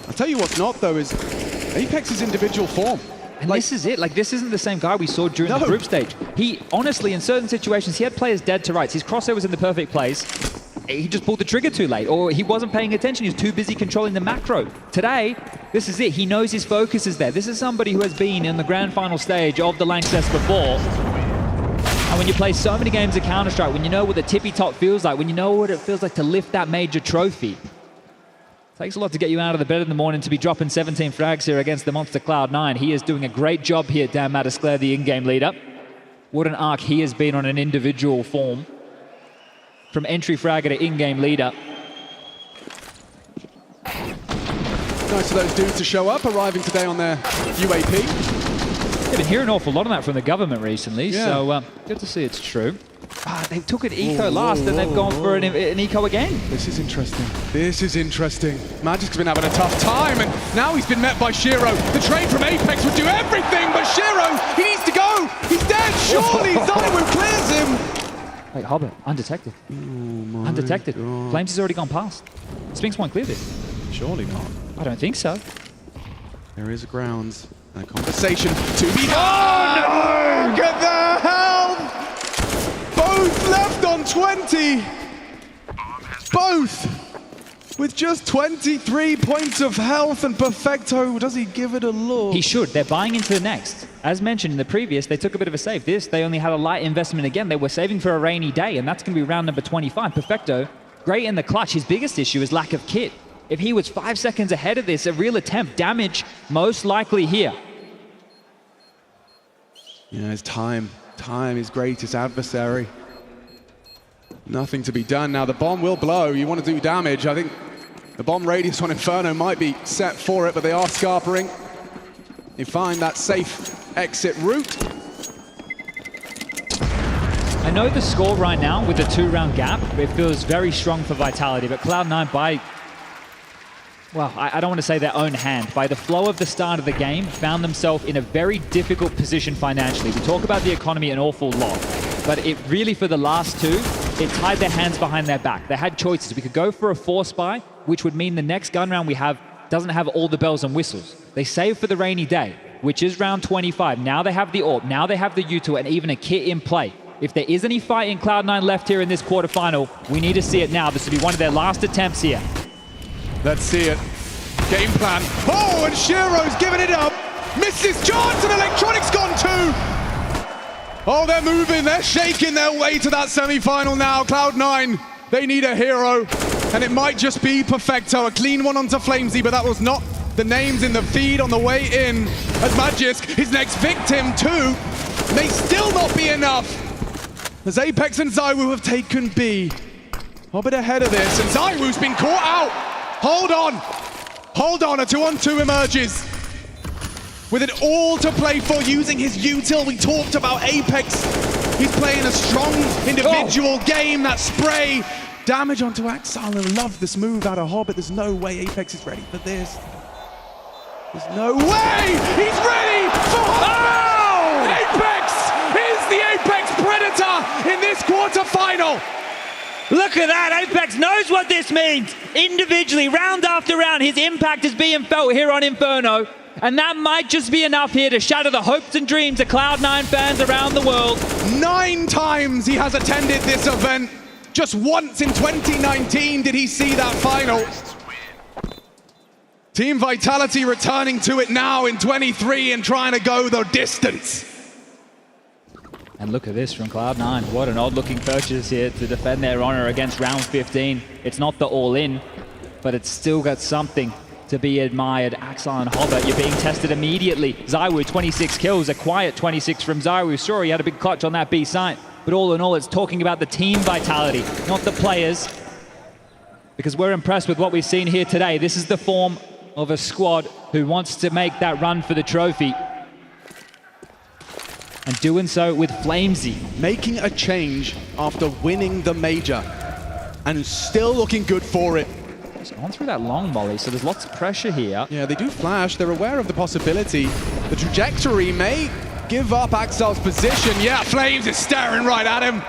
I'll tell you what's not, though, is Apex's individual form. And this is it. Like, this isn't the same guy we saw during the group stage. He, honestly, in certain situations, he had players dead to rights. His crossover was in the perfect place. He just pulled the trigger too late, or he wasn't paying attention. He was too busy controlling the macro. Today, this is it. He knows his focus is there. This is somebody who has been in the grand final stage of the Lanxess before. And when you play so many games of Counter-Strike, when you know what the tippy top feels like, when you know what it feels like to lift that major trophy, takes a lot to get you out of the bed in the morning to be dropping 17 frags here against the monster Cloud9. He is doing a great job here, Dan Mattisclair, the in-game leader. What an arc he has been on an individual form. From entry fragger to in-game leader. Nice of those dudes to show up, arriving today on their UAP. I've been hearing an awful lot of that from the government recently, so good to see it's true. They took an eco last, and they've gone for an eco again. This is interesting. This is interesting. Magic's been having a tough time, and now he's been met by Shiro. The trade from Apex would do everything, but Shiro, he needs to go. He's dead. Surely Zollywood clears him. Wait, Hobbit, undetected. Undetected. God. Flames has already gone past. Sphinx won't clear this. Surely not. I don't think so. There is grounds. A conversation to be had. Oh, no! Look at the health! Both left on 20. Both with just 23 points of health, and Perfecto, does he give it a look? He should. They're buying into the next. As mentioned in the previous, they took a bit of a save. This, they only had a light investment again. They were saving for a rainy day, and that's going to be round number 25. Perfecto, great in the clutch. His biggest issue is lack of kit. If he was 5 seconds ahead of this, a real attempt, damage most likely here. Yeah, his time is greatest adversary. Nothing to be done. Now the bomb will blow. You want to do damage. I think the bomb radius on Inferno might be set for it, but they are scarpering. They find that safe exit route. I know the score right now with the 2-round gap, it feels very strong for Vitality, but Cloud9 by, well, I don't want to say their own hand, by the flow of the start of the game, found themselves in a very difficult position financially. We talk about the economy an awful lot, but it really, for the last two, it tied their hands behind their back. They had choices. We could go for a force buy, which would mean the next gun round we have doesn't have all the bells and whistles. They save for the rainy day, which is round 25. Now they have the AWP, now they have the U2, and even a kit in play. If there is any fight in Cloud9 left here in this quarterfinal, we need to see it now. This will be one of their last attempts here. Let's see it. Game plan. Oh, and Shiro's giving it up. Misses chance, and Electronic's gone too. Oh, they're moving, they're shaking their way to that semi-final now. Cloud9, they need a hero, and it might just be Perfecto. A clean one onto Flamesy, but that was not the names in the feed on the way in. As Magisk, his next victim too, may still not be enough. As Apex and ZywOo have taken B. Hobbit ahead of this, and ZywOo's been caught out. Hold on, a 2-on-2 emerges. With it all to play for, using his util. We talked about Apex. He's playing a strong individual game. That spray. Damage onto Axile. I love this move out of Hobbit. There's no way Apex is ready for this. There's no way! He's ready for Hobbit! Oh! Apex is the Apex Predator in this quarterfinal. Look at that, Apex knows what this means. Individually, round after round, his impact is being felt here on Inferno. And that might just be enough here to shatter the hopes and dreams of Cloud9 fans around the world. 9 times he has attended this event. Just once in 2019 did he see that final. Team Vitality returning to it now in 23 and trying to go the distance. And look at this from Cloud9. What an odd-looking purchase here to defend their honor against round 15. It's not the all-in, but it's still got something to be admired. Axile and Hobbit, you're being tested immediately. ZywOo, 26 kills, a quiet 26 from ZywOo. Sure, he had a big clutch on that B site, but all in all, it's talking about the team vitality, not the players, because we're impressed with what we've seen here today. This is the form of a squad who wants to make that run for the trophy, and doing so with Flamesy. Making a change after winning the major, and still looking good for it. It's gone through that long volley, so there's lots of pressure here. Yeah, they do flash. They're aware of the possibility. The trajectory may give up Axile's position. Yeah, Flames is staring right at him.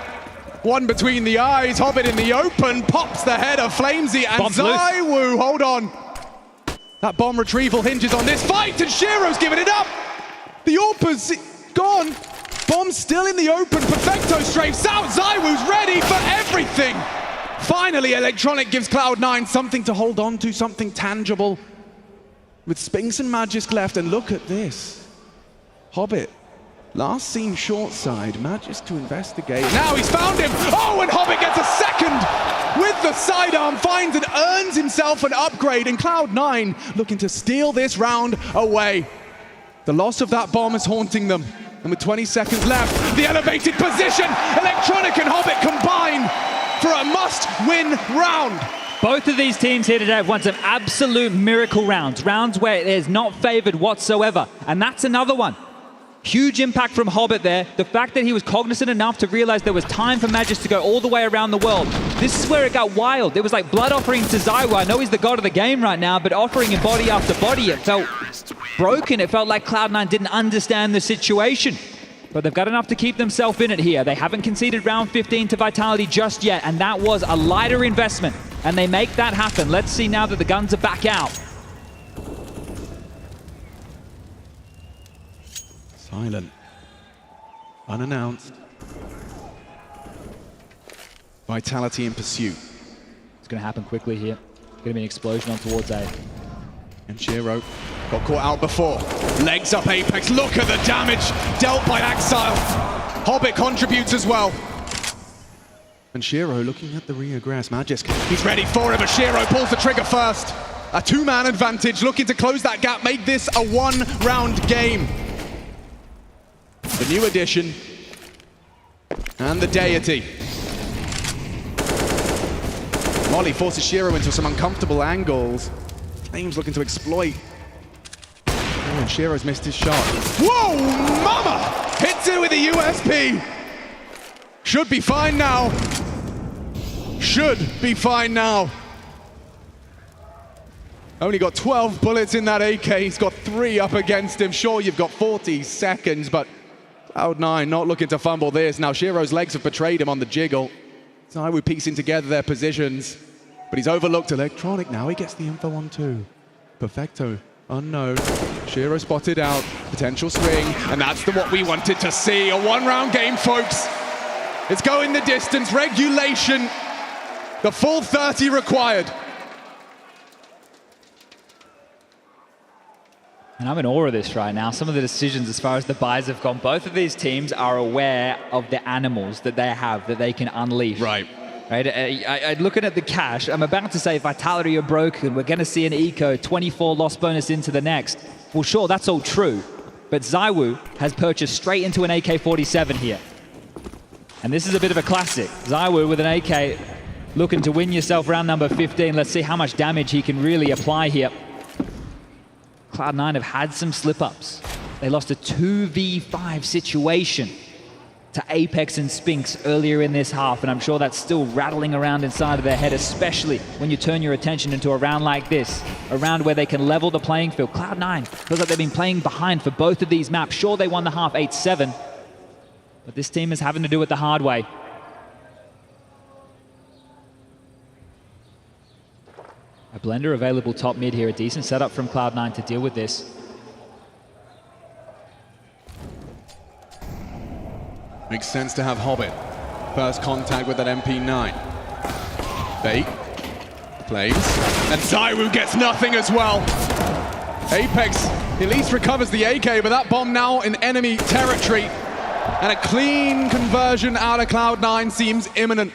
One between the eyes. Hobbit in the open. Pops the head of Flamesy. And ZywOo, hold on. That bomb retrieval hinges on this fight, and Shiro's giving it up. The AWP's gone. Bomb's still in the open. Perfecto strafes out. ZywOo's ready for everything. Finally, Electronic gives Cloud9 something to hold on to, something tangible. With Spinks and Magisk left, and look at this. Hobbit, last seen short side, Magisk to investigate. Now he's found him! Oh, and Hobbit gets a second! With the sidearm, finds and earns himself an upgrade, and Cloud9 looking to steal this round away. The loss of that bomb is haunting them. And with 20 seconds left, the elevated position, Electronic and Hobbit combine for a must-win round. Both of these teams here today have won some absolute miracle rounds. Rounds where it is not favored whatsoever. And that's another one. Huge impact from Hobbit there. The fact that he was cognizant enough to realize there was time for Magisk to go all the way around the world. This is where it got wild. It was like blood offering to ZywOo. I know he's the god of the game right now, but offering him body after body, it felt broken. It felt like Cloud9 didn't understand the situation. But they've got enough to keep themselves in it here. They haven't conceded round 15 to Vitality just yet, and that was a lighter investment. And they make that happen. Let's see now that the guns are back out. Silent. Unannounced. Vitality in pursuit. It's going to happen quickly here. Going to be an explosion on towards A. And Shiro got caught out before. Legs up Apex. Look at the damage dealt by Axile. Hobbit contributes as well. And Shiro looking at the reaggress. Magisk, he's ready for it, but Shiro pulls the trigger first. A 2-man advantage, looking to close that gap, make this a 1-round game. The new addition. And the deity. Molly forces Shiro into some uncomfortable angles. Flames looking to exploit. Oh, and Shiro's missed his shot. Whoa, mama! Hits it with a USP. Should be fine now. Should be fine now. Only got 12 bullets in that AK. He's got 3 up against him. Sure, you've got 40 seconds, but Cloud9 not looking to fumble this. Now Shiro's legs have betrayed him on the jiggle. ZywOo piecing together their positions. But he's overlooked Electronic. Now he gets the info on 2. Perfecto, unknown. Shiro spotted out. Potential swing. And that's what we wanted to see. A 1-round game, folks. It's going the distance. Regulation. The full 30 required. And I'm in awe of this right now. Some of the decisions as far as the buys have gone. Both of these teams are aware of the animals that they have that they can unleash. Right. Looking at the cash, I'm about to say Vitality are broken. We're going to see an eco, 24 loss bonus into the next. Well, sure, that's all true. But ZywOo has purchased straight into an AK-47 here. And this is a bit of a classic. ZywOo with an AK looking to win yourself round number 15. Let's see how much damage he can really apply here. Cloud9 have had some slip-ups. They lost a 2v5 situation to Apex and Spinx earlier in this half, and I'm sure that's still rattling around inside of their head, especially when you turn your attention into a round like this, a round where they can level the playing field. Cloud9 feels like they've been playing behind for both of these maps. Sure, they won the half 8-7, but this team is having to do it the hard way. A blender available top mid here, a decent setup from Cloud9 to deal with this. Makes sense to have Hobbit. First contact with that MP9. Bait. Plays. And ZywOo gets nothing as well. Apex at least recovers the AK, but that bomb now in enemy territory. And a clean conversion out of Cloud9 seems imminent.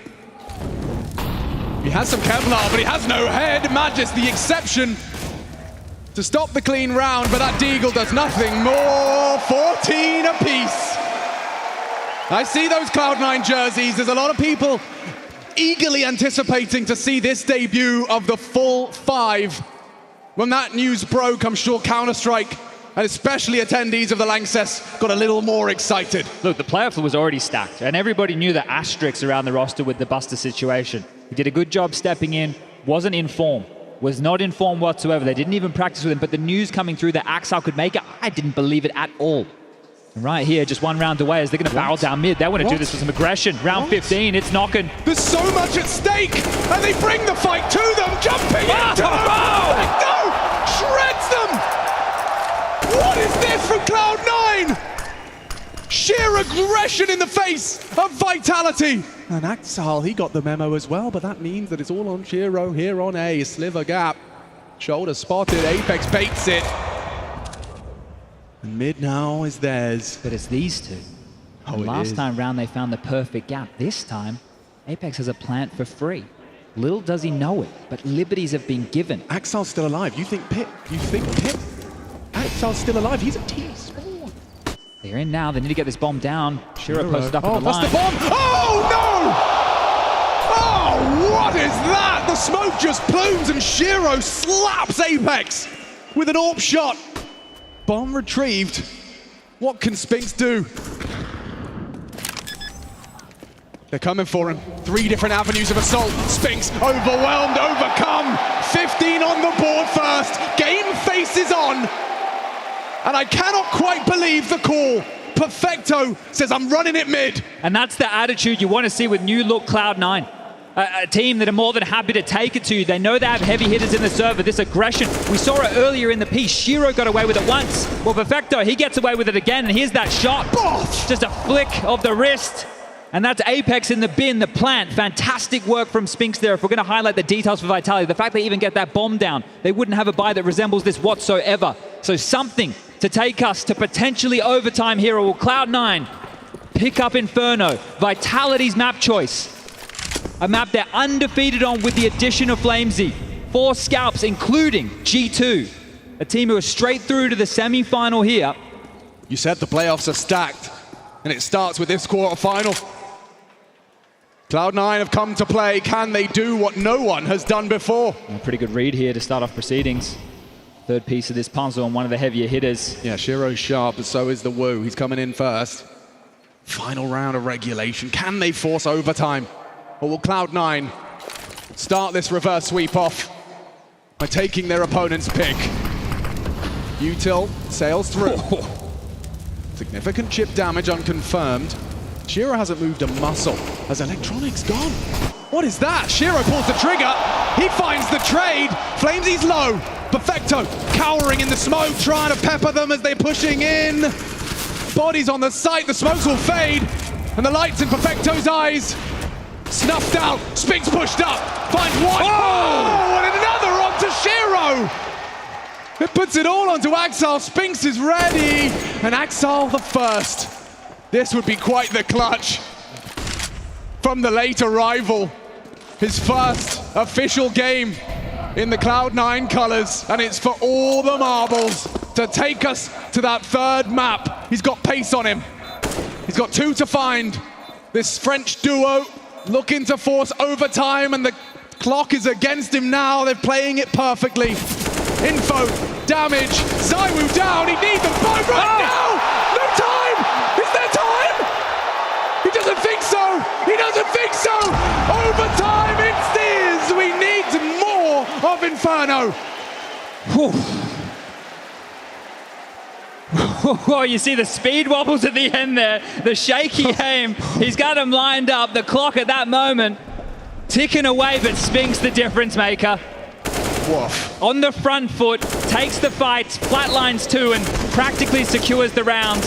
He has some Kevlar, but he has no head. Magis, the exception to stop the clean round, but that Deagle does nothing more. 14 apiece. I see those Cloud9 jerseys. There's a lot of people eagerly anticipating to see this debut of the full 5. When that news broke, I'm sure Counter-Strike, and especially attendees of the Lanxess, got a little more excited. Look, the playoff was already stacked, and everybody knew the asterisks around the roster with the Buster situation. He did a good job stepping in, wasn't in form, was not in form whatsoever. They didn't even practice with him, but the news coming through that Axel could make it, I didn't believe it at all. And right here, just one round away as they're going to barrel down mid. They want to do this with some aggression. Round 15, it's knocking. There's so much at stake, and they bring the fight to them, jumping into them. No! Shreds them! What is this from Cloud9? Sheer aggression in the face of Vitality. And Axel, he got the memo as well, but that means that it's all on Shiro here on A. Sliver gap. Shoulder spotted. Apex baits it. And mid now is theirs. But it's these two. Last time round they found the perfect gap. This time, Apex has a plant for free. Little does he know it, but liberties have been given. Axel's still alive. You think Pit? Axel's still alive. He's a team. They're in now. They need to get this bomb down. Shiro posted up on the line. That's the bomb. Oh, no! Oh, what is that? The smoke just plumes and Shiro slaps Apex with an AWP shot. Bomb retrieved. What can Spinx do? They're coming for him. 3 different avenues of assault. Spinx overwhelmed, overcome. 15 on the board first. Game face is on. And I cannot quite believe the call. Perfecto says, I'm running it mid. And that's the attitude you want to see with new look Cloud9. A team that are more than happy to take it to you. They know they have heavy hitters in the server. This aggression, we saw it earlier in the piece. Shiro got away with it once. Well, Perfecto, he gets away with it again. And here's that shot. Just a flick of the wrist. And that's Apex in the bin, the plant. Fantastic work from Spinx there. If we're going to highlight the details for Vitality, the fact they even get that bomb down, they wouldn't have a buy that resembles this whatsoever. So something to take us to potentially overtime here. Will Cloud9 pick up Inferno? Vitality's map choice. A map they're undefeated on with the addition of Flamesy. 4 scalps, including G2. A team who are straight through to the semi-final here. You said the playoffs are stacked, and it starts with this quarterfinal. Cloud9 have come to play. Can they do what no one has done before? A pretty good read here to start off proceedings. Third piece of this puzzle and one of the heavier hitters. Yeah, Shiro's sharp, but so is the Woo. He's coming in first. Final round of regulation. Can they force overtime? Or will Cloud9 start this reverse sweep off by taking their opponent's pick? Util sails through. Significant chip damage unconfirmed. Shiro hasn't moved a muscle. Has Electronics gone? What is that? Shiro pulls the trigger. He finds the trade. Flamesy's low. Perfecto cowering in the smoke, trying to pepper them as they're pushing in. Bodies on the site. The smokes will fade. And the lights in Perfecto's eyes. Snuffed out. Spinx pushed up. Finds one. Oh! And another onto Shiro. It puts it all onto Axel. Spinks is ready, and Axel the first. This would be quite the clutch from the late arrival. His first official game in the Cloud9 colors, and it's for all the marbles to take us to that third map. He's got pace on him. He's got 2 to find. This French duo looking to force overtime, and the clock is against him now. They're playing it perfectly. Info, damage, ZywOo down. He needs them both right now. No time. Is there time? He doesn't think so. He doesn't think so. Overtime it is. We need more of Inferno. Oh, you see the speed wobbles at the end there, the shaky aim. He's got him lined up. The clock at that moment ticking away, but Spinks the difference maker. Woof. On the front foot, takes the fight, flatlines 2, and practically secures the round.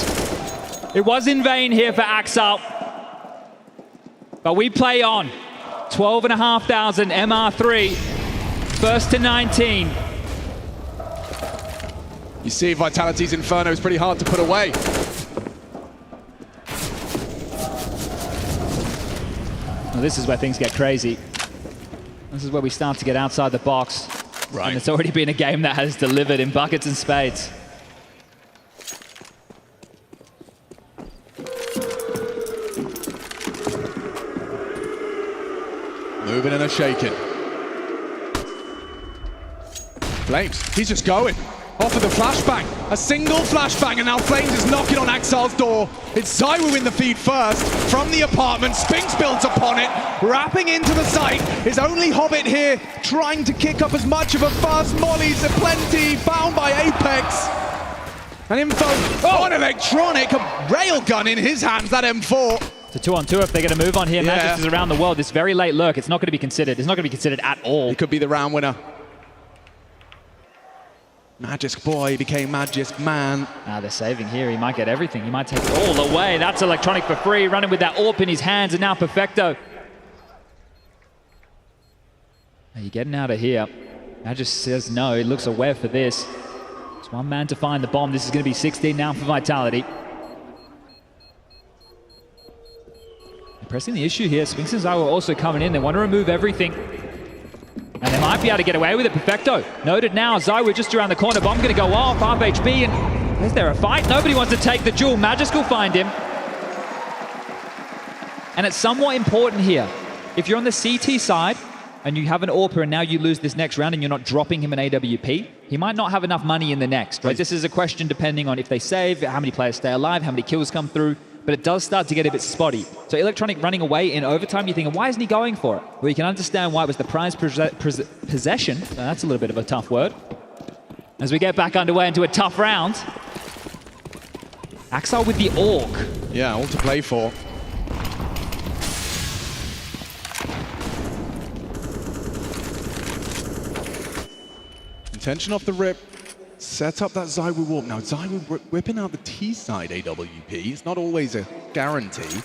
It was in vain here for Axel, but we play on. 12,500 MR3, first to 19. You see Vitality's Inferno is pretty hard to put away. Well, this is where things get crazy. This is where we start to get outside the box. Right. And it's already been a game that has delivered in buckets and spades. Moving and a shaking. Flames, he's just going. Off of the flashbang. A single flashbang, and now Flames is knocking on Axel's door. It's ZywOo in the feed first from the apartment. Spinks builds upon it, wrapping into the site. His only Hobbit here, trying to kick up as much of a fast mollies aplenty, found by Apex. And Info, an electronic, a railgun in his hands, that M4. It's a 2-on-2 if they're going to move on here. Yeah. Magic is around the world. This very late lurk, it's not going to be considered. It's not going to be considered at all. It could be the round winner. Magisk boy became Magisk man. They're saving here. He might get everything. He might take it all away. That's electronic for free, running with that AWP in his hands, and now Perfecto. Are you getting out of here? Magisk says no. He looks aware for this. It's one man to find the bomb. This is going to be 16 now for Vitality. Pressing the issue here. Spinks and ZywOo also coming in. They want to remove everything. And they might be able to get away with it. Perfecto. Noted now. ZywOo just around the corner. Bomb going to go off. Half HP. And is there a fight? Nobody wants to take the jewel. Magisk will find him. And it's somewhat important here. If you're on the CT side and you have an AWPer and now you lose this next round and you're not dropping him an AWP, he might not have enough money in the next. Right? This is a question depending on if they save, how many players stay alive, how many kills come through. But it does start to get a bit spotty. So Electronic running away in overtime, you're thinking, why isn't he going for it? Well, you can understand why it was the prize possession. That's a little bit of a tough word. As we get back underway into a tough round. Axel with the AWP. Yeah, all to play for. Intention off the rip. Set up that ZywOo warp. Now, ZywOo whipping out the T-side AWP. It's not always a guarantee.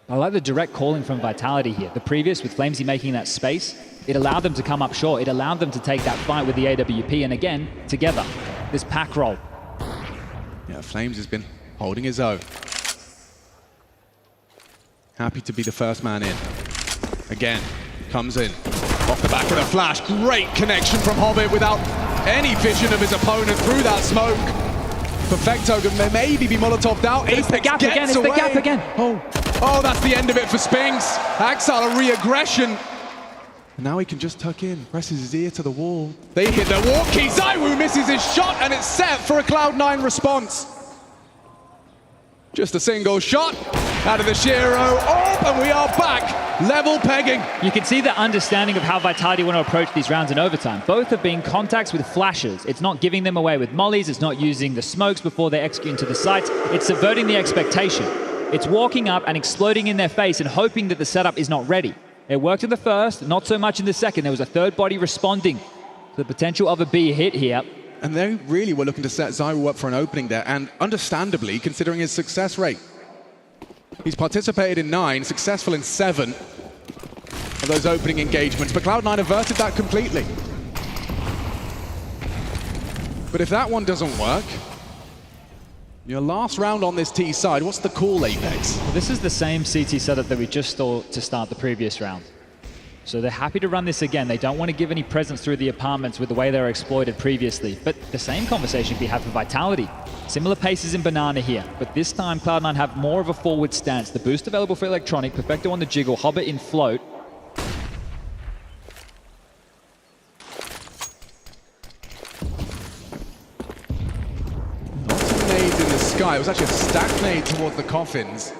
I like the direct calling from Vitality here. The previous, with Flamesy making that space, it allowed them to come up short. It allowed them to take that fight with the AWP. And again, together, this pack roll. Yeah, Flames has been holding his own. Happy to be the first man in. Again, comes in. Off the back of the flash. Great connection from Hobbit without any vision of his opponent through that smoke. Perfecto can maybe be Molotov'd out. Apex the gap gets again, it's away. the gap again. Oh, that's the end of it for Spinks. Axel, a re-aggression. And now he can just tuck in, presses his ear to the wall. They hit their walk key. ZywOo misses his shot, and it's set for a Cloud9 response. Just a single shot out of the Shiro. And we are back, level pegging. You can see the understanding of how Vitality want to approach these rounds in overtime. Both have been contacts with flashes. It's not giving them away with mollies. It's not using the smokes before they execute into the sites. It's subverting the expectation. It's walking up and exploding in their face and hoping that the setup is not ready. It worked in the first, not so much in the second. There was a third body responding to the potential of a B hit here. And they really were looking to set ZywOo up for an opening there, and understandably, considering his success rate. He's participated in 9, successful in 7 of those opening engagements, but Cloud9 averted that completely. But if that one doesn't work, your last round on this T side, what's the call, Apex? Well, this is the same CT setup that we just saw to start the previous round. So they're happy to run this again. They don't want to give any presence through the apartments with the way they were exploited previously. But the same conversation can be had for Vitality. Similar paces in Banana here, but this time Cloud9 have more of a forward stance. The boost available for Electronic, Perfecto on the jiggle, Hobbit in float. Nades in the sky. It was actually a stack nade towards the coffins.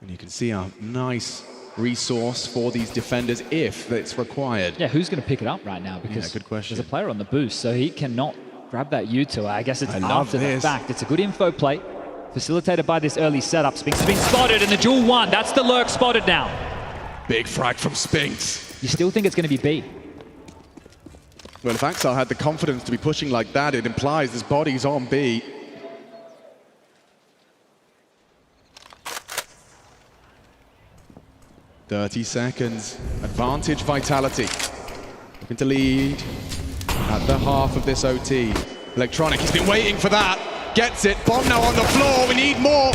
And you can see a nice resource for these defenders if it's required. Yeah, who's going to pick it up right now? Because good question. There's a player on the boost, so he cannot grab that util. I guess it's after the this. fact. It's a good info play, facilitated by this early setup. Spinks has been spotted, and the duel won. That's the lurk spotted now. Big frag from Spinks. You still think it's going to be B? Well, if Axel had the confidence to be pushing like that, it implies his body's on B. "30 seconds. Advantage Vitality. Looking to lead at the half of this OT. Electronic, he's been waiting for that. Gets it. Bomb now on the floor. We need more.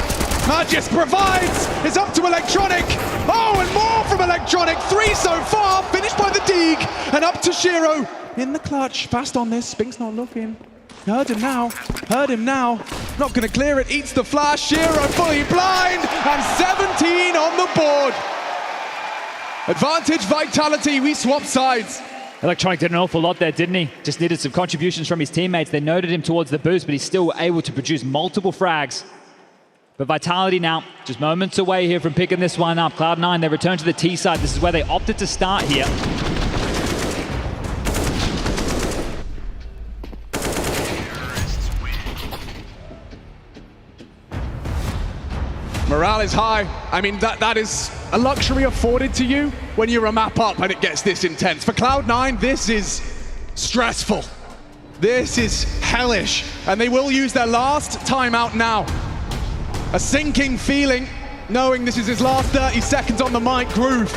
Magis provides. It's up to Electronic. Oh, and more from Electronic. 3 so far. Finished by the Deeg. And up to Shiro. In the clutch. Fast on this. Spink's not looking. Heard him now. Heard him now. Not going to clear it. Eats the flash. Shiro fully blind. And 17 on the board. Advantage Vitality. We swap sides. Electronic did an awful lot there, didn't he? Just needed some contributions from his teammates. They noted him towards the boost, but he's still able to produce multiple frags. But Vitality now, just moments away here from picking this one up. Cloud9, they return to the T side. This is where they opted to start here. Morale is high. I mean, that is a luxury afforded to you when you're a map up and it gets this intense. For Cloud9, this is stressful. This is hellish. And they will use their last timeout now. A sinking feeling, knowing this is his last 30 seconds on the mic. Groove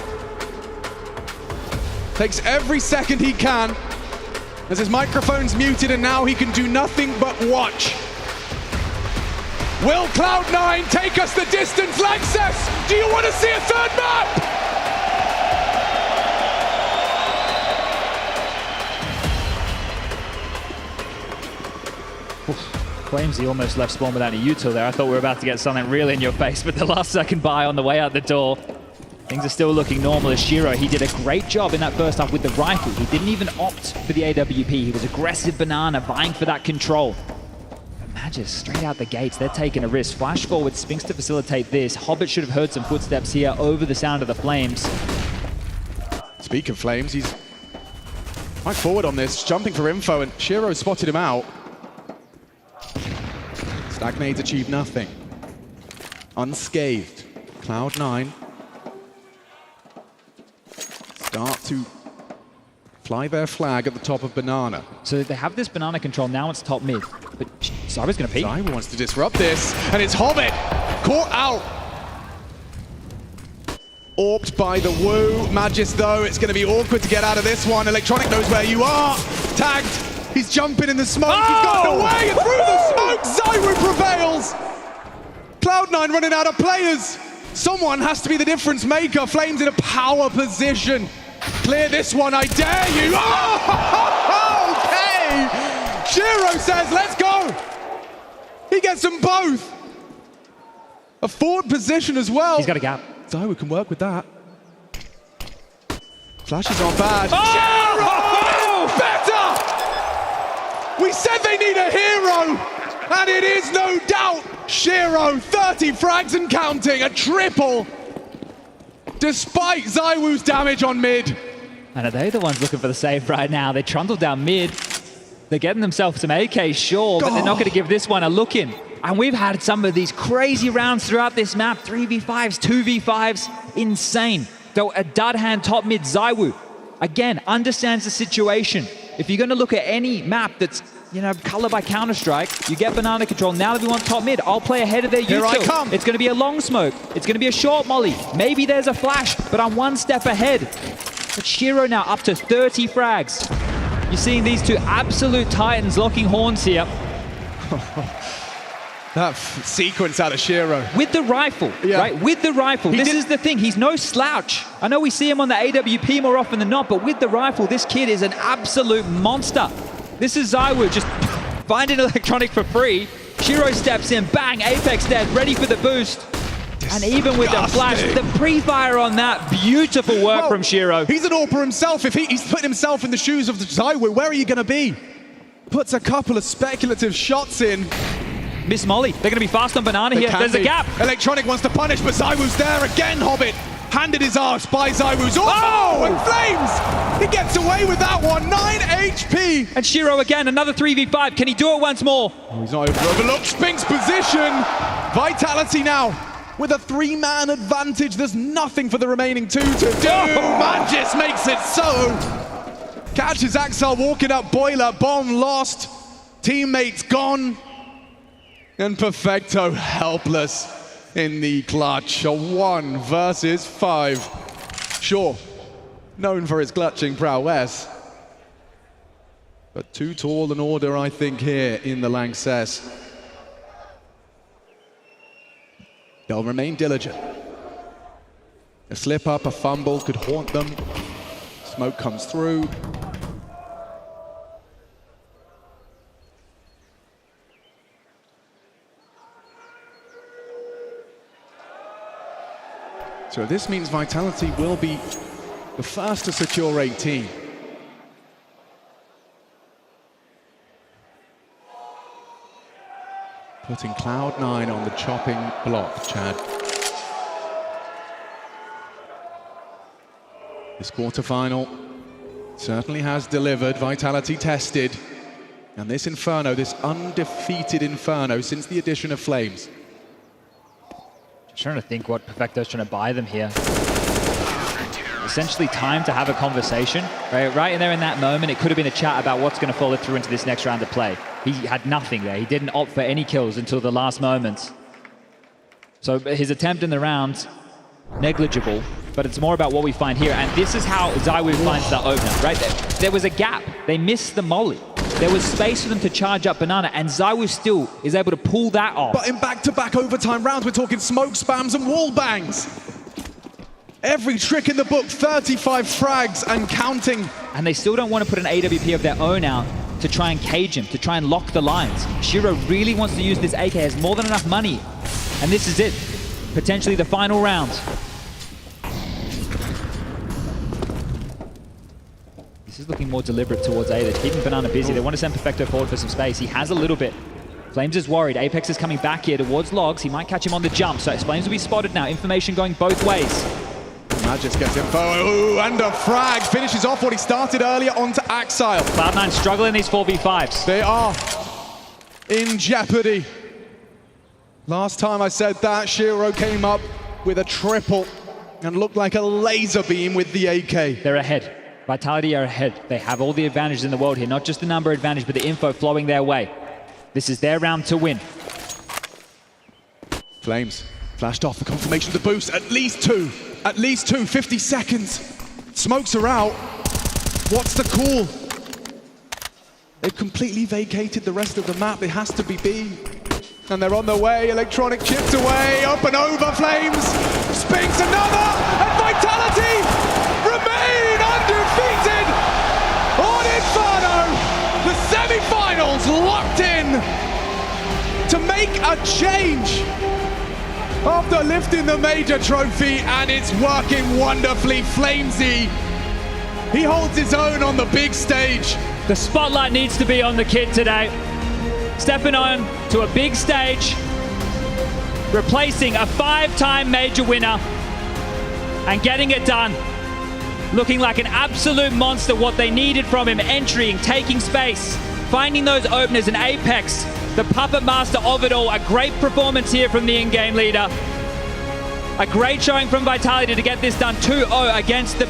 takes every second he can as his microphone's muted, and now he can do nothing but watch. Will Cloud9 take us the distance? Lexus, do you want to see a third map? Flamesy almost left spawn without a util there. I thought we were about to get something real in your face, but the last second buy on the way out the door. Things are still looking normal as Shiro. He did a great job in that first half with the rifle. He didn't even opt for the AWP. He was aggressive Banana, vying for that control. Magis straight out the gates, they're taking a risk. Flash forward, Spinks to facilitate this. Hobbit should have heard some footsteps here over the sound of the Flames. Speak of Flames, he's quite forward on this, jumping for info, and Shiro spotted him out. Stagnades achieve nothing. Unscathed. Cloud9 start to fly their flag at the top of Banana. So they have this Banana control, now it's top mid. But Zywo's gonna peek. Zywo wants to disrupt this, and it's Hobbit caught out. Orped by the Woo. Magis though, it's gonna be awkward to get out of this one. Electronic knows where you are. Tagged, he's jumping in the smoke, he's gotten away, and through the smoke, Zywo prevails. Cloud9 running out of players. Someone has to be the difference maker. Flames in a power position. Clear this one, I dare you. Oh, okay. Shiro says, let's go. He gets them both. A forward position as well. He's got a gap. Zywo can work with that. Flashes on bad. Oh! Better! We said they need a hero, and it is no doubt Shiro. 30 frags and counting, a triple. Despite Zywoo's damage on mid. And are they the ones looking for the save right now? They trundle down mid. They're getting themselves some AK, sure, but they're not going to give this one a look in. And we've had some of these crazy rounds throughout this map. 3v5s, 2v5s, insane. Though a dud hand top mid, Zywo, again, understands the situation. If you're going to look at any map that's, you know, colored by Counter-Strike, you get Banana control. Now that we want top mid, I'll play ahead of their Here I util. come. It's going to be a long smoke. It's going to be a short molly. Maybe there's a flash, but I'm one step ahead. But Shiro now up to 30 frags. You're seeing these two absolute titans locking horns here. That sequence out of Shiro. With the rifle, right? With the rifle. This is the thing. He's no slouch. I know we see him on the AWP more often than not, but with the rifle, this kid is an absolute monster. This is ZywOo just finding Electronic for free. Shiro steps in, bang, Apex dead, ready for the boost. And even with the flash, the pre-fire on that, beautiful work from Shiro. He's an AWPer himself. If he's putting himself in the shoes of ZywOo, where are you going to be? Puts a couple of speculative shots in. Miss Molly, they're going to be fast on Banana here. There's a gap. Electronic wants to punish, but ZywOo's there again, Hobbit. Handed his arse by ZywOo's. Oh, and Flames! He gets away with that one, 9 HP. And Shiro again, another 3v5. Can he do it once more? Oh, he's not overlooked. Spink's position. Vitality now with a 3-man advantage. There's nothing for the remaining two to do. Magis makes it so. Catches Axel walking up Boiler. Bomb lost. Teammates gone. And Perfecto helpless in the clutch. A 1 versus 5. Sure, known for his clutching prowess, but too tall an order, I think, here in the Lanxess. They'll remain diligent. A slip up, a fumble could haunt them. Smoke comes through. So this means Vitality will be the first to secure 18. Putting Cloud9 on the chopping block, Chad. This quarterfinal certainly has delivered. Vitality tested. And this Inferno, this undefeated Inferno since the addition of Flames. Just trying to think what Perfecto's trying to buy them here. Essentially time to have a conversation. Right in there in that moment, it could have been a chat about what's going to follow through into this next round of play. He had nothing there. He didn't opt for any kills until the last moments. So his attempt in the round, negligible, but it's more about what we find here. And this is how ZywOo finds that opener, right? There was a gap. They missed the molly. There was space for them to charge up Banana, and ZywOo still is able to pull that off. But in back-to-back overtime rounds, we're talking smoke spams and wall bangs. Every trick in the book, 35 frags and counting. And they still don't want to put an AWP of their own out to try and cage him, to try and lock the lines. Shiro really wants to use this AK, has more than enough money. And this is it, potentially the final round. This is looking more deliberate towards A. They're keeping Banana busy. They want to send Perfecto forward for some space. He has a little bit. Flames is worried. Apex is coming back here towards Logs. He might catch him on the jump, so Flames will be spotted now. Information going both ways. Magis gets info. Ooh, and a frag. Finishes off what he started earlier onto Axile. Cloud9 struggling these 4v5s. They are in jeopardy. Last time I said that, Shiro came up with a triple and looked like a laser beam with the AK. They're ahead. Vitality are ahead. They have all the advantages in the world here. Not just the number advantage, but the info flowing their way. This is their round to win. Flames flashed off the confirmation of the boost. At least two. At least two. 50 seconds. Smokes are out. What's the call? They've completely vacated the rest of the map. It has to be B. And they're on their way. Electronic chipped away. Up and over. Flames. Spinks another. And Vitality remain undefeated on Inferno. The semi-finals locked in to make a change after lifting the major trophy, and it's working wonderfully. Flamesy, he holds his own on the big stage. The spotlight needs to be on the kid today. Stepping on to a big stage, replacing a 5-time major winner and getting it done. Looking like an absolute monster, what they needed from him, entering, taking space, finding those openers in Apex, the puppet master of it all. A great performance here from the in-game leader. A great showing from Vitality to get this done 2-0 against the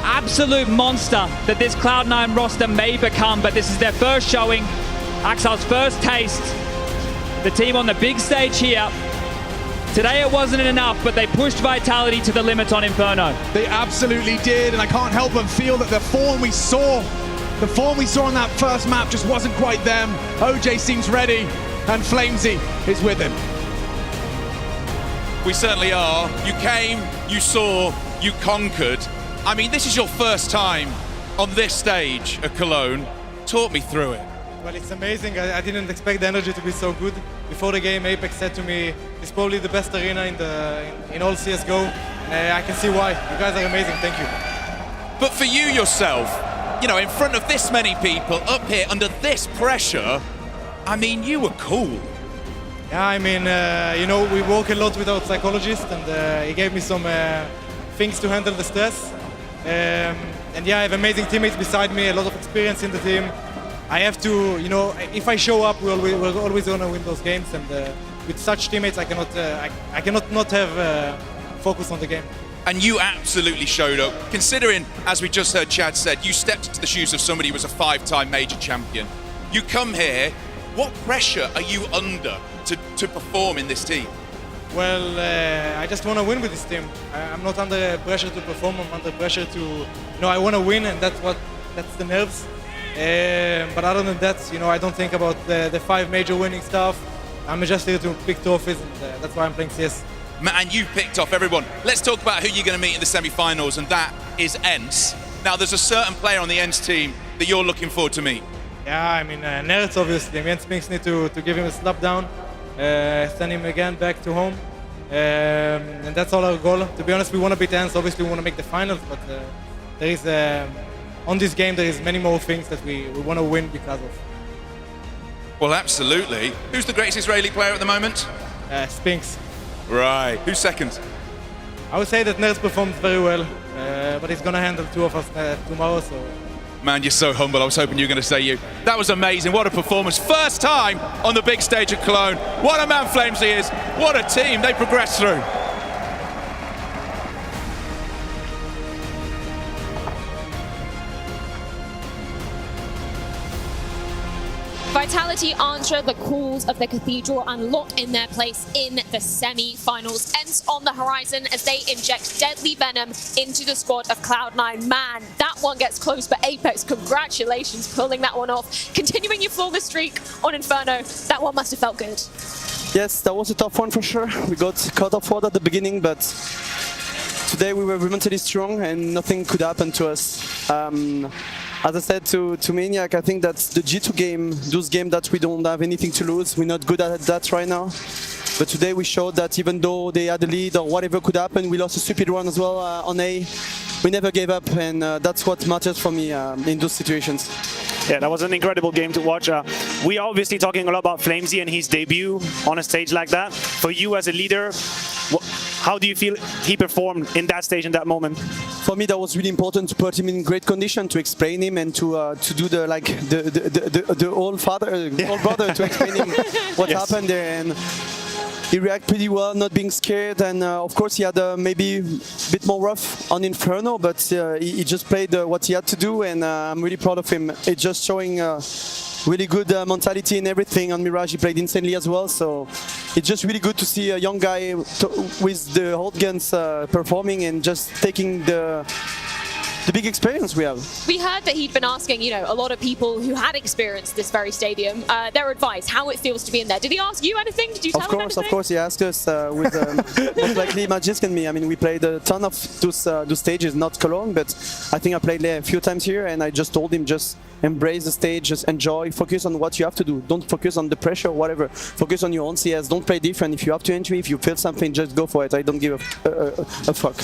absolute monster that this Cloud9 roster may become, but this is their first showing, Axel's first taste. The team on the big stage here. Today it wasn't enough, but they pushed Vitality to the limit on Inferno. They absolutely did, and I can't help but feel that the form we saw The form we saw on that first map just wasn't quite them. OJ seems ready, and Flamesy is with him. We certainly are. You came, you saw, you conquered. I mean, this is your first time on this stage at Cologne. Talk me through it. Well, it's amazing. I didn't expect the energy to be so good. Before the game, Apex said to me, it's probably the best arena in all CSGO. And I can see why. You guys are amazing. Thank you. But for you yourself, you know, in front of this many people, up here, under this pressure, I mean, you were cool. Yeah, I mean, you know, we work a lot with our psychologist, and he gave me some things to handle the stress. And yeah, I have amazing teammates beside me, a lot of experience in the team. I have to, you know, if I show up, we're always going to win those games. And with such teammates, I cannot not have focus on the game. And you absolutely showed up. Considering, as we just heard Chad said, you stepped into the shoes of somebody who was a 5-time major champion. You come here, what pressure are you under to perform in this team? Well, I just want to win with this team. I'm not under pressure to perform. I'm under pressure to, you know, I want to win, and that's the nerves. But other than that, you know, I don't think about the 5 major winning stuff. I'm just here to pick trophies, and that's why I'm playing CS. Man, you picked off everyone. Let's talk about who you're going to meet in the semi-finals, and that is ENCE. Now, there's a certain player on the ENCE team that you're looking forward to meet. Yeah, I mean, Nerds, obviously. Me and Spinks need to give him a slap down. Send him again back to home, and that's all our goal. To be honest, we want to beat ENCE. Obviously, we want to make the finals, but there is on this game there is many more things that we want to win because of. Well, absolutely. Who's the greatest Israeli player at the moment? Spinks. Right. Who's second? I would say that Nerds performed very well, but he's gonna handle 2 of us tomorrow. So. Man, you're so humble. I was hoping you were going to say you. That was amazing. What a performance. First time on the big stage at Cologne. What a man Flamesy is. What a team they progressed through. Vitality answer the calls of the Cathedral and lock in their place in the semi-finals. ENCE on the horizon as they inject deadly venom into the squad of Cloud9. Man, that one gets close, but Apex, congratulations pulling that one off. Continuing your flawless streak on Inferno, that one must have felt good. Yes, that was a tough one for sure. We got caught off guard at the beginning, but today we were mentally strong and nothing could happen to us. As I said to Maniac, I think that's the G2 game, those games that we don't have anything to lose. We're not good at that right now. But today we showed that even though they had the lead or whatever could happen, we lost a stupid run as well on A. We never gave up, and that's what matters for me in those situations. Yeah, that was an incredible game to watch. We are obviously talking a lot about Flamesy and his debut on a stage like that. For you as a leader, how do you feel he performed in that stage, in that moment? For me, that was really important to put him in great condition, to explain him and to do the old brother to explain him what happened there. And he reacted pretty well, not being scared, and of course he had maybe a bit more rough on Inferno, but he just played what he had to do, and I'm really proud of him. It's just showing really good mentality and everything. On Mirage he played insanely as well, so it's just really good to see a young guy with the hot guns performing and just taking the big experience we have. We heard that he'd been asking, you know, a lot of people who had experienced this very stadium, their advice, how it feels to be in there. Did he ask you anything? Did you tell him anything? Of course, he asked us with most likely Magisk and me. I mean, we played a ton of those stages, not Cologne, but I think I played a few times here, and I just told him just embrace the stage, just enjoy, focus on what you have to do. Don't focus on the pressure or whatever. Focus on your own CS. Don't play different. If you have to entry, if you feel something, just go for it. I don't give a fuck.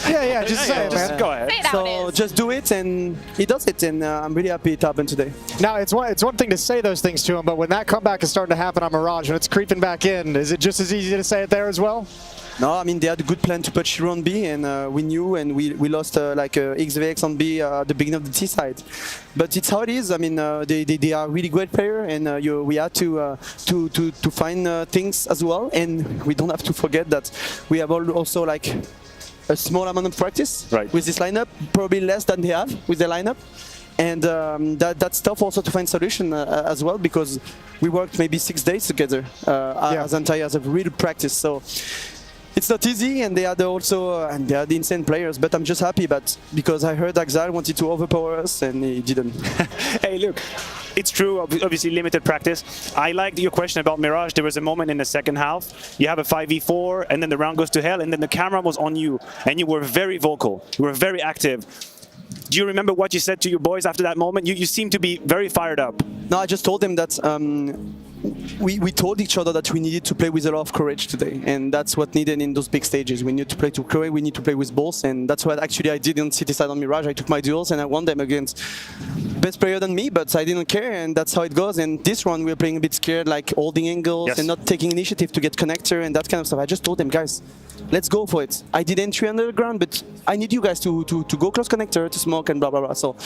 Yeah, just say it, man. Go ahead. So just do it, and he does it, and I'm really happy it happened today. Now, it's one thing to say those things to him, but when that comeback is starting to happen on Mirage and it's creeping back in, is it just as easy to say it there as well? No, I mean, they had a good plan to put Shiro on B, and we knew, and we lost XVX on B at the beginning of the T side. But it's how it is. I mean, they are a really great player, and we had to find things as well. And we don't have to forget that we have also like a small amount of practice with this lineup, probably less than they have with the lineup. And that's tough also to find solution as well, because we worked maybe 6 days together as entire as a real practice. So it's not easy, and they are the insane players. But I'm just happy, because I heard Axel wanted to overpower us, and he didn't. Hey, look, it's true. Obviously, limited practice. I liked your question about Mirage. There was a moment in the second half. You have a 5v4, and then the round goes to hell, and then the camera was on you, and you were very vocal. You were very active. Do you remember what you said to your boys after that moment? You seem to be very fired up. No, I just told them that we told each other that we needed to play with a lot of courage today, and that's what needed in those big stages. We need to play to courage, we need to play with balls, and that's what actually I did on City side on Mirage. I took my duels and I won them against best player than me, but I didn't care, and that's how it goes. And this one, we're playing a bit scared, like holding angles and not taking initiative to get connector and that kind of stuff. I just told them, guys, let's go for it. I did entry underground, but I need you guys to go close connector, to smoke and blah, blah, blah. So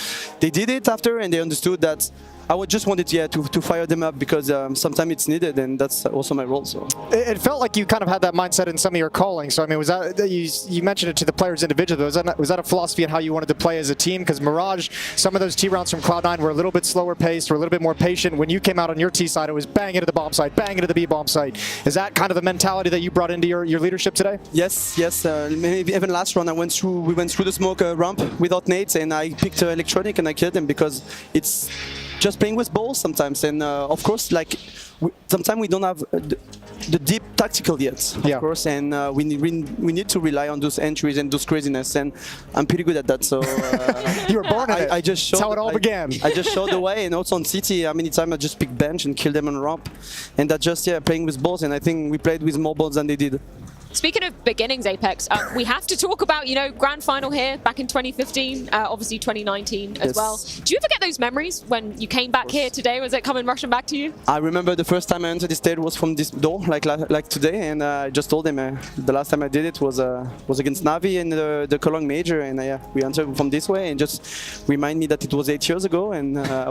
they did it after, and they understood that I just wanted to fire them up, because sometimes it's needed, and that's also my role. So it felt like you kind of had that mindset in some of your calling. So I mean, was that you mentioned it to the players individually? Was that a philosophy on how you wanted to play as a team? Because Mirage, some of those T rounds from Cloud9 were a little bit slower paced, were a little bit more patient. When you came out on your T side, it was bang into the bomb site, bang into the B bomb site. Is that kind of the mentality that you brought into your leadership today? Yes. Maybe even last round, we went through the smoke ramp without nades, and I picked electronic and I killed them, because it's just playing with balls sometimes, and of course, like sometimes we don't have the deep tactical yet, of course, and we need to rely on those entries and those craziness, and I'm pretty good at that. So you were born at it. I just showed. That's how it all began. I just showed the way, and also on City, how many times I just pick bench and kill them on ramp, and that just playing with balls, and I think we played with more balls than they did. Speaking of beginnings, Apex, we have to talk about, grand final here back in 2015, obviously 2019 as well. Do you ever get those memories when you came back here today? Was it coming rushing back to you? I remember the first time I entered the stage was from this door, like today, and I just told them the last time I did it was against Navi in the Cologne major, and we entered from this way, and just remind me that it was 8 years ago, and I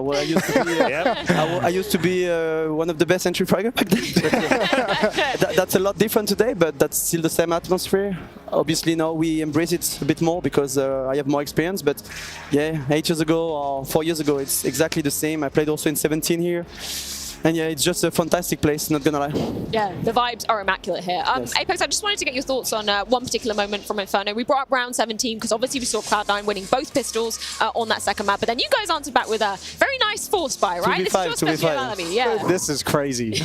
used to be one of the best entry fraggers back then. That's a lot different today, but that's still the same atmosphere. Obviously now we embrace it a bit more because I have more experience, but 8 years ago or 4 years ago it's exactly the same. I played also in 17 here, and it's just a fantastic place, not gonna lie. Yeah, the vibes are immaculate here. Apex, I just wanted to get your thoughts on one particular moment from Inferno. We brought up round 17 because obviously we saw Cloud9 winning both pistols on that second map, but then you guys answered back with a very nice force buy, right? This is your speciality. Yeah. This is crazy.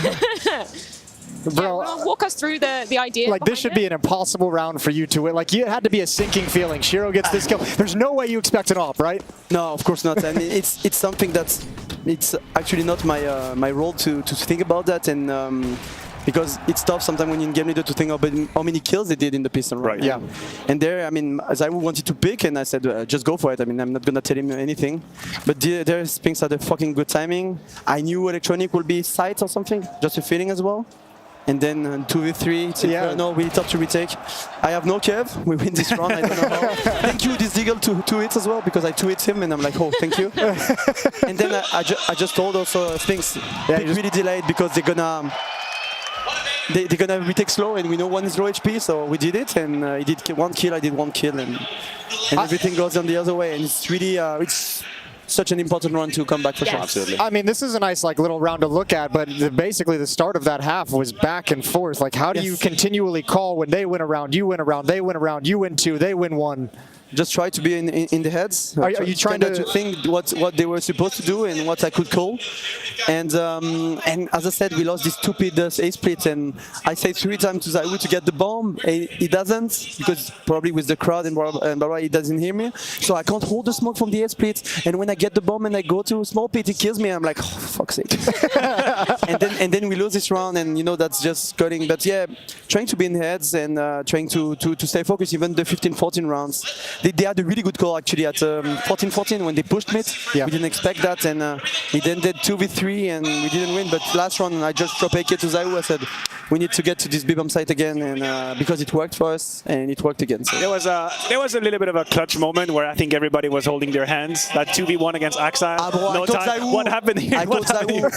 Bro, walk us through the idea. Like, this should be an impossible round for you to win. Like, it had to be a sinking feeling. Shiro gets this kill. There's no way you expect an op, right? No, of course not. And it's something that's actually not my role to think about that, and because it's tough sometimes when you're in game leader to think about how many kills they did in the pistol, right? Yeah. And there, I mean, I wanted to pick, and I said, just go for it. I mean, I'm not gonna tell him anything. But their things had a fucking good timing. I knew electronic would be sight or something, just a feeling as well. And then 2v3, it's Inferno, really tough to retake. I have no Kev, we win this round, I don't know how. Thank you, this Deagle, two hits as well, because I 2-hit him, and I'm like, oh, thank you. And then I just told also things really delayed, because they're gonna retake slow, and we know one is low HP, so we did it, and he did one kill, I did one kill, and everything goes on the other way, and it's really, it's such an important run to come back for sure. Absolutely. I mean, this is a nice little round to look at, but basically the start of that half was back and forth. Like, how do you continually call when they win a round, you win a round, they win a round, you win two, they win one? Just try to be in the heads. Are you trying to think what they were supposed to do and what I could call? And as I said, we lost this stupid A split, and I said 3 times to Zaiwu to get the bomb. He doesn't, because probably with the crowd and blah, he doesn't hear me. So I can't hold the smoke from the A split. And when I get the bomb and I go to small pit, he kills me. I'm like, oh, fuck's sake. and then we lose this round, and that's just cutting. But yeah, trying to be in the heads and trying to stay focused. Even the 15-14 rounds. They had a really good call actually at 14-14 when they pushed mid. We didn't expect that, and it ended 2v3 and we didn't win. But last round I just dropped AK to Zaiwu. I said we need to get to this B-bomb site again, and because it worked for us and it worked again. So. There was a little bit of a clutch moment where I think everybody was holding their hands. That 2v1 against Axel. No time. Zaiwu, what happened here? I told Zaiwu,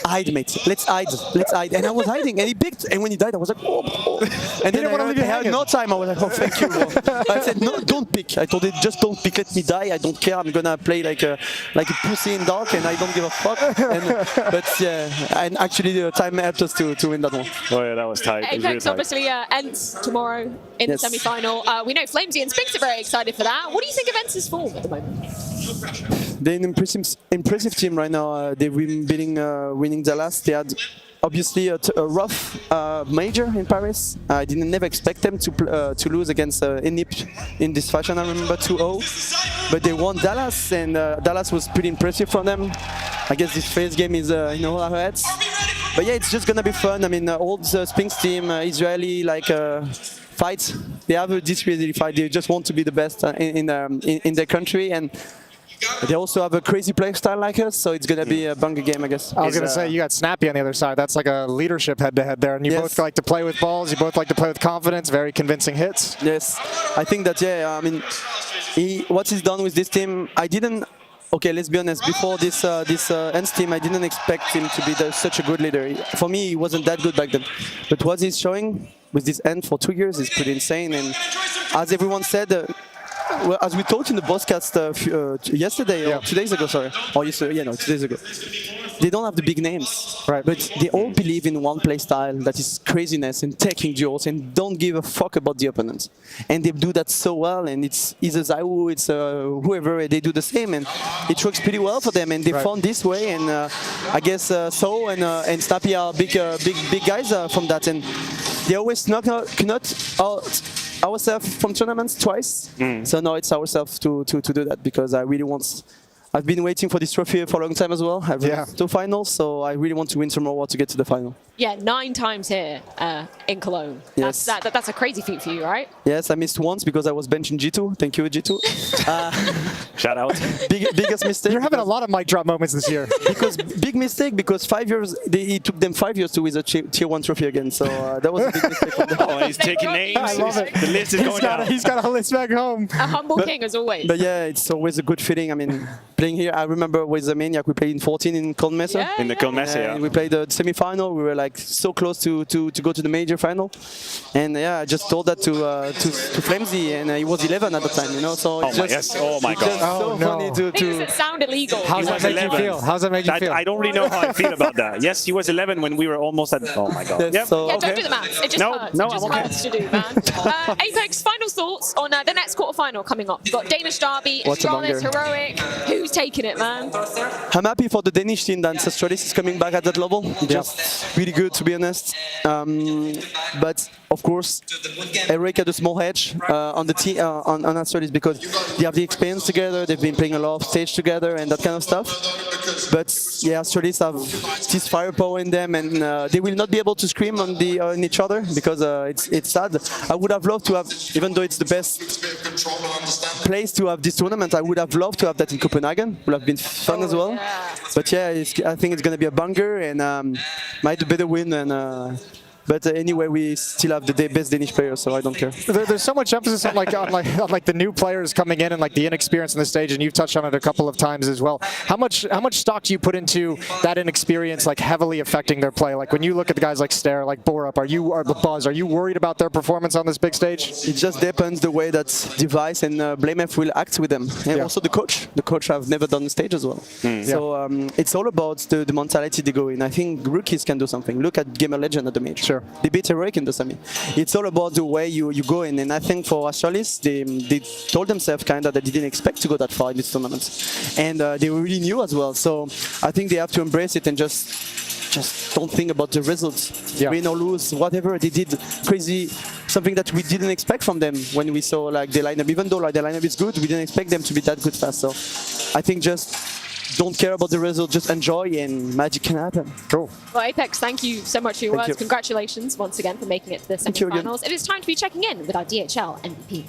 hide, mate. Let's hide. And I was hiding, and he picked. And when he died, I was like, oh. And then I had no time. I was like, oh, thank you. I said, no, don't pick. pick. I told it, just don't pick, let me die. I don't care. I'm gonna play like a pussy in dark, and I don't give a fuck. But yeah, and actually the time helped us to win that one. Oh yeah, that was tight. Apex obviously ends tomorrow in the semi-final. We know Flamesy and Spinks are very excited for that. What do you think of Ence's form at the moment? They're an impressive team right now. They've been winning Dallas. They had obviously a rough major in Paris. I never expect them to lose against INIP in this fashion. I remember 2-0, but they won Dallas, and Dallas was pretty impressive from them. I guess this first game is in all our heads. But yeah, it's just gonna be fun. I mean, old Spinks team, Israeli fight. They have this Israeli fight. They just want to be the best in their country, and they also have a crazy play style like us, so it's going to be a banger game, I guess. I was going to say, you got Snappy on the other side. That's like a leadership head-to-head there, and you both like to play with balls. You both like to play with confidence, very convincing hits. Yes, I think that, yeah, I mean, what he's done with this team, I didn't... Okay, let's be honest, before this Ends team, I didn't expect him to be such a good leader. For me, he wasn't that good back then. But what he's showing with this End for 2 years is pretty insane, and as everyone said, well, as we talked in the podcast yesterday, or 2 days ago, sorry, or yesterday, yeah, no, 2 days ago, they don't have the big names, right? But they all believe in one play style that is craziness and taking duels and don't give a fuck about the opponents. And they do that so well, and it's either Zaiwu, it's whoever, they do the same, and it works pretty well for them. And they found this way, and I guess So and Snappy are big guys from that, and they always knock out ourselves from tournaments twice. So now it's ourselves to do that, because I really want. I've been waiting for this trophy for a long time as well. I've been to finals, so I really want to win some more to get to the final. Yeah, 9 times here in Cologne. Yes. That's a crazy feat for you, right? Yes, I missed once because I was benching G2. Thank you, G2. Shout out. Biggest mistake. You're having a lot of mic drop moments this year. Because big mistake, because 5 years, it took them 5 years to win a tier 1 trophy again. So that was a big mistake for them. Oh, he's taking names. I love it. The list is going down. He's got a list back home. A humble king, as always. But yeah, it's always a good feeling. I mean, playing here, I remember with the Maniac, we played in 14 in Cologne Messe. In the Cologne Messe, yeah. We played the semi-final. We were like so close to go to the major final. And yeah, I just told that to Flamesy, and he was 11 at the time, you know. So it's oh my God. So funny to. Things that sound illegal. How's that make you feel? How's that make you feel? I don't really know how I feel about that. Yes, he was 11 when we were almost at. Oh my God. Yes, so, don't do the maths. It just hurts. No, it just I'm okay. hurts to do, man. Apex, final thoughts on the next quarterfinal coming up. You've got Danish Derby, Astralis, Heroic. Who's taking it, man? I'm happy for the Danish team that Astralis is coming back at that level. Just really good, to be honest. But of course, Eric had a small edge on the team on Astralis, because they have the experience together. They've been playing a lot of stage together and that kind of stuff. But yeah, Astralis have this firepower in them, and they will not be able to scream on each other, because it's sad. I would have loved to have, even though it's the best place to have this tournament, I would have loved to have that in Copenhagen. Would have been fun as well. But yeah, I think it's going to be a banger, and might better win. And but anyway, we still have the best Danish players, so I don't care. There's so much emphasis on the new players coming in and like the inexperience on the stage, and you've touched on it a couple of times as well. How much stock do you put into that inexperience, like heavily affecting their play? Like when you look at the guys like Stare, like Borup, or Buzz, are you worried about their performance on this big stage? It just depends the way that Device and BlameF will act with them, and also the coach. The coach have never done the stage as well. So it's all about the mentality they go in. I think rookies can do something. Look at Gamer Legend at the major. Sure. They beat Heroic in the semi. It's all about the way you go in, and I think for Astralis, they told themselves kind of that they didn't expect to go that far in this tournament, and they were really new as well. So I think they have to embrace it and just don't think about the results, win or lose, whatever. They did crazy, something that we didn't expect from them when we saw like the lineup. Even though like the lineup is good, we didn't expect them to be that good fast. So I think just don't care about the result, just enjoy, and magic can happen. Cool. Well, Apex, thank you so much for your words. Congratulations once again for making it to the semi-finals. It is time to be checking in with our DHL MVP.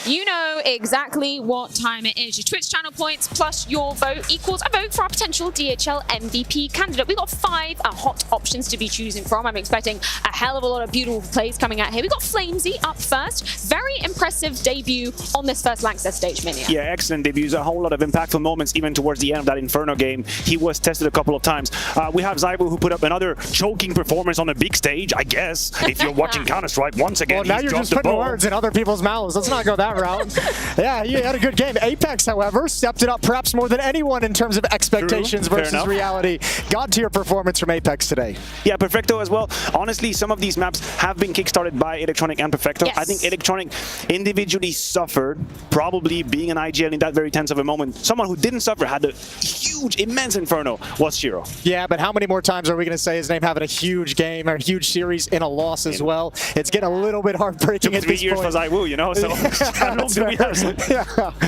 You know know exactly what time it is. Your Twitch channel points plus your vote equals a vote for our potential DHL MVP candidate. We've got 5 hot options to be choosing from. I'm expecting a hell of a lot of beautiful plays coming out here. We've got Flamesy up first. Very impressive debut on this first Langset stage, Minia. Yeah, excellent debuts. A whole lot of impactful moments even towards the end of that Inferno game. He was tested a couple of times. We have Zybo, who put up another choking performance on a big stage, I guess, if you're watching Counter-Strike once again. Well, now you're just putting words in other people's mouths. Let's not go that route. Yeah, he had a good game. Apex, however, stepped it up perhaps more than anyone in terms of expectations versus reality. God-tier performance from Apex today. Yeah, Perfecto as well. Honestly, some of these maps have been kickstarted by Electronic and Perfecto. Yes. I think Electronic individually suffered, probably being an IGL in that very tense of a moment. Someone who didn't suffer, had a huge, immense Inferno, was Shiro. Yeah, but how many more times are we going to say his name having a huge game or a huge series in a loss as well? It's getting a little bit heartbreaking at this point. 3 years for Zywu, you know, so how long do we have?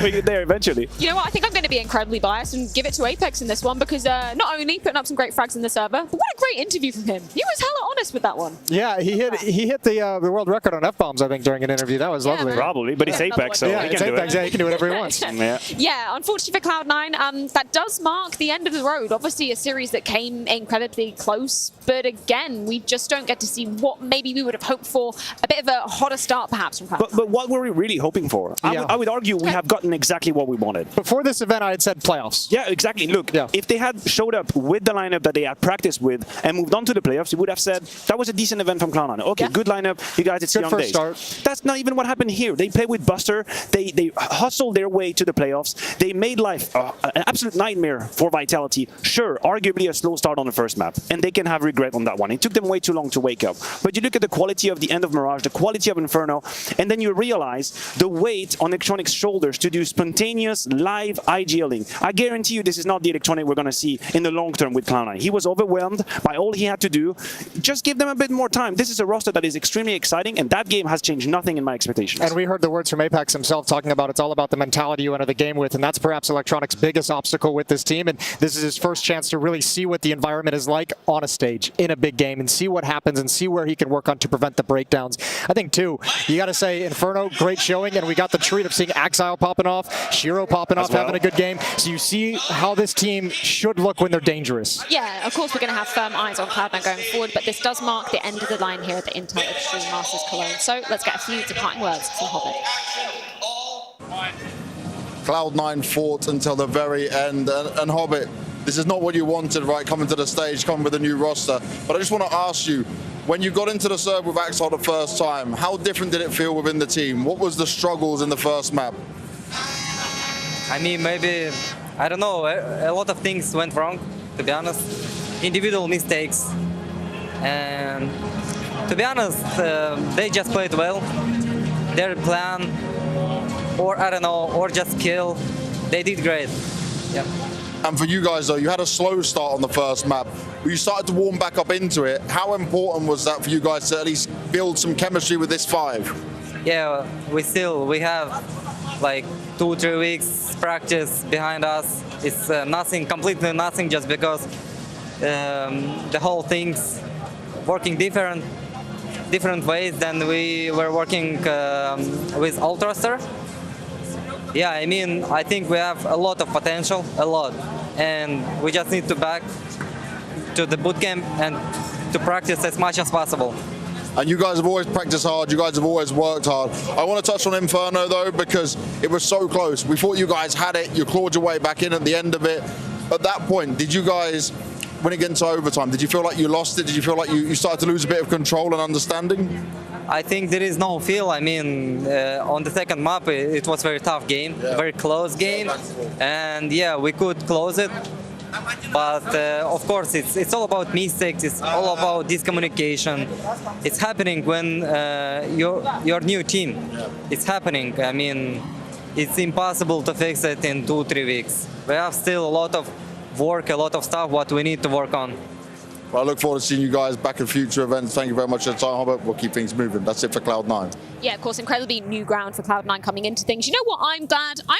We get there eventually. You know what? I think I'm going to be incredibly biased and give it to Apex in this one because not only putting up some great frags in the server, but what a great interview from him. He was hella honest with that one. Yeah, he hit the world record on F-bombs, I think, during an interview. That was lovely. Probably, but it's Apex, so yeah, he can do Apex, it. yeah, he can do whatever he wants. Yeah, unfortunately for Cloud9, that does mark the end of the road. Obviously, a series that came incredibly close, but again, we just don't get to see what maybe we would have hoped for. A bit of a hotter start, perhaps, from Cloud9. But what were we really hoping for? I would argue we have gotten exactly what we wanted. Before this event, I had said playoffs. Yeah, exactly. Look, if they had showed up with the lineup that they had practiced with and moved on to the playoffs, you would have said that was a decent event from Cloud9. Okay, good lineup. You guys, it's good young first days. start. That's not even what happened here. They played with Buster. They hustled their way to the playoffs. They made life an absolute nightmare for Vitality. Sure, arguably a slow start on the first map, and they can have regret on that one. It took them way too long to wake up. But you look at the quality of the end of Mirage, the quality of Inferno, and then you realize the weight on Electronic's shoulders to do spontaneous live IGLing. I guarantee you this is not the Electronic we're going to see in the long term with Cloud9. He was overwhelmed by all he had to do. Just give them a bit more time. This is a roster that is extremely exciting, and that game has changed nothing in my expectations. And we heard the words from Apex himself talking about it's all about the mentality you enter the game with, and that's perhaps Electronic's biggest obstacle with this team. And this is his first chance to really see what the environment is like on a stage in a big game and see what happens and see where he can work on to prevent the breakdowns. I think, too, you got to say Inferno, great showing, and we got the treat of seeing Axile popping off, Shiro popping off, having a good game. So you see how this team should look when they're dangerous. Yeah, of course we're going to have firm eyes on Cloud9 going forward, but this does mark the end of the line here at the Intel Extreme Masters Cologne. So let's get a few departing words from Hobbit. Cloud9 fought until the very end, and Hobbit, this is not what you wanted, right, coming to the stage, coming with a new roster. But I just want to ask you, when you got into the serve with Axel the first time, how different did it feel within the team? What was the struggles in the first map? I mean, maybe, I don't know, a lot of things went wrong, to be honest. Individual mistakes. And to be honest, they just played well. Their plan, or I don't know, or just kill, they did great. Yeah. And for you guys, though, you had a slow start on the first map. You started to warm back up into it. How important was that for you guys to at least build some chemistry with this 5? Yeah, we have like 2-3 weeks practice behind us. It's nothing, completely nothing, just because the whole thing's working different ways than we were working with Ultrastar. Yeah, I mean, I think we have a lot of potential, a lot, and we just need to back to the bootcamp and to practice as much as possible. And you guys have always practiced hard, you guys have always worked hard. I want to touch on Inferno though, because it was so close. We thought you guys had it, you clawed your way back in at the end of it. At that point, did you guys, when it got into overtime, did you feel like you lost it? Did you feel like you started to lose a bit of control and understanding? I think there is no feel. I mean, on the second map, it was a very tough game, very close game. And yeah, we could close it. But of course, it's all about mistakes. It's all about miscommunication. It's happening when your new team. It's happening. I mean, it's impossible to fix it in 2-3 weeks. We have still a lot of work, a lot of stuff what we need to work on. Well, I look forward to seeing you guys back in future events. Thank you very much for your time, Hobbit. We'll keep things moving. That's it for Cloud9. Yeah, of course, incredibly new ground for Cloud9 coming into things. You know what? I'm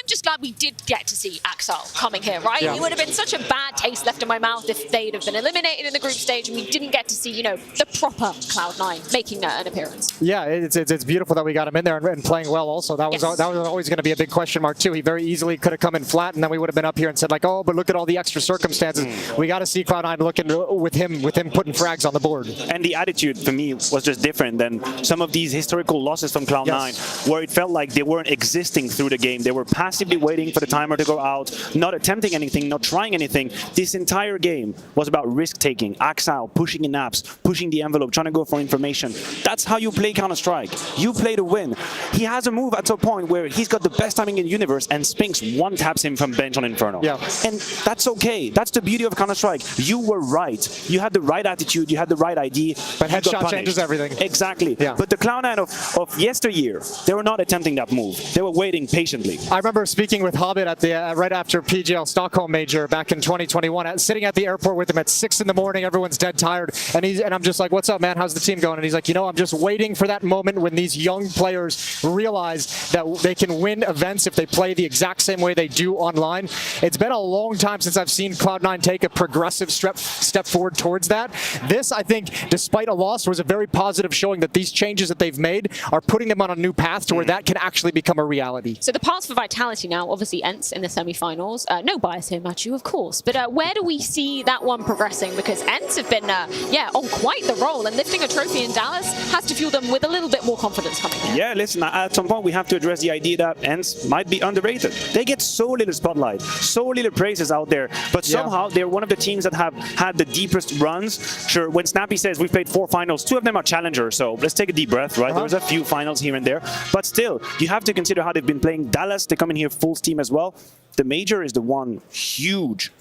just glad we did get to see Axel coming here, right? Yeah. It would have been such a bad taste left in my mouth if they'd have been eliminated in the group stage and we didn't get to see, you know, the proper Cloud9 making an appearance. Yeah, it's beautiful that we got him in there and playing well also. That was always going to be a big question mark too. He very easily could have come in flat and then we would have been up here and said like, oh, but look at all the extra circumstances. We got to see Cloud9 looking with him putting frags on the board. And the attitude for me was just different than some of these historical losses from Cloud9, where it felt like they weren't existing through the game. They were passively waiting for the timer to go out, not attempting anything, not trying anything. This entire game was about risk-taking, Axel pushing in apps, pushing the envelope, trying to go for information. That's how you play Counter-Strike. You play to win. He has a move at some point where he's got the best timing in the universe and Spinks one-taps him from bench on Inferno. Yeah. And that's okay. That's the beauty of Counter-Strike. You were right. You had the right attitude, you had the right idea. But headshot changes everything. Exactly. Yeah. But the Cloud9 of yesteryear, they were not attempting that move. They were waiting patiently. I remember speaking with Hobbit at the right after PGL Stockholm Major back in 2021, sitting at the airport with him at 6 in the morning. Everyone's dead tired, and I'm just like, "What's up, man? How's the team going?" And he's like, "You know, I'm just waiting for that moment when these young players realize that they can win events if they play the exact same way they do online." It's been a long time since I've seen Cloud9 take a progressive step forward towards that. This, I think, despite a loss, was a very positive showing that these changes that they've made are putting them on a new path to where that can actually become a reality. So the path for Vitality now, obviously Ents in the semi-finals. No bias here, Matthew, of course. But where do we see that one progressing? Because Ents have been, on quite the roll, and lifting a trophy in Dallas has to fuel them with a little bit more confidence coming in. Yeah, listen, at some point we have to address the idea that Ents might be underrated. They get so little spotlight, so little praises out there, but somehow they're one of the teams that have had the deepest runs. Sure, when Snappy says we've played 4 finals, 2 of them are challengers, so let's take a deep breath, right? There's a few finals here and there, but still, you have to consider how they've been playing Dallas. They come in here full steam as well. The major is the one huge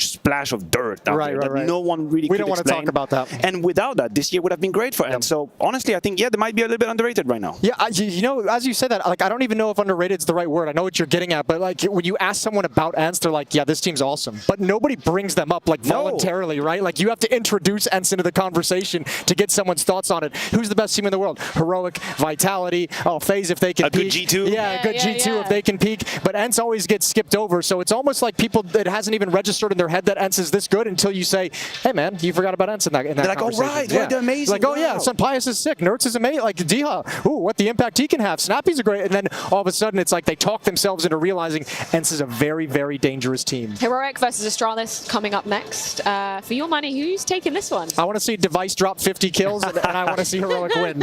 splash of dirt out there that no one really We could don't want to talk about that. And without that, this year would have been great for Ents. So honestly, I think, they might be a little bit underrated right now. Yeah, you know, as you said that, like, I don't even know if underrated is the right word. I know what you're getting at, but like when you ask someone about Ents, they're like, yeah, this team's awesome. But nobody brings them up like voluntarily, right? Like you have to introduce Ents into the conversation to get someone's thoughts on it. Who's the best team in the world? Heroic, Vitality, FaZe if they can peak. Good G2. Yeah, good G2 if they can peak. But Ents always gets skipped over, so it's almost like people, it hasn't even registered in their head that Ents is this good until you say, hey man, you forgot about Ents in that They're like, oh right, they're amazing. Like, oh yeah, Sun Pius is sick, Nertz is amazing, like Diha, ooh, what the impact he can have, Snappy's a great, and then all of a sudden it's like they talk themselves into realizing Ents is a very, very dangerous team. Heroic versus Astralis coming up next. For your money, who's taking this one? I want to see Device drop 50 kills, and I want to see Heroic win.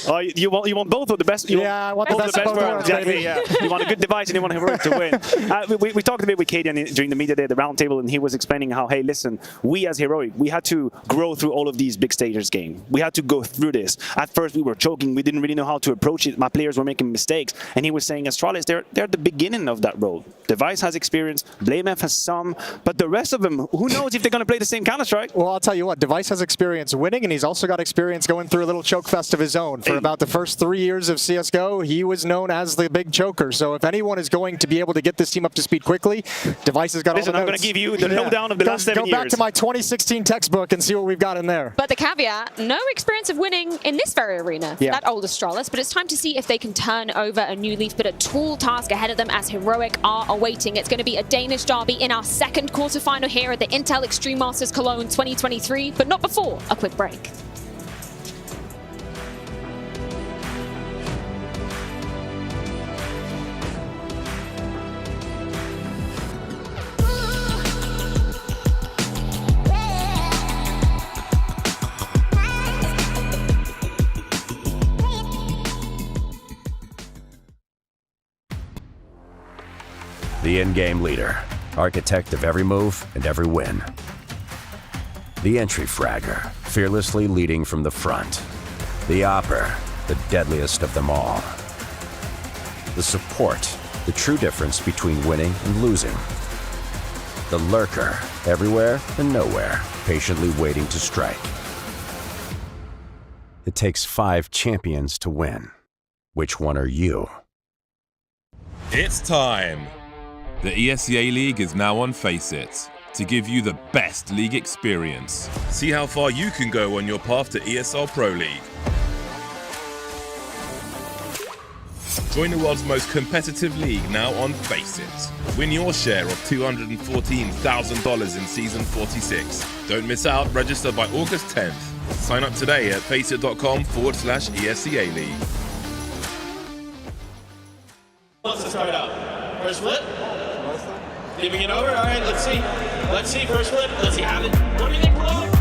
Oh, you want both of the best? I want the best of both worlds, exactly, yeah. You want a good Device and you want Heroic to win. We talked a bit with Kaden during the media day at the roundtable, and he was explaining how, hey, listen, we as Heroic, we had to grow through all of these big stages game. We had to go through this. At first, we were choking. We didn't really know how to approach it. My players were making mistakes. And he was saying, Astralis, they're at the beginning of that road. Device has experience. BlameF has some. But the rest of them, who knows if they're going to play the same Counter-Strike? Well, I'll tell you what, Device has experience winning, and he's also got experience going through a little choke fest of his own. For about the first 3 years of CSGO, he was known as the big choker. So if anyone is going to be able to get this team up to speed quickly, Device has got Listen, all the I'm going to give you the lowdown of the last 7 years. Go back to my 2016 textbook and see what we've got in there. But the caveat, no experience of winning in this very arena, that old Astralis, but it's time to see if they can turn over a new leaf, but a tall task ahead of them as Heroic are awaiting. It's going to be a Danish derby in our second quarterfinal here at the Intel Extreme Masters Cologne 2023, but not before a quick break. The in-game leader, architect of every move and every win. The entry fragger, fearlessly leading from the front. The opper, the deadliest of them all. The support, the true difference between winning and losing. The lurker, everywhere and nowhere, patiently waiting to strike. It takes 5 champions to win. Which one are you? It's time! The ESEA League is now on Faceit to give you the best league experience. See how far you can go on your path to ESL Pro League. Join the world's most competitive league now on FACEIT. Win your share of $214,000 in Season 46. Don't miss out. Register by August 10th. Sign up today at faceit.com/ESCA League. Let's start out. First flip. Giving it over. All right, let's see. Let's see. First flip. Let's see. Have it. What do you think, Cologne?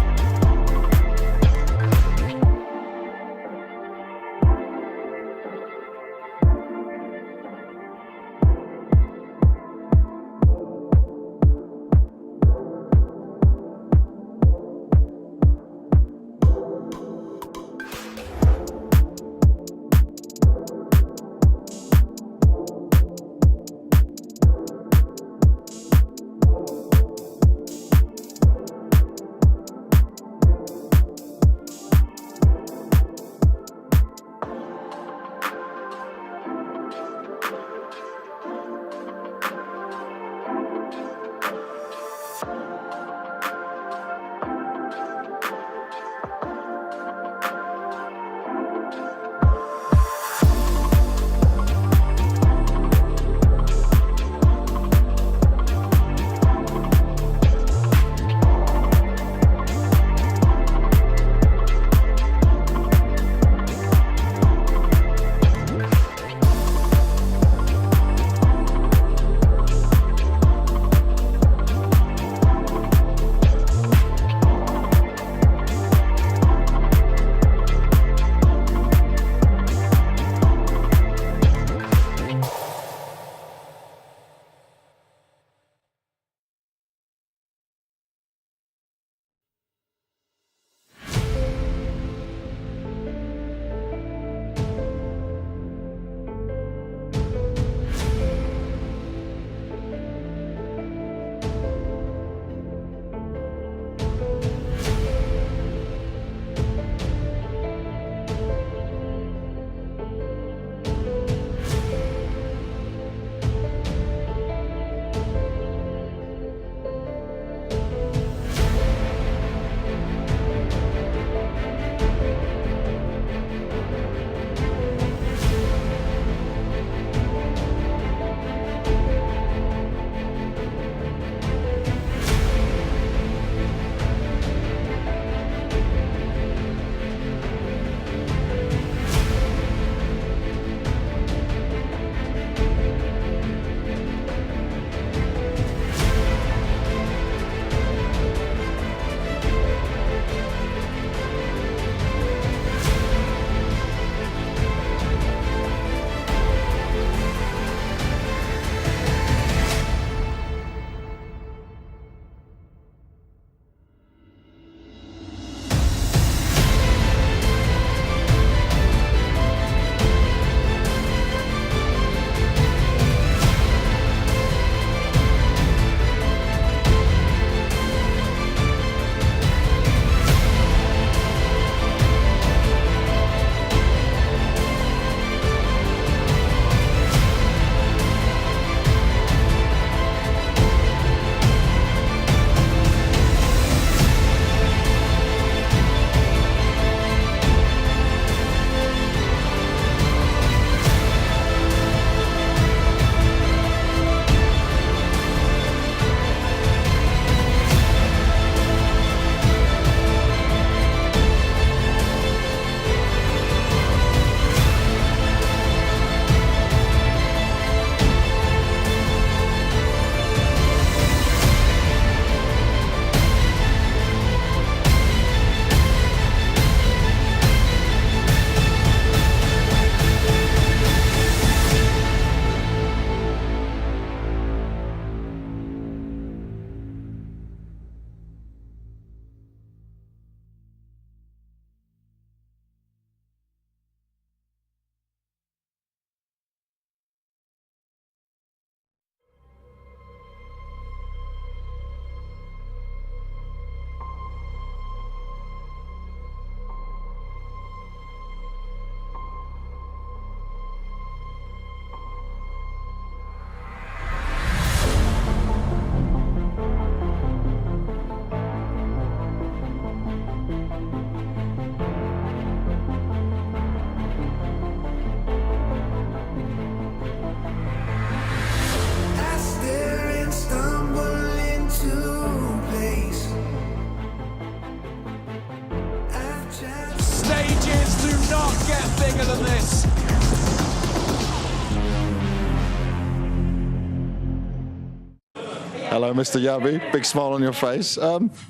Hello, Mr. Yabi. Big smile on your face.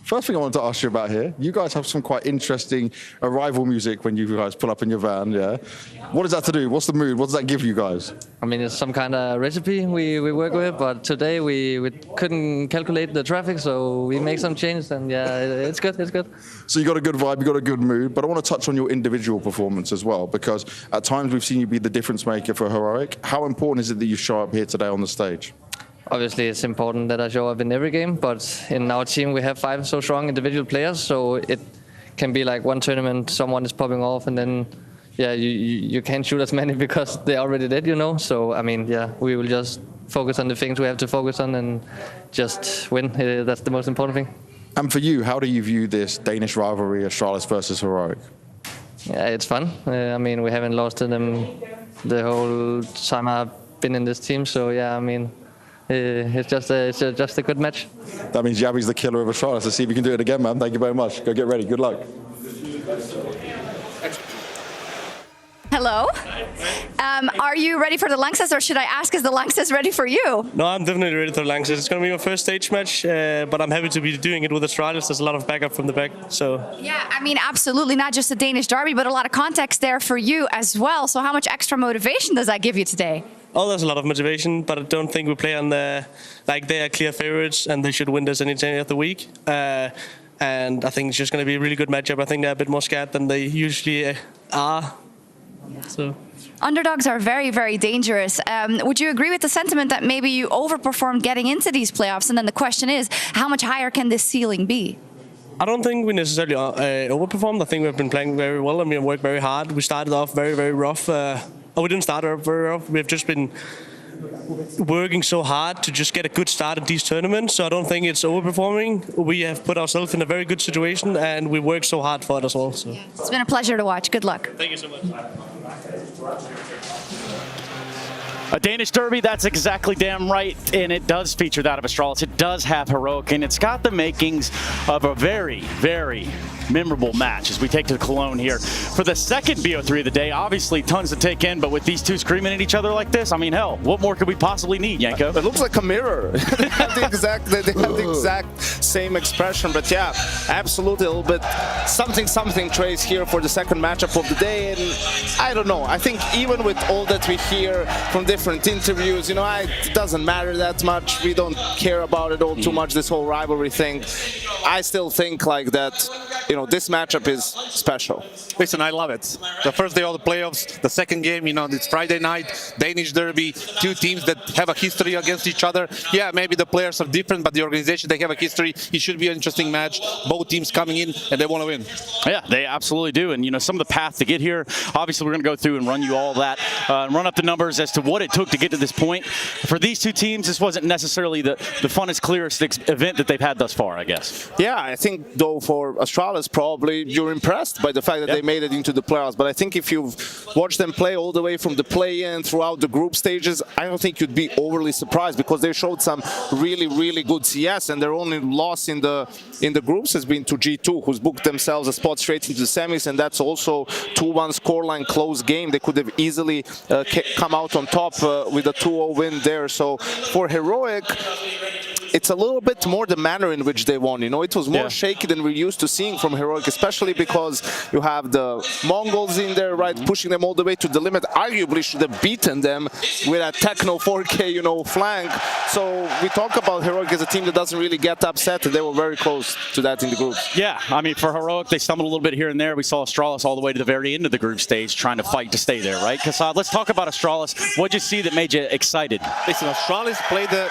First thing I wanted to ask you about here, you guys have some quite interesting arrival music when you guys pull up in your van, yeah? What is that to do? What's the mood? What does that give you guys? I mean, it's some kind of recipe we work with, but today we couldn't calculate the traffic, so we make some changes, and yeah, it's good, it's good. So you got a good vibe, you got a good mood, but I want to touch on your individual performance as well, because at times we've seen you be the difference maker for Heroic. How important is it that you show up here today on the stage? Obviously, it's important that I show up in every game, but in our team we have 5 so strong individual players, so it can be like one tournament, someone is popping off, and then yeah, you can't shoot as many because they're already dead, you know. So I mean, yeah, we will just focus on the things we have to focus on and just win. That's the most important thing. And for you, how do you view this Danish rivalry, Astralis versus Heroic? Yeah, it's fun. I mean, we haven't lost to them the whole time I've been in this team, so yeah, I mean, it's just a good match. That means Yabi's the killer of Astralis. Let's see if you can do it again, man. Thank you very much. Go get ready. Good luck. Hello. Are you ready for the Lanxess, or should I ask, is the Lanxess ready for you? No, I'm definitely ready for the Lanxess. It's going to be my first stage match, but I'm happy to be doing it with Astralis. There's a lot of backup from the back, so... Yeah, I mean, absolutely, not just a Danish derby, but a lot of context there for you as well. So how much extra motivation does that give you today? Oh, there's a lot of motivation, but I don't think we play on the... Like, they are clear favorites, and they should win this any day of the week. And I think it's just going to be a really good matchup. I think they're a bit more scared than they usually are. So... Underdogs are very, very dangerous. Would you agree with the sentiment that maybe you overperformed getting into these playoffs? And then the question is, how much higher can this ceiling be? I don't think we necessarily overperformed. I think we've been playing very well and we have worked very hard. We started off very, very rough. We didn't start off very rough. We've just been working so hard to just get a good start at these tournaments. So I don't think it's overperforming. We have put ourselves in a very good situation and we worked so hard for it as well. So. Yeah. It's been a pleasure to watch. Good luck. Thank you so much. A Danish derby, that's exactly damn right, and it does feature that of Astralis. It does have Heroic, and it's got the makings of a very, very memorable match as we take to Cologne here for the second BO3 of the day. Obviously, tons to take in, but with these two screaming at each other like this, I mean, hell, what more could we possibly need, Yanko? It looks like a mirror. They have the exact same expression, but yeah, absolutely a little bit something trace here for the second matchup of the day, and I don't know. I think even with all that we hear from different interviews, you know, it doesn't matter that much. We don't care about it all too much, this whole rivalry thing. I still think like that, you know, this matchup is special. Listen, I love it. The first day of the playoffs, the second game, you know, it's Friday night, Danish derby, two teams that have a history against each other. Yeah, maybe the players are different, but the organization, they have a history. It should be an interesting match. Both teams coming in and they want to win. Yeah, they absolutely do. And, you know, some of the path to get here, obviously we're going to go through and run you all that, and run up the numbers as to what it took to get to this point. For these two teams, this wasn't necessarily the funnest, clearest event that they've had thus far, I guess. Yeah, I think, though, for Astralis, probably you're impressed by the fact that they made it into the playoffs. But I think if you've watched them play all the way from the play-in throughout the group stages, I don't think you'd be overly surprised because they showed some really, really good CS, and their only loss in the groups has been to G2, who's booked themselves a spot straight into the semis, and that's also 2-1 scoreline close game. They could have easily come out on top with a 2-0 win there. So for Heroic, it's a little bit more the manner in which they won. You know, it was more shaky than we're used to seeing from Heroic, especially because you have the Mongols in there, right, pushing them all the way to the limit. Arguably should have beaten them with a Techno 4K, you know, flank. So we talk about Heroic as a team that doesn't really get upset, and they were very close to that in the group. Yeah, I mean, for Heroic, they stumbled a little bit here and there. We saw Astralis all the way to the very end of the group stage trying to fight to stay there, right? Kassad, let's talk about Astralis. What'd you see that made you excited? Listen, Astralis played the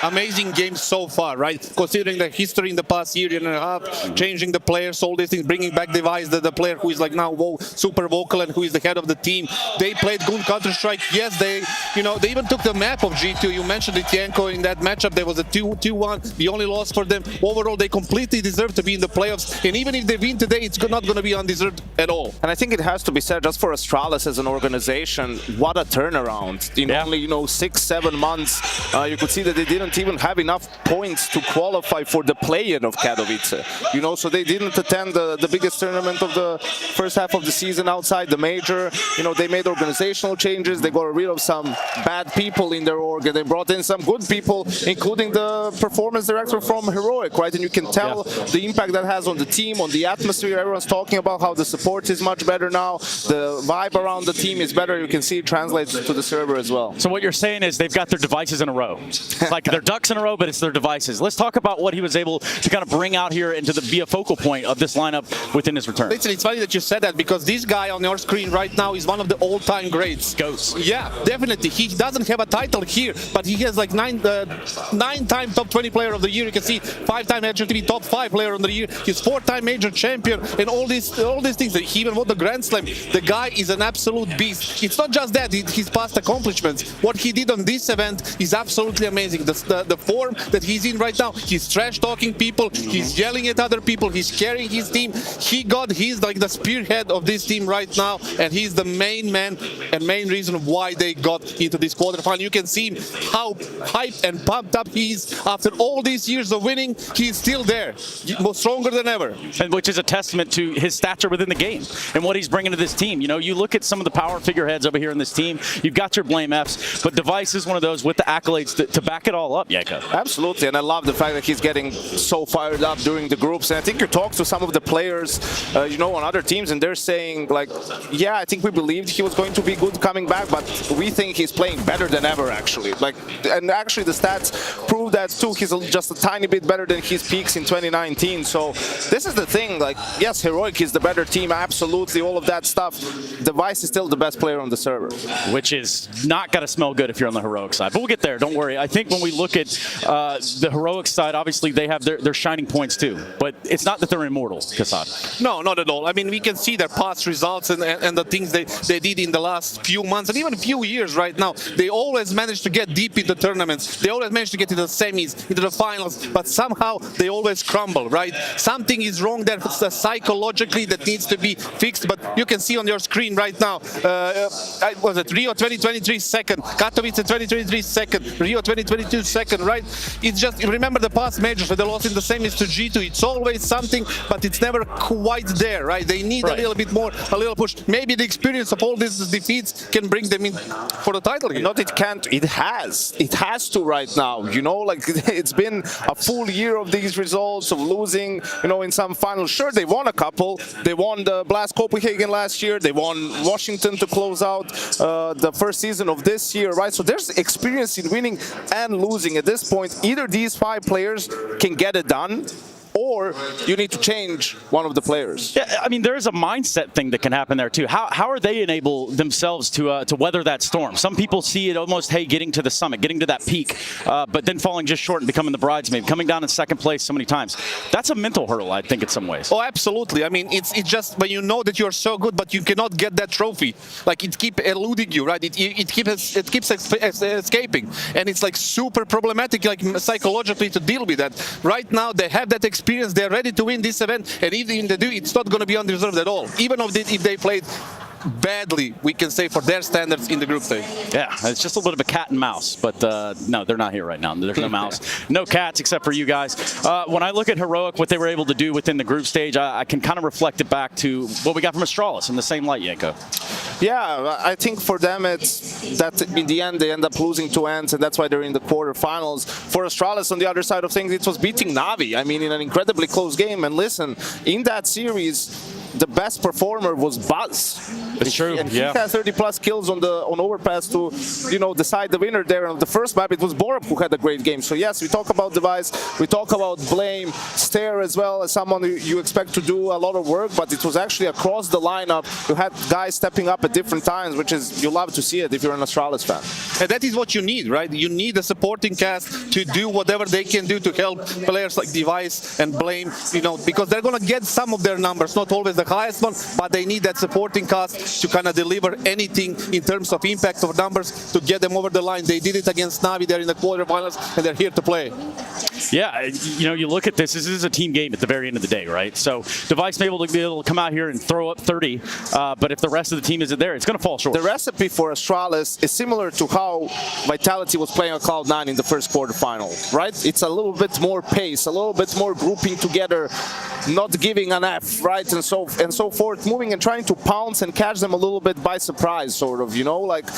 amazing games so far, right? Considering the history in the past year and a half, changing the players, all these things, bringing back Device, the player who is like now super vocal and who is the head of the team. They played good Counter-Strike. Yes, they even took the map of G2. You mentioned it, Yanko, in that matchup. There was a 2-1, the only loss for them. Overall, they completely deserve to be in the playoffs. And even if they win today, it's not going to be undeserved at all. And I think it has to be said, just for Astralis as an organization, what a turnaround. In only, 6-7 months, you could see that they didn't didn't even have enough points to qualify for the play-in of Katowice. You know, so they didn't attend the biggest tournament of the first half of the season outside the major. You know, they made organizational changes. They got rid of some bad people in their org, and they brought in some good people, including the performance director from Heroic, right? And you can tell the impact that has on the team, on the atmosphere. Everyone's talking about how the support is much better now. The vibe around the team is better. You can see it translates to the server as well. So what you're saying is they've got their devices in a row. Like their ducks in a row, but it's their devices. Let's talk about what he was able to kind of bring out here and to be a focal point of this lineup within his return. Listen, it's funny that you said that because this guy on your screen right now is one of the all-time greats. Ghosts. Yeah, definitely. He doesn't have a title here, but he has like nine-time top 20 player of the year. You can see 5-time HLTV top 5 player of the year. He's 4-time major champion and all these things. He even won the Grand Slam. The guy is an absolute beast. It's not just that, his past accomplishments. What he did on this event is absolutely amazing. The form that he's in right now, he's trash-talking people, he's yelling at other people, he's carrying his team. He's like the spearhead of this team right now, and he's the main man and main reason why they got into this quarterfinal. You can see how hyped and pumped up he is after all these years of winning. He's still there, stronger than ever. And which is a testament to his stature within the game and what he's bringing to this team. You know, you look at some of the power figureheads over here in this team, you've got your blame Fs, but Device is one of those with the accolades to back it all up, Jakob. Absolutely, and I love the fact that he's getting so fired up during the groups. And I think you talk to some of the players, you know, on other teams, and they're saying, like, yeah, I think we believed he was going to be good coming back, but we think he's playing better than ever, actually. Like, and actually the stats prove that too. He's just a tiny bit better than his peaks in 2019. So this is the thing, like, yes, Heroic is the better team, absolutely, all of that stuff. Device is still the best player on the server. Which is not going to smell good if you're on the Heroic side. But we'll get there, don't worry. I think when we look at the Heroic side, obviously they have their shining points too. But it's not that they're immortal, Kassad. No, not at all. I mean, we can see their past results and the things they did in the last few months and even a few years right now. They always manage to get deep into tournaments. They always manage to get into the semis, into the finals, but somehow they always crumble, right? Something is wrong there psychologically that needs to be fixed, but you can see on your screen right now, was it Rio 2023 second, Katowice 2023 second, Rio 2022 second, right? It's just, remember the past majors where they lost in the semis to G2. It's always something, but it's never quite there, right? They need a little bit more, a little push. Maybe the experience of all these defeats can bring them in for the title here. Not it can't, it has. It has to right now, you know, like it's been a full year of these results, of losing, you know, in some finals. Sure, they won a couple. They won the Blast Copenhagen last year. They won Washington to close out the first season of this year, right? So there's experience in winning and losing. At this point, either these 5 players can get it done, or you need to change one of the players. Yeah, I mean, there is a mindset thing that can happen there too. How are they enable themselves to weather that storm? Some people see it almost, hey, getting to the summit, getting to that peak, but then falling just short and becoming the bridesmaid, coming down in second place so many times. That's a mental hurdle, I think, in some ways. Oh, absolutely. I mean, it's just when you know that you're so good, but you cannot get that trophy. Like, it keeps eluding you, right? It keeps escaping, and it's like super problematic, like psychologically, to deal with that. Right now, they have that experience. They're ready to win this event, and even if they do, it's not going to be undeserved at all. Even if they played badly, we can say, for their standards in the group stage. Yeah, it's just a little bit of a cat and mouse, but no, they're not here right now. There's no mouse, no cats except for you guys. When I look at Heroic, what they were able to do within the group stage, I can kind of reflect it back to what we got from Astralis in the same light, Jakob. Yeah, I think for them it's that in the end they end up losing to Ants, and that's why they're in the quarterfinals. For Astralis, on the other side of things, it was beating Navi. I mean, in an incredibly close game. And listen, in that series, the best performer was Buzz. It's true. And he had 30+ kills on Overpass to, you know, decide the winner there. On the first map, it was Borup who had a great game. So yes, we talk about Device, we talk about Blame, Stair as well as someone you expect to do a lot of work, but it was actually across the lineup. You had guys stepping up at different times, which is, you love to see it if you're an Astralis fan. And that is what you need, right? You need a supporting cast to do whatever they can do to help players like Device and Blame, you know, because they're going to get some of their numbers, not always the highest one, but they need that supporting cast to kind of deliver anything in terms of impact of numbers to get them over the line. They did it against Navi. They're in the quarterfinals, and they're here to play. Yeah, you know, you look at this is a team game at the very end of the day, right? So Device may be able to come out here and throw up 30, but if the rest of the team isn't there, it's going to fall short. The recipe for Astralis is similar to how Vitality was playing at Cloud9 in the first quarterfinal, right? It's a little bit more pace, a little bit more grouping together, not giving an F, right? And so forth, moving and trying to pounce and catch them a little bit by surprise, sort of, you know, like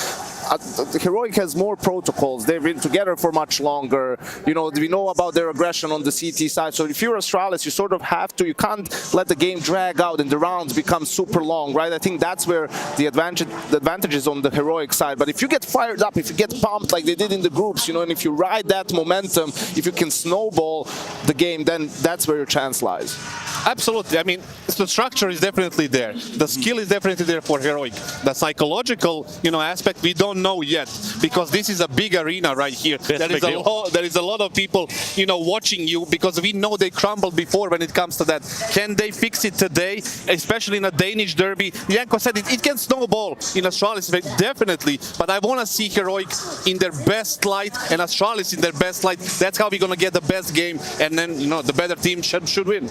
Heroic has more protocols. They've been together for much longer. You know, we know about their aggression on the CT side. So if you're Astralis, you sort of have to, you can't let the game drag out and the rounds become super long, right? I think that's where the advantage is on the Heroic side. But if you get fired up, if you get pumped like they did in the groups, you know, and if you ride that momentum, if you can snowball the game, then that's where your chance lies. Absolutely. I mean, the structure is definitely there. The skill is definitely there for Heroic. The psychological, you know, aspect we don't know yet, because this is a big arena right here. There is a lot of people, you know, watching you, because we know they crumbled before when it comes to that. Can they fix it today, especially in a Danish derby? Janko said it can snowball in Astralis, definitely, but I want to see Heroic in their best light and Astralis in their best light. That's how we're going to get the best game, and then, you know, the better team should win.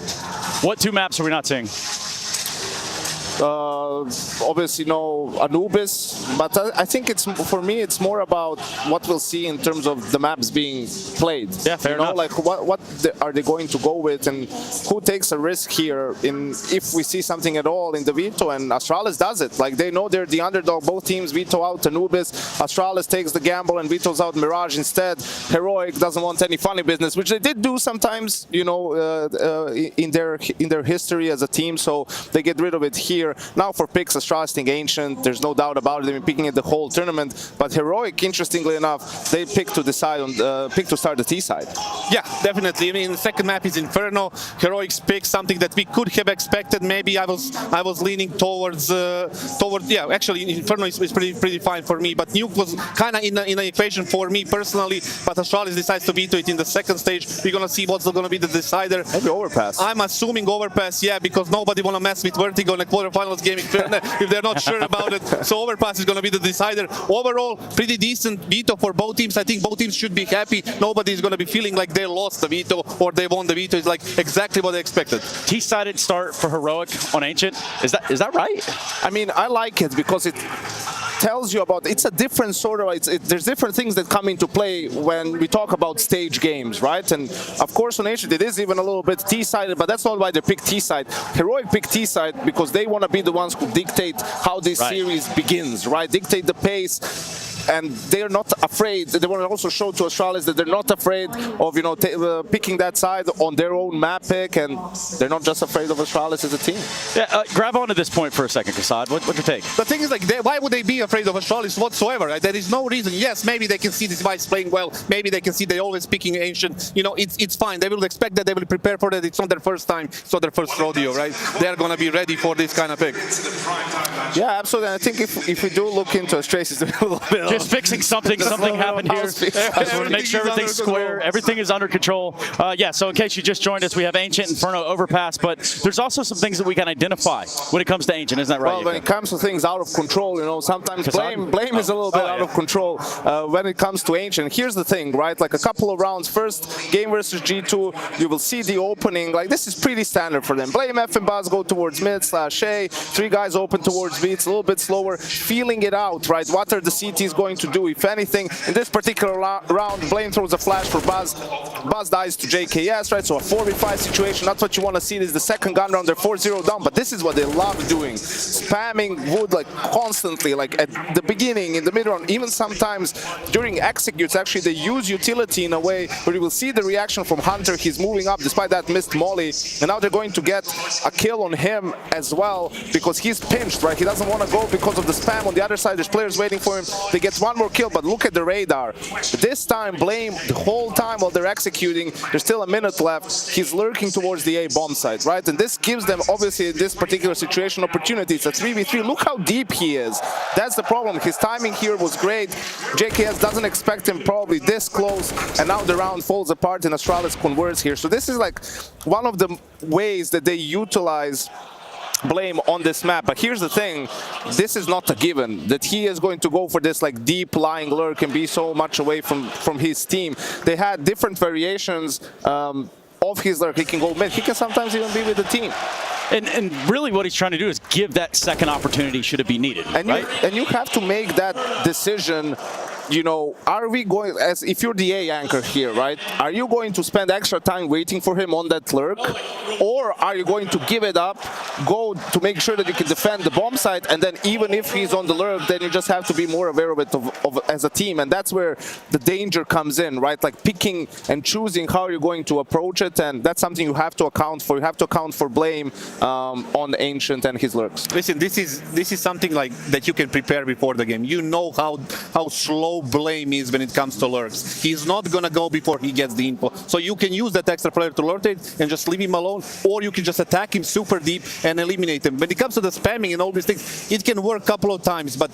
What two maps are we not seeing? Obviously no Anubis, but I think it's, for me, it's more about what we'll see in terms of the maps being played. Yeah, fair enough. Like what are they going to go with, and who takes a risk here in, if we see something at all in the veto, and Astralis does it. Like, they know they're the underdog. Both teams veto out Anubis. Astralis takes the gamble and vetoes out Mirage instead. Heroic doesn't want any funny business, which they did do sometimes, you know, in their history as a team, so they get rid of it here. Now for picks, Astralis think Ancient, there's no doubt about it. They've been picking it the whole tournament, but Heroic, interestingly enough, they picked to decide on pick to start the T side. Yeah, definitely. I mean, the second map is Inferno. Heroic's pick, something that we could have expected. Maybe I was leaning towards yeah, actually Inferno is pretty fine for me, but Nuke was kind of in an equation for me personally, but Astralis decides to veto it in the second stage. We're gonna see what's gonna be the decider. Maybe Overpass. I'm assuming Overpass, yeah, because nobody wanna mess with Vertigo in a quarterfinals game if they're not sure about it. So Overpass is gonna be the decider. Overall, pretty decent veto for both teams. I think both teams should be happy. Nobody is gonna be feeling like they lost the veto or they won the veto. It's like exactly what they expected. T-sided start for Heroic on Ancient. Is that right? I mean, I like it because it tells you about, it's a different sort of, there's different things that come into play when we talk about stage games, right? And of course on Ancient it is even a little bit T-sided, but that's not why they picked T-side. Heroic picked T-side because they want to be the ones who dictate how this series begins, right? Dictate the pace. And they're not afraid. They want to also show to Astralis that they're not afraid of, you know, picking that side on their own map pick, and they're not just afraid of Astralis as a team. Yeah, grab onto this point for a second, Kasad. What's your take? The thing is, like, why would they be afraid of Astralis whatsoever? Right? There is no reason. Yes, maybe they can see this device playing well. Maybe they can see they're always picking Ancient. You know, it's fine. They will expect that. They will prepare for that. It's not their first time. It's not their first rodeo, right? They're going to be ready for this kind of pick. Yeah, absolutely. And I think if we do look into Astralis, a little bit just fixing something happened here. I just want to make sure everything's square. Everything is under control. Yeah, so in case you just joined us, we have Ancient, Inferno, Overpass, but there's also some things that we can identify when it comes to Ancient, isn't that right? Well, when it comes to things out of control, you know, sometimes blame is a little bit out of control when it comes to Ancient. Here's the thing, right? Like a couple of rounds, first game versus G2, you will see the opening. Like, this is pretty standard for them. Blame, F, and Buzz go towards mid / A. 3 guys open towards B. It's a little bit slower. Feeling it out, right? What are the CTs going to do? If anything, in this particular round, Blame throws a flash for Buzz. Buzz dies to JKS, right? So a 4v5 situation. That's what you want to see. This is the second gun round. They're 4-0 down, but this is what they love doing. Spamming wood like constantly, like at the beginning, in the mid round, even sometimes during executes. Actually, they use utility in a way where you will see the reaction from Hunter. He's moving up despite that missed molly, and now they're going to get a kill on him as well because he's pinched, right? He doesn't want to go because of the spam. On the other side, there's players waiting for him. They get one more kill, but look at the radar. This time, Blame, the whole time while they're executing, there's still a minute left. He's lurking towards the A bomb site, right? And this gives them, obviously, in this particular situation, opportunity. It's a 3v3. Look how deep he is. That's the problem. His timing here was great. JKS doesn't expect him probably this close, and now the round falls apart and Astralis converts here. So this is like one of the ways that they utilize Blame on this map. But here's the thing, this is not a given, that he is going to go for this like deep lying lurk and be so much away from his team. They had different variations of his lurk. He can go mid, he can sometimes even be with the team. And really what he's trying to do is give that second opportunity should it be needed, and right? You have to make that decision. You know, are we going, as if you're the A anchor here, right? Are you going to spend extra time waiting for him on that lurk? Or are you going to give it up, go to make sure that you can defend the bomb site, and then even if he's on the lurk, then you just have to be more aware of it as a team. And that's where the danger comes in, right? Like picking and choosing how you're going to approach it, and that's something you have to account for. You have to account for blame on Ancient and his lurks. Listen, this is something like that you can prepare before the game. You know how slow blame is when it comes to lurks. He's not gonna go before he gets the info. So you can use that extra player to lurk it and just leave him alone, or you can just attack him super deep and eliminate him. When it comes to the spamming and all these things, it can work a couple of times, but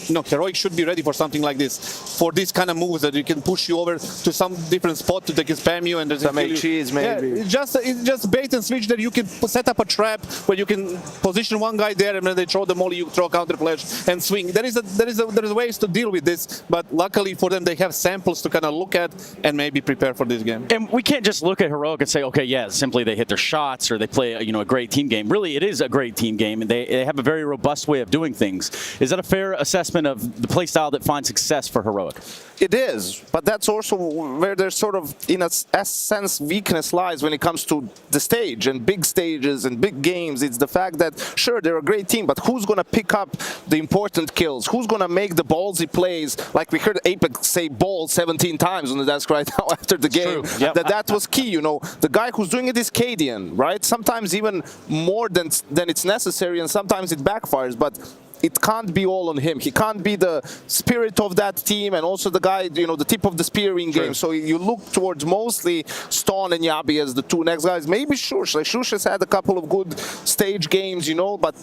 you know, Heroic should be ready for something like this, for this kind of moves that you can push you over to some different spot to take spam you and make cheese maybe. Yeah, it's just bait and switch that you can set up a trap where you can position one guy there and when they throw the molly, you throw counter flash and swing. There is ways to deal with this, but luckily for them, they have samples to kind of look at and maybe prepare for this game. And we can't just look at Heroic and say, okay, yeah, simply they hit their shots or they play a great team game. Really, it is a great team game, and they have a very robust way of doing things. Is that a fair assessment of the play style that finds success for Heroic? It is, but that's also where there's sort of, in a sense, weakness lies when it comes to the stage and big stages and big games. It's the fact that, sure, they're a great team, but who's going to pick up the important kills? Who's going to make the ballsy plays? Like we heard Apex say ball 17 times on the desk right now after the game. Yep. That was key, you know. The guy who's doing it is Cadian, right? Sometimes even more than it's necessary, and sometimes it backfires, but it can't be all on him. He can't be the spirit of that team and also the guy, you know, the tip of the spear in game. So you look towards mostly Stone and Yabi as the two next guys. Maybe Shush. Like Shush has had a couple of good stage games, you know, but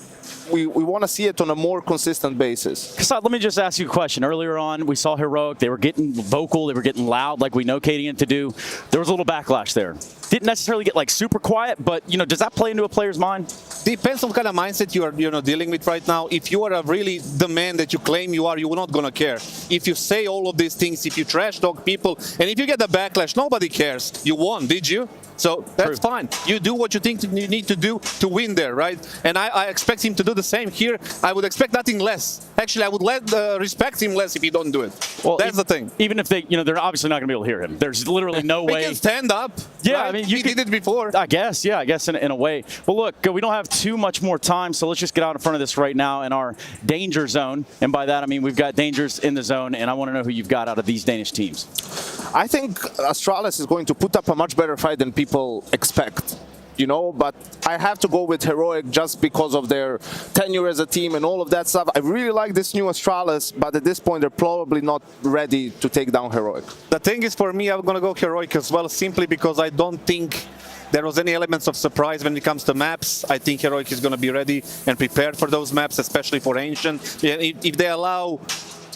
we want to see it on a more consistent basis. Kasad, let me just ask you a question. Earlier on, we saw Heroic. They were getting vocal. They were getting loud like we know Cadian to do. There was a little backlash there. Didn't necessarily get like super quiet, but, you know, does that play into a player's mind? Depends on what kind of mindset you are dealing with right now. If you are really the man that you claim you are, you're not going to care. If you say all of these things, if you trash talk people, and if you get the backlash, nobody cares. You won, did you? So that's fine. You do what you think you need to do to win there, right? And I expect him to do the same here. I would expect nothing less. Actually, I would respect him less if he don't do it. Well, that's the thing. Even if they, you know, they're obviously not going to be able to hear him. There's literally no way. He can stand up. Yeah, right? I mean, he did it before. I guess, yeah, I guess in a way. Well, look, we don't have too much more time, so let's just get out in front of this right now in our danger zone. And by that, I mean we've got dangers in the zone, and I want to know who you've got out of these Danish teams. I think Astralis is going to put up a much better fight than people expect. You know, but I have to go with Heroic just because of their tenure as a team and all of that stuff. I really like this new Astralis, but at this point, they're probably not ready to take down Heroic. The thing is, for me, I'm going to go Heroic as well, simply because I don't think there was any elements of surprise when it comes to maps. I think Heroic is going to be ready and prepared for those maps, especially for Ancient. If they allow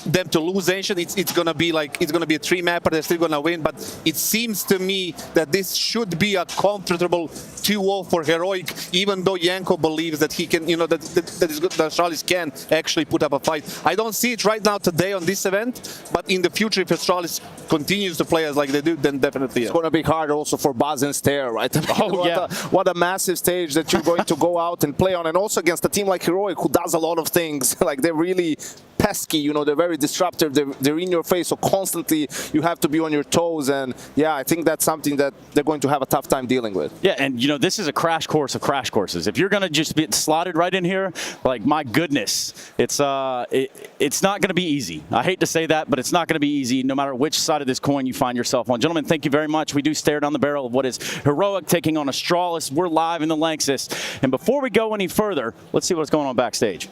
them to lose Ancient, it's gonna be a 3-mapper. They're still gonna win, but it seems to me that this should be a comfortable 2-0 for Heroic, even though Yanko believes that he can, you know, that Astralis can actually put up a fight. I don't see it right now today on this event, but in the future, if Astralis continues to play as like they do, then definitely it's gonna be hard also for Baz and Stare, right? What a massive stage that you're going to go out and play on, and also against a team like Heroic who does a lot of things. Like they're really pesky, you know, they're very disruptive, they're in your face, so constantly you have to be on your toes, and yeah, I think that's something that they're going to have a tough time dealing with. Yeah, and you know, this is a crash course of crash courses. If you're going to just get slotted right in here, like, my goodness, it's not going to be easy. I hate to say that, but it's not going to be easy no matter which side of this coin you find yourself on. Gentlemen, thank you very much. We do stare down the barrel of what is Heroic taking on Astralis. We're live in the Lanxess, and before we go any further, let's see what's going on backstage.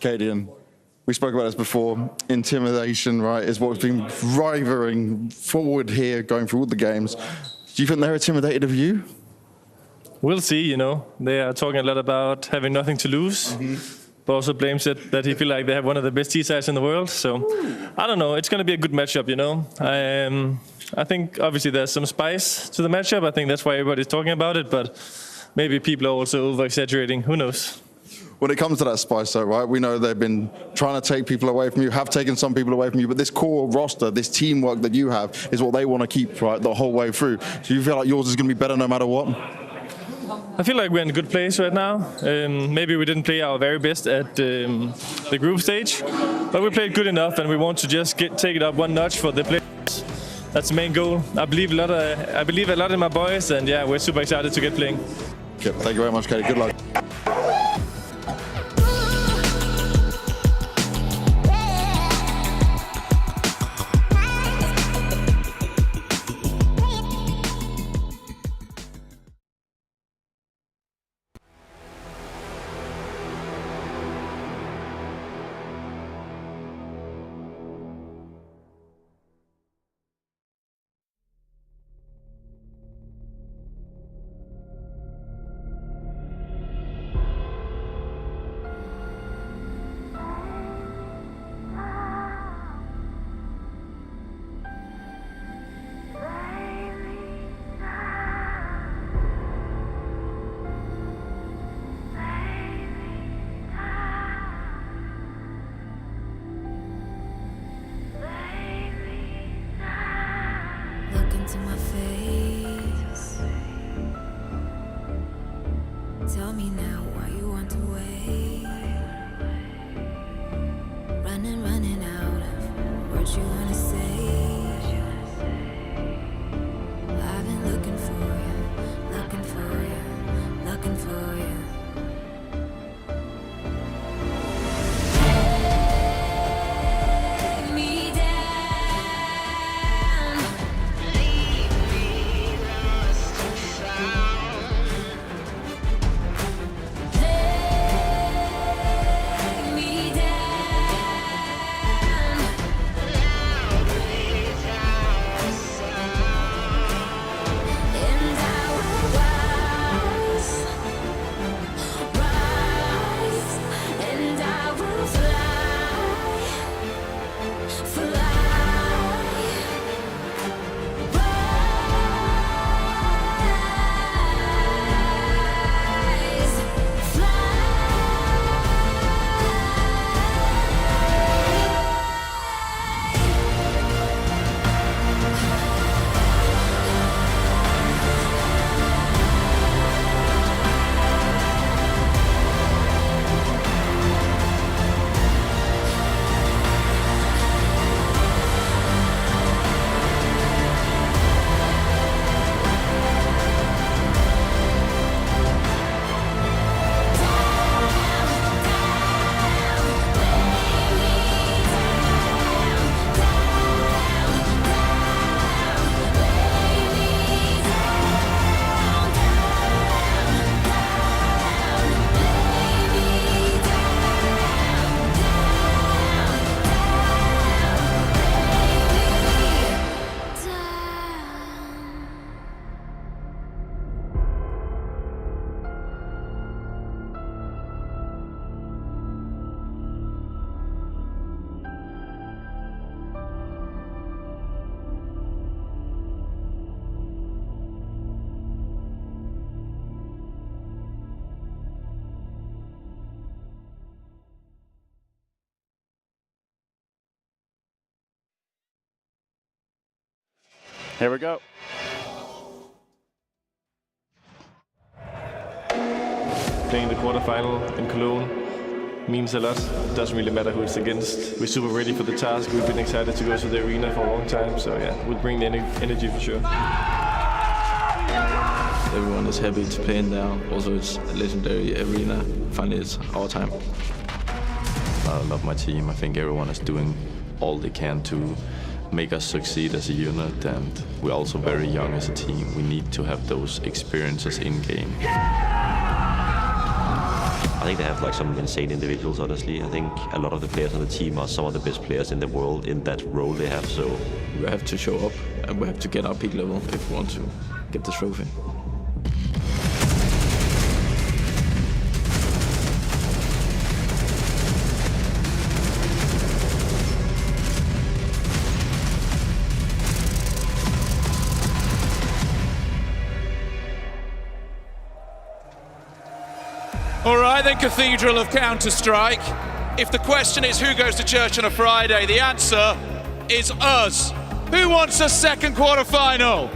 Cadian, we spoke about this before. Intimidation, right, is what's been driving forward here, going through all the games. Do you think they're intimidated of you? We'll see, you know. They are talking a lot about having nothing to lose, but also blames it that he feel like they have one of the best T-sides in the world. So, I don't know. It's going to be a good matchup, you know. I think, obviously, there's some spice to the matchup. I think that's why everybody's talking about it, but maybe people are also over-exaggerating. Who knows? When it comes to that spice, though, right, we know they've been trying to take people away from you, have taken some people away from you, but this core roster, this teamwork that you have is what they want to keep, right, the whole way through. So you feel like yours is going to be better no matter what? I feel like we're in a good place right now. Maybe we didn't play our very best at the group stage, but we played good enough, and we want to just take it up one notch for the players. That's the main goal. I believe a lot in my boys, and yeah, we're super excited to get playing. Yep, thank you very much, Katie. Good luck. Look into my face. Tell me now why you want to wait. Running out of words you wanna say. I've been looking for you, looking for you, looking for you. Here we go. Playing the quarterfinal in Cologne means a lot. It doesn't really matter who it's against. We're super ready for the task. We've been excited to go to the arena for a long time. So yeah, we'll bring the energy for sure. Everyone is happy to play in there. Also, it's a legendary arena. Finally, it's our time. I love my team. I think everyone is doing all they can to make us succeed as a unit, and we're also very young as a team. We need to have those experiences in-game. I think they have like some insane individuals, honestly. I think a lot of the players on the team are some of the best players in the world in that role they have, so... We have to show up, and we have to get our peak level if we want to get the trophy. All right, then, Cathedral of Counter-Strike. If the question is who goes to church on a Friday, the answer is us. Who wants a second quarterfinal?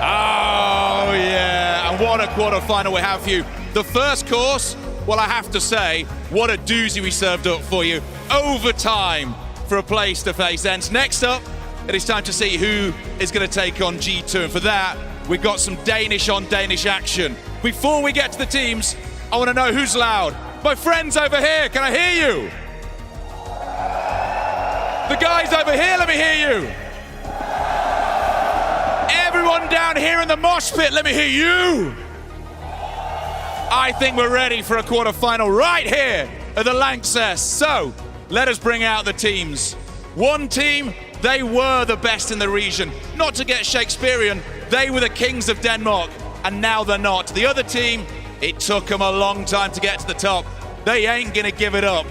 Oh, yeah, and what a quarterfinal we have for you. The first course, well, I have to say, what a doozy we served up for you. Overtime for a place to face ends. Next up, it is time to see who is going to take on G2. And for that, we've got some Danish on Danish action. Before we get to the teams, I want to know who's loud. My friends over here, can I hear you? The guys over here, let me hear you. Everyone down here in the mosh pit, let me hear you. I think we're ready for a quarterfinal right here at the Lanxess. So, let us bring out the teams. One team, they were the best in the region. Not to get Shakespearean, they were the kings of Denmark, and now they're not. The other team, it took them a long time to get to the top. They ain't gonna give it up.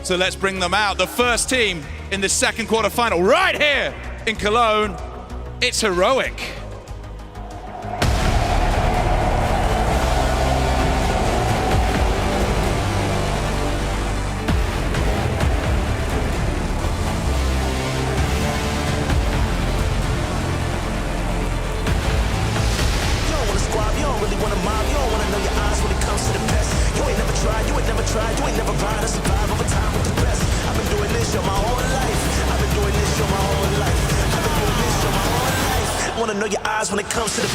So let's bring them out. The first team in the second quarterfinal right here in Cologne, it's Heroic. Know your eyes when it comes to the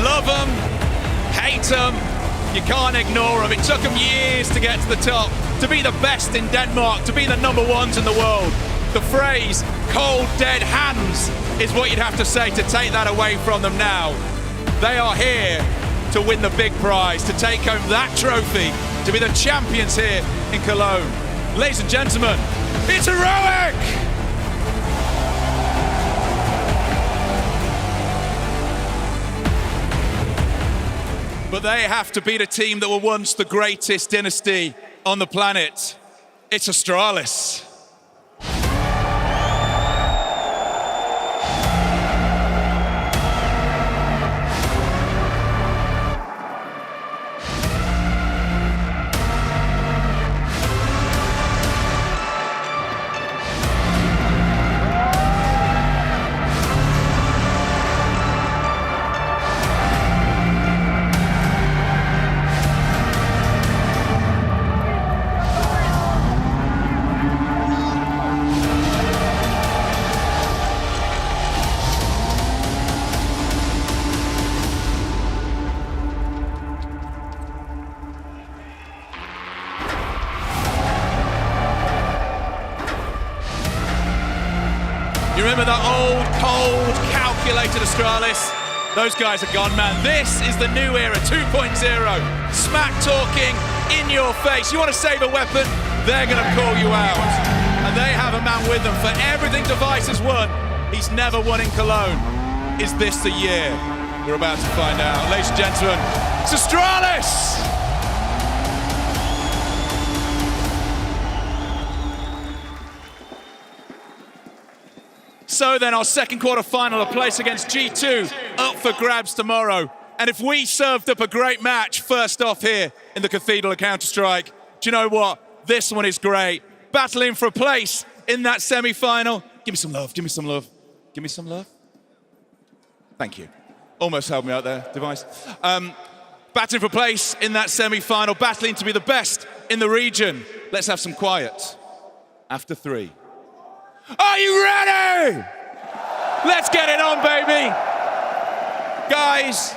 Love them, hate them, you can't ignore them. It took them years to get to the top, to be the best in Denmark, to be the #1s in the world. The phrase, cold dead hands, is what you'd have to say to take that away from them now. They are here to win the big prize, to take home that trophy, to be the champions here in Cologne. Ladies and gentlemen, it's Heroic! But they have to beat a team that were once the greatest dynasty on the planet. It's Astralis. You remember that old, cold, calculated Astralis? Those guys are gone, man. This is the new era, 2.0. Smack talking, in your face. You want to save a weapon? They're going to call you out. And they have a man with them. For everything Device has won, he's never won in Cologne. Is this the year? We're about to find out. Ladies and gentlemen, it's Astralis! So then our second quarterfinal, a place against G2, up for grabs tomorrow. And if we served up a great match first off here in the Cathedral of Counter-Strike, do you know what? This one is great. Battling for a place in that semi-final. Give me some love, give me some love. Give me some love. Thank you. Almost helped me out there, Device. Battling for a place in that semi-final, battling to be the best in the region. Let's have some quiet. After 3. Are you ready? Let's get it on, baby. Guys,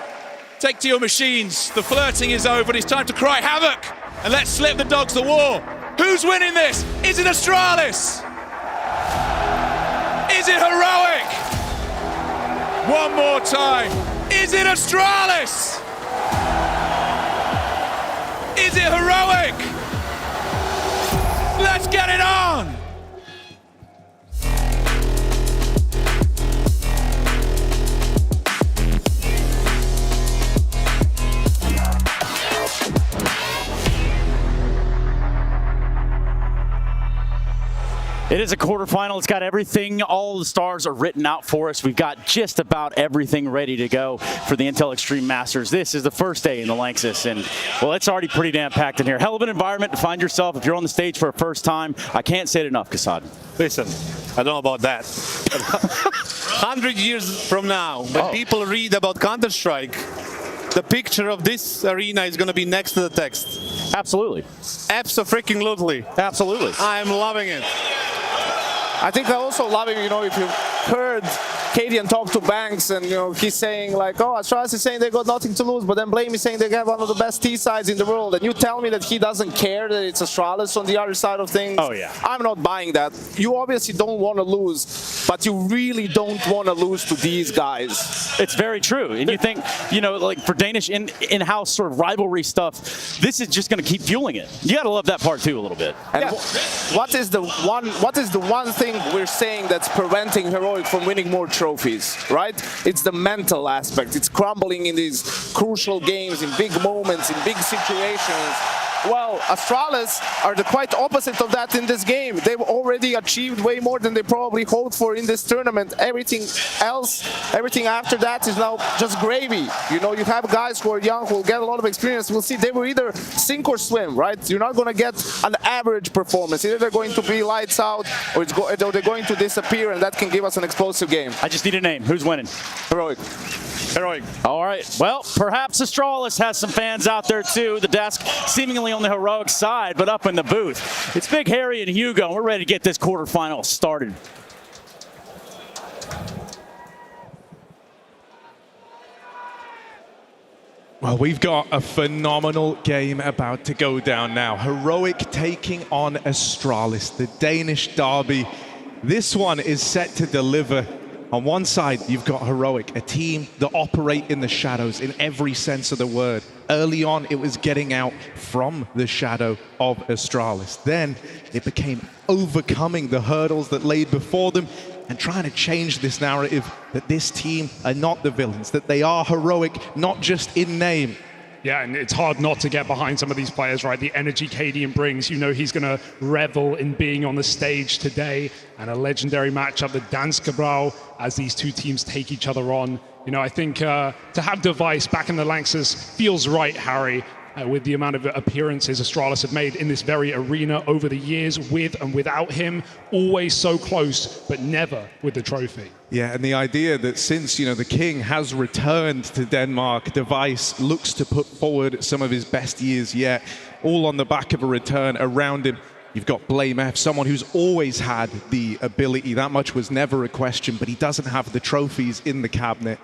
take to your machines. The flirting is over and it's time to cry havoc. And let's slip the dogs the war. Who's winning this? Is it Astralis? Is it Heroic? One more time. Is it Astralis? Is it Heroic? Let's get it on. It is a quarterfinal. It's got everything. All the stars are written out for us. We've got just about everything ready to go for the Intel Extreme Masters. This is the first day in the Lanxess, and, well, it's already pretty damn packed in here. Hell of an environment to find yourself if you're on the stage for a first time. I can't say it enough, Kassad. Listen, I don't know about that. 100 years from now, when people read about Counter-Strike, the picture of this arena is going to be next to the text. Absolutely. Abso-freaking-lutely. Absolutely. I'm loving it. I think I also love him, if you heard Cadian talk to Banks and, he's saying like, oh, Astralis is saying they got nothing to lose, but then Blame is saying they have one of the best T sides in the world, and you tell me that he doesn't care that it's Astralis on the other side of things. Oh, yeah. I'm not buying that. You obviously don't want to lose, but you really don't want to lose to these guys. It's very true. And you think, like for Danish in-house sort of rivalry stuff, this is just going to keep fueling it. You got to love that part too a little bit. And what is the one thing we're saying that's preventing Heroic from winning more trophies, right? It's the mental aspect. It's crumbling in these crucial games, in big moments, in big situations. Well, Astralis are the quite opposite of that in this game. They've already achieved way more than they probably hoped for in this tournament. Everything else, everything after that is now just gravy. You have guys who are young, who will get a lot of experience. We'll see. They will either sink or swim, right? You're not going to get an average performance. Either they're going to be lights out or they're going to disappear, and that can give us an explosive game. I just need a name. Who's winning? Heroic. Heroic. All right. Well, perhaps Astralis has some fans out there too. The desk seemingly on the Heroic side, but up in the booth. It's Big Harry and Hugo, and we're ready to get this quarterfinal started. Well, we've got a phenomenal game about to go down now. Heroic taking on Astralis, the Danish derby. This one is set to deliver. On one side, you've got Heroic, a team that operate in the shadows in every sense of the word. Early on, it was getting out from the shadow of Astralis. Then it became overcoming the hurdles that laid before them and trying to change this narrative that this team are not the villains, that they are Heroic, not just in name. Yeah, and it's hard not to get behind some of these players, right? The energy Cadian brings, he's going to revel in being on the stage today. And a legendary matchup, the Danske Brawl, as these two teams take each other on. I think to have Device back in the Lanxess feels right, Harry, with the amount of appearances Astralis have made in this very arena over the years, with and without him. Always so close, but never with the trophy. Yeah, and the idea that since, the king has returned to Denmark, Device looks to put forward some of his best years yet, all on the back of a return. Around him, you've got Blame F, someone who's always had the ability. That much was never a question, but he doesn't have the trophies in the cabinet.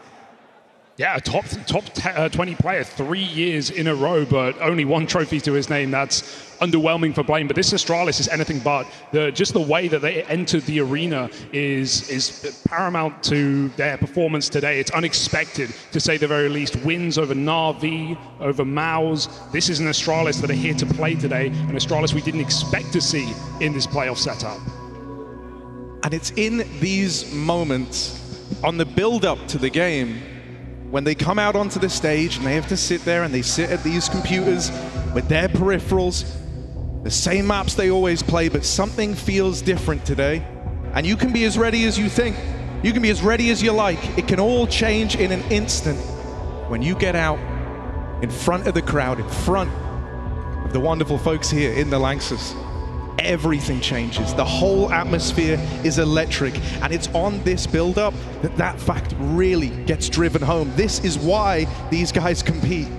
Yeah, a top 20 player, 3 years in a row, but only 1 trophy to his name. That's underwhelming for Blame. But this Astralis is anything but. Just the way that they entered the arena is paramount to their performance today. It's unexpected, to say the very least. Wins over Na'Vi, over Maus. This is an Astralis that are here to play today, an Astralis we didn't expect to see in this playoff setup. And it's in these moments, on the build-up to the game, when they come out onto the stage and they have to sit there and they sit at these computers with their peripherals, the same maps they always play, but something feels different today. And you can be as ready as you think. You can be as ready as you like. It can all change in an instant when you get out in front of the crowd, in front of the wonderful folks here in the Lanxess. Everything changes. The whole atmosphere is electric, and it's on this build-up that fact really gets driven home. This is why these guys compete.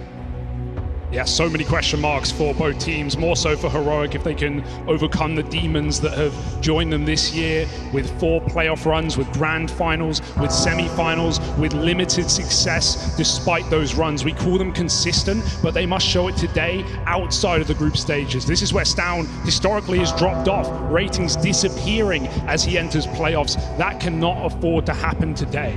Yeah, so many question marks for both teams, more so for Heroic if they can overcome the demons that have joined them this year with 4 playoff runs, with grand finals, with semi-finals, with limited success despite those runs. We call them consistent, but they must show it today outside of the group stages. This is where Stown historically has dropped off, ratings disappearing as he enters playoffs. That cannot afford to happen today.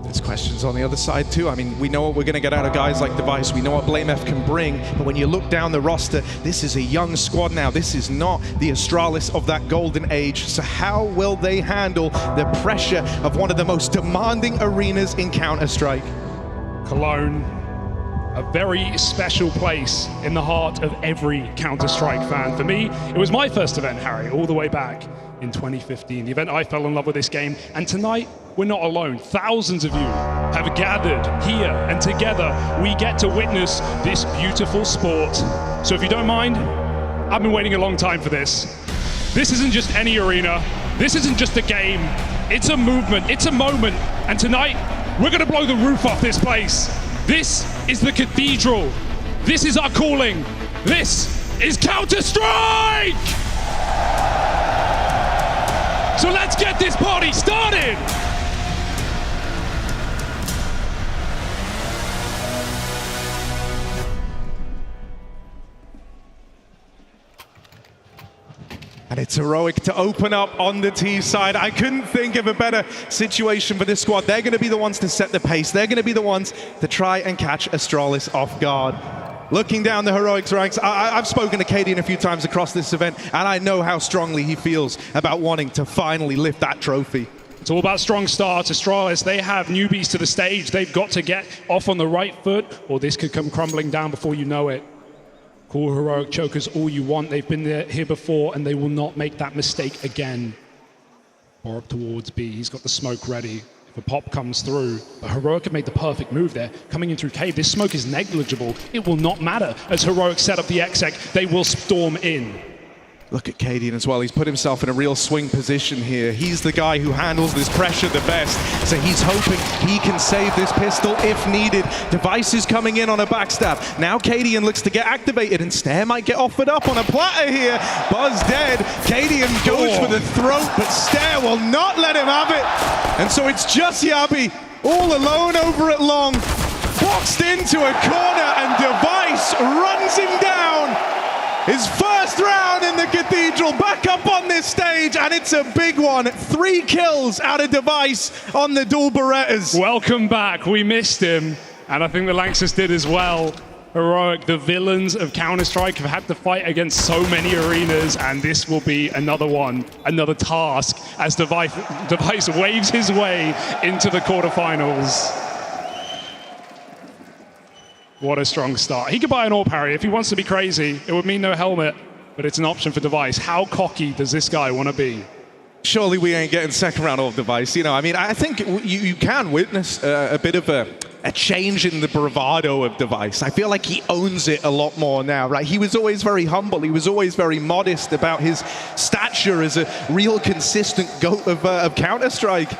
There's questions on the other side too. I mean, we know what we're going to get out of guys like Device. We know what Blame F can bring. But when you look down the roster, this is a young squad now. This is not the Astralis of that golden age. So how will they handle the pressure of one of the most demanding arenas in Counter-Strike? Cologne, a very special place in the heart of every Counter-Strike fan. For me, it was my first event, Harry, all the way back in 2015, the event I fell in love with this game. And tonight, we're not alone. Thousands of you have gathered here, and together we get to witness this beautiful sport. So if you don't mind, I've been waiting a long time for this. This isn't just any arena. This isn't just a game. It's a movement, it's a moment. And tonight, we're gonna blow the roof off this place. This is the cathedral. This is our calling. This is Counter-Strike! So let's get this party started! And it's heroic to open up on the T side. I couldn't think of a better situation for this squad. They're going to be the ones to set the pace. They're going to be the ones to try and catch Astralis off guard. Looking down the Heroics ranks, I've spoken to Cadian a few times across this event, and I know how strongly he feels about wanting to finally lift that trophy. It's all about strong starts. Astralis, they have newbies to the stage. They've got to get off on the right foot, or this could come crumbling down before you know it. Call Heroic chokers all you want. They've been here before, and they will not make that mistake again. Or up towards B. He's got the smoke ready. If a pop comes through, but Heroic have made the perfect move there. Coming in through cave, this smoke is negligible. It will not matter. As Heroic set up the exec, they will storm in. Look at Cadian as well. He's put himself in a real swing position here. He's the guy who handles this pressure the best. So he's hoping he can save this pistol if needed. Device is coming in on a backstab. Now Cadian looks to get activated, and Stare might get offered up on a platter here. Buzz dead. Cadian goes for the throat, but Stare will not let him have it. And so it's just Yabi all alone over at Long. Boxed into a corner, and Device runs him down. His first round in the Cathedral, back up on this stage, and it's a big one. 3 kills out of Device on the dual Berettas. Welcome back. We missed him, and I think the Lanxess did as well. Heroic, the villains of Counter-Strike, have had to fight against so many arenas, and this will be another one, another task, as Device waves his way into the quarterfinals. What a strong start. He could buy an AWP parry if he wants to be crazy. It would mean no helmet, but it's an option for Device. How cocky does this guy want to be? Surely we ain't getting second round AWP Device. You know, I mean, I think you can witness a bit of a change in the bravado of Device. I feel like he owns it a lot more now, right? He was always very humble. He was always very modest about his stature as a real consistent GOAT of Counter-Strike.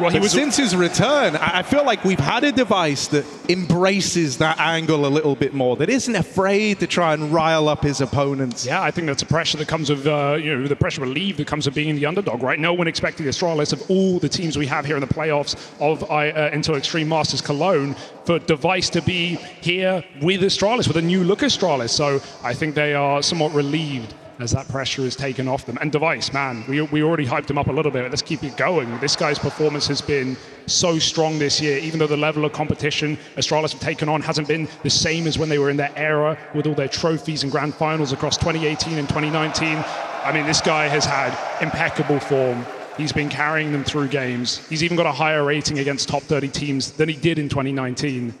Well, since his return, I feel like we've had a Device that embraces that angle a little bit more, that isn't afraid to try and rile up his opponents. Yeah, I think that's a pressure that comes with, the pressure relief that comes with being the underdog, right? No one expected Astralis, of all the teams we have here in the playoffs of Intel Extreme Masters Cologne, for Device to be here with Astralis, with a new look Astralis. So I think they are somewhat relieved as that pressure is taken off them. And Device, man, we already hyped him up a little bit. Let's keep it going. This guy's performance has been so strong this year, even though the level of competition Astralis have taken on hasn't been the same as when they were in their era with all their trophies and grand finals across 2018 and 2019. I mean, this guy has had impeccable form. He's been carrying them through games. He's even got a higher rating against top 30 teams than he did in 2019.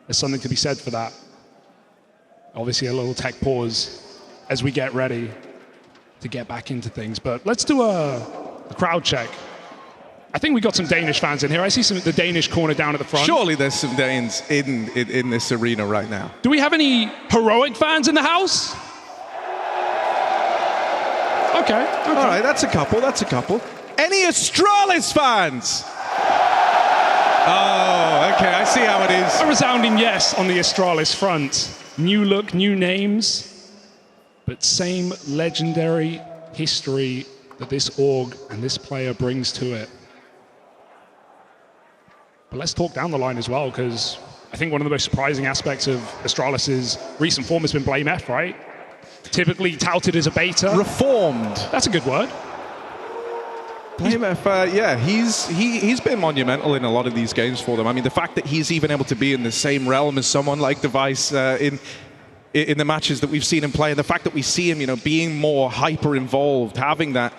There's something to be said for that. Obviously, a little tech pause as we get ready to get back into things. But let's do a crowd check. I think we got some Danish fans in here. I see some the Danish corner down at the front. Surely there's some Danes in this arena right now. Do we have any Heroic fans in the house? Okay. All right, that's a couple. Any Astralis fans? Oh, okay, I see how it is. A resounding yes on the Astralis front. New look, new names, but same legendary history that this org and this player brings to it. But let's talk down the line as well, because I think one of the most surprising aspects of Astralis's recent form has been Blame F, right? Typically touted as a beta. Reformed. That's a good word. Blame F, yeah, he's been monumental in a lot of these games for them. I mean, the fact that he's even able to be in the same realm as someone like Device in the matches that we've seen him play, and the fact that we see him, being more hyper involved, having that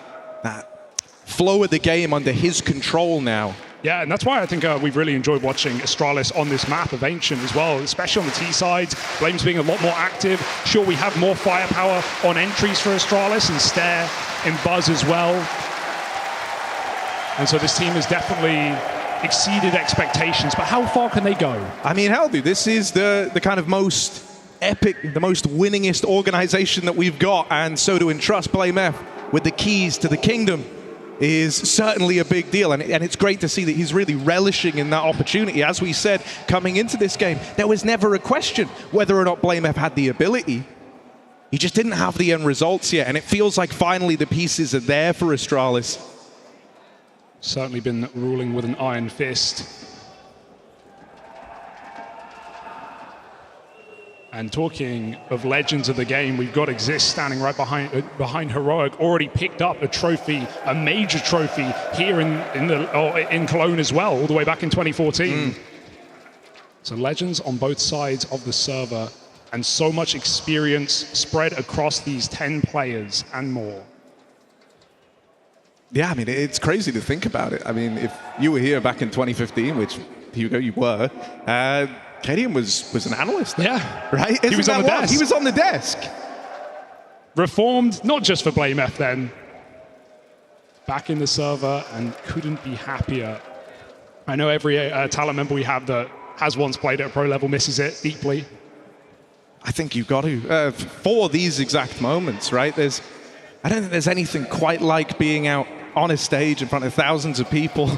flow of the game under his control now. Yeah, and that's why I think we've really enjoyed watching Astralis on this map of Ancient as well, especially on the T side. Flames being a lot more active. Sure, we have more firepower on entries for Astralis and Stare in Buzz as well. And so this team has definitely exceeded expectations, but how far can they go? I mean, hell, dude, this is the kind of most epic, the most winningest organization that we've got, and so to entrust BlameF with the keys to the kingdom is certainly a big deal, and it's great to see that he's really relishing in that opportunity. As we said, coming into this game, there was never a question whether or not BlameF had the ability. He just didn't have the end results yet, and it feels like finally the pieces are there for Astralis. Certainly been ruling with an iron fist. And talking of legends of the game, we've got Exist standing right behind Heroic, already picked up a trophy, a major trophy here in Cologne as well, all the way back in 2014. So legends on both sides of the server, and so much experience spread across these 10 players and more. Yeah, I mean, it's crazy to think about it. I mean, if you were here back in 2015, which, Hugo, you were, Cadian was an analyst. Yeah. Right? He was on the desk. He was on the desk. Reformed, not just for BlameF then. Back in the server and couldn't be happier. I know every talent member we have that has once played at a pro level misses it deeply. I think you've got to. For these exact moments, right? I don't think there's anything quite like being out on a stage in front of thousands of people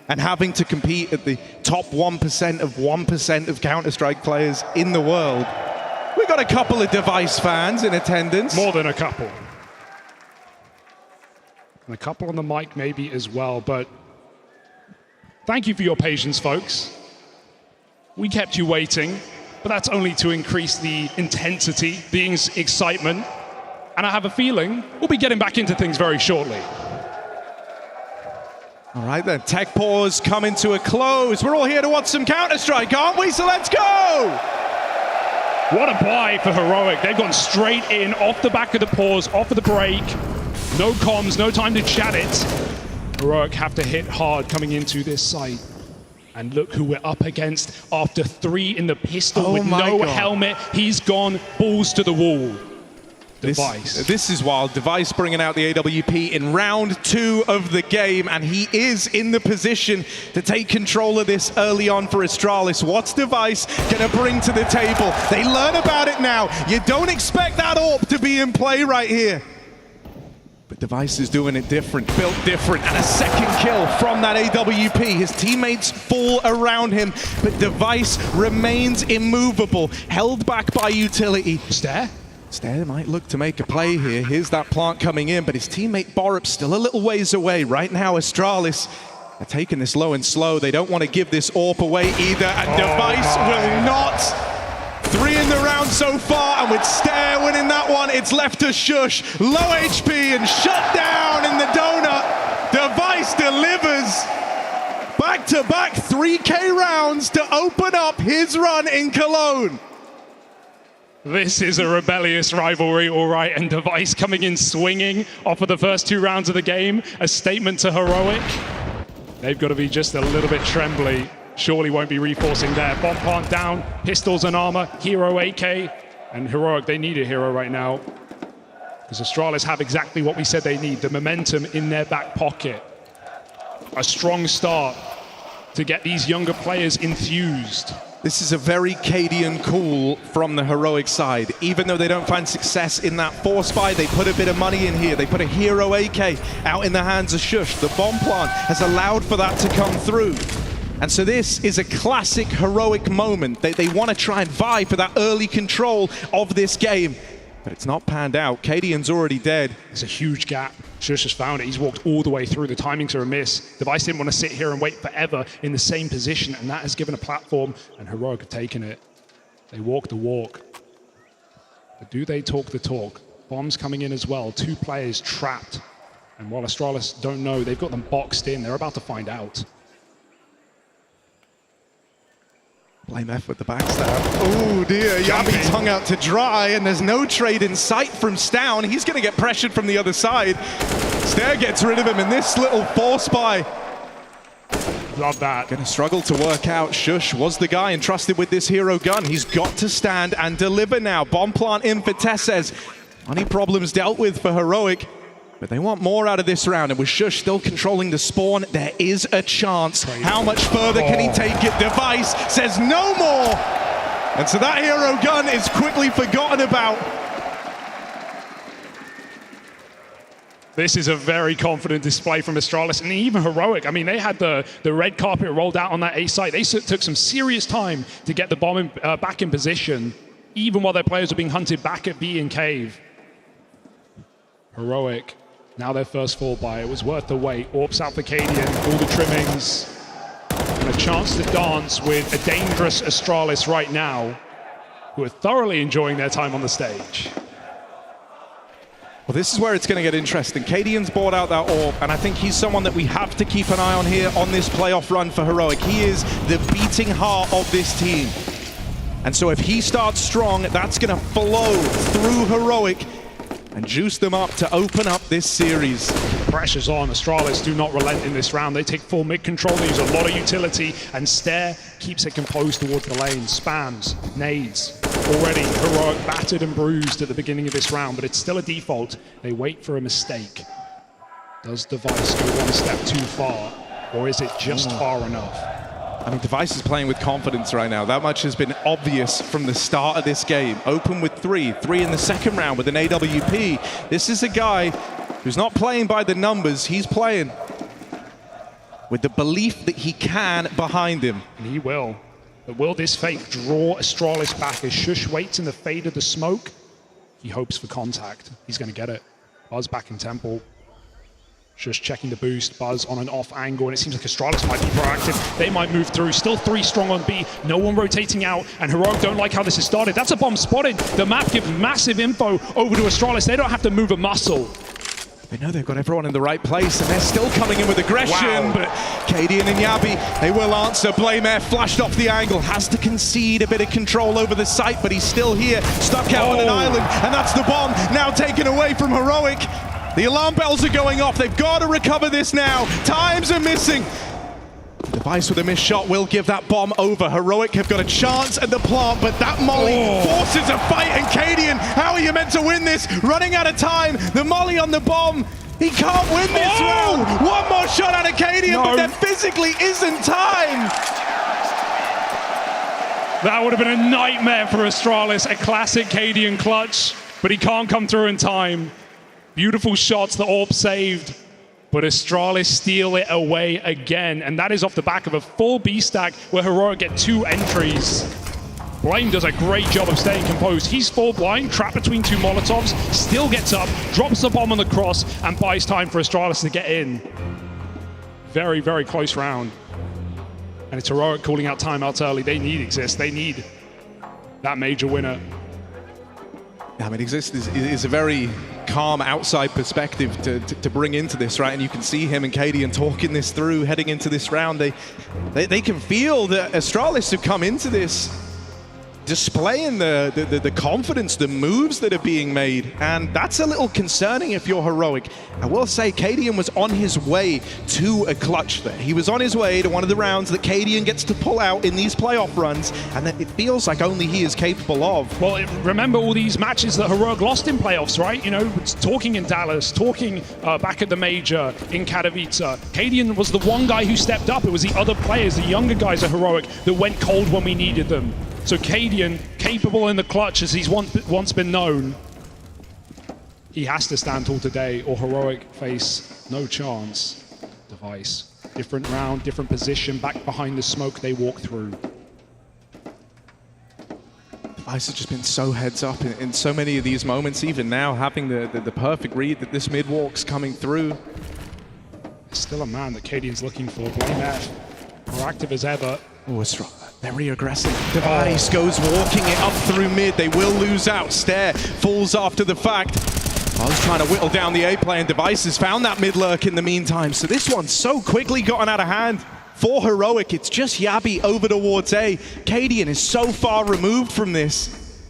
and having to compete at the top 1% of 1% of Counter-Strike players in the world. We've got a couple of Device fans in attendance. More than a couple. And a couple on the mic maybe as well, but thank you for your patience, folks. We kept you waiting, but that's only to increase the intensity, the excitement, and I have a feeling we'll be getting back into things very shortly. All right then, tech pause coming to a close. We're all here to watch some Counter-Strike, aren't we? So let's go! What a buy for Heroic. They've gone straight in, off the back of the pause, off of the break. No comms, no time to chat it. Heroic have to hit hard coming into this site. And look who we're up against after 3 in the pistol with no helmet. He's gone balls to the wall. Device. This is wild. Device bringing out the AWP in round 2 of the game, and he is in the position to take control of this early on for Astralis. What's Device going to bring to the table? They learn about it now. You don't expect that AWP to be in play right here. But Device is doing it different, built different, and a second kill from that AWP. His teammates fall around him, but Device remains immovable, held back by utility. Stare might look to make a play here. Here's that plant coming in, but his teammate Borup still a little ways away. Right now, Astralis are taking this low and slow. They don't want to give this AWP away either, and Device will not. 3 in the round so far, and with Stare winning that one, it's left to Shush. Low HP and shut down in the donut. Device delivers. Back-to-back 3K rounds to open up his run in Cologne. This is a rebellious rivalry, all right, and Device coming in swinging off of the first 2 rounds of the game. A statement to Heroic. They've got to be just a little bit trembly. Surely won't be reinforcing there. Bomb plant down, pistols and armor, hero AK, and Heroic, they need a hero right now. Because Astralis have exactly what we said they need, the momentum in their back pocket. A strong start to get these younger players enthused. This is a very Cadian call from the Heroic side. Even though they don't find success in that force buy, they put a bit of money in here. They put a hero AK out in the hands of Shush. The bomb plant has allowed for that to come through. And so this is a classic Heroic moment. They want to try and vie for that early control of this game. But it's not panned out. Cadian's already dead. It's a huge gap. Shush has found it. He's walked all the way through. The timings are a miss. Device didn't want to sit here and wait forever in the same position, and that has given a platform, and Heroic have taken it. They walk the walk. But do they talk the talk? Bombs coming in as well. 2 players trapped. And while Astralis don't know, they've got them boxed in. They're about to find out. BlameF with the backstab. Oh dear, Yabi's hung out to dry, and there's no trade in sight from Stown. He's going to get pressured from the other side. Stare gets rid of him in this little force buy. Love that. Gonna struggle to work out. Shush was the guy entrusted with this hero gun. He's got to stand and deliver now. Bomb plant in for Tesses. Any problems dealt with for Heroic, but they want more out of this round. And with Shush still controlling the spawn, there is a chance. How much further can he take it? Device says no more. And so that hero gun is quickly forgotten about. This is a very confident display from Astralis, and even Heroic. I mean, they had the red carpet rolled out on that A site. They took some serious time to get the bomb back in position, even while their players were being hunted back at B and Cave. Heroic, now their first fall by. It was worth the wait. Orps out for Cadian, all the trimmings, and a chance to dance with a dangerous Astralis right now, who are thoroughly enjoying their time on the stage. Well, this is where it's going to get interesting. Cadian's bought out that orb, and I think he's someone that we have to keep an eye on here on this playoff run for Heroic. He is the beating heart of this team. And so if he starts strong, that's going to flow through Heroic and juice them up to open up this series. Pressure's on. Astralis do not relent in this round. They take full mid control. They use a lot of utility, and Stare keeps it composed towards the lane. Spams, nades. Already Heroic battered and bruised at the beginning of this round, but it's still a default. They wait for a mistake. Does Device go one step too far, or is it just far enough? I mean, Device is playing with confidence right now. That much has been obvious from the start of this game. Open with three in the second round with an AWP. This is a guy who's not playing by the numbers. He's playing with the belief that he can behind him. And he will. But will this fake draw Astralis back as Shush waits in the fade of the smoke? He hopes for contact. He's going to get it. Buzz back in Temple. Shush checking the boost. Buzz on an off angle, and it seems like Astralis might be proactive. They might move through. Still 3 strong on B. No one rotating out, and Heroic don't like how this has started. That's a bomb spotted. The map gives massive info over to Astralis. They don't have to move a muscle. They know they've got everyone in the right place, and they're still coming in with aggression. Wow. But Cadian and Yabi, they will answer. Blameair flashed off the angle, has to concede a bit of control over the site, but he's still here, stuck out on an island, and that's the bomb now taken away from Heroic. The alarm bells are going off. They've got to recover this now. Times are missing. Device with a missed shot will give that bomb over. Heroic have got a chance at the plant, but that molly forces a fight. And Cadian, how are you meant to win this? Running out of time. The molly on the bomb. He can't win this round. One more shot out of Cadian, but there physically isn't time. That would have been a nightmare for Astralis. A classic Cadian clutch, but he can't come through in time. Beautiful shots that Orb saved, but Astralis steal it away again, and that is off the back of a full B stack where Heroic get 2 entries. Blame does a great job of staying composed. He's full blind, trapped between 2 Molotovs, still gets up, drops the bomb on the cross, and buys time for Astralis to get in. Very, very close round. And it's Heroic calling out timeouts early. They need Exist. They need that major winner. I mean, Exist is a very calm outside perspective to bring into this, right? And you can see him and Cadian talking this through, heading into this round. They can feel that Astralis have come into this displaying the confidence, the moves that are being made, and that's a little concerning if you're Heroic. I will say Cadian was on his way to a clutch there. He was on his way to one of the rounds that Cadian gets to pull out in these playoff runs, and that it feels like only he is capable of. Well, remember all these matches that Heroic lost in playoffs, right? You know, talking in Dallas, talking back at the major in Katowice. Cadian was the one guy who stepped up. It was the other players, the younger guys at Heroic, that went cold when we needed them. So Cadian, capable in the clutch as he's once been known. He has to stand tall today, or Heroic face no chance. Device, different round, different position, back behind the smoke they walk through. Device has just been so heads up in so many of these moments, even now having the perfect read that this mid walk's coming through. There's still a man that Cadian's looking for. Blameair, proactive as ever. Oh, very aggressive. Device goes walking it up through mid. They will lose out. Stare falls after the fact. I was trying to whittle down the A play, and Device has found that mid lurk in the meantime. So this one's so quickly gotten out of hand for Heroic. It's just Yabi over towards A. Cadian is so far removed from this.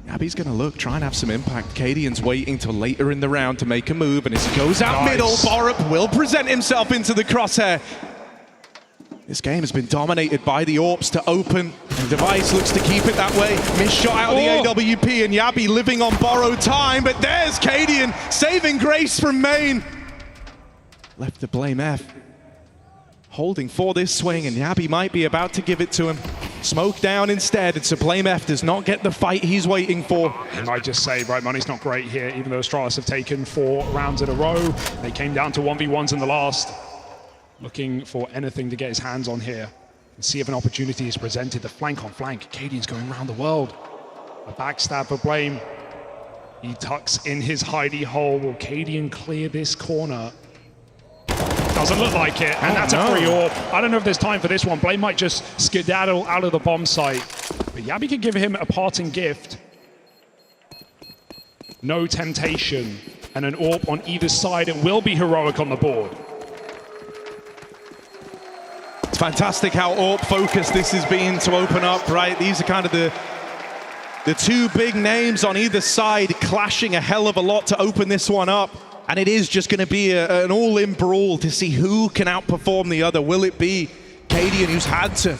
Yabi's going to look, try and have some impact. Cadian's waiting till later in the round to make a move, and as he goes out middle, Borup will present himself into the crosshair. This game has been dominated by the AWPs to open, and Device looks to keep it that way. Missed shot out of the AWP, and Yabi living on borrowed time, but there's Cadian saving grace from main. Left to blame F. Holding for this swing, and Yabi might be about to give it to him. Smoke down instead, and so blame F does not get the fight he's waiting for. I might just say, right, money's not great here, even though Astralis have taken 4 rounds in a row. They came down to 1v1s in the last. Looking for anything to get his hands on here and see if an opportunity is presented. The flank on flank. Cadian's going around the world. A backstab for blame. He tucks in his hidey hole. Will Cadian clear this corner? Doesn't look like it, and that's a free AWP. I don't know if there's time for this one. Blame might just skedaddle out of the bomb site. But Yabi can give him a parting gift. No temptation, and an AWP on either side. It will be Heroic on the board. It's fantastic how AWP focused this has been to open up, right? These are kind of the 2 big names on either side clashing a hell of a lot to open this one up. And it is just going to be an all-in brawl to see who can outperform the other. Will it be Cadian, who's had to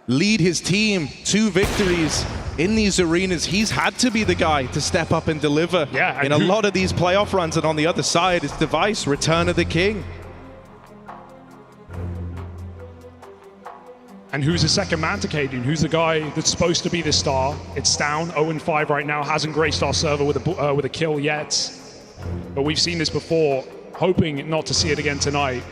lead his team 2 victories in these arenas? He's had to be the guy to step up and deliver in a lot of these playoff runs. And on the other side is Device, Return of the King. And who's the second man to Cadian? Who's the guy that's supposed to be the star? It's down, 0-5 right now, hasn't graced our server with a kill yet. But we've seen this before, hoping not to see it again tonight.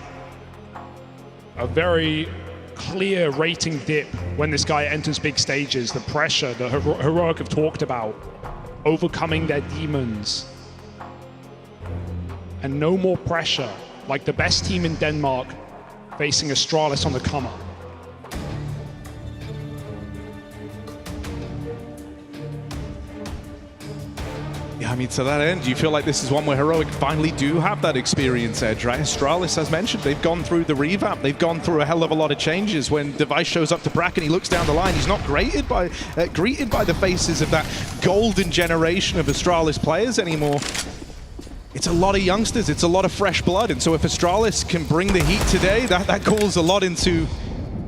A very clear rating dip when this guy enters big stages. The pressure that Heroic have talked about, overcoming their demons. And no more pressure, like the best team in Denmark facing Astralis on the come up. Yeah, I mean, to that end, you feel like this is one where Heroic finally do have that experience edge, right? Astralis, as mentioned, they've gone through the revamp. They've gone through a hell of a lot of changes. When Device shows up to Bracken, he looks down the line. He's not greeted by the faces of that golden generation of Astralis players anymore. It's a lot of youngsters. It's a lot of fresh blood. And so if Astralis can bring the heat today, that calls a lot into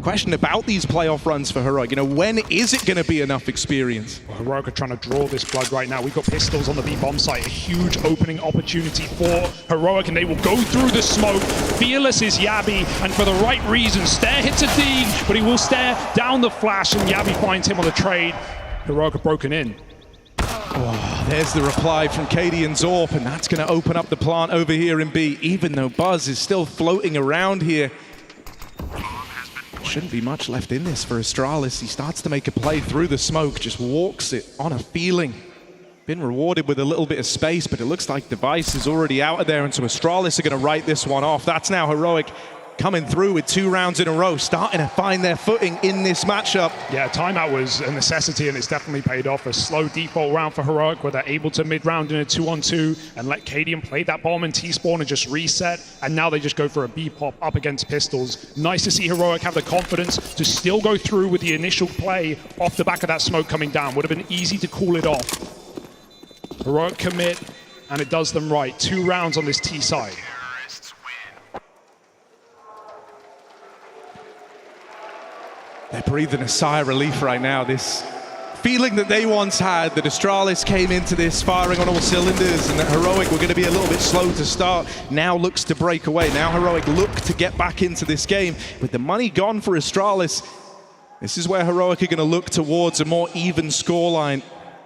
question about these playoff runs for Heroic. You know, when is it going to be enough experience? Well, Heroic are trying to draw this blood right now. We've got pistols on the B-bomb site. A huge opening opportunity for Heroic, and they will go through the smoke. Fearless is Yabi, and for the right reason. Stare hits a D, but he will stare down the flash, and Yabi finds him on the trade. Heroic have broken in. Oh, there's the reply from Cadian's AWP, and that's going to open up the plant over here in B, even though Buzz is still floating around here. Shouldn't be much left in this for Astralis. He starts to make a play through the smoke, just walks it on a feeling. Been rewarded with a little bit of space, but it looks like Device is already out of there, and so Astralis are going to write this one off. That's now Heroic coming through with 2 rounds in a row, starting to find their footing in this matchup. Yeah, timeout was a necessity, and it's definitely paid off. A slow default round for Heroic, where they're able to mid-round in a 2-on-2 and let Cadian play that bomb and T-spawn and just reset, and now they just go for a B-pop up against pistols. Nice to see Heroic have the confidence to still go through with the initial play off the back of that smoke coming down. Would have been easy to cool it off. Heroic commit, and it does them right. 2 rounds on this T side. They're breathing a sigh of relief right now. This feeling that they once had, that Astralis came into this firing on all cylinders and that Heroic were going to be a little bit slow to start, now looks to break away. Now Heroic look to get back into this game. With the money gone for Astralis, this is where Heroic are going to look towards a more even scoreline.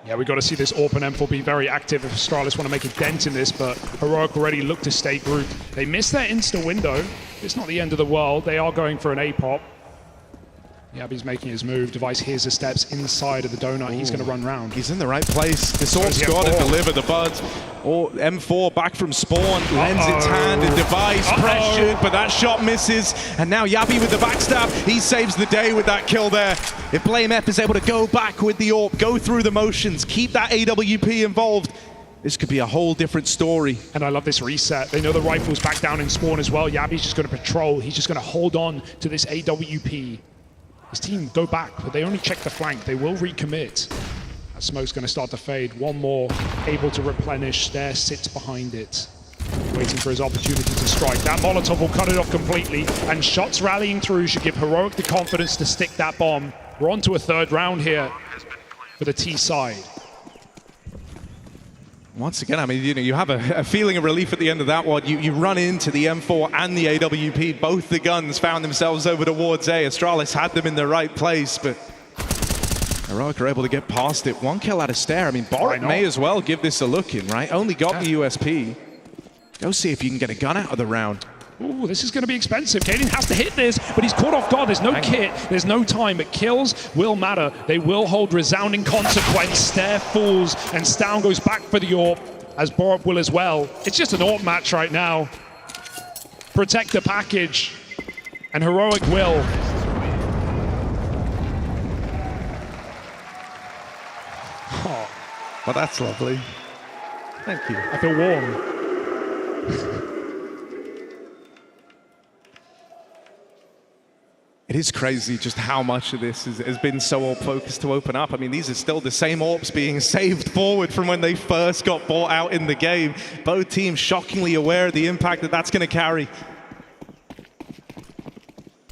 Yeah, we've got to see this AWP and M4 be very active if Astralis want to make a dent in this, but Heroic already look to stay grouped. They missed their insta window. It's not the end of the world. They are going for an A-pop. Yabi's making his move. Device hears the steps inside of the donut. He's going to run round. He's in the right place. This AWP's got to deliver the buds. Or M4 back from spawn, lends its hand, and Device pressured, but that shot misses. And now Yabi with the backstab. He saves the day with that kill there. If Blame F is able to go back with the AWP, go through the motions, keep that AWP involved, this could be a whole different story. And I love this reset. They know the rifle's back down in spawn as well. Yabi's just going to patrol. He's just going to hold on to this AWP. His team go back, but they only check the flank. They will recommit. That smoke's going to start to fade. One more able to replenish. There sits behind it. waiting for his opportunity to strike. That Molotov will cut it off completely, and shots rallying through should give Heroic the confidence to stick that bomb. We're on to a third round here for the T side. Once again, I mean, you have a feeling of relief at the end of that one. You run into the M4 and the AWP. Both the guns found themselves over towards A. Astralis had them in the right place, but Heroic are able to get past it. One kill out of Stair. I mean, Boric may as well give this a look in, right? Only got the USP. Go see if you can get a gun out of the round. Ooh, this is going to be expensive. Kaden has to hit this, but he's caught off guard. There's no kit, there's no time, but kills will matter. They will hold resounding consequence. Stair falls, and Stown goes back for the AWP, as Borup will as well. It's just an AWP match right now. Protect the package, and Heroic will. Oh, well, that's lovely. Thank you. I feel warm. It is crazy just how much of this has been so AWP focused to open up. I mean, these are still the same AWPs being saved forward from when they first got bought out in the game. Both teams shockingly aware of the impact that that's going to carry.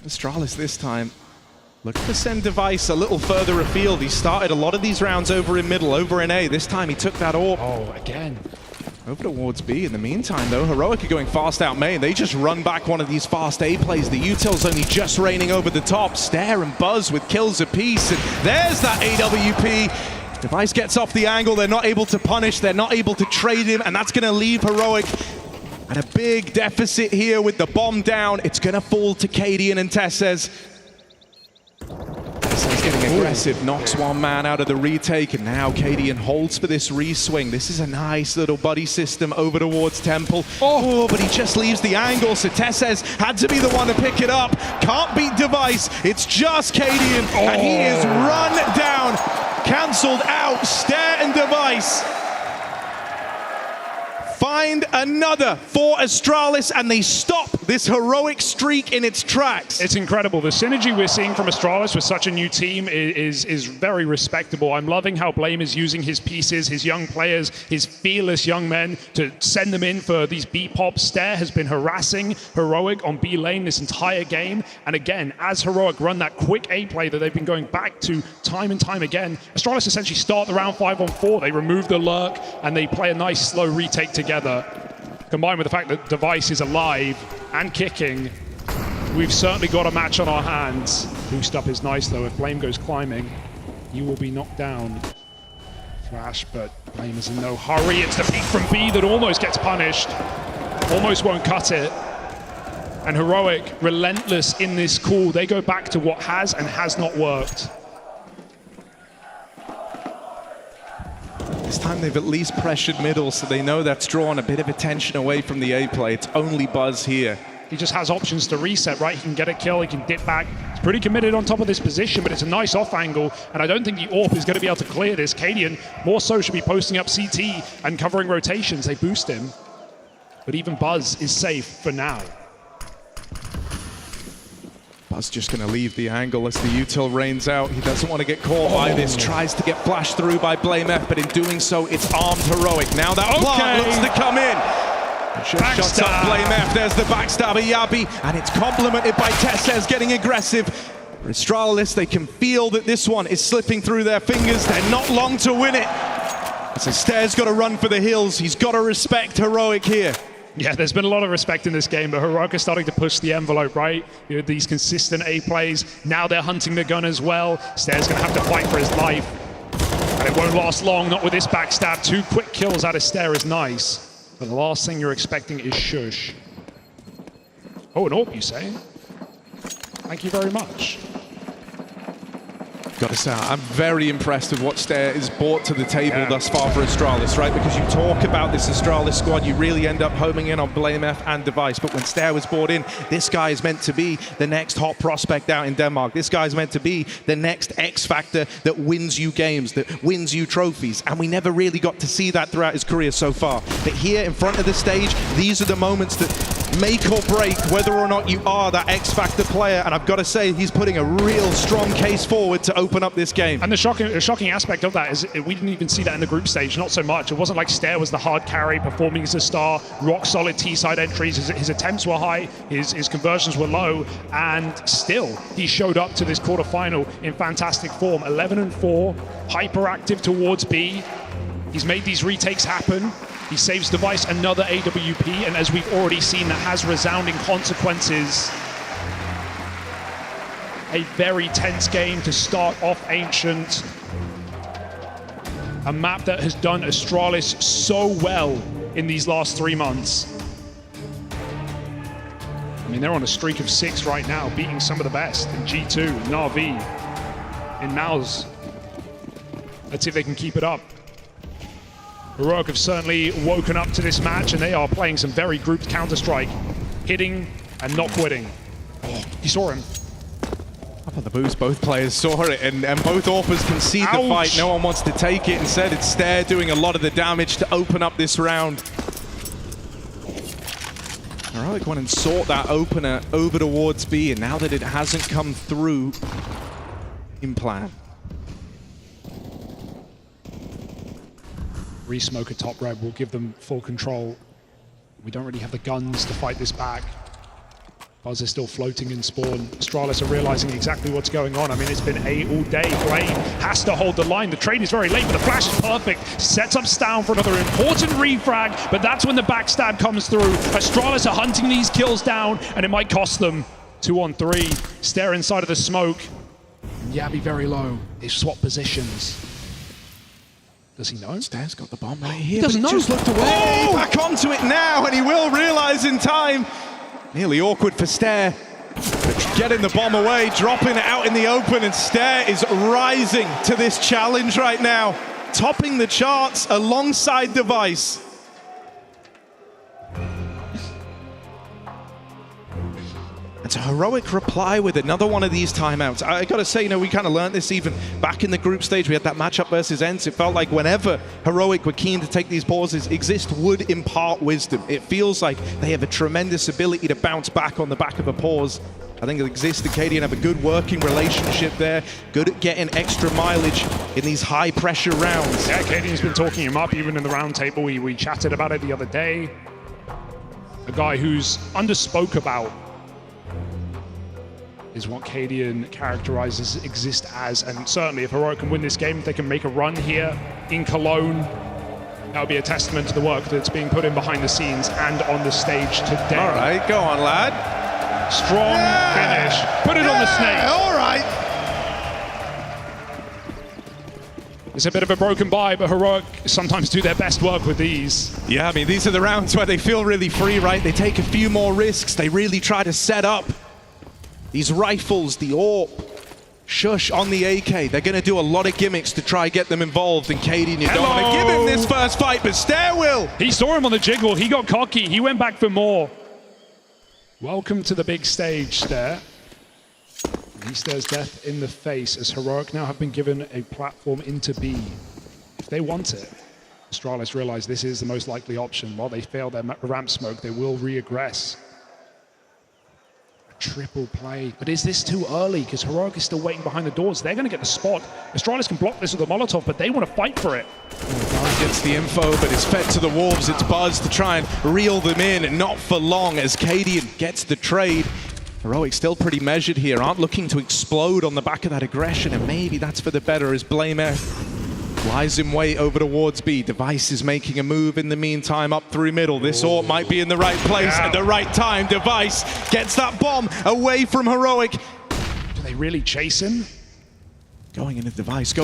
Astralis this time looking to send Device a little further afield. He started a lot of these rounds over in middle, over in A. This time he took that AWP. Oh, again. Over towards B. In the meantime, though, Heroic are going fast out main. They just run back one of these fast A plays. The util's only just raining over the top. Stair and Buzz with kills apiece. And there's that AWP. Device gets off the angle. They're not able to punish. They're not able to trade him. And that's going to leave Heroic at a big deficit here with the bomb down. It's going to fall to Cadian and Tessez. Tessez getting aggressive, knocks one man out of the retake, and now Cadian holds for this re-swing. This is a nice little buddy system over towards Temple. Oh, but he just leaves the angle, so Tessez had to be the one to pick it up. Can't beat Device, it's just Cadian, and he is run down, cancelled out. Stair and Device find another for Astralis, and they stop this Heroic streak in its tracks. It's incredible. The synergy we're seeing from Astralis with such a new team is very respectable. I'm loving how Blame is using his pieces, his young players, his fearless young men to send them in for these B-pops. Stair has been harassing Heroic on B lane this entire game. And again, as Heroic run that quick A play that they've been going back to time and time again, Astralis essentially start the round 5-on-4. They remove the lurk and they play a nice slow retake together. Combined with the fact that Device is alive and kicking, we've certainly got a match on our hands. Boost up is nice though. If Blame goes climbing, he will be knocked down. Flash, but Blame is in no hurry. It's the peek from B that almost gets punished. Almost won't cut it. And Heroic, relentless in this call. They go back to what has and has not worked. This time they've at least pressured middle, so they know that's drawn a bit of attention away from the A play. It's only Buzz here. He just has options to reset, right? He can get a kill, he can dip back. He's pretty committed on top of this position, but it's a nice off angle, and I don't think the AWP is going to be able to clear this. Cadian more so should be posting up CT and covering rotations. They boost him, but even Buzz is safe for now. Buzz just going to leave the angle as the util rains out. He doesn't want to get caught by this. Tries to get flashed through by Blame F, but in doing so, it's armed Heroic. Now that plant looks to come in. Just shuts up Blame F. There's the backstabber Yabi, and it's complemented by Tessez getting aggressive. For Astralis, they can feel that this one is slipping through their fingers. They're not long to win it. So Stair's got to run for the hills. He's got to respect Heroic here. Yeah, there's been a lot of respect in this game, but Heroic is starting to push the envelope, right? You know, these consistent A plays. Now they're hunting the gun as well. Stair's going to have to fight for his life. And it won't last long, not with this backstab. 2 quick kills out of Stair is nice. But the last thing you're expecting is Shush. Oh, an AWP, you say? Thank you very much. Got to say, I'm very impressed with what Stair has brought to the table thus far for Astralis, right? Because you talk about this Astralis squad, you really end up homing in on Blame F and Device. But when Stair was brought in, this guy is meant to be the next hot prospect out in Denmark. This guy is meant to be the next X factor that wins you games, that wins you trophies. And we never really got to see that throughout his career so far. But here in front of the stage, these are the moments that make or break whether or not you are that X-Factor player. And I've got to say, he's putting a real strong case forward to open up this game. And the shocking aspect of that is we didn't even see that in the group stage, not so much. It wasn't like Stair was the hard carry, performing as a star, rock solid T-side entries. His attempts were high, his conversions were low, and still he showed up to this quarterfinal in fantastic form. 11-4, hyperactive towards B. He's made these retakes happen. He saves Device another AWP, and as we've already seen, that has resounding consequences. A very tense game to start off Ancient. A map that has done Astralis so well in these last 3 months. I mean, they're on a streak of 6 right now, beating some of the best in G2, Na'Vi, in Mouse. Let's see if they can keep it up. Heroic have certainly woken up to this match, and they are playing some very grouped Counter-Strike, hitting and not quitting. Oh, you saw him. Up on the boost, both players saw it, and both AWPers concede the fight. No one wants to take it. Instead, it's Stair doing a lot of the damage to open up this round. Heroic went and sought that opener over towards B, and now that it hasn't come through in plan. Re-smoke at top red will give them full control. We don't really have the guns to fight this back. Buzz is still floating in spawn. Astralis are realizing exactly what's going on. I mean, it's been A all day. Flame has to hold the line. The trade is very late, but the flash is perfect. Sets up Stown for another important refrag, but that's when the backstab comes through. Astralis are hunting these kills down, and it might cost them. 2 on 3. Stare inside of the smoke. And Yabby very low. They swap positions. Does he know? Stair's got the bomb right here. He doesn't know. Just looked away. Oh! Back onto it now, and he will realize in time. Nearly awkward for Stair. Getting the bomb away, dropping it out in the open, and Stair is rising to this challenge right now. Topping the charts alongside Device. And so Heroic reply with another one of these timeouts. I gotta say, you know, we kind of learned this even back in the group stage. We had that matchup versus ENCE. It felt like whenever Heroic were keen to take these pauses, Exist would impart wisdom. It feels like they have a tremendous ability to bounce back on the back of a pause. I think Exist and Cadian have a good working relationship there, good at getting extra mileage in these high pressure rounds. Yeah, Cadian's been talking him up even in the round table. We chatted about it the other day. A guy who's underspoke about is what Cadian characterizes Exist as, and certainly if Heroic can win this game, if they can make a run here in Cologne, that would be a testament to the work that's being put in behind the scenes and on the stage today. All right, go on, lad. Strong finish. Put it on the snake. All right. It's a bit of a broken bye, but Heroic sometimes do their best work with these. Yeah, I mean, these are the rounds where they feel really free, right? They take a few more risks. They really try to set up these rifles, the AWP, Shush on the AK. They're going to do a lot of gimmicks to try get them involved. And Cadian, you don't want to give him this first fight, but Stair will. He saw him on the jiggle. He got cocky. He went back for more. Welcome to the big stage, Stair. He stares death in the face as Heroic now have been given a platform into B. If they want it, Astralis realize this is the most likely option. While they fail their ramp smoke, they will re-aggress. Triple play, but is this too early? Because Heroic is still waiting behind the doors. They're going to get the spot. Astralis can block this with a Molotov, but they want to fight for it. Gets the info, but it's fed to the Wolves. It's Buzz to try and reel them in, and not for long as Cadian gets the trade. Heroic still pretty measured here, aren't looking to explode on the back of that aggression, and maybe that's for the better as blameF lies in wait over towards B. Device is making a move in the meantime up through middle. This AWP might be in the right place at the right time. Device gets that bomb away from Heroic. Do they really chase him? Going into Device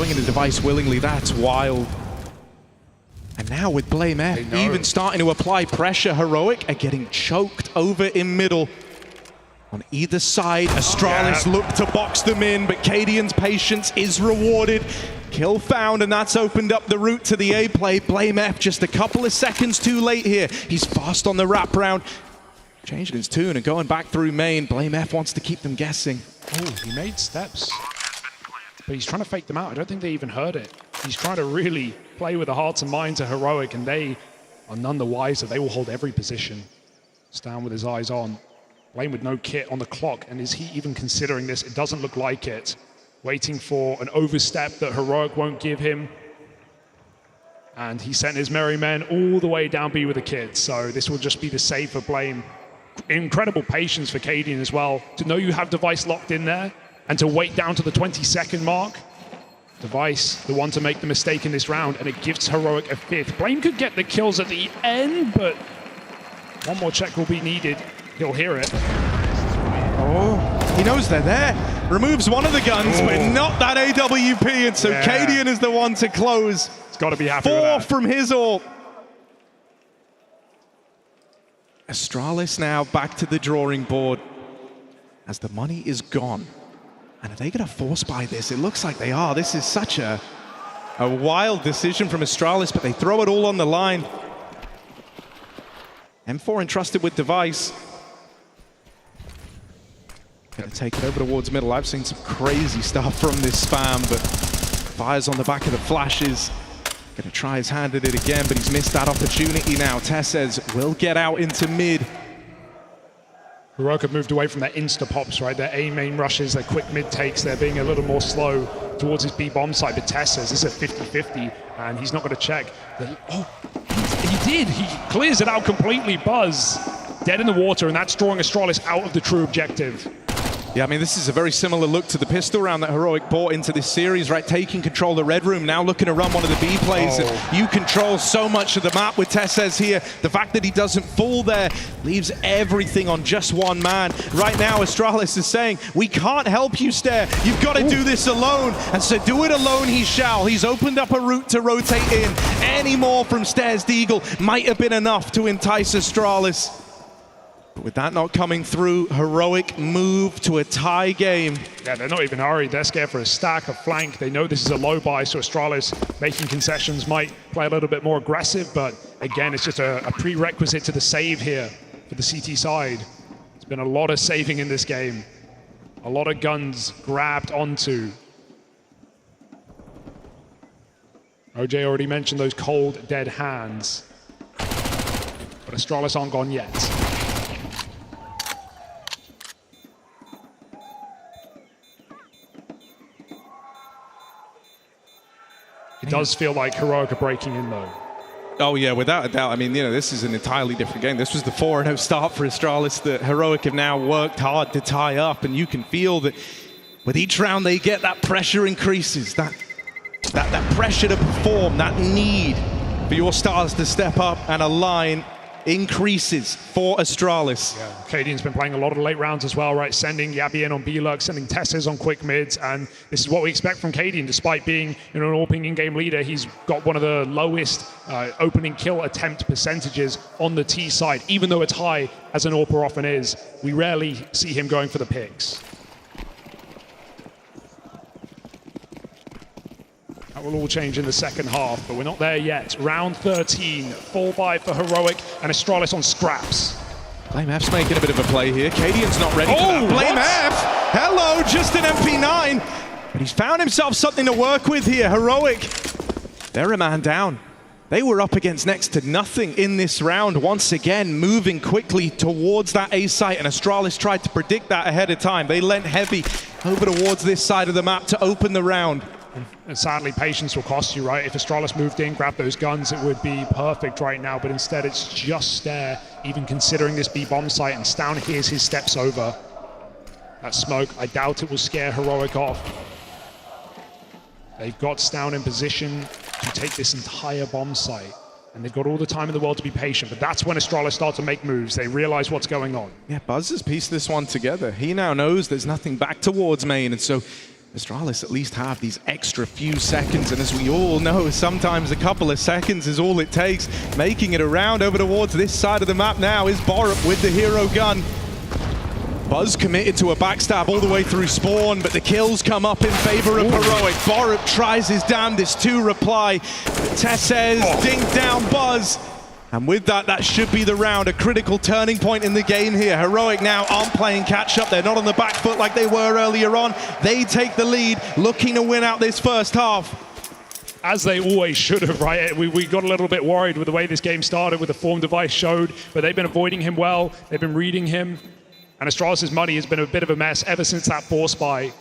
willingly, that's wild. And now with blameF even starting to apply pressure, Heroic are getting choked over in middle. On either side, Astralis look to box them in, but Cadian's patience is rewarded. Kill found, and that's opened up the route to the A play. blameF just a couple of seconds too late here. He's fast on the wrap round. Changing his tune and going back through main. blameF wants to keep them guessing. Oh, he made steps. But he's trying to fake them out. I don't think they even heard it. He's trying to really play with the hearts and minds of Heroic, and they are none the wiser. They will hold every position. Stan with his eyes on. Blame with no kit on the clock, and is he even considering this? It doesn't look like it. Waiting for an overstep that Heroic won't give him. And he sent his merry men all the way down B with the kit, so this will just be the save for Blame. Incredible patience for Cadian as well, to know you have Device locked in there, and to wait down to the 20-second mark. Device, the one to make the mistake in this round, and it gives Heroic a 5th. Blame could get the kills at the end, but one more check will be needed. He'll hear it. Oh, he knows they're there. Removes one of the guns, but not that AWP, and so Cadian is the one to close. It's got to be happy with 4 that. from his ult. Astralis now back to the drawing board as the money is gone. And are they going to force buy this? It looks like they are. This is such a wild decision from Astralis, but they throw it all on the line. M4 entrusted with Device. Gonna take it over towards middle. I've seen some crazy stuff from this spam, but fires on the back of the flashes. Gonna try his hand at it again, but he's missed that opportunity now. Tesses will get out into mid. Heroic have moved away from their insta-pops, right? Their A-main rushes, their quick mid-takes. They're being a little more slow towards his B-bomb side. But Tesses, this is a 50-50, and he's not going to check. Oh, he did. He clears it out completely. Buzz dead in the water, and that's drawing Astralis out of the true objective. Yeah, I mean, this is a very similar look to the pistol round that Heroic brought into this series, right? Taking control of the red room, now looking to run one of the B plays. And you control so much of the map with Tesses here. The fact that he doesn't fall there leaves everything on just one man. Right now, Astralis is saying, we can't help you, Stare. You've got to do this alone. And so do it alone he shall. He's opened up a route to rotate in. Any more from Stare's Deagle might have been enough to entice Astralis. But with that not coming through, Heroic move to a tie game. Yeah, they're not even hurried. They're scared for a stack, a flank. They know this is a low buy, so Astralis making concessions might play a little bit more aggressive, but again, it's just a prerequisite to the save here for the CT side. There's been a lot of saving in this game. A lot of guns grabbed onto. OJ already mentioned those cold, dead hands. But Astralis aren't gone yet. It does feel like Heroic are breaking in, though. Oh, yeah, without a doubt. I mean, you know, this is an entirely different game. This was the 4-0 start for Astralis that Heroic have now worked hard to tie up, and you can feel that with each round they get, that pressure increases, that pressure to perform, that need for your stars to step up and align increases for Astralis. Yeah, Cadian's been playing a lot of late rounds as well, right? Sending Yabi in on B-Lurk, sending Tesses on quick mids, and this is what we expect from Cadian. Despite being, you know, an opening in-game leader, he's got one of the lowest opening kill attempt percentages on the T side, even though it's high, as an AWPer often is. We rarely see him going for the picks. That will all change in the second half, but we're not there yet. Round 13, full buy for Heroic and Astralis on scraps. Blame F's making a bit of a play here. Cadian's not ready for that. Blame F! Hello, just an MP9. But he's found himself something to work with here. Heroic, they're a man down. They were up against next to nothing in this round. Once again, moving quickly towards that A site, and Astralis tried to predict that ahead of time. They leant heavy over towards this side of the map to open the round. And sadly, patience will cost you, right? If Astralis moved in, grabbed those guns, it would be perfect right now, but instead it's just Stare, even considering this B-bomb site, and Stown hears his steps over. That smoke, I doubt it will scare Heroic off. They've got Stown in position to take this entire bomb site, and they've got all the time in the world to be patient, but that's when Astralis start to make moves. They realize what's going on. Yeah, Buzz has pieced this one together. He now knows there's nothing back towards main, and so Astralis at least have these extra few seconds, and as we all know, sometimes a couple of seconds is all it takes. Making it around over towards this side of the map now is Borup with the hero gun. Buzz committed to a backstab all the way through spawn, but the kills come up in favor of Heroic. Borup tries his damnedest to reply, but Tesses dinked down Buzz. And with that, that should be the round, a critical turning point in the game here. Heroic now aren't playing catch-up. They're not on the back foot like they were earlier on. They take the lead, looking to win out this first half. as they always should have, right? We got a little bit worried with the way this game started, with the form Device showed, but they've been avoiding him well. They've been reading him. And Astralis' money has been a bit of a mess ever since that force buy.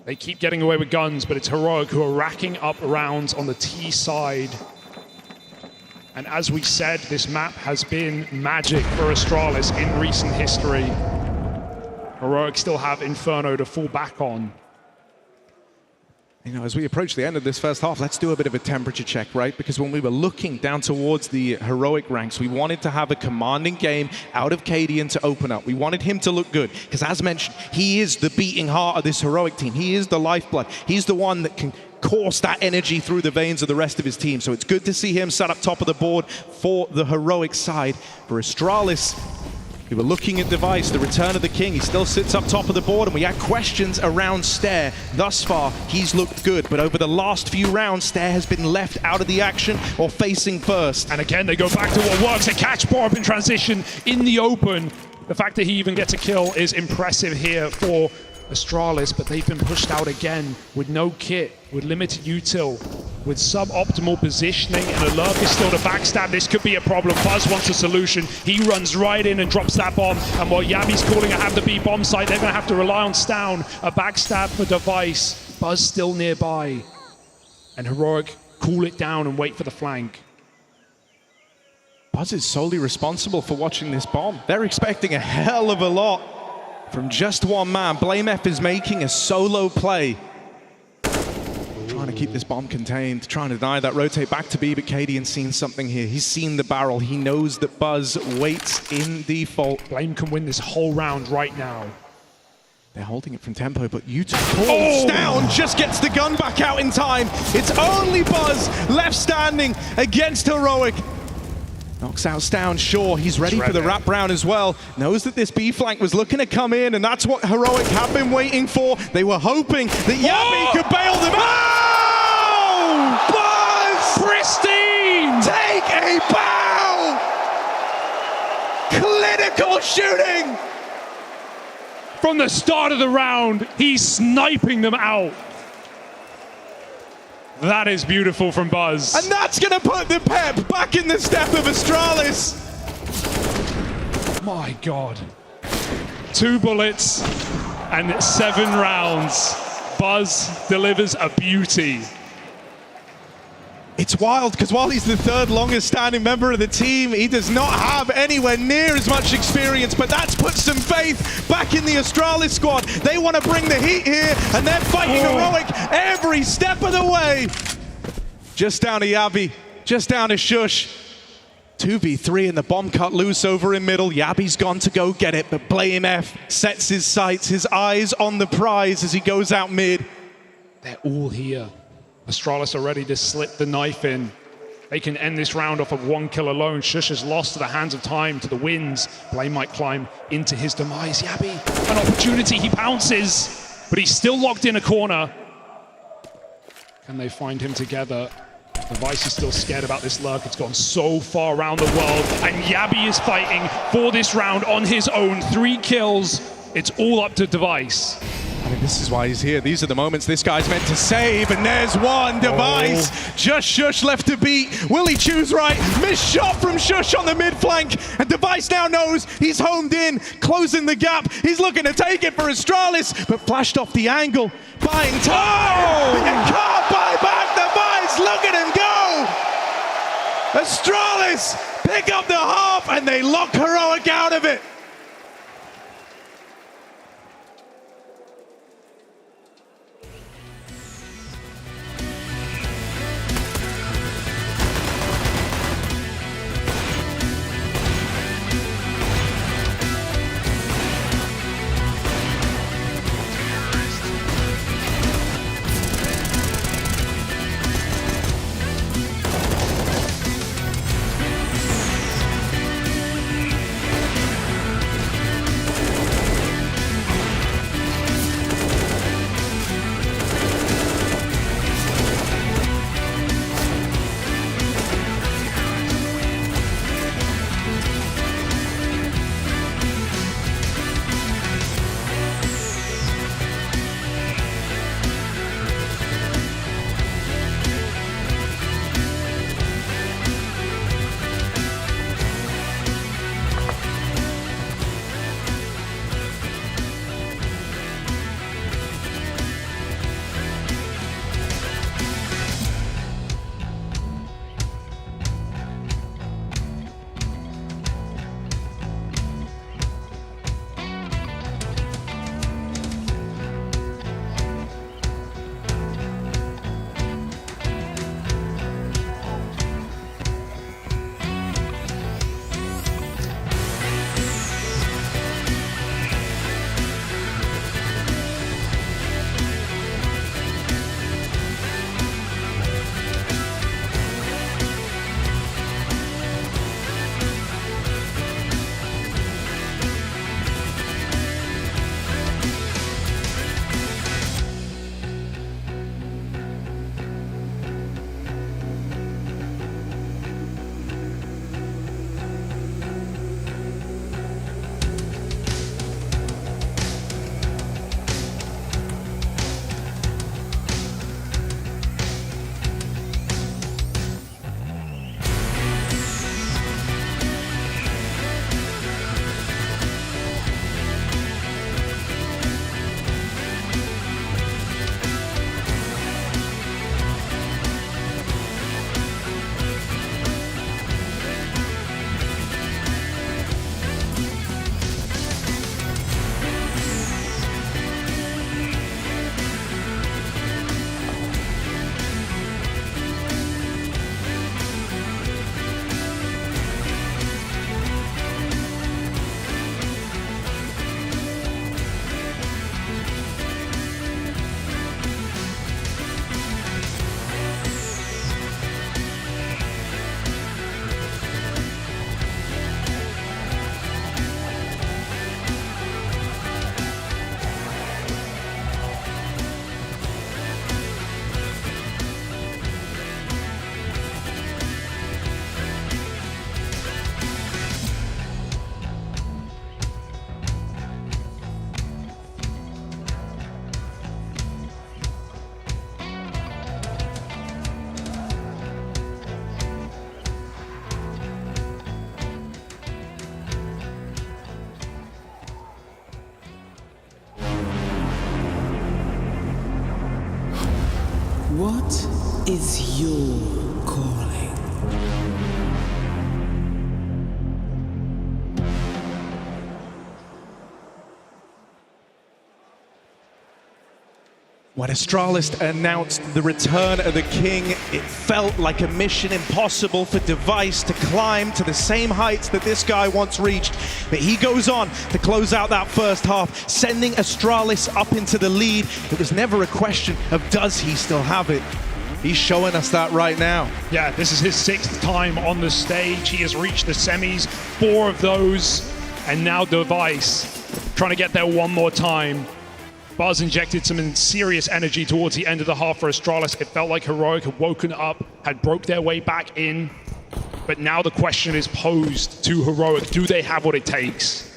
They keep getting away with guns, but it's Heroic who are racking up rounds on the T side. And as we said, this map has been magic for Astralis in recent history. Heroic still have Inferno to fall back on. You know, as we approach the end of this first half, let's do a bit of a temperature check, right? Because when we were looking down towards the Heroic ranks, we wanted to have a commanding game out of Cadian to open up. We wanted him to look good, because as mentioned, he is the beating heart of this Heroic team. He is the lifeblood. He's the one that can course that energy through the veins of the rest of his team. So it's good to see him set up top of the board for the Heroic side. For Astralis, we were looking at Device, the return of the king. He still sits up top of the board, and we had questions around Stair. Thus far, he's looked good, but over the last few rounds, Stair has been left out of the action or facing first. And again, they go back to what works, a catch Borb in transition in the open. The fact that he even gets a kill is impressive here for Astralis, but they've been pushed out again with no kit, with limited util, with suboptimal positioning, and Alurk is still to backstab. This could be a problem. Buzz wants a solution. He runs right in and drops that bomb, and while Yabi's calling a have to be bomb site, they're going to have to rely on Stown. A backstab for Device. Buzz still nearby, and Heroic cool it down and wait for the flank. Buzz is solely responsible for watching this bomb. They're expecting a hell of a lot from just one man. BlameF is making a solo play. Trying to keep this bomb contained, trying to deny that rotate back to B, but Cadian's seen something here. He's seen the barrel. He knows that Buzz waits in default. Blame can win this whole round right now. They're holding it from tempo, but Utah falls down, just gets the gun back out in time. It's only Buzz left standing against Heroic. Knocks out Stown, sure, he's ready for the wrap round as well. Knows that this B flank was looking to come in, and that's what Heroic have been waiting for. They were hoping that Yabi could bail them out. Buzz! Pristine! Take a bow! Clinical shooting! From the start of the round, he's sniping them out. That is beautiful from Buzz. And that's going to put the pep back in the step of Astralis. My God. 2 bullets and 7 rounds. Buzz delivers a beauty. It's wild, because while he's the 3rd longest standing member of the team, he does not have anywhere near as much experience, but that's put some faith back in the Astralis squad. They want to bring the heat here, and they're fighting Heroic every step of the way. Just down to Yabi, just down to Shush. 2v3 and the bomb cut loose over in middle. Yabi's gone to go get it, but BlameF sets his sights, his eyes on the prize as he goes out mid. They're all here. Astralis are ready to slip the knife in. They can end this round off of 1 kill alone. Shush has lost to the hands of time, to the winds. Blame might climb into his demise. Yabi, an opportunity, he pounces, but he's still locked in a corner. Can they find him together? Device is still scared about this lurk. It's gone so far around the world, and Yabi is fighting for this round on his own. 3 kills. It's all up to Device. I mean, this is why he's here. These are the moments this guy's meant to save, and there's one. Device, just Shush left to beat. Will he choose right? Missed shot from Shush on the mid flank, and Device now knows he's homed in, closing the gap. He's looking to take it for Astralis, but flashed off the angle, buying time. You can't buy back Device. Look at him go. Astralis pick up the half, and they lock Heroic out of it. What is your calling? When Astralis announced the return of the King, it felt like a mission impossible for Device to climb to the same heights that this guy once reached. But he goes on to close out that first half, sending Astralis up into the lead. It was never a question of does he still have it. He's showing us that right now. Yeah, this is his 6th time on the stage. He has reached the semis, 4 of those, and now Device trying to get there one more time. Buzz injected some serious energy towards the end of the half for Astralis. It felt like Heroic had woken up, had broke their way back in. But now the question is posed to Heroic. Do they have what it takes?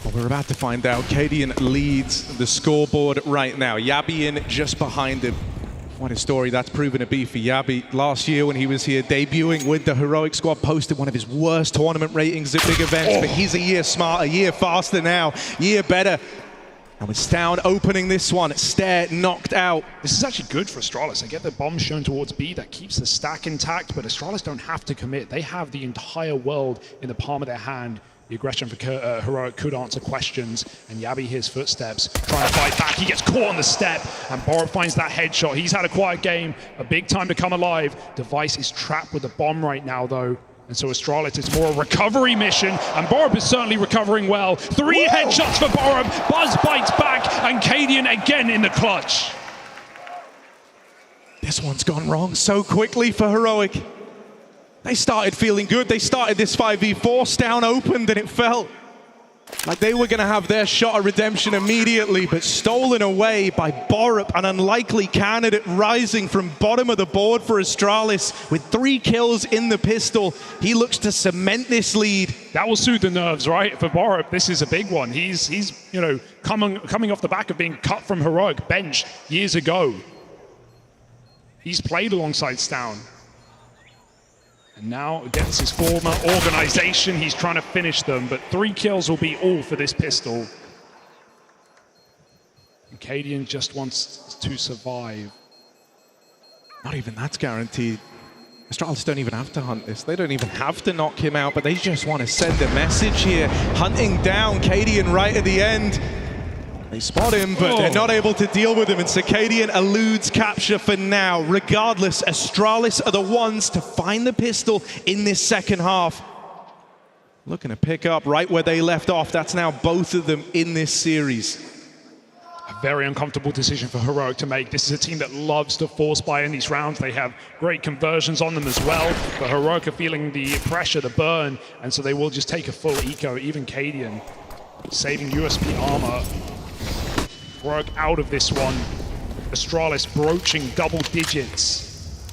Well, we're about to find out. Cadian leads the scoreboard right now. Yabi in just behind him. What a story that's proven to be for Yabi. Last year when he was here debuting with the Heroic squad, posted one of his worst tournament ratings at big events, but he's a year smarter, a year faster now, year better. And with Stown opening this one, Stare knocked out. This is actually good for Astralis. They get the bomb shown towards B. That keeps the stack intact, but Astralis don't have to commit. They have the entire world in the palm of their hand. The aggression for Heroic could answer questions, and Yabi hears footsteps, trying to fight back. He gets caught on the step, and Borup finds that headshot. He's had a quiet game, a big time to come alive. Device is trapped with the bomb right now, though. And so Astralis, it's more a recovery mission, and Borup is certainly recovering well. 3 headshots for Borup. Buzz bites back, and Cadian again in the clutch. This one's gone wrong so quickly for Heroic. They started feeling good. They started this 5v4. Stown opened and it felt like they were going to have their shot of redemption immediately, but stolen away by Borup, an unlikely candidate rising from bottom of the board for Astralis with 3 kills in the pistol. He looks to cement this lead. That will soothe the nerves, right? For Borup, this is a big one. He's you know, coming off the back of being cut from Heroic bench years ago. He's played alongside Stown. And now against his former organization, he's trying to finish them, but 3 kills will be all for this pistol. And Cadian just wants to survive. Not even that's guaranteed. Astralis don't even have to hunt this. They don't even have to knock him out, but they just want to send a message here. Hunting down Cadian right at the end. They spot him, but they're not able to deal with him, and Cadian eludes capture for now. Regardless, Astralis are the ones to find the pistol in this second half. Looking to pick up right where they left off. That's now both of them in this series. A very uncomfortable decision for Heroic to make. This is a team that loves to force buy in these rounds. They have great conversions on them as well, but Heroic are feeling the pressure, the burn, and so they will just take a full eco. Even Cadian saving USP armor. Heroic out of this one. Astralis broaching double digits.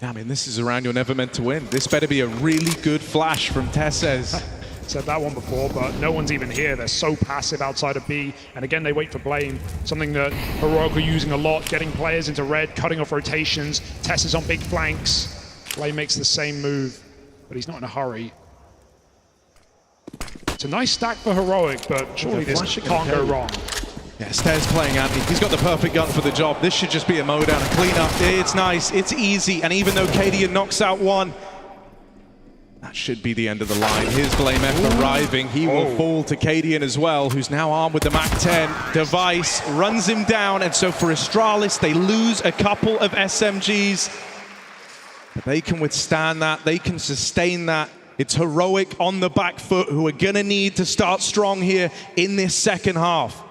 I mean, this is a round you're never meant to win. This better be a really good flash from Tesses. Said that one before, but no one's even here. They're so passive outside of B. And again, they wait for Blame. Something that Heroic are using a lot, getting players into red, cutting off rotations. Tess is on big flanks. Blame makes the same move, but he's not in a hurry. It's a nice stack for Heroic, but surely this can't go wrong. Yeah, Stairs playing Andy. He's got the perfect gun for the job. This should just be a mowdown, a cleanup. It's nice, it's easy, and even though Cadian knocks out one, that should be the end of the line. Here's Blame F arriving. He will fall to Cadian as well, who's now armed with the MAC-10. Device runs him down, and so for Astralis, they lose a couple of SMGs. But they can withstand that, they can sustain that. It's Heroic on the back foot who are gonna need to start strong here in this second half.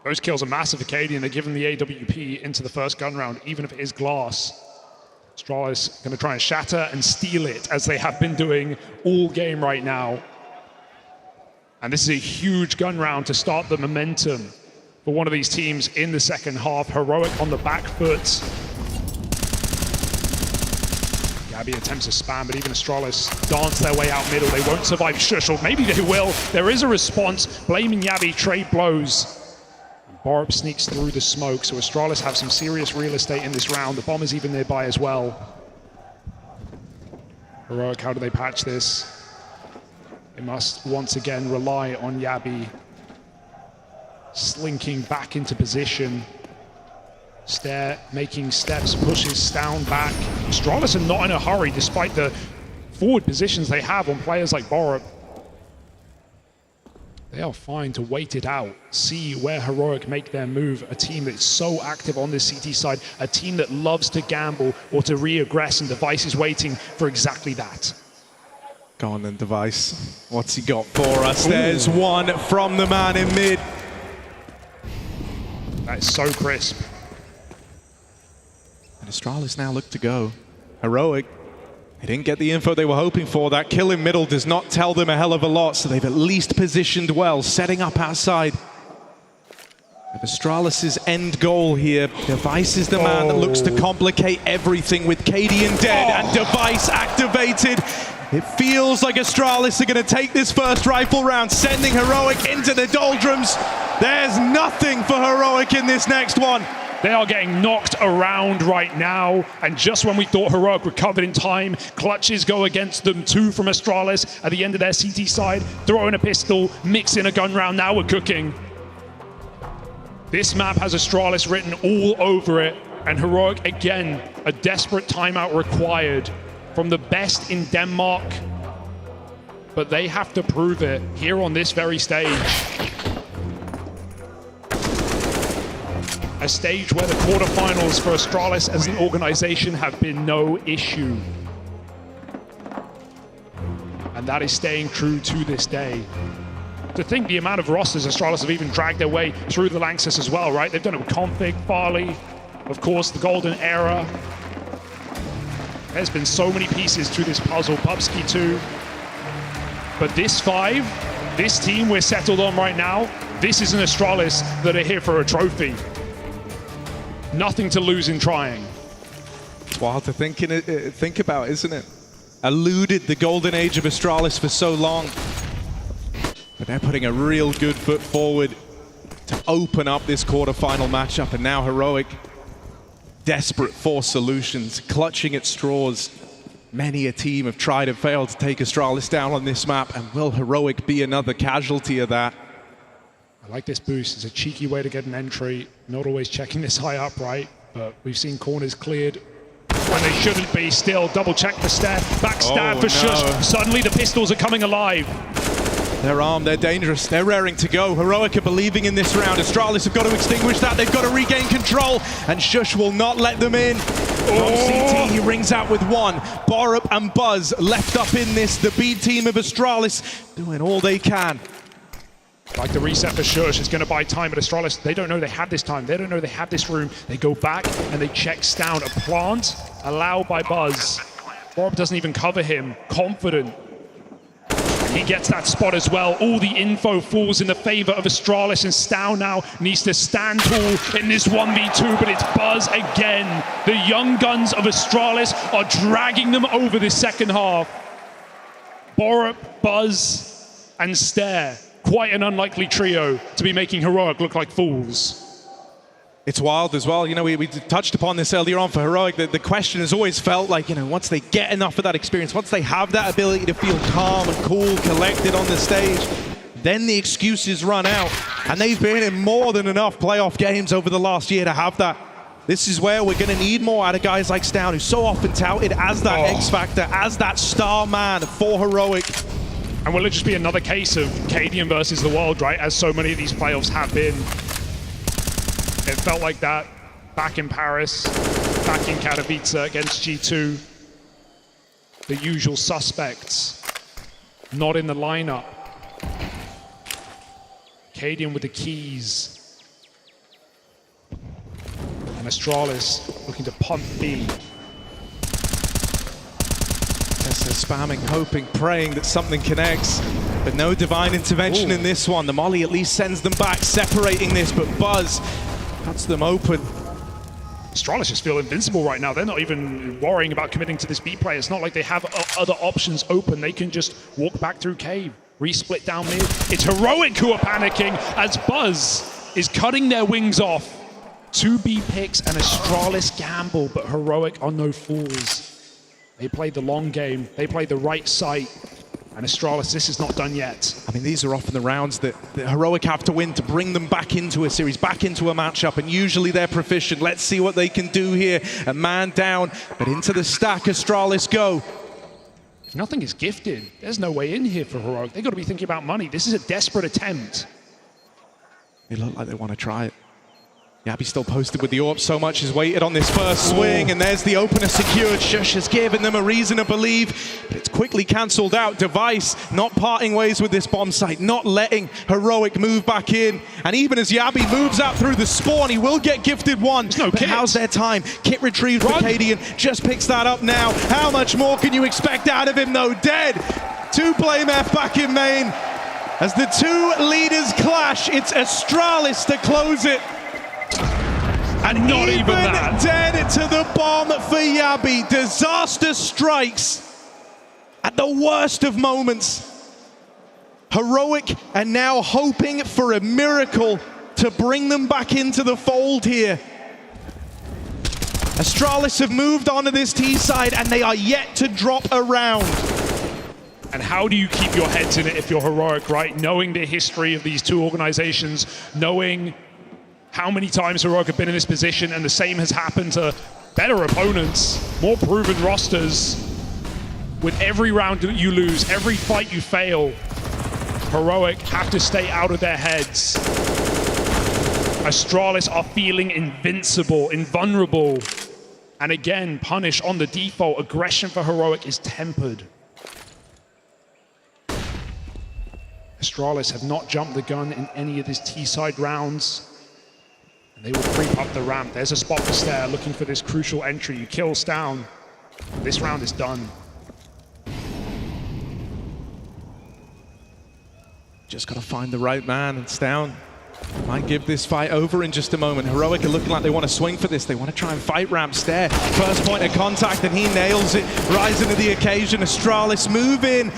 Those kills are massive for Cadian. They're giving the AWP into the first gun round, even if it is glass. Astralis going to try and shatter and steal it, as they have been doing all game right now. And this is a huge gun round to start the momentum for one of these teams in the second half. Heroic on the back foot. Gabby attempts to spam, but even Astralis dance their way out middle. They won't survive Shush, or maybe they will. There is a response. Blaming Yabi, trade blows. Borup sneaks through the smoke, so Astralis have some serious real estate in this round. The bomb is even nearby as well. Heroic, how do they patch this? They must once again rely on Yabi slinking back into position. Stair making steps, pushes Stown back. Astralis are not in a hurry despite the forward positions they have on players like Borup. They are fine to wait it out, see where Heroic make their move. A team that's so active on this CT side, a team that loves to gamble or to re-aggress, and Device is waiting for exactly that. Go on then, Device. What's he got for us? Ooh. There's one from the man in mid. That is so crisp. And Astralis now look to go. Heroic, they didn't get the info they were hoping for. That kill in middle does not tell them a hell of a lot, so they've at least positioned well, setting up outside. Of Astralis' end goal here, Device is the man that looks to complicate everything with Cadian dead and Device activated. It feels like Astralis are going to take this first rifle round, sending Heroic into the doldrums. There's nothing for Heroic in this next one. They are getting knocked around right now, and just when we thought Heroic recovered in time, clutches go against them. Two from Astralis at the end of their CT side, throwing a pistol, mixing a gun round. Now we're cooking. This map has Astralis written all over it, and Heroic, again, a desperate timeout required from the best in Denmark. But they have to prove it here on this very stage. A stage where the quarterfinals for Astralis as an organization have been no issue. And that is staying true to this day. To think the amount of rosters Astralis have even dragged their way through the Lanxess as well, right? They've done it with Config, Farley, of course, the Golden Era. There's been so many pieces to this puzzle, Pupski too. But this five, this team we're settled on right now, this is an Astralis that are here for a trophy. Nothing to lose in trying. It's wild to think about, isn't it? Eluded the golden age of Astralis for so long. But they're putting a real good foot forward to open up this quarterfinal matchup. And now Heroic, desperate for solutions, clutching at straws. Many a team have tried and failed to take Astralis down on this map. And will Heroic be another casualty of that? I like this boost. It's a cheeky way to get an entry. Not always checking this high up, right? But we've seen corners cleared when they shouldn't be. Still double check the stair. Backstab for Shush. Suddenly the pistols are coming alive. They're armed, they're dangerous, they're raring to go. Heroic are believing in this round. Astralis have got to extinguish that. They've got to regain control, and Shush will not let them in. From CT, he rings out with one. Borup and Buzz left up in this. The B team of Astralis doing all they can. Like the reset for Shush, it's going to buy time, but Astralis, they don't know they have this time. They don't know they have this room. They go back and they check Stown. A plant allowed by Buzz. Borup doesn't even cover him. Confident. He gets that spot as well. All the info falls in the favor of Astralis, and Stown now needs to stand tall in this 1v2, but it's Buzz again. The young guns of Astralis are dragging them over this second half. Borup, Buzz, and Stare. Quite an unlikely trio to be making Heroic look like fools. It's wild as well. You know, we touched upon this earlier on for Heroic. The question has always felt like, you know, once they get enough of that experience, once they have that ability to feel calm and cool, collected on the stage, then the excuses run out. And they've been in more than enough playoff games over the last year to have that. This is where we're going to need more out of guys like Stown, who's so often touted as that X Factor, as that star man for Heroic. And will it just be another case of Cadian versus the world, right? As so many of these playoffs have been. It felt like that back in Paris, back in Katowice against G2. The usual suspects not in the lineup. Cadian with the keys. And Astralis looking to pump B. Tessa spamming, hoping, praying that something connects, but no divine intervention in this one. The molly at least sends them back, separating this, but Buzz cuts them open. Astralis just feel invincible right now. They're not even worrying about committing to this B play. It's not like they have other options open. They can just walk back through cave, resplit down mid. It's Heroic who are panicking as Buzz is cutting their wings off. 2 B picks and Astralis gamble, but Heroic are no fools. They play the long game. They play the right site. And Astralis, this is not done yet. I mean, these are often the rounds that Heroic have to win to bring them back into a series, back into a matchup, and usually they're proficient. Let's see what they can do here. A man down, but into the stack, Astralis go. If nothing is gifted, there's no way in here for Heroic. They've got to be thinking about money. This is a desperate attempt. They look like they want to try it. Yabi's still posted with the AWP. So much is waited on this first swing, and there's the opener secured. Shush has given them a reason to believe, but it's quickly cancelled out. Device not parting ways with this bomb site, not letting Heroic move back in. And even as Yabi moves out through the spawn, he will get gifted one. No but kit. How's their time? Kit retrieved for Cadian, just picks that up now. How much more can you expect out of him though? Dead. 2 Blame F back in main. As the 2 leaders clash, it's Astralis to close it. And not even that. Dead to the bomb for Yabi. Disaster strikes at the worst of moments. Heroic are now hoping for a miracle to bring them back into the fold here. Astralis have moved on to this T side and they are yet to drop a round. And how do you keep your heads in it if you're Heroic, right? Knowing the history of these 2 organizations, knowing how many times Heroic have been in this position, and the same has happened to better opponents, more proven rosters. With every round that you lose, every fight you fail, Heroic have to stay out of their heads. Astralis are feeling invincible, invulnerable. And again, Punish on the default. Aggression for Heroic is tempered. Astralis have not jumped the gun in any of these T-side rounds. And they will creep up the ramp. There's a spot for Stair looking for this crucial entry. You kill Stown. This round is done. Just got to find the right man, and Stown might give this fight over in just a moment. Heroic are looking like they want to swing for this. They want to try and fight ramp. Stair, first point of contact, and he nails it. Rising to the occasion. Astralis move in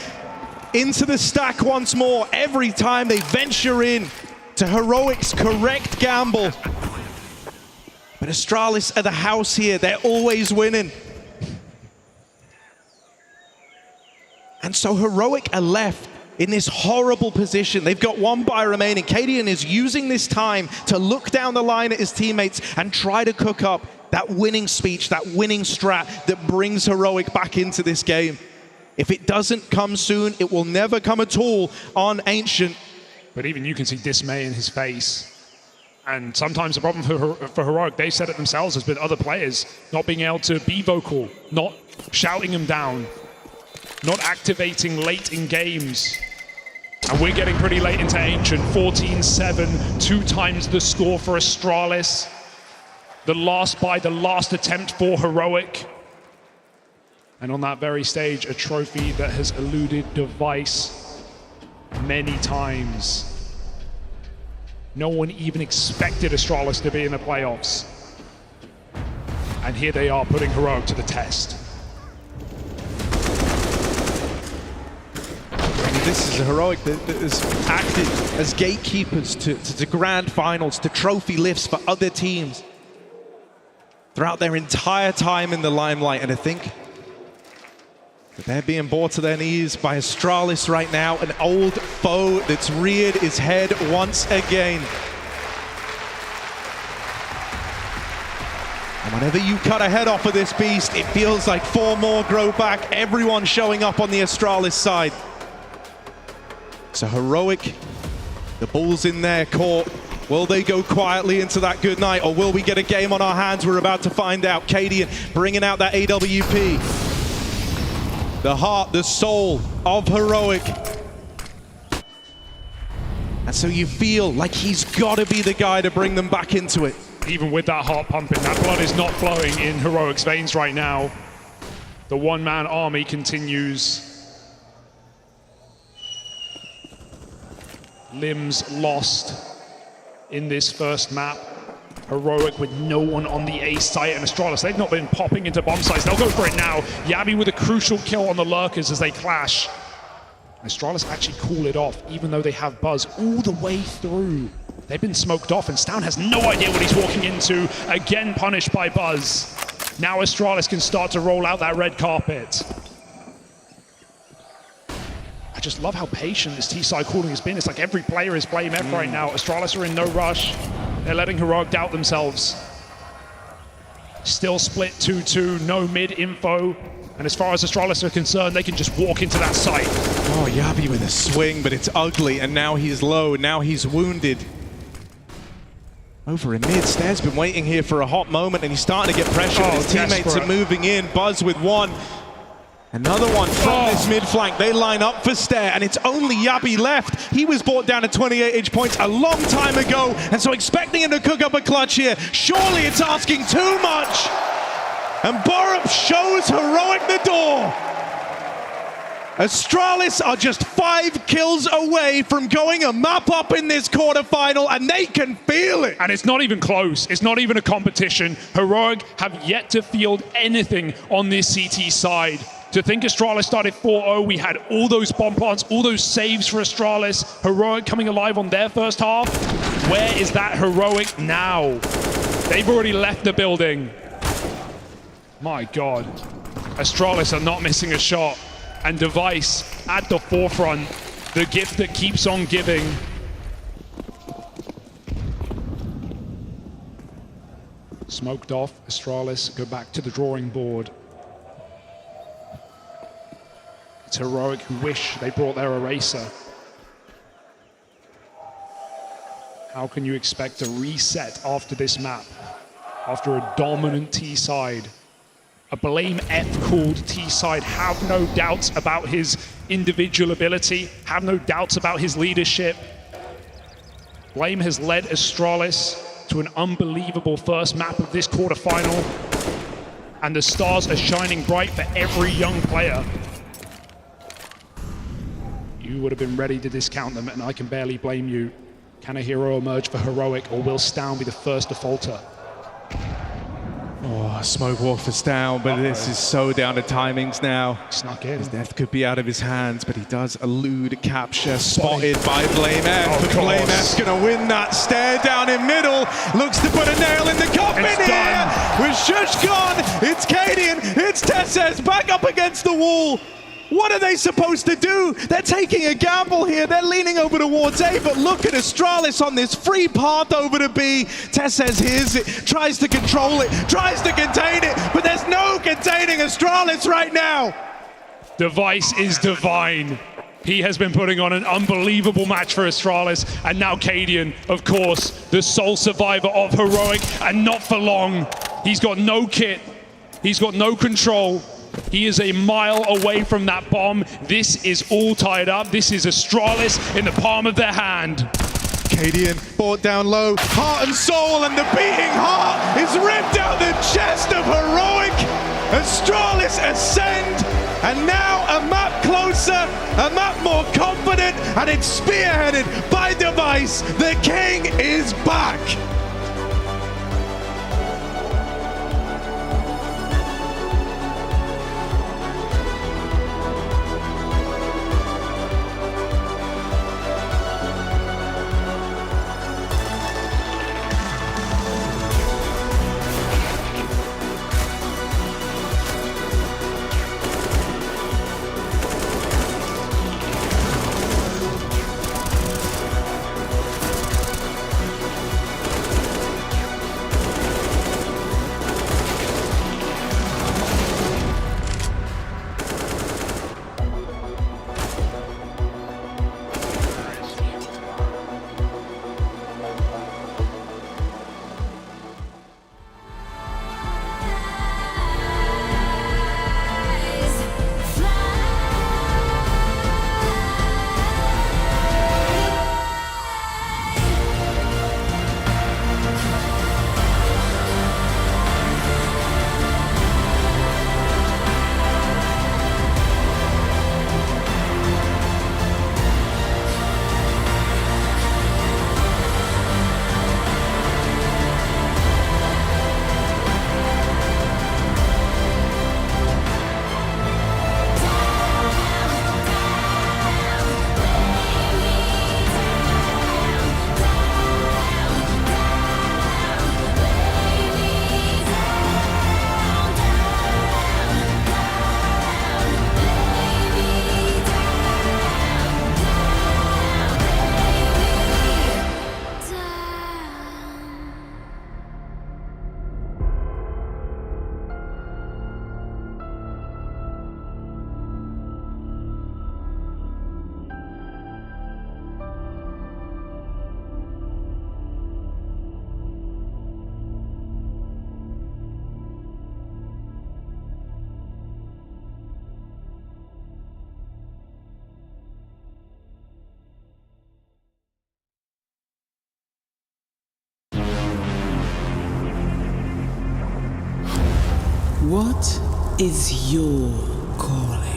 into the stack once more. Every time they venture in to Heroic's correct gamble. But Astralis are the house here. They're always winning. And so Heroic are left in this horrible position. They've got 1 buy remaining. Cadian is using this time to look down the line at his teammates and try to cook up that winning speech, that winning strat that brings Heroic back into this game. If it doesn't come soon, it will never come at all on Ancient. But even you can see dismay in his face. And sometimes the problem for Heroic, they've said it themselves, has been other players not being able to be vocal, not shouting him down, not activating late in games. And we're getting pretty late into Ancient. 14-7, 2 times the score for Astralis. The last buy, the last attempt for Heroic. And on that very stage, a trophy that has eluded Device many times. No one even expected Astralis to be in the playoffs. And here they are putting Heroic to the test. I mean, this is a Heroic that has acted as gatekeepers to grand finals, to trophy lifts for other teams throughout their entire time in the limelight. And I think that they're being brought to their knees by Astralis right now, an old foe that's reared its head once again. And whenever you cut a head off of this beast, it feels like 4 more grow back. Everyone showing up on the Astralis side. So Heroic, the ball's in their court. Will they go quietly into that good night, or will we get a game on our hands? We're about to find out. Cadian bringing out that AWP. The heart, the soul of Heroic. And so you feel like he's got to be the guy to bring them back into it. Even with that heart pumping, that blood is not flowing in Heroic's veins right now. The one-man army continues. Limbs lost in this first map. Heroic with no one on the A site, and Astralis, they've not been popping into bomb sites. They'll go for it now. Yabi with a crucial kill on the lurkers as they clash. Astralis actually call it off, even though they have Buzz all the way through. They've been smoked off, and Stown has no idea what he's walking into. Again punished by Buzz. Now Astralis can start to roll out that red carpet. I just love how patient this T-side calling has been. It's like every player is playing F right now. Astralis are in no rush. They're letting Heroic doubt themselves. Still split 2-2, no mid info. And as far as Astralis are concerned, they can just walk into that site. Oh, Yabi with a swing, but it's ugly, and now he's low, now he's wounded. Over in mid, Stair's been waiting here for a hot moment, and he's starting to get pressure. His teammates are moving in. Buzz with one. Another one from this mid flank. They line up for Stair, and it's only Yabi left. He was brought down to 28 HP a long time ago, and so expecting him to cook up a clutch here. Surely it's asking too much. And Borup shows Heroic the door. Astralis are just 5 kills away from going a map up in this quarterfinal, and they can feel it. And it's not even close. It's not even a competition. Heroic have yet to field anything on this CT side. To think Astralis started 4-0, we had all those bomb plants, all those saves for Astralis. Heroic coming alive on their first half. Where is that Heroic now? They've already left the building. My God. Astralis are not missing a shot. And Device at the forefront. The gift that keeps on giving. Smoked off. Astralis go back to the drawing board. It's Heroic who wish they brought their eraser. How can you expect a reset after this map? After a dominant T-side? A Blame F-called T-side, have no doubts about his individual ability, have no doubts about his leadership. Blame has led Astralis to an unbelievable first map of this quarterfinal, and the stars are shining bright for every young player. You would have been ready to discount them, and I can barely blame you. Can a hero emerge for Heroic, or will Stown be the first to falter? Oh, smoke walk for Stown, but this is so down to timings now. Snuck in. His death could be out of his hands, but he does elude capture. Spotted by Blame F. Of Blame F's gonna win that. Stare down in middle. Looks to put a nail in the coffin here. With Shush gone, it's Cadian, it's Tesses back up against the wall. What are they supposed to do? They're taking a gamble here. They're leaning over towards A, but look at Astralis on this free path over to B. Tesses hears it, tries to control it, tries to contain it, but there's no containing Astralis right now. Device is divine. He has been putting on an unbelievable match for Astralis, and now Cadian, of course, the sole survivor of Heroic, and not for long. He's got no kit. He's got no control. He is a mile away from that bomb. This is all tied up. This is Astralis in the palm of their hand. Cadian brought down low, heart and soul, and the beating heart is ripped out the chest of Heroic. Astralis ascend, and now a map closer, a map more confident, and it's spearheaded by Device. The king is back. What is your calling?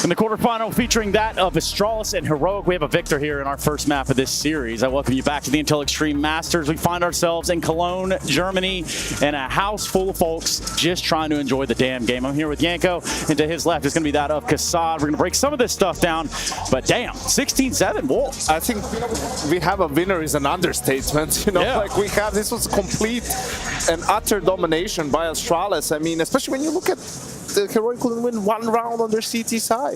In the quarterfinal featuring that of Astralis and Heroic, we have a victor here in our first map of this series. I welcome you back to the Intel Extreme Masters. We find ourselves in Cologne, Germany, and a house full of folks just trying to enjoy the damn game. I'm here with Yanko, and to his left is going to be that of Kassad. We're going to break some of this stuff down, but damn, 16-7, whoa. I think we have a winner is an understatement. You know, Yeah. like this was complete and utter domination by Astralis. I mean, especially when you look at the Heroic couldn't win one round on their CT side.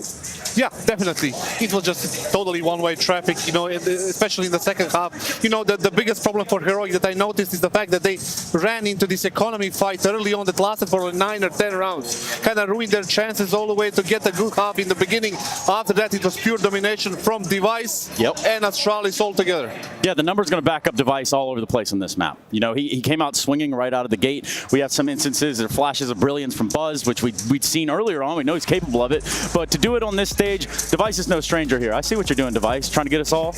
Yeah, definitely. It was just totally one-way traffic, you know, especially in the second half. You know, the biggest problem for Heroic that I noticed is the fact that they ran into this economy fight early on that lasted for like 9 or 10 rounds. Kind of ruined their chances all the way to get a good half in the beginning. After that, it was pure domination from Device and Astralis all together. Yeah, the number's going to back up Device all over the place on this map. You know, he came out swinging right out of the gate. We have some instances of flashes of brilliance from Buzz, which we'd seen earlier on. We know he's capable of it. But to do it on this stage, Device is no stranger here. I see what you're doing, Device, trying to get us all.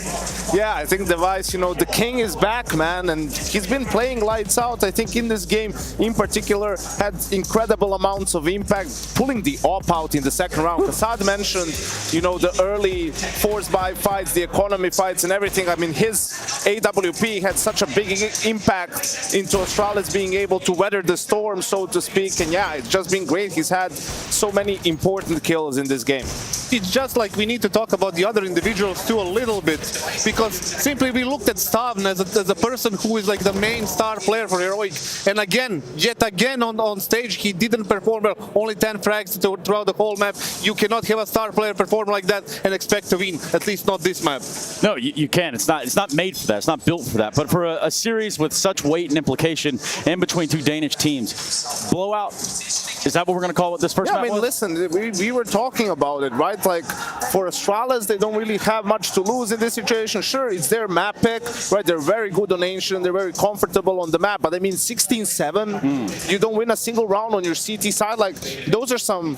Yeah, I think Device, you know, the king is back, man, and he's been playing lights out. I think in this game, in particular, had incredible amounts of impact, pulling the op out in the second round. Kassad mentioned, you know, the early force-buy fights, the economy fights and everything. I mean, his AWP had such a big impact into Astralis being able to weather the storm, so to speak. And yeah, it's just been great. He's had so many important kills in this game. It's just like we need to talk about the other individuals too a little bit, because simply we looked at Stavn as a person who is like the main star player for Heroic, and again, yet again on stage he didn't perform well. Only 10 frags throughout the whole map. You cannot have a star player perform like that and expect to win, at least not this map. No, you can. It's not made for that. It's not built for that. But for a series with such weight and implication in between two Danish teams, blowout. Is that what we're going to call it this first map? I mean, listen, we were talking about it, right? Like, for Astralis, they don't really have much to lose in this situation. Sure, it's their map pick, right? They're very good on Ancient, they're very comfortable on the map, but I mean, 16-7, you don't win a single round on your CT side. Like, those are some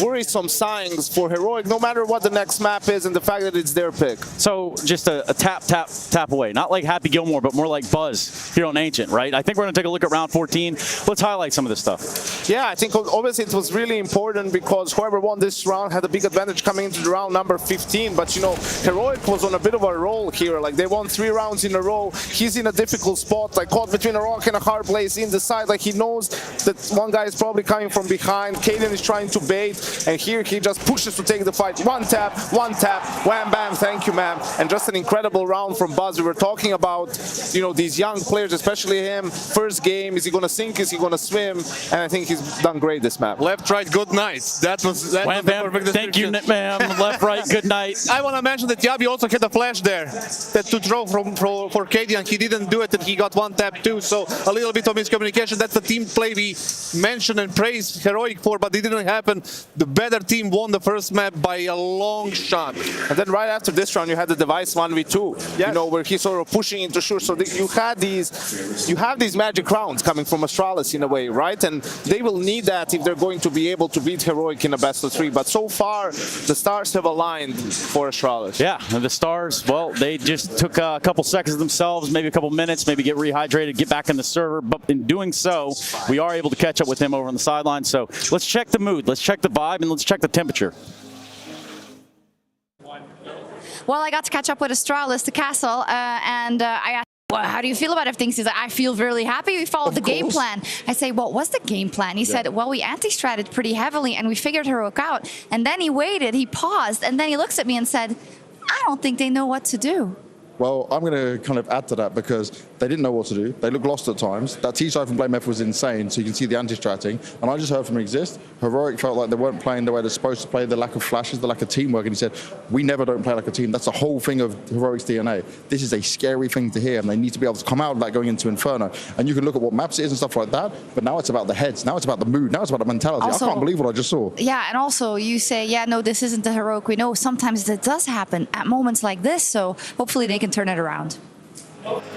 worrisome signs for Heroic, no matter what the next map is and the fact that it's their pick. So, just a tap away. Not like Happy Gilmore, but more like Buzz here on Ancient, right? I think we're going to take a look at round 14. Let's highlight some of this stuff. Yeah, I think obviously it was really important because whoever won this round had a big advantage coming into the round number 15. But, you know, Heroic was on a bit of a roll here. Like, they won 3 rounds in a row. He's in a difficult spot, like caught between a rock and a hard place in the side. Like, he knows that one guy is probably coming from behind. Kaden is trying to bait, and here he just pushes to take the fight. One tap, wham, bam, thank you, ma'am. And just an incredible round from Buzz. We were talking about, you know, these young players, especially him. First game, is he going to sink? Is he going to swim? And I think he's done great this map. Left, right, good night. That was the perfect description. Thank you, ma'am. Left, right, good night. I want to mention that Yabi also had a flash there that to throw for KD, and he didn't do it, and he got one tap too. So a little bit of miscommunication. That's the team play we mentioned and praised Heroic for, but it didn't happen. The better team won the first map by a long shot. And then right after this round, you had the Device 1v2, you know, where he's sort of pushing into Shure. So you have these magic rounds coming from Astralis in a way, right? And they will need that if they're going to be able to beat Heroic in a best of 3. But so far, the stars have aligned for Astralis. Yeah, and the stars, well, they just took a couple seconds themselves, maybe a couple minutes, maybe get rehydrated, get back in the server. But in doing so, we are able to catch up with him over on the sideline. So let's check the mood, let's check the vibe, and let's check the temperature. Well, I got to catch up with Astralis, the castle, and I asked, well, how do you feel about everything? He said, I feel really happy. We followed the game plan. I say, what was the game plan? He said, well, we anti-stratted pretty heavily and we figured Heroic out. And then he waited, he paused, and then he looks at me and said, I don't think they know what to do. Well, I'm going to kind of add to that because they didn't know what to do. They looked lost at times. That T-side from Blame F was insane, so you can see the anti-stratting. And I just heard from Exist, Heroic felt like they weren't playing the way they're supposed to play, the lack of flashes, the lack of teamwork. And he said, we never don't play like a team. That's the whole thing of Heroic's DNA. This is a scary thing to hear, and they need to be able to come out of that going into Inferno. And you can look at what maps it is and stuff like that, but now it's about the heads. Now it's about the mood. Now it's about the mentality. Also, I can't believe what I just saw. Yeah, and also you say, yeah, no, this isn't the Heroic we know. Sometimes that does happen at moments like this, so hopefully they can turn it around.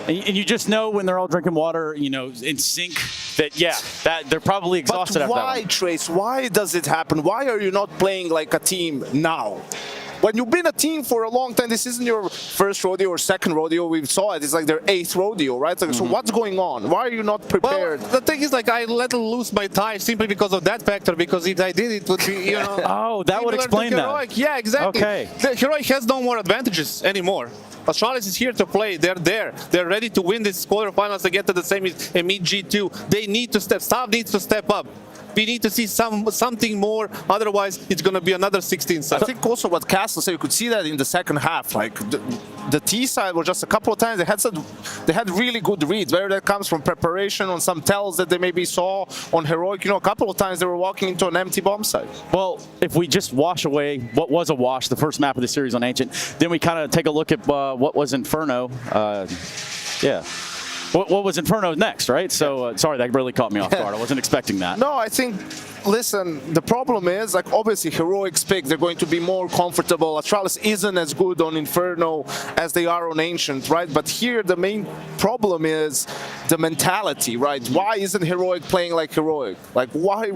And you just know when they're all drinking water, you know, in sync, that, yeah, that they're probably exhausted after that one. Why, Trace? Why does it happen? Why are you not playing like a team now? when you've been a team for a long time, this isn't your first rodeo or second rodeo. We saw it. It's like their 8th rodeo, right? So what's going on? Why are you not prepared? Well, the thing is, like, I let loose my tie simply because of that factor. Because if I did, it would be, you know. Oh, that would explain that. Yeah, exactly. Okay. The Heroic has no more advantages anymore. Astralis is here to play. They're there. They're ready to win this quarterfinals to get to the semi and meet G2. They need to Stav needs to step up. We need to see something more, otherwise it's going to be another 16 side. I think also what Castle said, you could see that in the second half. Like the T side was just a couple of times they had really good reads. Whether that comes from preparation on some tells that they maybe saw on Heroic, you know, a couple of times they were walking into an empty bomb site. Well, if we just wash away what was a wash, the first map of the series on Ancient, then we kind of take a look at what was Inferno. Yeah. What was Inferno next, right? So, sorry, that really caught me off guard. I wasn't expecting that. No, I think, listen, the problem is, like, obviously, Heroic's pick, they're going to be more comfortable. Astralis isn't as good on Inferno as they are on Ancient, right? But here, the main problem is the mentality, right? Why isn't Heroic playing like Heroic? Like, why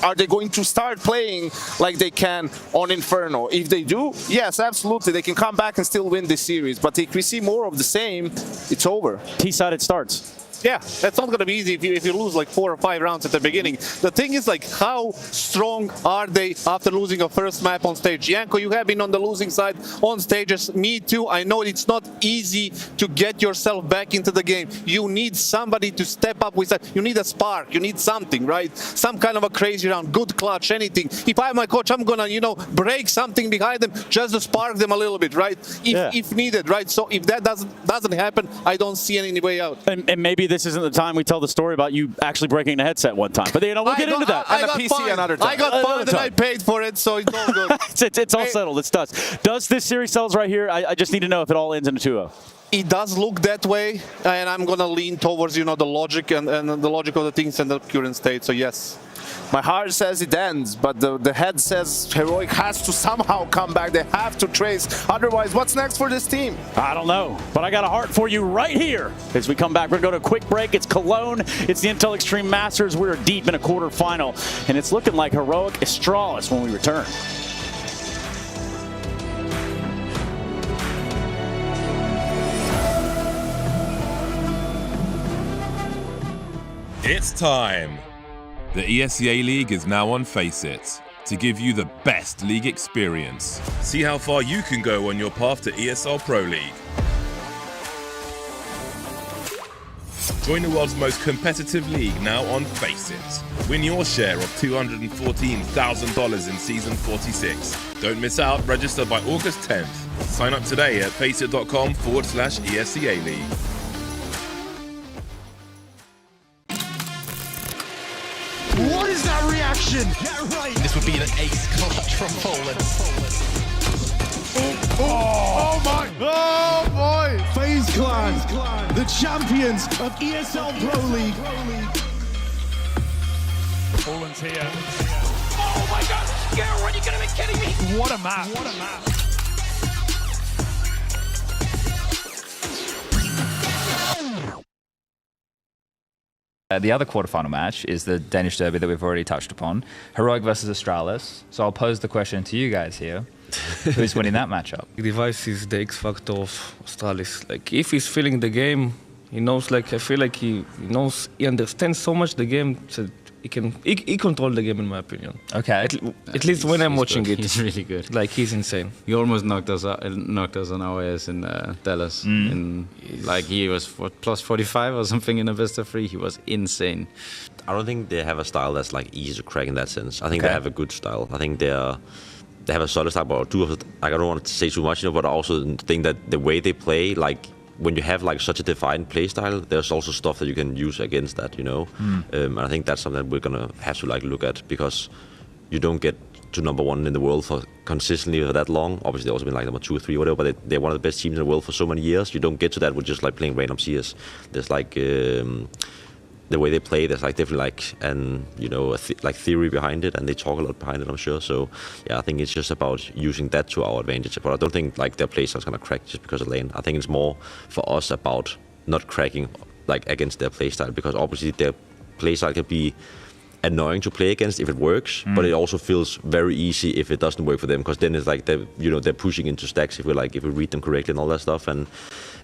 are they going to start playing like they can on Inferno? If they do, yes, absolutely, they can come back and still win this series. But if we see more of the same, it's over. T-side it starts. Yeah, that's not going to be easy if you lose like 4 or 5 rounds at the beginning. The thing is, like, how strong are they after losing a first map on stage? Yanko, you have been on the losing side on stages. Me too. I know it's not easy to get yourself back into the game. You need somebody to step up with that. You need a spark. You need something, right? Some kind of a crazy round, good clutch, anything. If I'm my coach, I'm going to, you know, break something behind them just to spark them a little bit, right? If needed, right? So if that doesn't happen, I don't see any way out. And maybe this isn't the time we tell the story about you actually breaking the headset one time. But, you know, we'll get into that. I got PC another time. I got fined and I paid for it, so it's all good. it's all settled. It's done. Does this series settles right here? I just need to know if it all ends in a 2-0. It does look that way, and I'm going to lean towards, you know, the logic and the logic of the things and the current state, so yes. My heart says it ends, but the head says Heroic has to somehow come back. They have to trace. Otherwise, what's next for this team? I don't know, but I got a heart for you right here. As we come back, we're going to go to a quick break. It's Cologne. It's the Intel Extreme Masters. We're deep in a quarterfinal, and it's looking like Heroic Astralis when we return. It's time. The ESEA League is now on Faceit to give you the best league experience. See how far you can go on your path to ESL Pro League. Join the world's most competitive league now on Faceit. Win your share of $214,000 in Season 46. Don't miss out, register by August 10th. Sign up today at faceit.com/ESEA League. What is that reaction? Yeah, right. This would be an ace clutch from Poland. Oh my! Oh boy! FaZe Clan, the champions of ESL Pro League. Poland's here. Oh my God! Garen, are you gonna be kidding me? What a map! What a map! The other quarterfinal match is the Danish Derby that we've already touched upon. Heroic versus Astralis. So I'll pose the question to you guys here. Who's winning that matchup? Device is the X factor of Astralis. Like, if he's feeling the game, he knows, like, I feel like he knows, he understands so much the game, so he controls the game, in my opinion. Okay. At least when I'm watching good. it. He's really good. Like, he's insane. He almost knocked us on our ass in Dallas. Like, he was plus 45 or something in a best of 3. He was insane. I don't think they have a style that's like easy to crack in that sense. I think they have a good style. I think they have a solid style, but I don't want to say too much, but I also think that the way they play, like, when you have like such a defined play style, there's also stuff that you can use against that, you know. And I think that's something that we're gonna have to like look at, because you don't get to #1 in the world for consistently for that long. Obviously, they've also been like number 2 or 3 or whatever, but they're one of the best teams in the world for so many years. You don't get to that with just like playing random CS. There's like the way they play, there's like definitely like like theory behind it, and they talk a lot behind it, I'm sure. So yeah, I think it's just about using that to our advantage. But I don't think like their play style is gonna crack just because of lane. I think it's more for us about not cracking like against their play style, because obviously their play style can be annoying to play against if it works, but it also feels very easy if it doesn't work for them, because then it's like they're pushing into stacks if we read them correctly and all that stuff and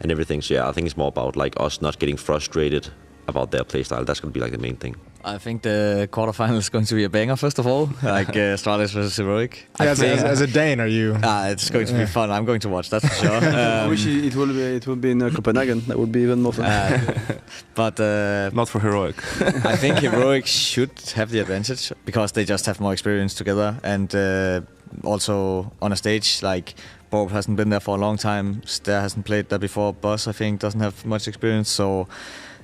everything. So yeah, I think it's more about like us not getting frustrated about their playstyle. That's going to be like the main thing. I think the quarterfinal is going to be a banger, first of all, like Astralis versus Heroic. Yeah, as a Dane, are you? It's going to be fun. I'm going to watch, that's for sure. I wish it will be in Copenhagen. That would be even more fun. But not for Heroic. I think Heroic should have the advantage because they just have more experience together, and also on a stage like Bob hasn't been there for a long time. Stair hasn't played there before. Boss, I think, doesn't have much experience, so.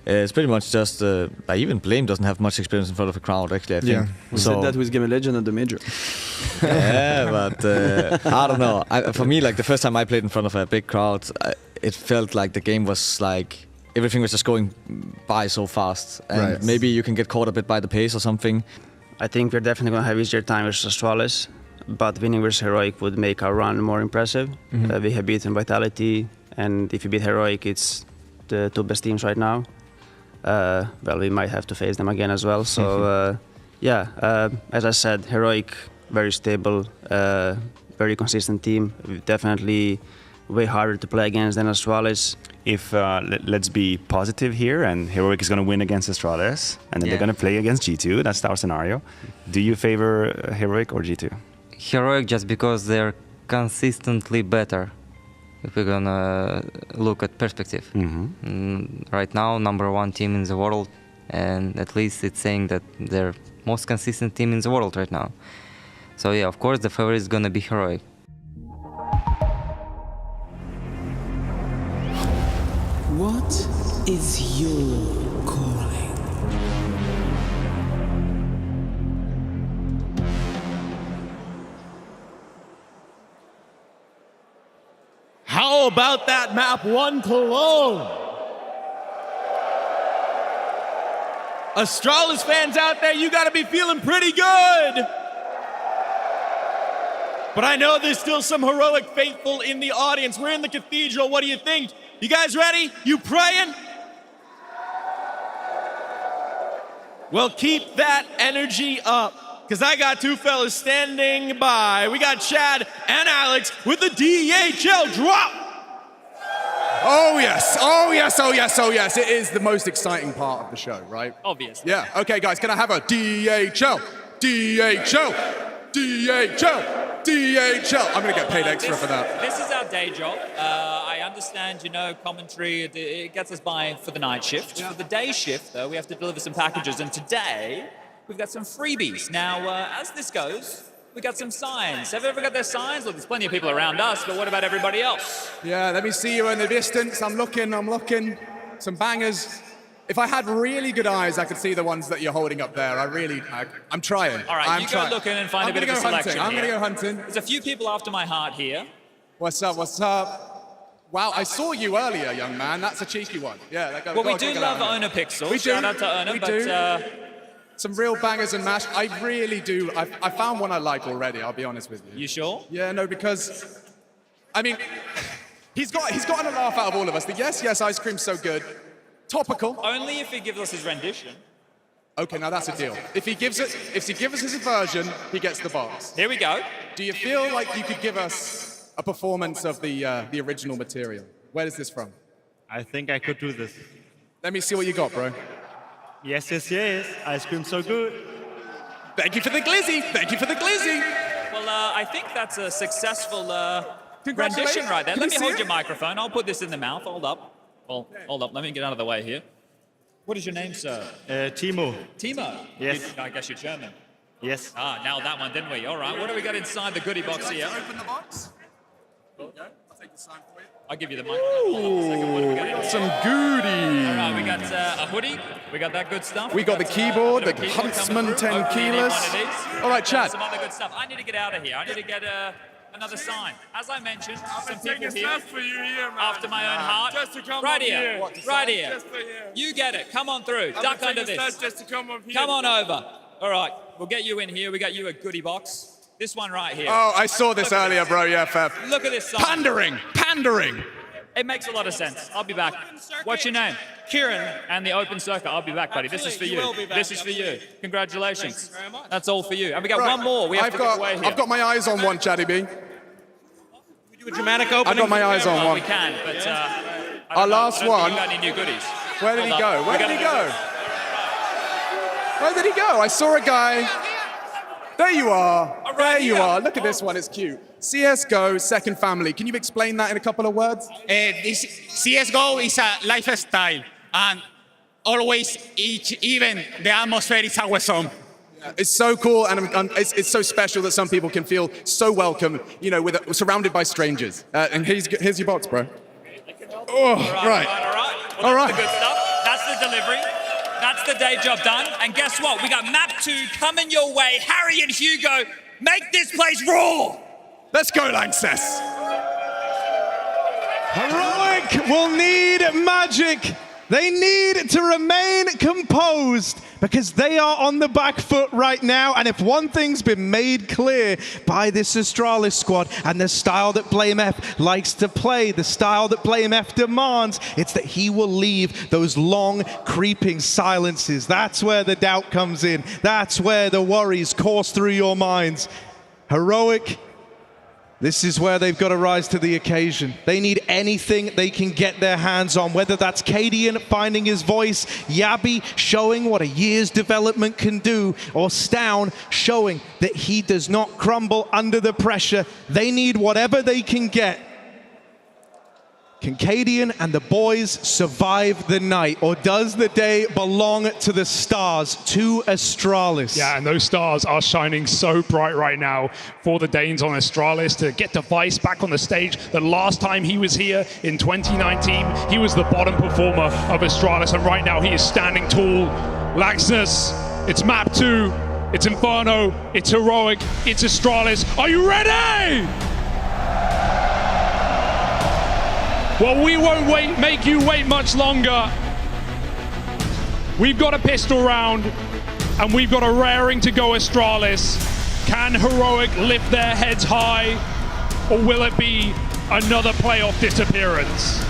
It's pretty much just, even Blame doesn't have much experience in front of a crowd, actually, I think. Yeah, we said that with Game of Legend at the Major. Yeah, but I don't know. For me, like the first time I played in front of a big crowd, it felt like the game was like, everything was just going by so fast. And maybe you can get caught a bit by the pace or something. I think we're definitely going to have easier time versus Astralis, but winning versus Heroic would make our run more impressive. We have beaten Vitality, and if you beat Heroic, it's the two best teams right now. Well, we might have to face them again as well. So, as I said, Heroic, very stable, very consistent team. Definitely way harder to play against than Astralis. If let's be positive here, and Heroic is going to win against Astralis, and then they're going to play against G2. That's our scenario. Do you favor Heroic or G2? Heroic, just because they're consistently better. If we're gonna look at perspective. Right now, #1 team in the world, and at least it's saying that they're most consistent team in the world right now. So yeah, of course the favorite is gonna be Heroic. What is your calling? How about that map 1 Cologne? Astralis fans out there, you gotta be feeling pretty good. But I know there's still some Heroic faithful in the audience. We're in the cathedral, what do you think? You guys ready? You praying? Well, keep that energy up, because I got two fellas standing by. We got Chad and Alex with the DHL drop. Oh yes, oh yes, oh yes, oh yes. It is the most exciting part of the show, right? Obviously. Yeah, okay guys, can I have a DHL? DHL, DHL, DHL. I'm gonna get paid extra for that. This is our day job. I understand, commentary, it gets us by for the night shift. For the day shift, though, we have to deliver some packages, and today, we've got some freebies. Now, as this goes, we got some signs. Have you ever got their signs? Look, there's plenty of people around us, but what about everybody else? Yeah, let me see you in the distance. I'm looking. Some bangers. If I had really good eyes, I could see the ones that you're holding up there. I'm trying. All right, go looking and find a bit of a selection I'm going to go hunting. There's a few people after my heart here. What's up, what's up? Wow, I saw you earlier, young man. That's a cheeky one. Yeah, well, we do love Owner Pixel. We do. Shout out to Owner, but some real bangers and mash. I really do. I found one I like already, I'll be honest with you. You sure? Yeah, no, because, I mean, he's gotten a laugh out of all of us. The yes ice cream's so good. Topical. Only if he gives us his rendition. Okay, now that's a deal. If he gives us his version, he gets the box. Here we go. Do you feel like you could give us a performance of the original material? Where is this from? I think I could do this. Let me see what you got, bro. Yes. Ice cream so good. Thank you for the glizzy. Thank you for the glizzy. Well, I think that's a successful rendition right there. Let me hold your microphone. I'll put this in the mouth. Hold up. Well, hold up. Let me get out of the way here. What is your name, sir? Timo. Timo? Yes. I guess you're German. Yes. Nailed that one, didn't we? All right. What do we got inside the goodie box here? Open the box. There you go. I'll take the sign for you. I'll give you the microphone. Hold on a second. What do we got in here? Some goodies. All right, we got a hoodie. We got that good stuff. We got the keyboard, the Huntsman 10 keyless. All right, Chad. Some other good stuff. I need to get out of here. I need to get another sign. As I mentioned, some people here for you here, man. after my own heart. Just to come right up here. here. Right here. Just for you. You get it. Come on through. Duck under this. Just to come up here. Come on over. All right. We'll get you in here. We got you a goodie box. This one right here. Oh, I saw this earlier, bro. Yeah, fair. Look at this sign. Pandering. It makes a lot of sense. I'll be back. What's your name? Kieran. And the open circuit. I'll be back, buddy. This is for you. This is for you. Congratulations. Thanks very much. That's all for you. And we got one more. We have to get away here. I've got my eyes on one, Chatty B. We do a dramatic opening. I've got my eyes on one. We can, but our last one. You got any new goodies? Where did he go? Where did he go? Where did he go? I saw a guy. There you are. There you are. Look at this one. It's cute. CSGO, second family. Can you explain that in a couple of words? This CSGO is a lifestyle, and always even the atmosphere is awesome. It's so cool, and it's so special that some people can feel so welcome, you know, surrounded by strangers. And here's your box, bro. Oh, right. All right. That's the good stuff. That's the delivery. That's the day job done. And guess what? We got map 2 coming your way. Harry and Hugo, make this place raw. Let's go, Lanxess. Heroic will need magic. They need to remain composed because they are on the back foot right now. And if one thing's been made clear by this Astralis squad and the style that BlameF likes to play, the style that BlameF demands, it's that he will leave those long, creeping silences. That's where the doubt comes in. That's where the worries course through your minds. Heroic, this is where they've got to rise to the occasion. They need anything they can get their hands on, whether that's Cadian finding his voice, Yabi showing what a year's development can do, or Stown showing that he does not crumble under the pressure. They need whatever they can get. Can Cadian and the boys survive the night, or does the day belong to the stars, to Astralis? Yeah, and those stars are shining so bright right now for the Danes on Astralis to get Device back on the stage. The last time he was here in 2019, he was the bottom performer of Astralis, and right now he is standing tall. Laxness, it's map 2, it's Inferno, it's Heroic, it's Astralis. Are you ready? Well, we won't make you wait much longer. We've got a pistol round, and we've got a raring to go Astralis. Can Heroic lift their heads high, or will it be another playoff disappearance?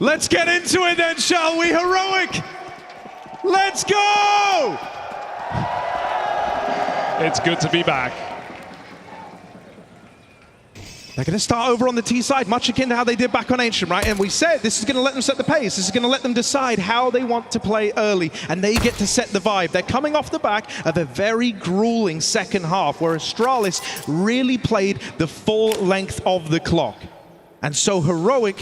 Let's get into it then, shall we? Heroic, let's go! It's good to be back. They're going to start over on the T side, much akin to how they did back on Ancient, right? And we said this is going to let them set the pace. This is going to let them decide how they want to play early, and they get to set the vibe. They're coming off the back of a very grueling second half where Astralis really played the full length of the clock. And so Heroic,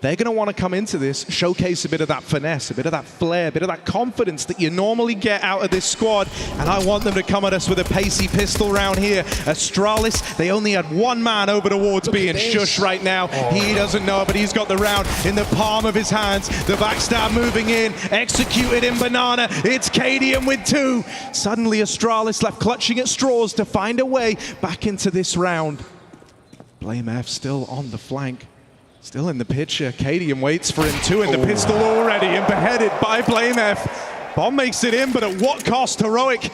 they're going to want to come into this, showcase a bit of that finesse, a bit of that flair, a bit of that confidence that you normally get out of this squad. And I want them to come at us with a pacey pistol round here. Astralis, they only had one man over towards B and Shush right now. He doesn't know, but he's got the round in the palm of his hands. The backstab moving in, executed in Banana. It's Cadian with 2. Suddenly Astralis left clutching at straws to find a way back into this round. BlameF still on the flank. Still in the picture. Cadian waits for him too in the pistol already and beheaded by BlameF. Bomb makes it in, but at what cost? Heroic.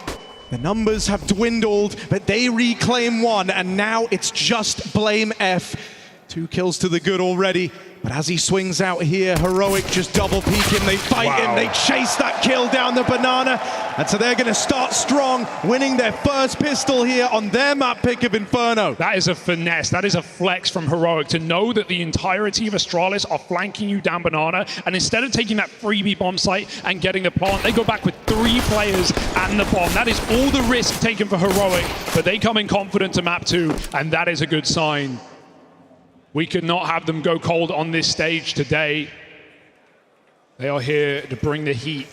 The numbers have dwindled, but they reclaim 1, and now it's just BlameF. 2 kills to the good already. But as he swings out here, Heroic just double peek him. They fight him. They chase that kill down the Banana. And so they're going to start strong, winning their first pistol here on their map pick of Inferno. That is a finesse. That is a flex from Heroic to know that the entirety of Astralis are flanking you down Banana. And instead of taking that freebie bomb site and getting the plant, they go back with 3 players and the bomb. That is all the risk taken for Heroic. But they come in confident to map 2, and that is a good sign. We could not have them go cold on this stage today. They are here to bring the heat.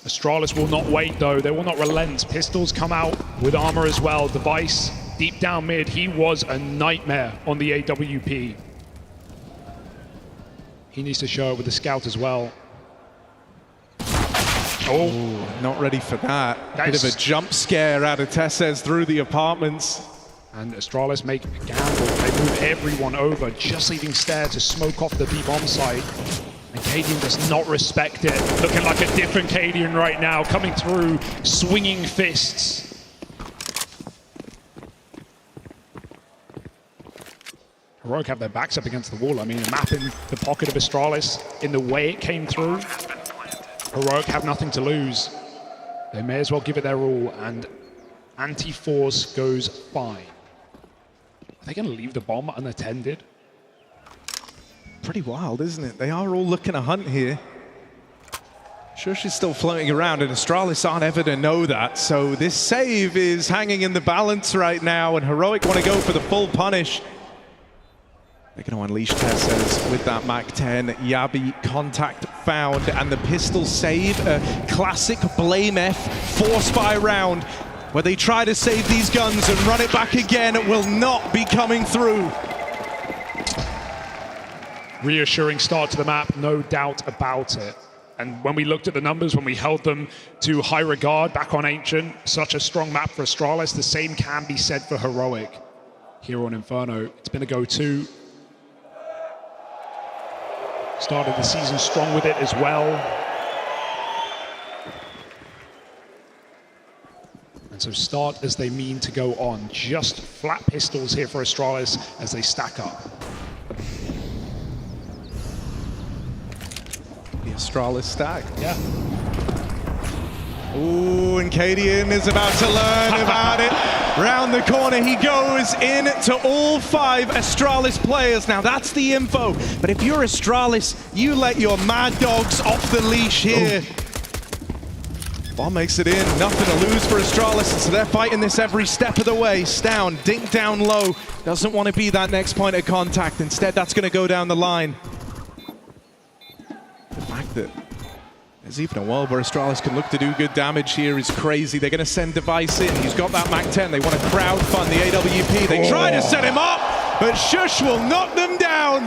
Astralis will not wait though, they will not relent. Pistols come out with armor as well. Device deep down mid, he was a nightmare on the AWP. He needs to show it with the scout as well. Oh, not ready for that. Bit of a jump scare out of Tessez through the apartments. And Astralis make a gamble. They move everyone over, just leaving Stair to smoke off the B-bomb site. And Cadian does not respect it. Looking like a different Cadian right now, coming through, swinging fists. Heroic have their backs up against the wall. I mean, mapping the pocket of Astralis in the way it came through. Heroic have nothing to lose. They may as well give it their all, and anti-force goes fine. Are they going to leave the bomb unattended? Pretty wild, isn't it? They are all looking to hunt here. Shush is still floating around, and Astralis aren't ever to know that. So this save is hanging in the balance right now, and Heroic want to go for the full punish. They're going to unleash Tessers with that MAC-10. Yabi contact found, and the pistol save, a classic Blame F four-spy round, where they try to save these guns and run it back again. It will not be coming through. Reassuring start to the map, no doubt about it. And when we looked at the numbers, when we held them to high regard back on Ancient, such a strong map for Astralis, the same can be said for Heroic here on Inferno. It's been a go-to. Started the season strong with it as well. And so start as they mean to go on. Just flat pistols here for Astralis as they stack up. The Astralis stack. Yeah. Ooh, and Cadian is about to learn about it. Round the corner he goes in to all 5 Astralis players. Now that's the info, but if you're Astralis, you let your mad dogs off the leash here. Bomb makes it in, nothing to lose for Astralis, so they're fighting this every step of the way. Stown, dink down low, doesn't want to be that next point of contact. Instead, that's going to go down the line. The fact that there's even a world where Astralis can look to do good damage here is crazy. They're going to send Device in. He's got that MAC-10. They want to crowdfund the AWP. They try to set him up, but Shush will knock them down.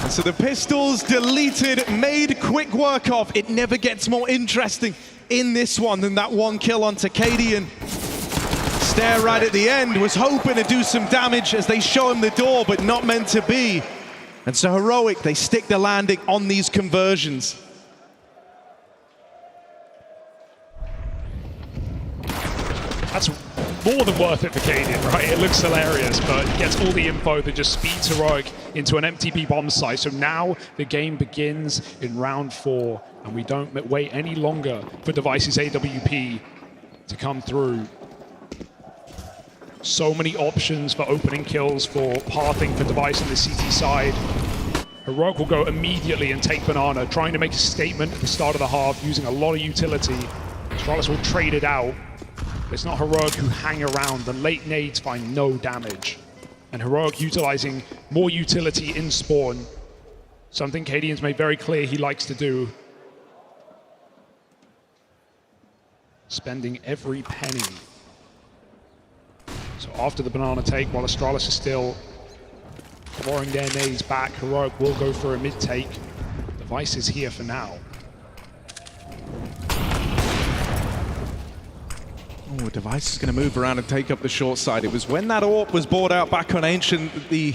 And so the pistols deleted, made quick work of. It never gets more interesting in this one than that one kill onto Cadian. Stare right at the end was hoping to do some damage as they show him the door, but not meant to be. And so Heroic, they stick the landing on these conversions. That's more than worth it for Cadian, right? It looks hilarious, but gets all the info that just speeds Heroic into an MTB bomb site. So now the game begins in round 4, and we don't wait any longer for Device's AWP to come through. So many options for opening kills, for pathing for Device on the CT side. Heroic will go immediately and take Banana, trying to make a statement at the start of the half, using a lot of utility. Astralis will trade it out. It's not Heroic who hang around. The late nades find no damage. And Heroic utilizing more utility in spawn. Something Cadian's made very clear he likes to do. Spending every penny. So after the Banana take, while Astralis is still throwing their nades back, Heroic will go for a mid-take. Device is here for now. Oh, Device is going to move around and take up the short side. It was when that AWP was bought out back on Ancient that the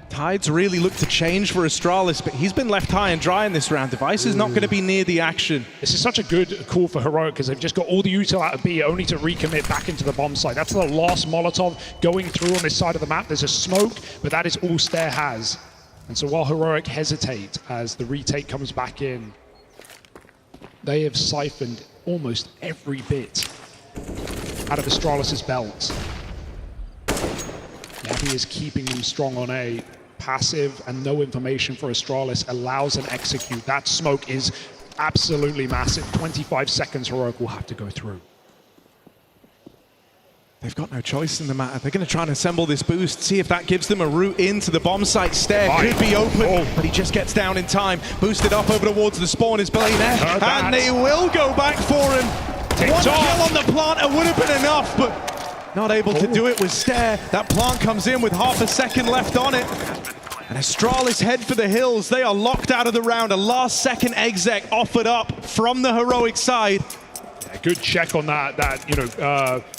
tides really looked to change for Astralis, but he's been left high and dry in this round. Device is not going to be near the action. This is such a good call for Heroic because they've just got all the util out of B, only to recommit back into the bomb site. That's the last Molotov going through on this side of the map. There's a smoke, but that is all Stare has. And so while Heroic hesitate as the retake comes back in, they have siphoned almost every bit out of Astralis' belt. Yabi is keeping them strong on A. Passive and no information for Astralis allows an execute. That smoke is absolutely massive. 25 seconds Heroic will have to go through. They've got no choice in the matter. They're going to try and assemble this boost, see if that gives them a route into the bomb site. Stare could be open, but he just gets down in time. Boosted up over towards the spawn is Blaine, and they will go back for him. One kill on the planter would have been enough, but not able to do it with Stare. That plant comes in with half a second left on it. And Astralis head for the hills. They are locked out of the round. A last second exec offered up from the Heroic side. good check on that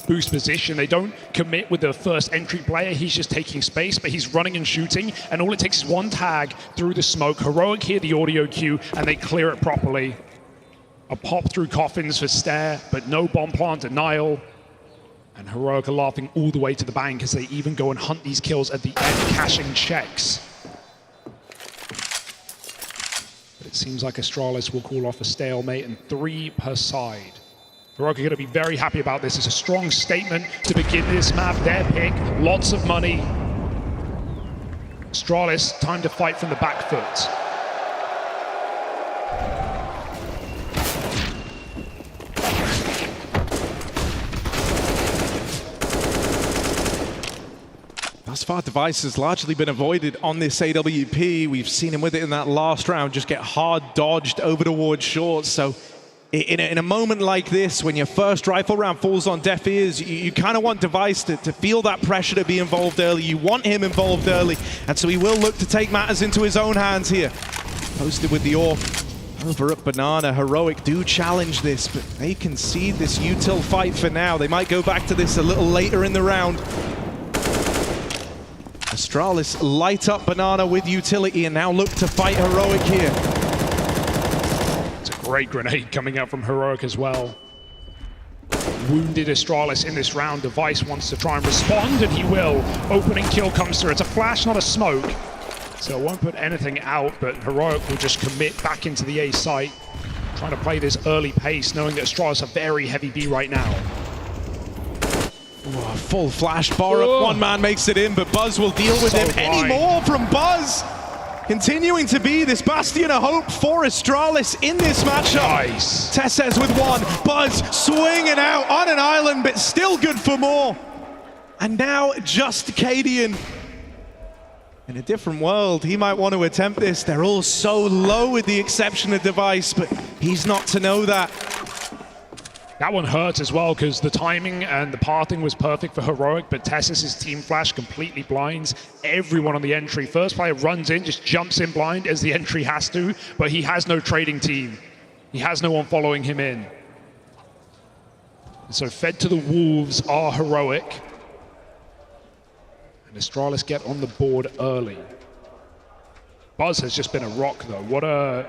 boost position. They don't commit with the first entry player. He's just taking space, but he's running and shooting, and all it takes is one tag through the smoke. Heroic hear the audio cue, and they clear it properly. A pop through coffins for Stare, but no bomb plant denial. And Heroic are laughing all the way to the bank as they even go and hunt these kills at the end, cashing checks. But it seems like Astralis will call off a stalemate and 3 per side. Heroic are going to be very happy about this. It's a strong statement to begin this map. Their pick, lots of money. Astralis, time to fight from the back foot. Thus far, Device has largely been avoided on this AWP. We've seen him with it in that last round, just get hard dodged over towards short. So in a moment like this, when your first rifle round falls on deaf ears, you kind of want Device to feel that pressure to be involved early. You want him involved early. And so he will look to take matters into his own hands here. Posted with the AWP over at Banana. Heroic do challenge this, but they concede this util fight for now. They might go back to this a little later in the round. Astralis light up Banana with utility and now look to fight Heroic here. It's a great grenade coming out from Heroic as well. Wounded Astralis in this round. Device wants to try and respond, and he will. Opening kill comes through. It's a flash, not a smoke. So it won't put anything out, but Heroic will just commit back into the A site, trying to play this early pace, knowing that Astralis are very heavy B right now. Oh, full flash bar. One man makes it in, but Buzz will deal with him. Any more from Buzz? Continuing to be this bastion of hope for Astralis in this matchup. Nice. Tessez with one. Buzz swinging out on an island, but still good for more. And now just Cadian. In a different world, he might want to attempt this. They're all so low with the exception of Device, but he's not to know that. That one hurts as well because the timing and the pathing was perfect for Heroic, but Tessis' team flash completely blinds everyone on the entry. First player runs in, just jumps in blind as the entry has to, but he has no trading team. He has no one following him in. So fed to the wolves are Heroic. And Astralis get on the board early. Buzz has just been a rock though. What a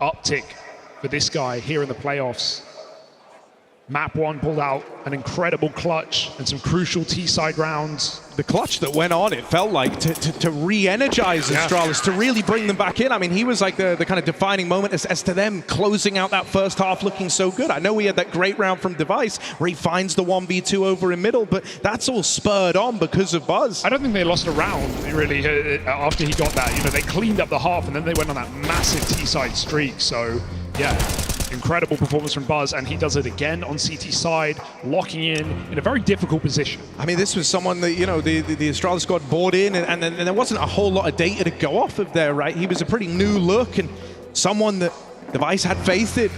uptick for this guy here in the playoffs. Map 1 pulled out an incredible clutch and some crucial T-side rounds. The clutch that went on, it felt like, to re-energize Astralis, to really bring them back in. I mean, he was like the kind of defining moment as to them closing out that first half looking so good. I know we had that great round from Device where he finds the 1v2 over in middle, but that's all spurred on because of Buzz. I don't think they lost a round, really, after he got that. You know, they cleaned up the half and then they went on that massive T-side streak. So, yeah. Incredible performance from Buzz, and he does it again on CT side, locking in a very difficult position. I mean, this was someone that, you know, the Astralis squad bought in, and there wasn't a whole lot of data to go off of there, right? He was a pretty new look, and someone that Device had faith in.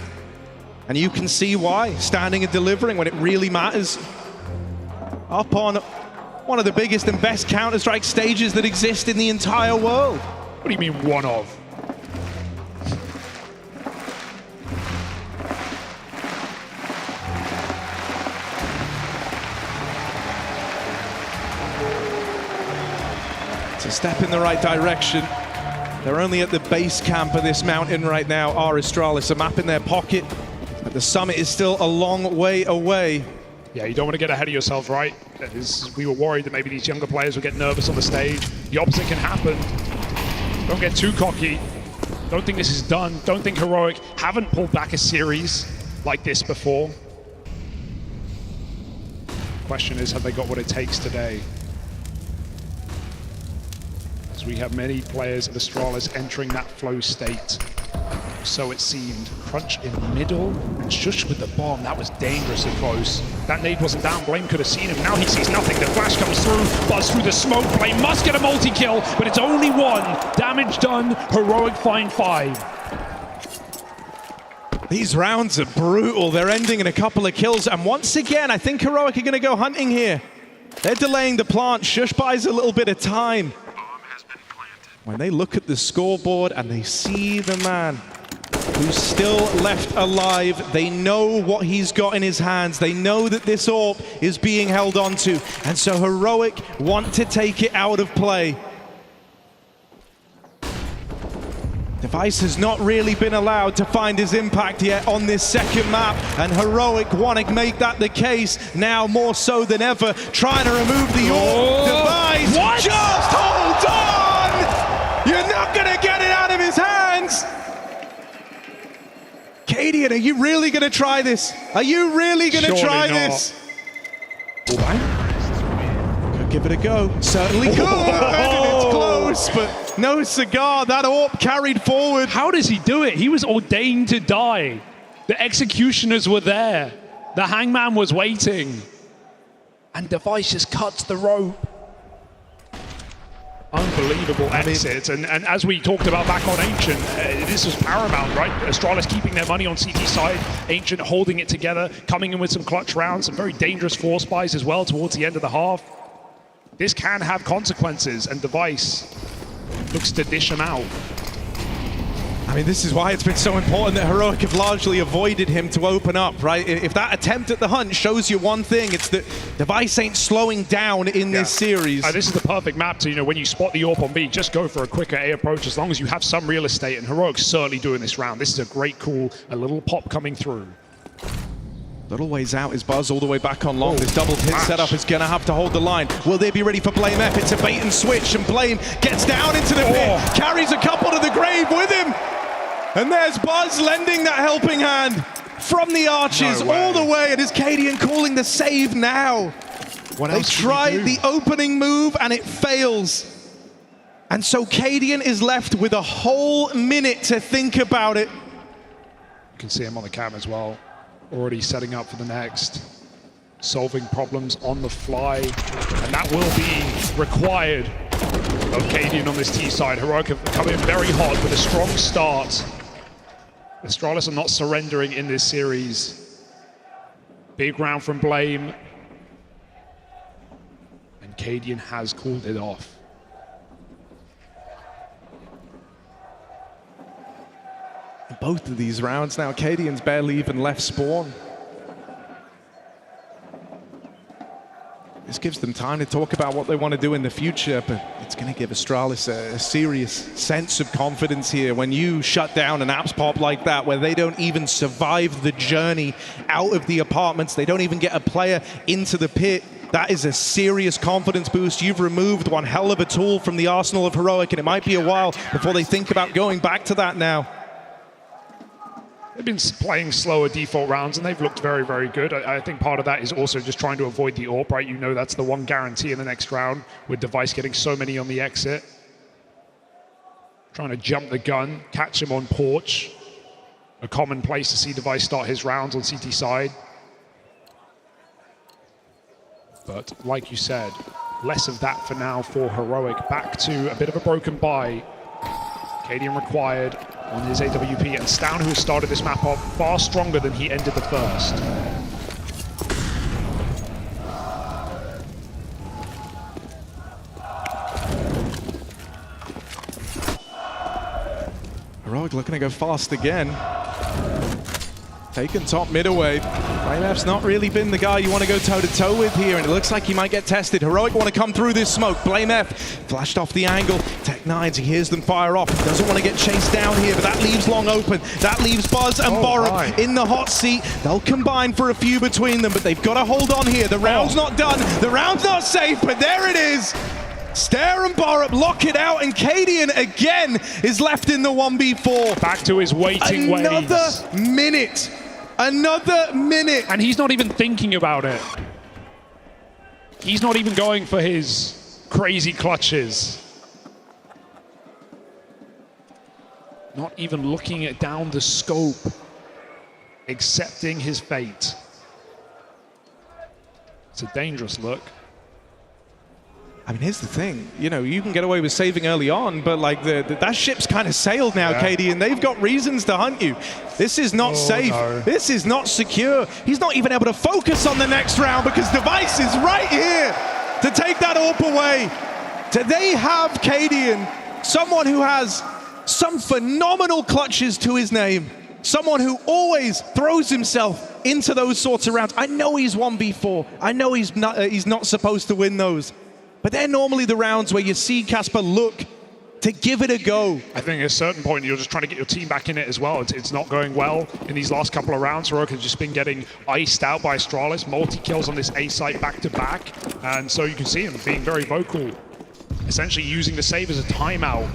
And you can see why, standing and delivering when it really matters. Up on one of the biggest and best Counter-Strike stages that exist in the entire world. What do you mean, one of? It's a step in the right direction. They're only at the base camp of this mountain right now, are Astralis, a map in their pocket. But the summit is still a long way away. Yeah, you don't want to get ahead of yourself, right? We were worried that maybe these younger players would get nervous on the stage. The opposite can happen. Don't get too cocky. Don't think this is done. Don't think Heroic haven't pulled back a series like this before. Question is, have they got what it takes today? As we have many players of Astralis entering that flow state. So it seemed. Crunch in middle, and Shush with the bomb. That was dangerously close. That nade wasn't down. Blame could have seen him. Now he sees nothing. The flash comes through. Buzz through the smoke. Blame must get a multi-kill, but it's only one. Damage done. Heroic find 5. These rounds are brutal. They're ending in a couple of kills. And once again, I think Heroic are going to go hunting here. They're delaying the plant. Shush buys a little bit of time. When they look at the scoreboard and they see the man who's still left alive. They know what he's got in his hands. They know that this AWP is being held onto. And so Heroic want to take it out of play. Device has not really been allowed to find his impact yet on this second map, and Heroic want to make that the case now more so than ever, trying to remove the AWP. Device, what? Just hold on! You're not going to get it out of his hands! Cadian, are you really going to try this? Are you really going to try this? Could give it a go. Certainly could. It's close, but no cigar. That AWP carried forward. How does he do it? He was ordained to die. The executioners were there. The hangman was waiting. And Device just cuts the rope. Unbelievable exit. And as we talked about back on Ancient, this was paramount, right? Astralis keeping their money on CT side, Ancient holding it together, coming in with some clutch rounds, some very dangerous force buys as well towards the end of the half. This can have consequences, and Device looks to dish them out. I mean, this is why it's been so important that Heroic have largely avoided him to open up, right? If that attempt at the hunt shows you one thing, it's that Device ain't slowing down in this series. This is the perfect map to, when you spot the AWP on B, just go for a quicker A approach as long as you have some real estate, and Heroic's certainly doing this round. This is a great call, a little pop coming through. Little ways out is Buzz all the way back on long. This double hit setup is going to have to hold the line. Will they be ready for Blame F? It's a bait and switch, and Blame gets down into the pit, carries a couple to the grave with him. And there's Buzz lending that helping hand from the arches all the way. And is Cadian calling the save now? They tried the opening move and it fails. And so Cadian is left with a whole minute to think about it. You can see him on the cam as well. Already setting up for the next. Solving problems on the fly. And that will be required of Cadian on this T side. Heroic have come in very hot with a strong start. Astralis are not surrendering in this series. Big round from Blame. And Cadian has called it off. Both of these rounds now, Cadian's barely even left spawn. This gives them time to talk about what they want to do in the future, but it's going to give Astralis a serious sense of confidence here. When you shut down an apps pop like that, where they don't even survive the journey out of the apartments, they don't even get a player into the pit, that is a serious confidence boost. You've removed one hell of a tool from the arsenal of Heroic, and it might be a while before they think about going back to that now. They've been playing slower default rounds, and they've looked very, very good. I think part of that is also just trying to avoid the AWP, right? You know that's the one guarantee in the next round, with Device getting so many on the exit. Trying to jump the gun, catch him on porch. A common place to see Device start his rounds on CT side. But like you said, less of that for now for Heroic. Back to a bit of a broken buy. Cadian required on his AWP, and Stown, who started this map off far stronger than he ended the first. Heroic looking to go fast again. Taking top mid away. BlameF's not really been the guy you want to go toe-to-toe with here, and it looks like he might get tested. Heroic want to come through this smoke. BlameF flashed off the angle. Tech9s, he hears them fire off. Doesn't want to get chased down here, but that leaves long open. That leaves Buzz and Borup in the hot seat. They'll combine for a few between them, but they've got to hold on here. The round's not done. The round's not safe, but there it is. Stare and Borup lock it out, and Cadian again is left in the 1v4. Back to his waiting ways. Another minute. Another minute. And he's not even thinking about it. He's not even going for his crazy clutches. Not even looking at down the scope. Accepting his fate. It's a dangerous look. I mean, here's the thing. You know, you can get away with saving early on, but like that ship's kind of sailed now, Katie, and they've got reasons to hunt you. This is not safe. No. This is not secure. He's not even able to focus on the next round because Device is right here to take that AWP away. Do they have Cadian, someone who has some phenomenal clutches to his name? Someone who always throws himself into those sorts of rounds. I know he's 1v4. I know he's not supposed to win those. But they're normally the rounds where you see Casper look to give it a go. I think at a certain point, you're just trying to get your team back in it as well. It's not going well in these last couple of rounds. Heroic has just been getting iced out by Astralis. Multi-kills on this A site back-to-back. And so you can see him being very vocal, essentially using the save as a timeout.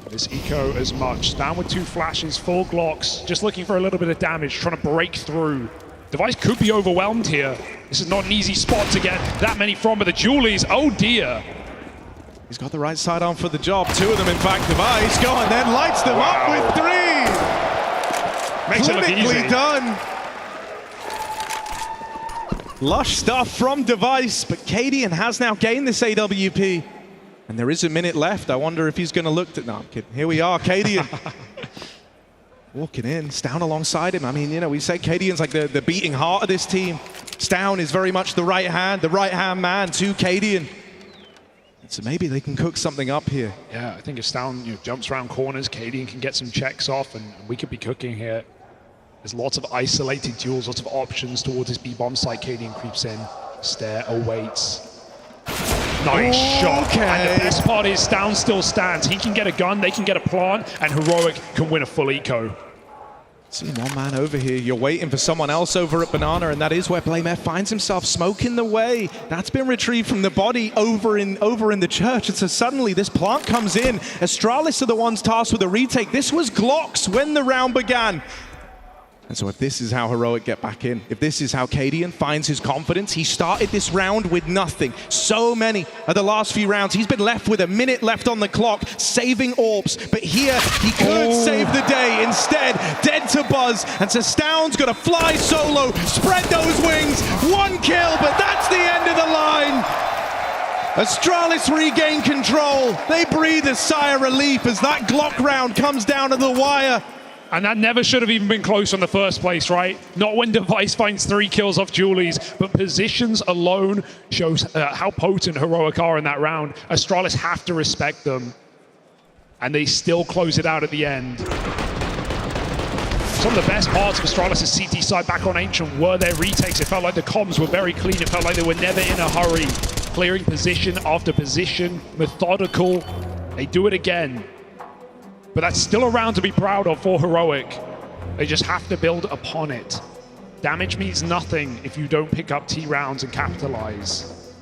This eco as much. Down with 2 flashes, 4 Glocks, just looking for a little bit of damage, trying to break through. Device could be overwhelmed here. This is not an easy spot to get that many from, but the Julies, oh dear. He's got the right side on for the job. 2 of them, in fact, Device. Go and then lights them up with 3. Makes it look easy. Clinically done. Lush stuff from Device, but Cadian has now gained this AWP. And there is a minute left. I wonder if he's going to look to... No, I'm kidding. Here we are, Cadian. Walking in, Stown alongside him. I mean, you know, we say Cadian's like the beating heart of this team. Stown is very much the right-hand man to Cadian. So maybe they can cook something up here. Yeah, I think if Stown jumps around corners, Cadian can get some checks off, and we could be cooking here. There's lots of isolated duels, lots of options towards this B-bomb site. Cadian creeps in, stare, awaits. Nice shot. Okay. And the best part is Stown still stands. He can get a gun, they can get a plant, and Heroic can win a full eco. See one man over here. You're waiting for someone else over at Banana, and that is where BlameF finds himself, smoking the way. That's been retrieved from the body over in the church. And so suddenly this plant comes in. Astralis are the ones tasked with a retake. This was Glocks when the round began. And so if this is how Heroic get back in, if this is how Cadian finds his confidence, he started this round with nothing. So many of the last few rounds, he's been left with a minute left on the clock, saving orbs. But here, he could save the day. Instead, dead to Buzz. And so Stown's got to fly solo, spread those wings. 1 kill, but that's the end of the line. Astralis regain control. They breathe a sigh of relief as that Glock round comes down to the wire. And that never should have even been close in the first place, right? Not when Device finds 3 kills off Julies, but positions alone shows how potent Heroic are in that round. Astralis have to respect them. And they still close it out at the end. Some of the best parts of Astralis' CT side back on Ancient were their retakes. It felt like the comms were very clean. It felt like they were never in a hurry. Clearing position after position, methodical. They do it again. But that's still a round to be proud of for Heroic. They just have to build upon it. Damage means nothing if you don't pick up T rounds and capitalize.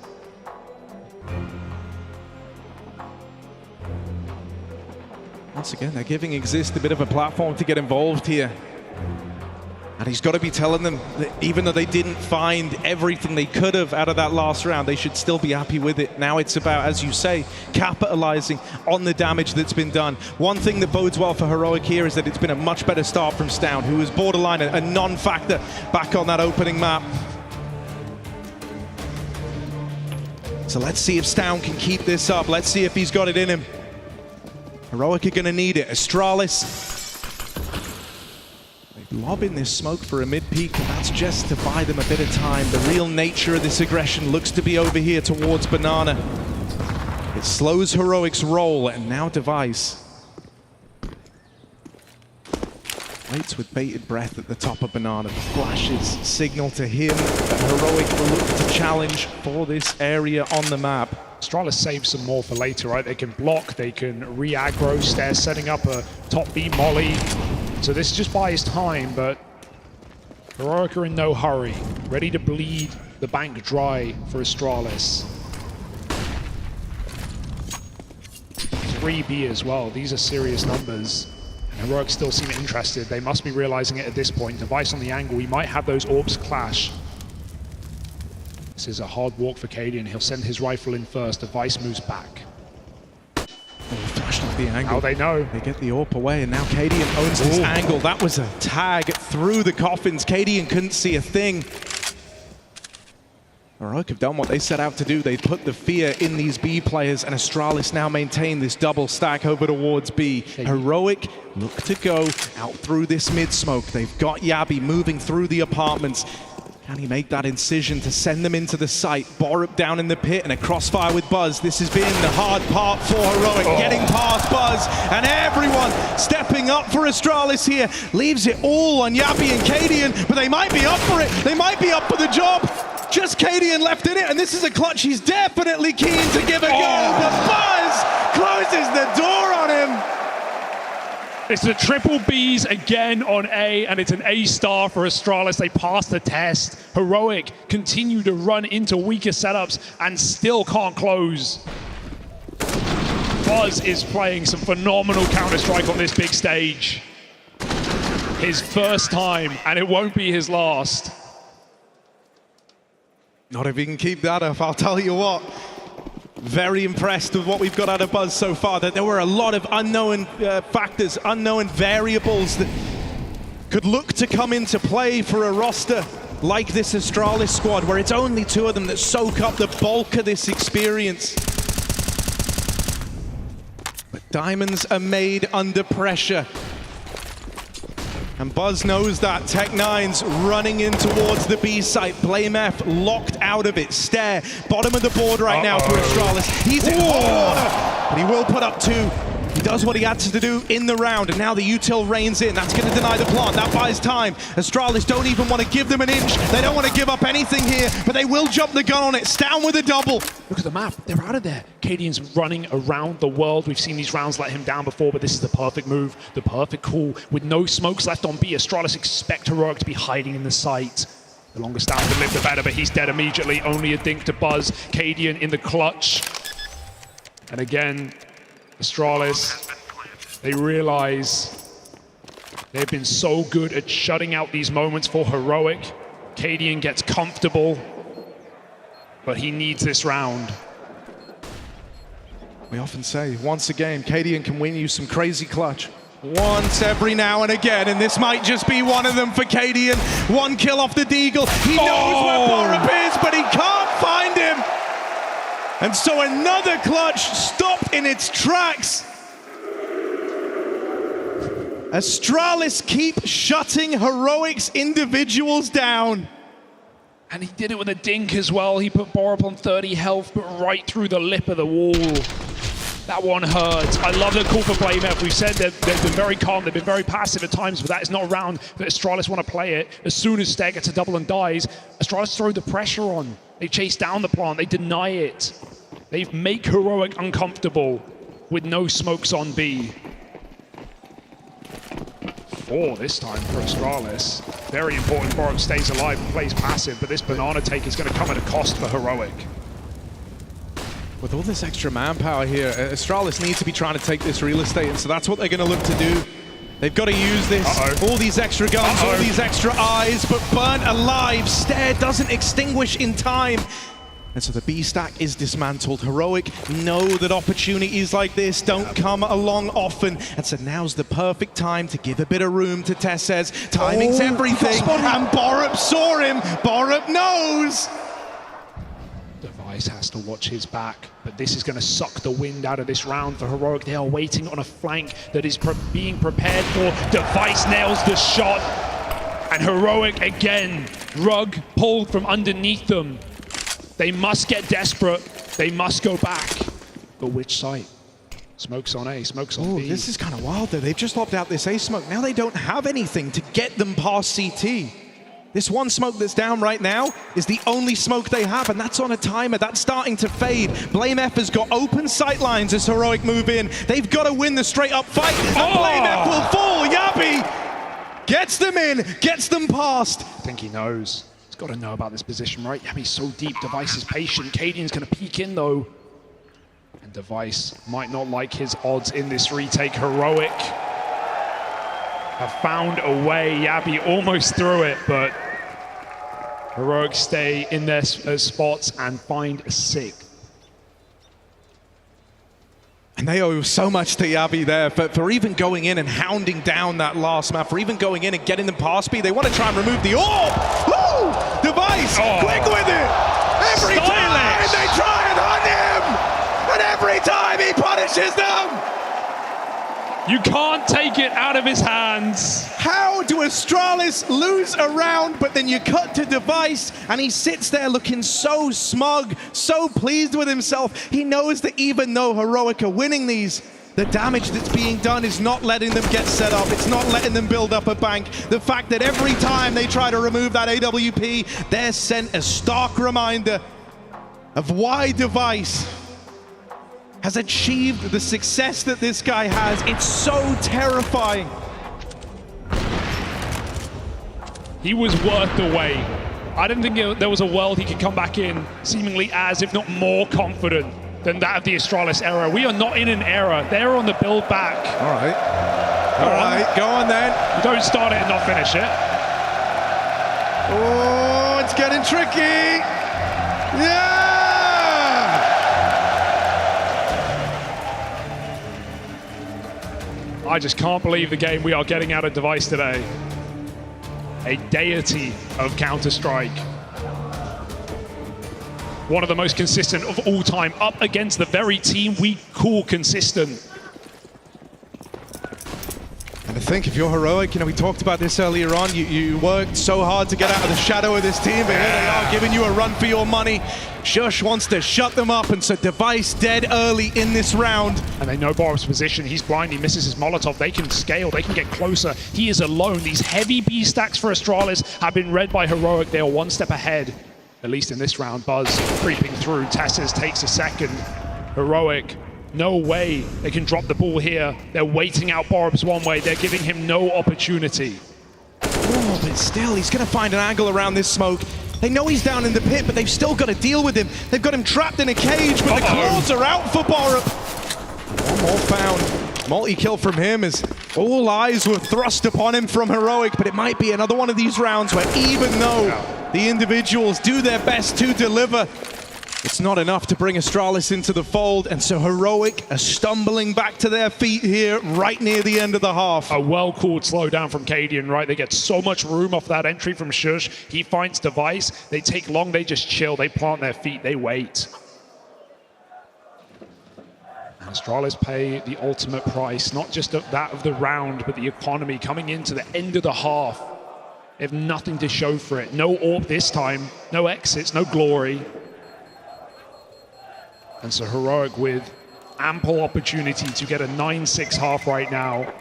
Once again, they're giving Exist a bit of a platform to get involved here. And he's got to be telling them that even though they didn't find everything they could have out of that last round, they should still be happy with it. Now it's about, as you say, capitalizing on the damage that's been done. One thing that bodes well for Heroic here is that it's been a much better start from Stown, who was borderline a non-factor back on that opening map. So let's see if Stown can keep this up. Let's see if he's got it in him. Heroic are going to need it. Astralis lobbing this smoke for a mid-peak, and that's just to buy them a bit of time. The real nature of this aggression looks to be over here towards Banana. It slows Heroic's roll, and now Device waits with bated breath at the top of Banana. The flashes signal to him that Heroic will look to challenge for this area on the map. Astralis saves some more for later, right? They can block, they can re-aggro, stare, setting up a top B molly. So this just buys time, but Heroic are in no hurry. Ready to bleed the bank dry for Astralis. 3B as well. These are serious numbers. And Heroic still seem interested. They must be realizing it at this point. Device on the angle. He might have those orbs clash. This is a hard walk for Cadian. He'll send his rifle in first. Device moves back. Flashed off the angle. How they know. They get the AWP away, and now Cadian owns this angle. That was a tag through the coffins. Cadian couldn't see a thing. Heroic have done what they set out to do. They put the fear in these B players, and Astralis now maintain this double stack over towards B. Heroic look to go out through this mid smoke. They've got Yabi moving through the apartments. Can he make that incision to send them into the site? Borup down in the pit and a crossfire with Buzz. This has been the hard part for Heroic, getting past Buzz, and everyone stepping up for Astralis here. Leaves it all on Yappy and Cadian, but they might be up for it. They might be up for the job. Just Cadian left in it, and this is a clutch he's definitely keen to give a go, but Buzz closes the door on him. It's the triple Bs again on A, and it's an A star for Astralis. They passed the test. Heroic continue to run into weaker setups and still can't close. Buzz is playing some phenomenal Counter-Strike on this big stage. His first time, and it won't be his last. Not if he can keep that up, I'll tell you what. Very impressed with what we've got out of Buzz so far. That there were a lot of unknown factors, unknown variables that could look to come into play for a roster like this Astralis squad, where it's only two of them that soak up the bulk of this experience. But diamonds are made under pressure. And Buzz knows that. Tech9's running in towards the B site. BlameF locked out of it. Stare, bottom of the board right now for Astralis. He's in hot water, but he will put up two. He does what he had to do in the round, and now the util reigns in. That's going to deny the plant. That buys time. Astralis don't even want to give them an inch. They don't want to give up anything here, but they will jump the gun on it. Down with a double. Look at the map. They're out of there. Cadian's running around the world. We've seen these rounds let him down before, but this is the perfect move, the perfect call. With no smokes left on B, Astralis expect Heroic to be hiding in the site. The longest down would live the better, but he's dead immediately. Only a dink to Buzz. Cadian in the clutch. And again, Astralis, they realize they've been so good at shutting out these moments for Heroic. Cadian gets comfortable, but he needs this round. We often say, once a game, Cadian can win you some crazy clutch. Once every now and again, and this might just be one of them for Cadian. One kill off the Deagle. He knows where Borup is, but he can't find him. And so another clutch stopped in its tracks. Astralis keep shutting Heroic's individuals down. And he did it with a dink as well. He put Borup on 30 health, but right through the lip of the wall. That one hurts. I love the call for BlameF. We've said they've been very calm, they've been very passive at times, but that is not a round that Astralis want to play it. As soon as Stare gets a double and dies, Astralis throw the pressure on. They chase down the plant, they deny it. They make Heroic uncomfortable with no smokes on B. 4 this time for Astralis. Very important. Borup stays alive and plays passive, but this banana take is going to come at a cost for Heroic. With all this extra manpower here, Astralis needs to be trying to take this real estate, and so that's what they're going to look to do. They've got to use this. All these extra guns, all these extra eyes, but burnt alive. Stare doesn't extinguish in time. And so the B stack is dismantled. Heroic know that opportunities like this don't come along often. And so now's the perfect time to give a bit of room to Tessez. Timing's everything. And Borup saw him. Borup knows. Device has to watch his back, but this is going to suck the wind out of this round for Heroic. They are waiting on a flank that is being prepared for. Device nails the shot, and Heroic again. Rug pulled from underneath them. They must get desperate. They must go back. But which site? Smokes on A, smokes on B. This is kind of wild though. They've just lopped out this A smoke. Now they don't have anything to get them past CT. This one smoke that's down right now is the only smoke they have, and that's on a timer. That's starting to fade. BlameF has got open sight lines as Heroic move in. They've got to win the straight up fight, and BlameF will fall. Yappy gets them in, gets them past. I think he knows. He's got to know about this position, right? Yappy's so deep. Device is patient. Cadian's going to peek in, though. And Device might not like his odds in this retake. Heroic have found a way. Yappy almost threw it, but Heroic stay in their spots and find a sig. And they owe so much to Yappy there for even going in and hounding down that last map, for even going in and getting them past me. They want to try and remove the orb. Woo! Device, quick with it. Every time they try and hunt him. And every time he punishes them. You can't take it out of his hands. How do Astralis lose a round, but then you cut to Device, and he sits there looking so smug, so pleased with himself. He knows that even though Heroic are winning these, the damage that's being done is not letting them get set up. It's not letting them build up a bank. The fact that every time they try to remove that AWP, they're sent a stark reminder of why Device has achieved the success that this guy has. It's so terrifying. He was worth the wait. I didn't think there was a world he could come back in seemingly as, if not more confident than that of the Astralis era. We are not in an era. They're on the build back. All right. All right, go on then. You don't start it and not finish it. Oh, it's getting tricky. Yeah! I just can't believe the game we are getting out of Device today. A deity of Counter-Strike. One of the most consistent of all time, up against the very team we call consistent. And I think if you're Heroic, you know, we talked about this earlier on, you worked so hard to get out of the shadow of this team, but here they are giving you a run for your money. Shush wants to shut them up, and so Device dead early in this round. And they know Borov's position. He's blind, he misses his Molotov. They can scale, they can get closer. He is alone. These heavy B stacks for Astralis have been read by Heroic. They are one step ahead, at least in this round. Buzz creeping through. Tesses takes a second. Heroic, no way they can drop the ball here. They're waiting out Borov's one way. They're giving him no opportunity. Oh, but still, he's going to find an angle around this smoke. They know he's down in the pit, but they've still got to deal with him. They've got him trapped in a cage, but the claws are out for Borov. One more found. Multi-kill from him as all eyes were thrust upon him from Heroic, but it might be another one of these rounds where even though the individuals do their best to deliver, it's not enough to bring Astralis into the fold, and so Heroic are stumbling back to their feet here right near the end of the half. A well-called slowdown from Cadian, right? They get so much room off that entry from Shush. He finds Device. They take long, they just chill. They plant their feet, they wait. And Astralis pay the ultimate price, not just that of the round, but the economy coming into the end of the half. They have nothing to show for it. No AWP this time, no exits, no glory. And so Heroic with ample opportunity to get a 9-6 half right now.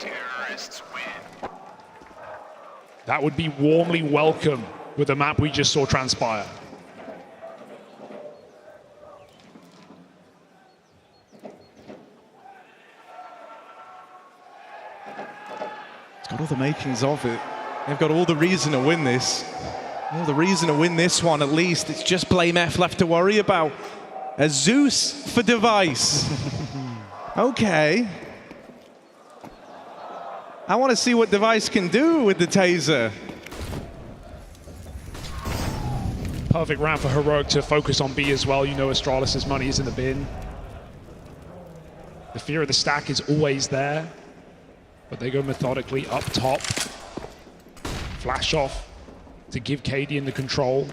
That would be warmly welcome with the map we just saw transpire. It's got all the makings of it. They've got all the reason to win this. All the reason to win this one, at least. It's just Blame F left to worry about. A Zeus for Device. Okay. I want to see what Device can do with the taser. Perfect round for Heroic to focus on B as well. You know Astralis' money is in the bin. The fear of the stack is always there, but they go methodically up top. Flash off to give Cadian the control.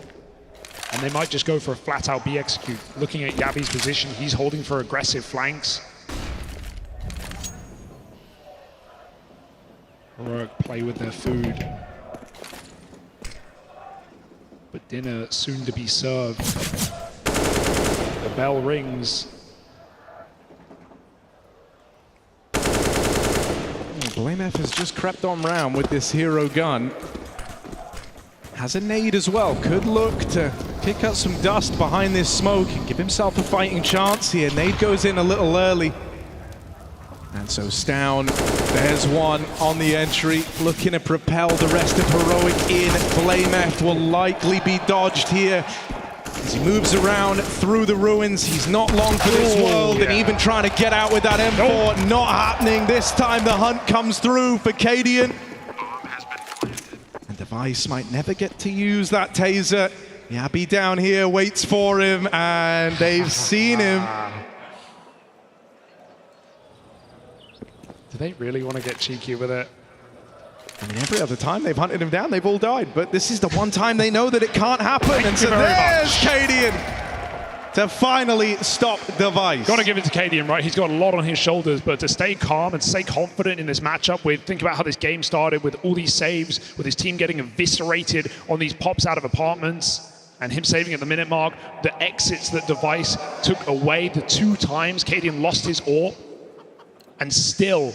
And they might just go for a flat-out B execute. Looking at Yabi's position, he's holding for aggressive flanks. Heroic play with their food. But dinner soon to be served. The bell rings. Blame F has just crept on round with this hero gun. Has a nade as well. Could look to pick up some dust behind this smoke and give himself a fighting chance here. Nade goes in a little early. And so Stown, there's one on the entry, looking to propel the rest of Heroic in. Blame F will likely be dodged here. As he moves around through the ruins, he's not long for this world, and even trying to get out with that M4, not happening. This time the hunt comes through for Cadian. And Device might never get to use that taser. Yabi down here waits for him, and they've seen him. Do they really want to get cheeky with it? I mean, every other time they've hunted him down, they've all died. But this is the one time they know that it can't happen. Thank and so you very there's much. Cadian. to finally stop Device. Got to give it to Cadian, right? He's got a lot on his shoulders, but to stay calm and stay confident in this matchup think about how this game started with all these saves, with his team getting eviscerated on these pops out of apartments, and him saving at the minute mark, the exits that Device took away, the 2 times Cadian lost his AWP, and still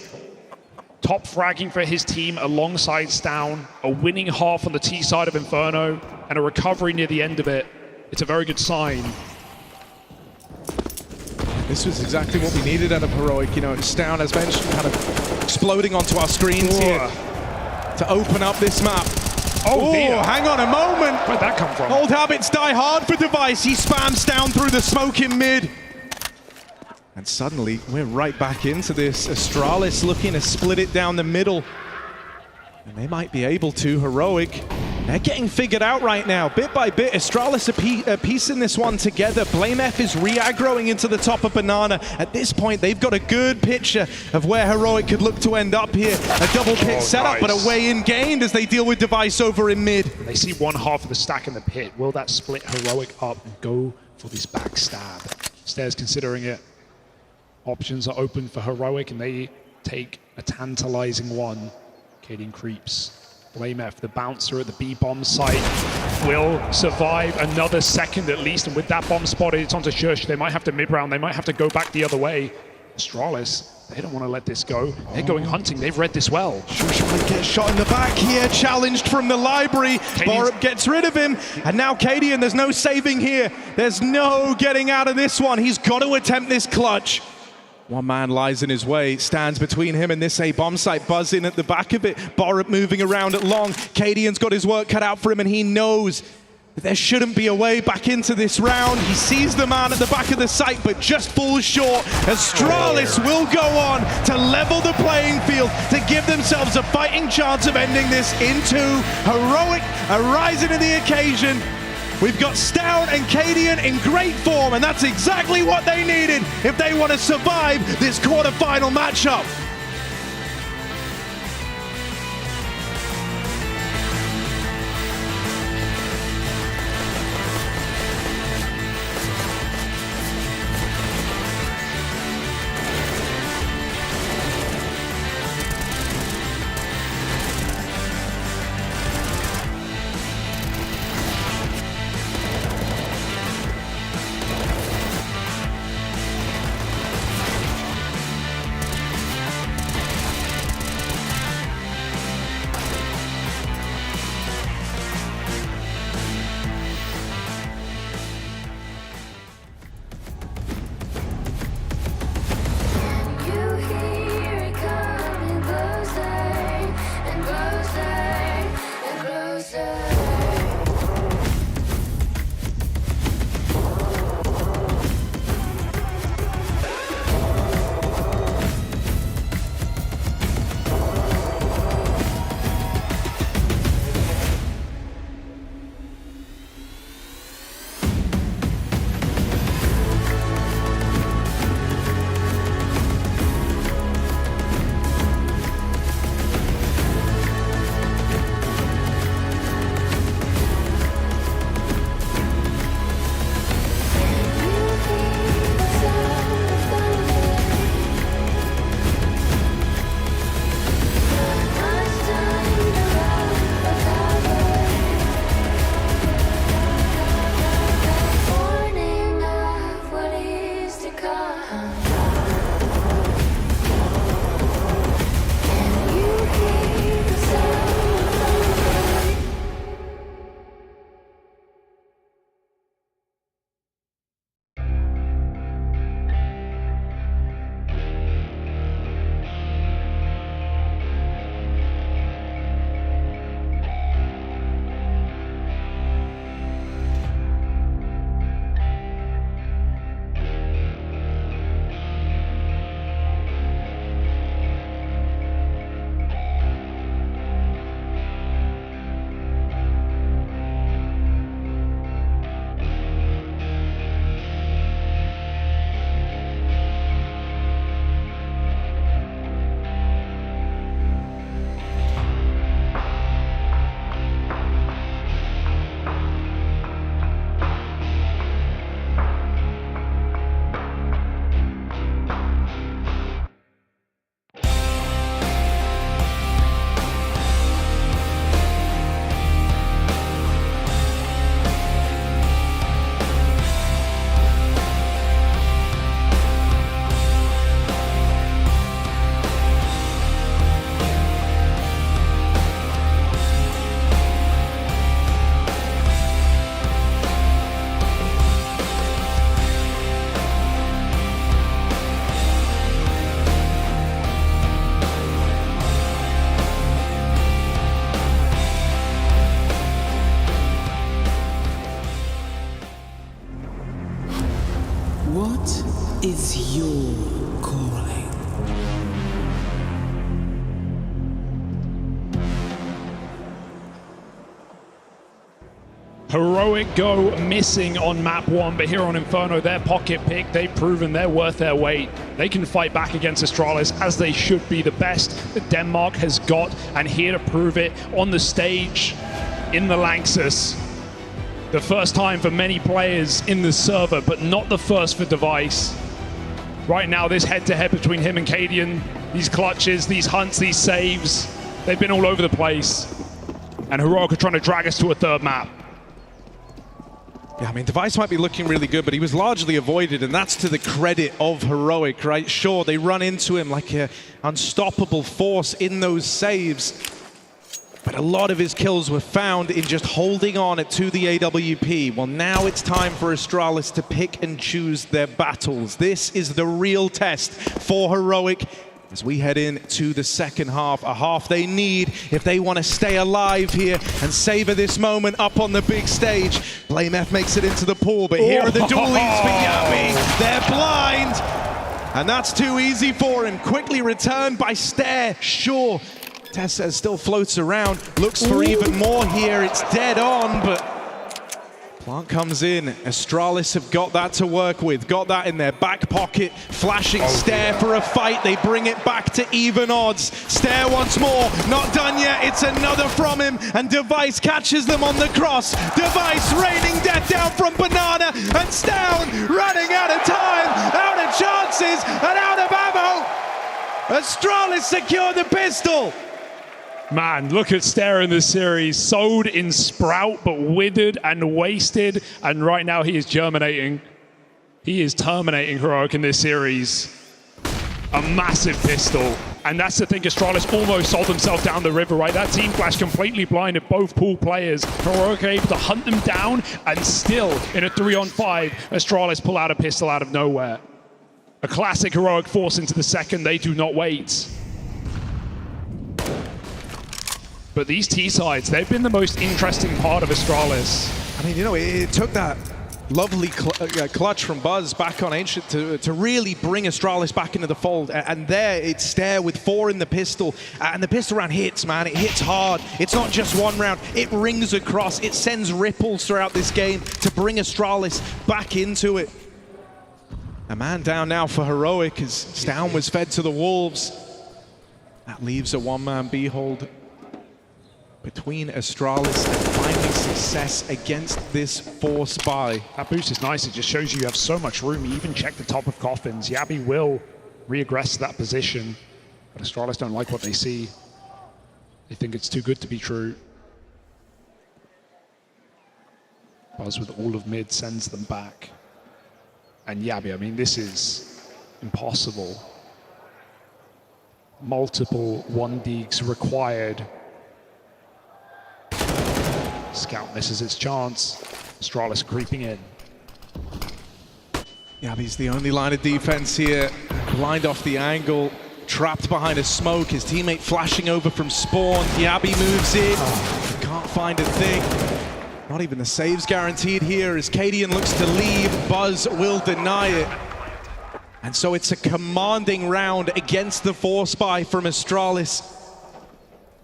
top fragging for his team alongside Stown, a winning half on the T side of Inferno, and a recovery near the end of it. It's a very good sign. This was exactly what we needed out of Heroic. You know, Stown, as mentioned, kind of exploding onto our screens here to open up this map. Oh, dear. Hang on a moment. Where'd that come from? Old habits die hard for Device. He spams down through the smoke in mid. And suddenly, we're right back into this. Astralis looking to split it down the middle. And they might be able to. Heroic, they're getting figured out right now. Bit by bit, Astralis are piecing this one together. BlameF is re-aggroing into the top of Banana. At this point, they've got a good picture of where Heroic could look to end up here. A double pit setup, but a way-in gained as they deal with Device over in mid. They see one half of the stack in the pit. Will that split Heroic up and go for this backstab? Stairs considering it. Options are open for Heroic, and they take a tantalizing one. Cadian creeps. BlameF, the bouncer at the B bomb site, will survive another second at least, and with that bomb spotted, it's onto Shush. They might have to mid-round, they might have to go back the other way. Astralis, they don't want to let this go. They're going hunting, they've read this well. Shush might get shot in the back here, challenged from the library. Borup gets rid of him, and now Cadian, there's no saving here. There's no getting out of this one. He's got to attempt this clutch. One man lies in his way, stands between him and this A bomb site, buzzing at the back of it. Borup moving around at long. Cadian's got his work cut out for him, and he knows that there shouldn't be a way back into this round. He sees the man at the back of the site, but just falls short. Astralis will go on to level the playing field to give themselves a fighting chance of ending this in 2. Heroic are rising to the occasion. We've got Stown and Cadian in great form, and that's exactly what they needed if they want to survive this quarterfinal matchup. What is your calling? Heroic go missing on map 1, but here on Inferno, their pocket pick, they've proven they're worth their weight. They can fight back against Astralis as they should be, the best that Denmark has got, and here to prove it on the stage in the Lanxess. The first time for many players in the server, but not the first for Device. Right now, this head-to-head between him and Cadian, these clutches, these hunts, these saves, they've been all over the place. And Heroic are trying to drag us to a third map. Yeah, I mean, Device might be looking really good, but he was largely avoided, and that's to the credit of Heroic, right? Sure, they run into him like an unstoppable force in those saves, but a lot of his kills were found in just holding on to the AWP. Well, now it's time for Astralis to pick and choose their battles. This is the real test for Heroic as we head into the second half, a half they need if they want to stay alive here and savor this moment up on the big stage. BlameF makes it into the pool, but here are the dualies for Yabi. They're blind, and that's too easy for him. Quickly returned by Stare, sure. Tessa still floats around, looks for even more here. It's dead on, but Plant comes in. Astralis have got that to work with, got that in their back pocket. Flashing Stare for a fight. They bring it back to even odds. Stare once more, not done yet. It's another from him, and Device catches them on the cross. Device raining death down from Banana, and Stown running out of time, out of chances, and out of ammo. Astralis secure the pistol. Man, look at Stare in this series. Sowed in Sprout, but withered and wasted. And right now he is germinating. He is terminating Heroic in this series. A massive pistol. And that's the thing, Astralis almost sold themselves down the river, right? That team flash completely blinded both pool players. Heroic are able to hunt them down, and still in a 3-on-5, Astralis pull out a pistol out of nowhere. A classic Heroic force into the second. They do not wait. But these T-sides, they've been the most interesting part of Astralis. I mean, you know, it took that lovely clutch from Buzz back on Ancient to really bring Astralis back into the fold. And there, it's Stare with 4 in the pistol. And the pistol round hits, man. It hits hard. It's not just one round. It rings across. It sends ripples throughout this game to bring Astralis back into it. A man down now for Heroic as Stown was fed to the Wolves. That leaves a one-man B-hold between Astralis and finding success against this force buy. That boost is nice. It just shows you have so much room. You even check the top of coffins. Yabi will regress to that position, but Astralis don't like what they see. They think it's too good to be true. Buzz with all of mid sends them back. And Yabi, I mean, this is impossible. Multiple 1-deeks required. Scout misses its chance. Astralis creeping in. Yabi's the only line of defense here. Blind off the angle. Trapped behind a smoke. His teammate flashing over from spawn. Yabi moves in. Can't find a thing. Not even the saves guaranteed here as Cadian looks to leave. Buzz will deny it. And so it's a commanding round against the force buy from Astralis.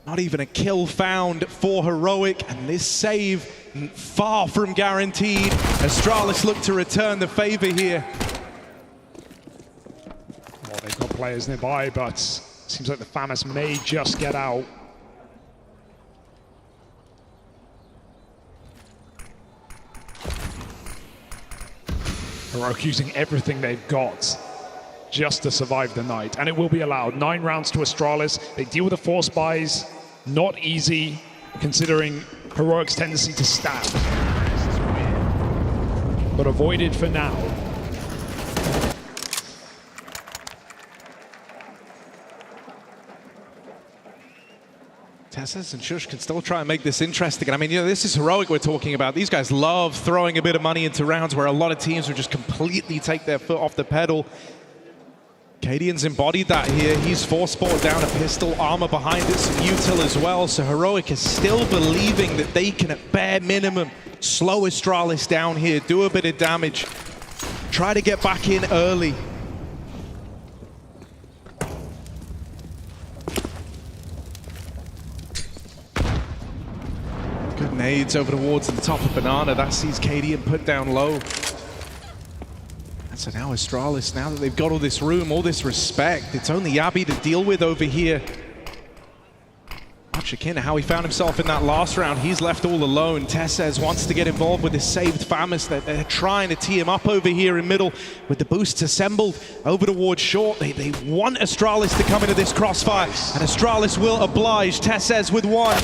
Not even a kill found for Heroic, and this save far from guaranteed. Astralis look to return the favor here. Well, they've got players nearby, but seems like the FAMAS may just get out. Heroic using everything they've got just to survive the night, and it will be allowed. 9 rounds to Astralis. They deal with the force buys. Not easy, considering Heroic's tendency to stab. But avoided for now. Tessas and Shush can still try and make this interesting. I mean, you know, this is Heroic we're talking about. These guys love throwing a bit of money into rounds where a lot of teams would just completely take their foot off the pedal. Cadian's embodied that here. He's force-bought down a pistol, armor behind it, some util as well. So Heroic is still believing that they can, at bare minimum, slow Astralis down here, do a bit of damage, try to get back in early. Good nades over towards the top of Banana. That sees KDM put down low. And so now Astralis, now that they've got all this room, all this respect, it's only Abby to deal with over here. Watch again how he found himself in that last round. He's left all alone. Tessez wants to get involved with this saved Famis. They're trying to tee him up over here in middle with the boosts assembled over towards short. They want Astralis to come into this crossfire, and Astralis will oblige. Tessez with one.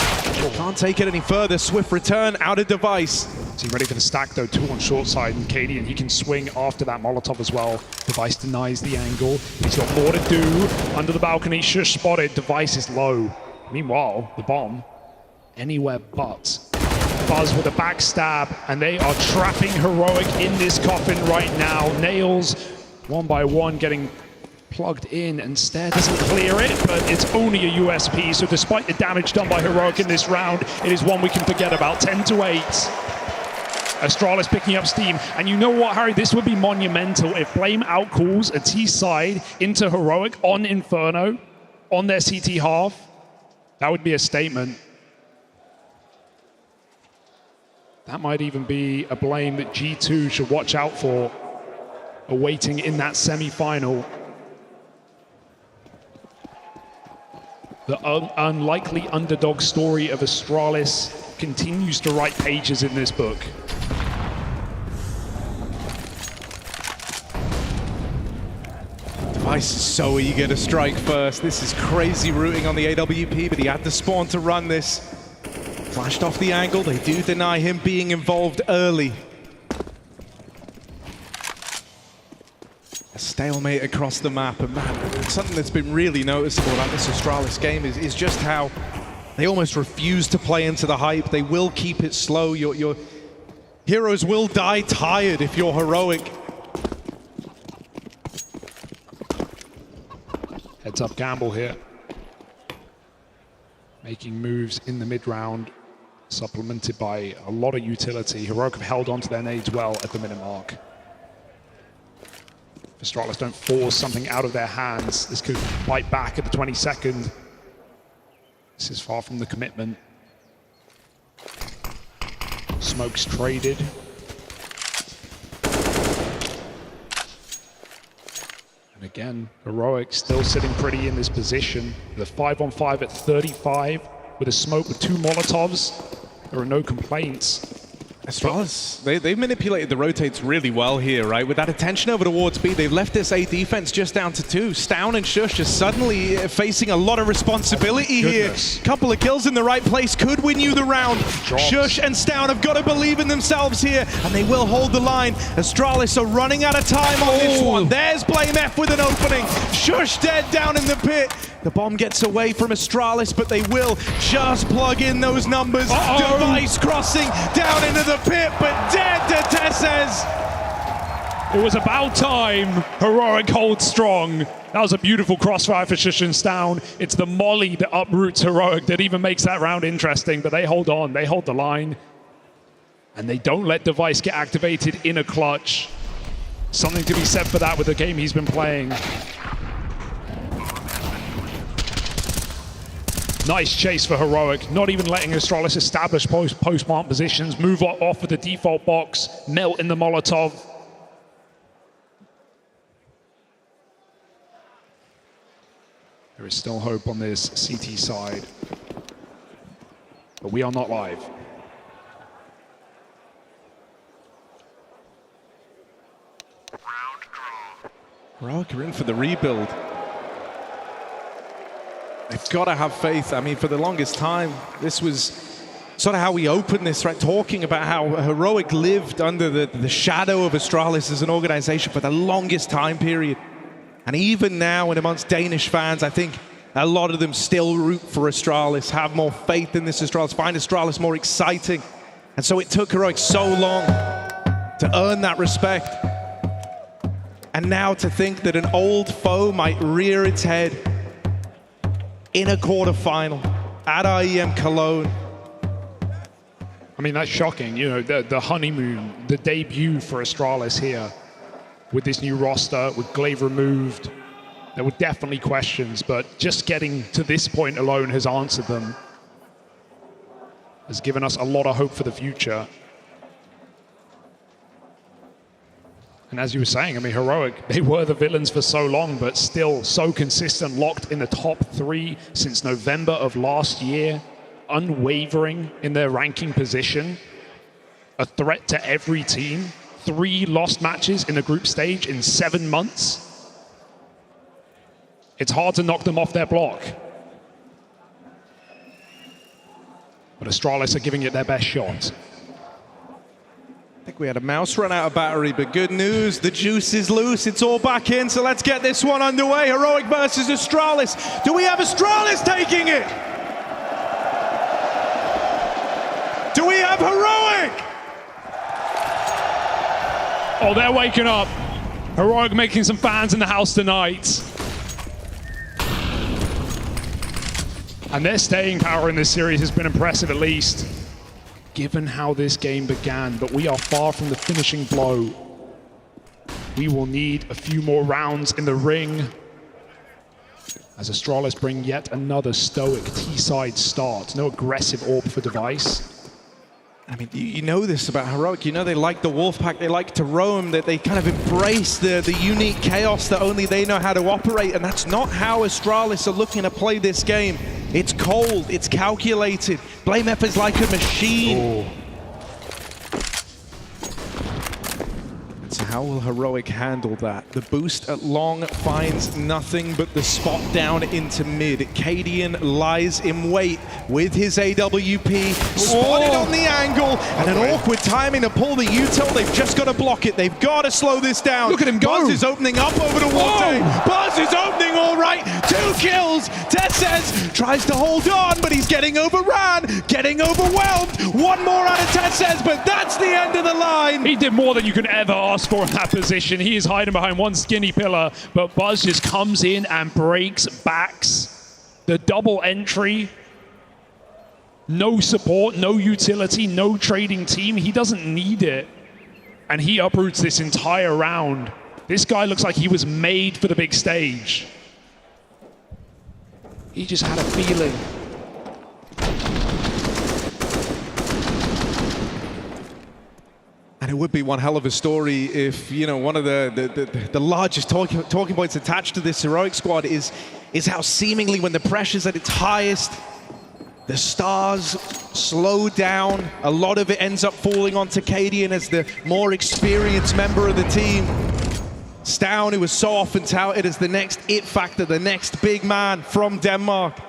Can't take it any further. Swift return out of Device. So ready for the stack though, 2 on short side, and KD, and he can swing after that Molotov as well. Device denies the angle. He's got more to do. Under the balcony, Shush spotted. Device is low. Meanwhile, the bomb, anywhere but. Buzz with a backstab, and they are trapping Heroic in this coffin right now. Nails, one by one, getting plugged in, and Stair doesn't clear it, but it's only a USP, so despite the damage done by Heroic in this round, it is one we can forget about. 10-8. Astralis picking up steam, and you know what, Harry? This would be monumental if Blame outcalls a T side into Heroic on Inferno, on their CT half. That would be a statement. That might even be a blame that G2 should watch out for, awaiting in that semi-final. The unlikely underdog story of Astralis continues to write pages in this book. Device is so eager to strike first. This is crazy rooting on the AWP, but he had the spawn to run this. Flashed off the angle. They do deny him being involved early. A stalemate across the map, and man, something that's been really noticeable about this Astralis game is just how they almost refuse to play into the hype. They will keep it slow. Your heroes will die tired if you're Heroic. Heads up gamble here. Making moves in the mid-round, supplemented by a lot of utility. Heroic have held onto their nades well at the minute mark. If Astralis don't force something out of their hands, this could bite back at the 22nd. This is far from the commitment. Smokes traded. And again, Heroic still sitting pretty in this position. The 5-on-5 at 35 with a smoke with 2 Molotovs. There are no complaints. Astralis, they've manipulated the rotates really well here, right? With that attention over towards B, they've left this A defense just down to 2. Stown and Shush are suddenly facing a lot of responsibility here. Couple of kills in the right place could win you the round. Shush and Stown have got to believe in themselves here, and they will hold the line. Astralis are running out of time on this one. There's Blame F with an opening. Shush dead down in the pit. The bomb gets away from Astralis, but they will just plug in those numbers. Device crossing down into the pit, but dead to Tessez. It was about time. Heroic holds strong. That was a beautiful crossfire for Shush and Stown. It's the molly that uproots Heroic that even makes that round interesting, but they hold on, they hold the line. And they don't let Device get activated in a clutch. Something to be said for that with the game he's been playing. Nice chase for Heroic, not even letting Astralis establish post-plant positions, move off with the default box, melt in the Molotov. There is still hope on this CT side, but we are not live. Heroic are in for the rebuild. They've got to have faith. I mean, for the longest time, this was sort of how we opened this, right? Talking about how Heroic lived under the shadow of Astralis as an organization for the longest time period. And even now, and amongst Danish fans, I think a lot of them still root for Astralis, have more faith in this Astralis, find Astralis more exciting. And so it took Heroic so long to earn that respect. And now to think that an old foe might rear its head in a quarterfinal at IEM Cologne. I mean, that's shocking. You know, the honeymoon, the debut for Astralis here. with this new roster, with Glaive removed. There were definitely questions, but just getting to this point alone has answered them. Has given us a lot of hope for the future. And as you were saying, I mean, Heroic, they were the villains for so long, but still so consistent, locked in the top 3 since November of last year, unwavering in their ranking position, a threat to every team, 3 lost matches in the group stage in 7 months. It's hard to knock them off their block. But Astralis are giving it their best shot. I think we had a mouse run out of battery, but good news, the juice is loose, it's all back in, so let's get this one underway. Heroic versus Astralis. Do we have Astralis taking it? Do we have Heroic? Oh, they're waking up. Heroic making some fans in the house tonight. And their staying power in this series has been impressive, at least, given how this game began. But we are far from the finishing blow. We will need a few more rounds in the ring as Astralis bring yet another stoic T-side start. No aggressive AWP for Device. I mean, you know this about Heroic. You know they like the Wolfpack, they like to roam, that they kind of embrace the unique chaos that only they know how to operate, and that's not how Astralis are looking to play this game. It's cold, it's calculated. BlameF is like a machine. So how will Heroic handle that? The boost at long finds nothing but the spot down into mid. Cadian lies in wait with his AWP, spotted on the angle, and an awkward timing to pull the util. They've just got to block it. They've got to slow this down. Look at him go. Buzz is opening up over the Warte. Buzz is opening all right. 2 kills. Tessez tries to hold on, but he's getting overrun, getting overwhelmed. 1 more out of Tessez, but that's the end of the line. He did more than you could ever ask for in that position. He is hiding behind one skinny pillar, but Buzz just comes in and breaks backs. The double entry. No support, no utility, no trading team. He doesn't need it. And he uproots this entire round. This guy looks like he was made for the big stage. He just had a feeling. And it would be one hell of a story if, you know, one of the largest talking points attached to this Heroic squad is how seemingly when the pressure's at its highest, the stars slow down. A lot of it ends up falling onto Cadian as the more experienced member of the team. Stown, who was so often touted as the next it factor, the next big man from Denmark,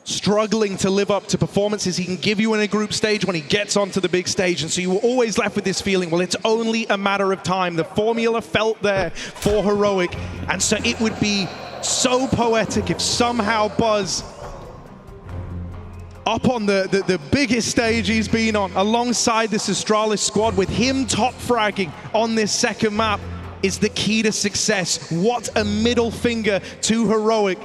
struggling to live up to performances he can give you in a group stage when he gets onto the big stage. And so you were always left with this feeling, well, it's only a matter of time. The formula felt there for Heroic. And so it would be so poetic if somehow Buzz, up on the biggest stage he's been on, alongside this Astralis squad, with him top fragging on this second map, is the key to success. What a middle finger to Heroic.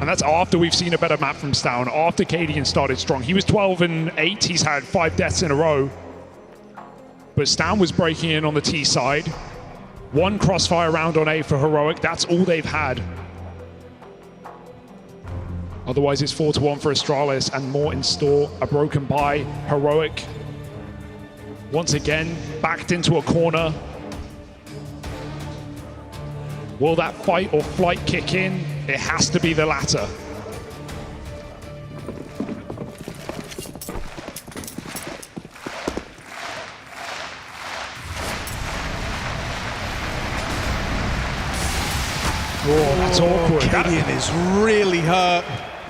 And that's after we've seen a better map from Stown, after Cadian started strong. He was 12-8, he's had 5 deaths in a row. But Stown was breaking in on the T side. 1 crossfire round on A for Heroic, that's all they've had. Otherwise it's 4-1 for Astralis and more in store. A broken by Heroic. Once again, backed into a corner. Will that fight or flight kick in? It has to be the latter. Oh, that's awkward. Cadian is really hurt.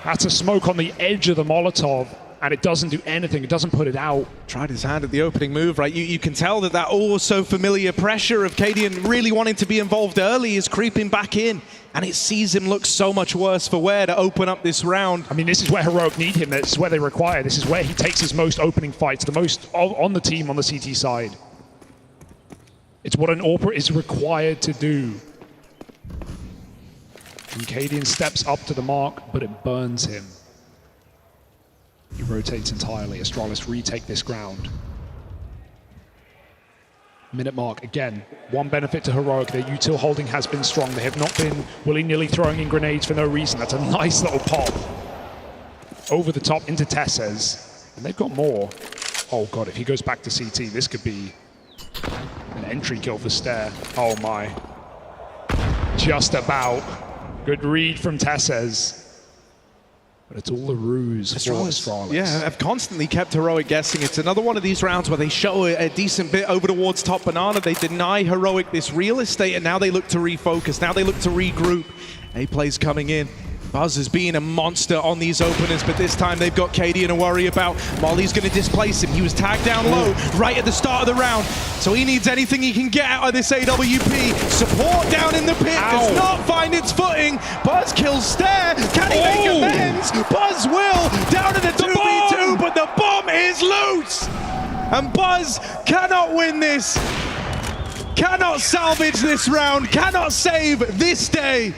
That's a smoke on the edge of the Molotov, and it doesn't do anything. It doesn't put it out. Tried his hand at the opening move, right? You can tell that so familiar pressure of Cadian really wanting to be involved early is creeping back in, and it sees him look so much worse for wear to open up this round. I mean, this is where Heroic need him. This is where they require. This is where he takes his most opening fights, the most on the team on the CT side. It's what an AWP is required to do. And Cadian steps up to the mark, but it burns him. He rotates entirely. Astralis retake this ground. Minute mark again. One benefit to Heroic, their util holding has been strong. They have not been willy-nilly throwing in grenades for no reason. That's a nice little pop. Over the top into Tesses. And they've got more. Oh god, if he goes back to CT, this could be an entry kill for Stare. Oh my. Just about. Good read from Tesses. But it's all a ruse for Astralis. Yeah, I've constantly kept Heroic guessing. It's another one of these rounds where they show a decent bit over towards top banana. They deny Heroic this real estate, and now they look to refocus. Now they look to regroup. A plays coming in. Buzz has been a monster on these openers, but this time they've got Cadian to worry about. Molly's going to displace him. He was tagged down low right at the start of the round, so he needs anything he can get out of this AWP. Support down in the pit does not find its footing. Buzz kills Stare. Can he make amends? Buzz will. Down in the 2v2, but the bomb is loose. And Buzz cannot win this. Cannot salvage this round. Cannot save this day.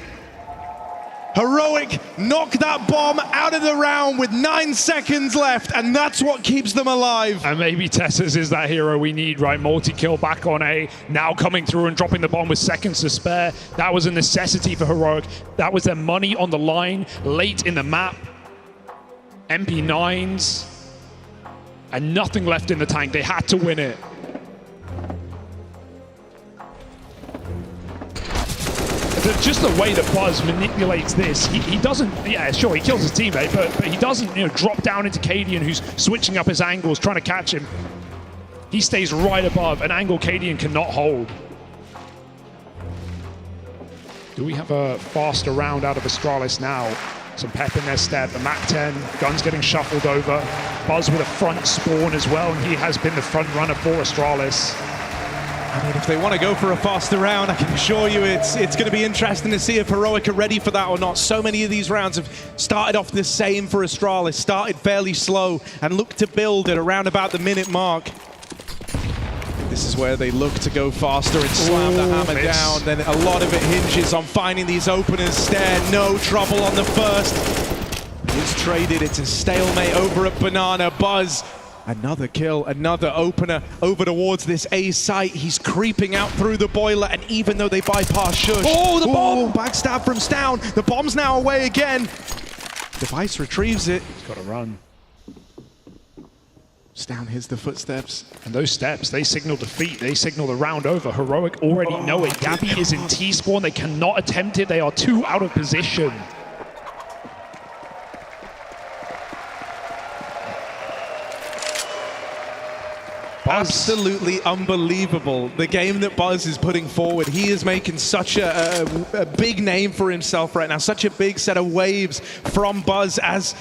Heroic knock that bomb out of the round with 9 seconds left, and that's what keeps them alive. And maybe Tesses is that hero we need, right? Multi-kill back on A, now coming through and dropping the bomb with seconds to spare. That was a necessity for Heroic. That was their money on the line late in the map. MP9s, and nothing left in the tank. They had to win it. Just the way that Buzz manipulates this, he doesn't, yeah, sure, he kills his teammate, but he doesn't, drop down into Cadian, who's switching up his angles, trying to catch him. He stays right above, an angle Cadian cannot hold. Do we have a faster round out of Astralis now? Some pep in their step, the MAC-10, guns getting shuffled over. Buzz with a front spawn as well, and he has been the front runner for Astralis. I mean, if they want to go for a faster round, I can assure you it's going to be interesting to see if Heroic are ready for that or not. So many of these rounds have started off the same for Astralis, started fairly slow and looked to build at around about the minute mark. This is where they look to go faster and slam the hammer down. Then a lot of it hinges on finding these openers. Stare, no trouble on the first. It's traded, it's a stalemate over at Banana. Buzz, another kill, another opener over towards this A site. He's creeping out through the boiler, and even though they bypass Shush. Oh, the bomb! Backstab from Stown. The bomb's now away again. Device retrieves it. He's got to run. Stown hears the footsteps. And those steps, they signal defeat. They signal the round over. Heroic already know it. Gabby is in T-spawn. They cannot attempt it. They are too out of position. Absolutely unbelievable. The game that Buzz is putting forward. He is making such a big name for himself right now. Such a big set of waves from Buzz as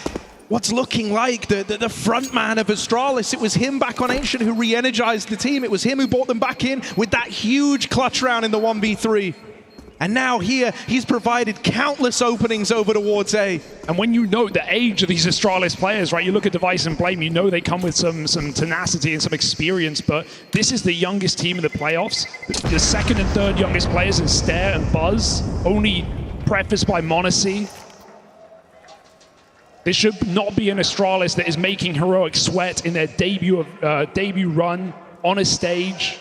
what's looking like the front man of Astralis. It was him back on Ancient who re-energized the team. It was him who brought them back in with that huge clutch round in the 1v3. And now here, he's provided countless openings over towards A. And when you know the age of these Astralis players, right, you look at Device and Blame, you know they come with some tenacity and some experience, but this is the youngest team in the playoffs. The second and third youngest players in Stare and Buzz, only prefaced by Monacy. This should not be an Astralis that is making Heroic sweat in their debut run on a stage.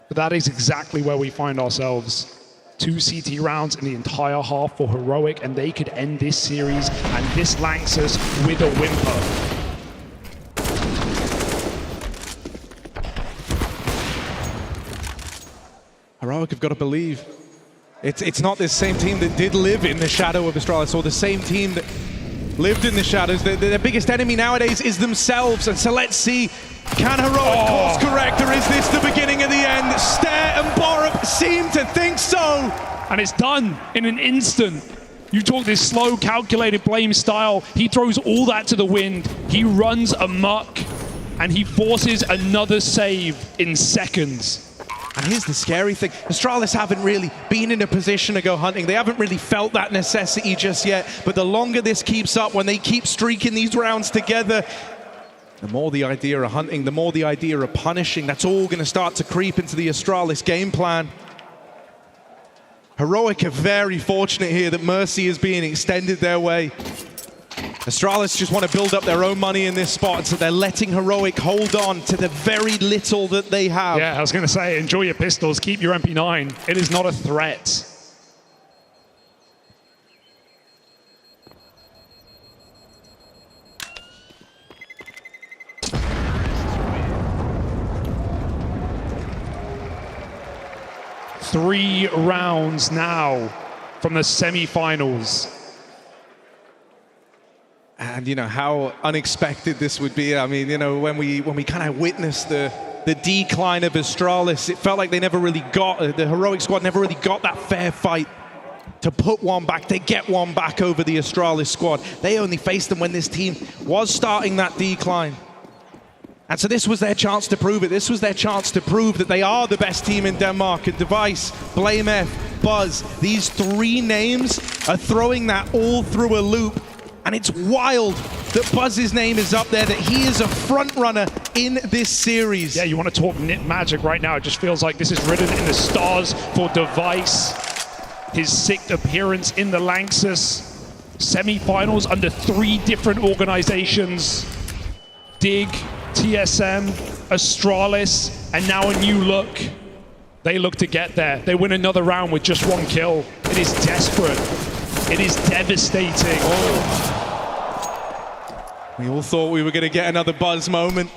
But that is exactly where we find ourselves. 2 CT rounds in the entire half for Heroic, and they could end this series and this Lanxess with a whimper. Heroic have got to believe. It's not this same team that did live in the shadow of Astralis, or the same team that lived in the shadows. Their biggest enemy nowadays is themselves, and so let's see. Can Heroic course correct, or is this the beginning of the end? Stare and Borup seem to think so. And it's done in an instant. You talk this slow, calculated Blame style. He throws all that to the wind. He runs amok, and he forces another save in seconds. And here's the scary thing. Astralis haven't really been in a position to go hunting. They haven't really felt that necessity just yet. But the longer this keeps up, when they keep streaking these rounds together, the more the idea of hunting, the more the idea of punishing, that's all going to start to creep into the Astralis game plan. Heroic are very fortunate here that Mercy is being extended their way. Astralis just want to build up their own money in this spot, so they're letting Heroic hold on to the very little that they have. Yeah, I was going to say, enjoy your pistols, keep your MP9. It is not a threat. Three rounds now from the semi-finals. And you know how unexpected this would be. I mean, you know, when we kind of witnessed the decline of Astralis, it felt like they never really got, the Heroic squad never really got that fair fight to put one back. They get one back over the Astralis squad. They only faced them when this team was starting that decline. And so this was their chance to prove it. This was their chance to prove that they are the best team in Denmark. And Device, BlameF, Buzz, these three names are throwing that all through a loop. And it's wild that Buzz's name is up there, that he is a front runner in this series. Yeah, you want to talk Nip Magic right now. It just feels like this is written in the stars for Device. His sixth appearance in the Lanxess. Semi-finals under three different organizations. Dig, TSM, Astralis, and now a new look. They look to get there. They win another round with just one kill. It is desperate. It is devastating. Oh. We all thought we were going to get another Buzz moment.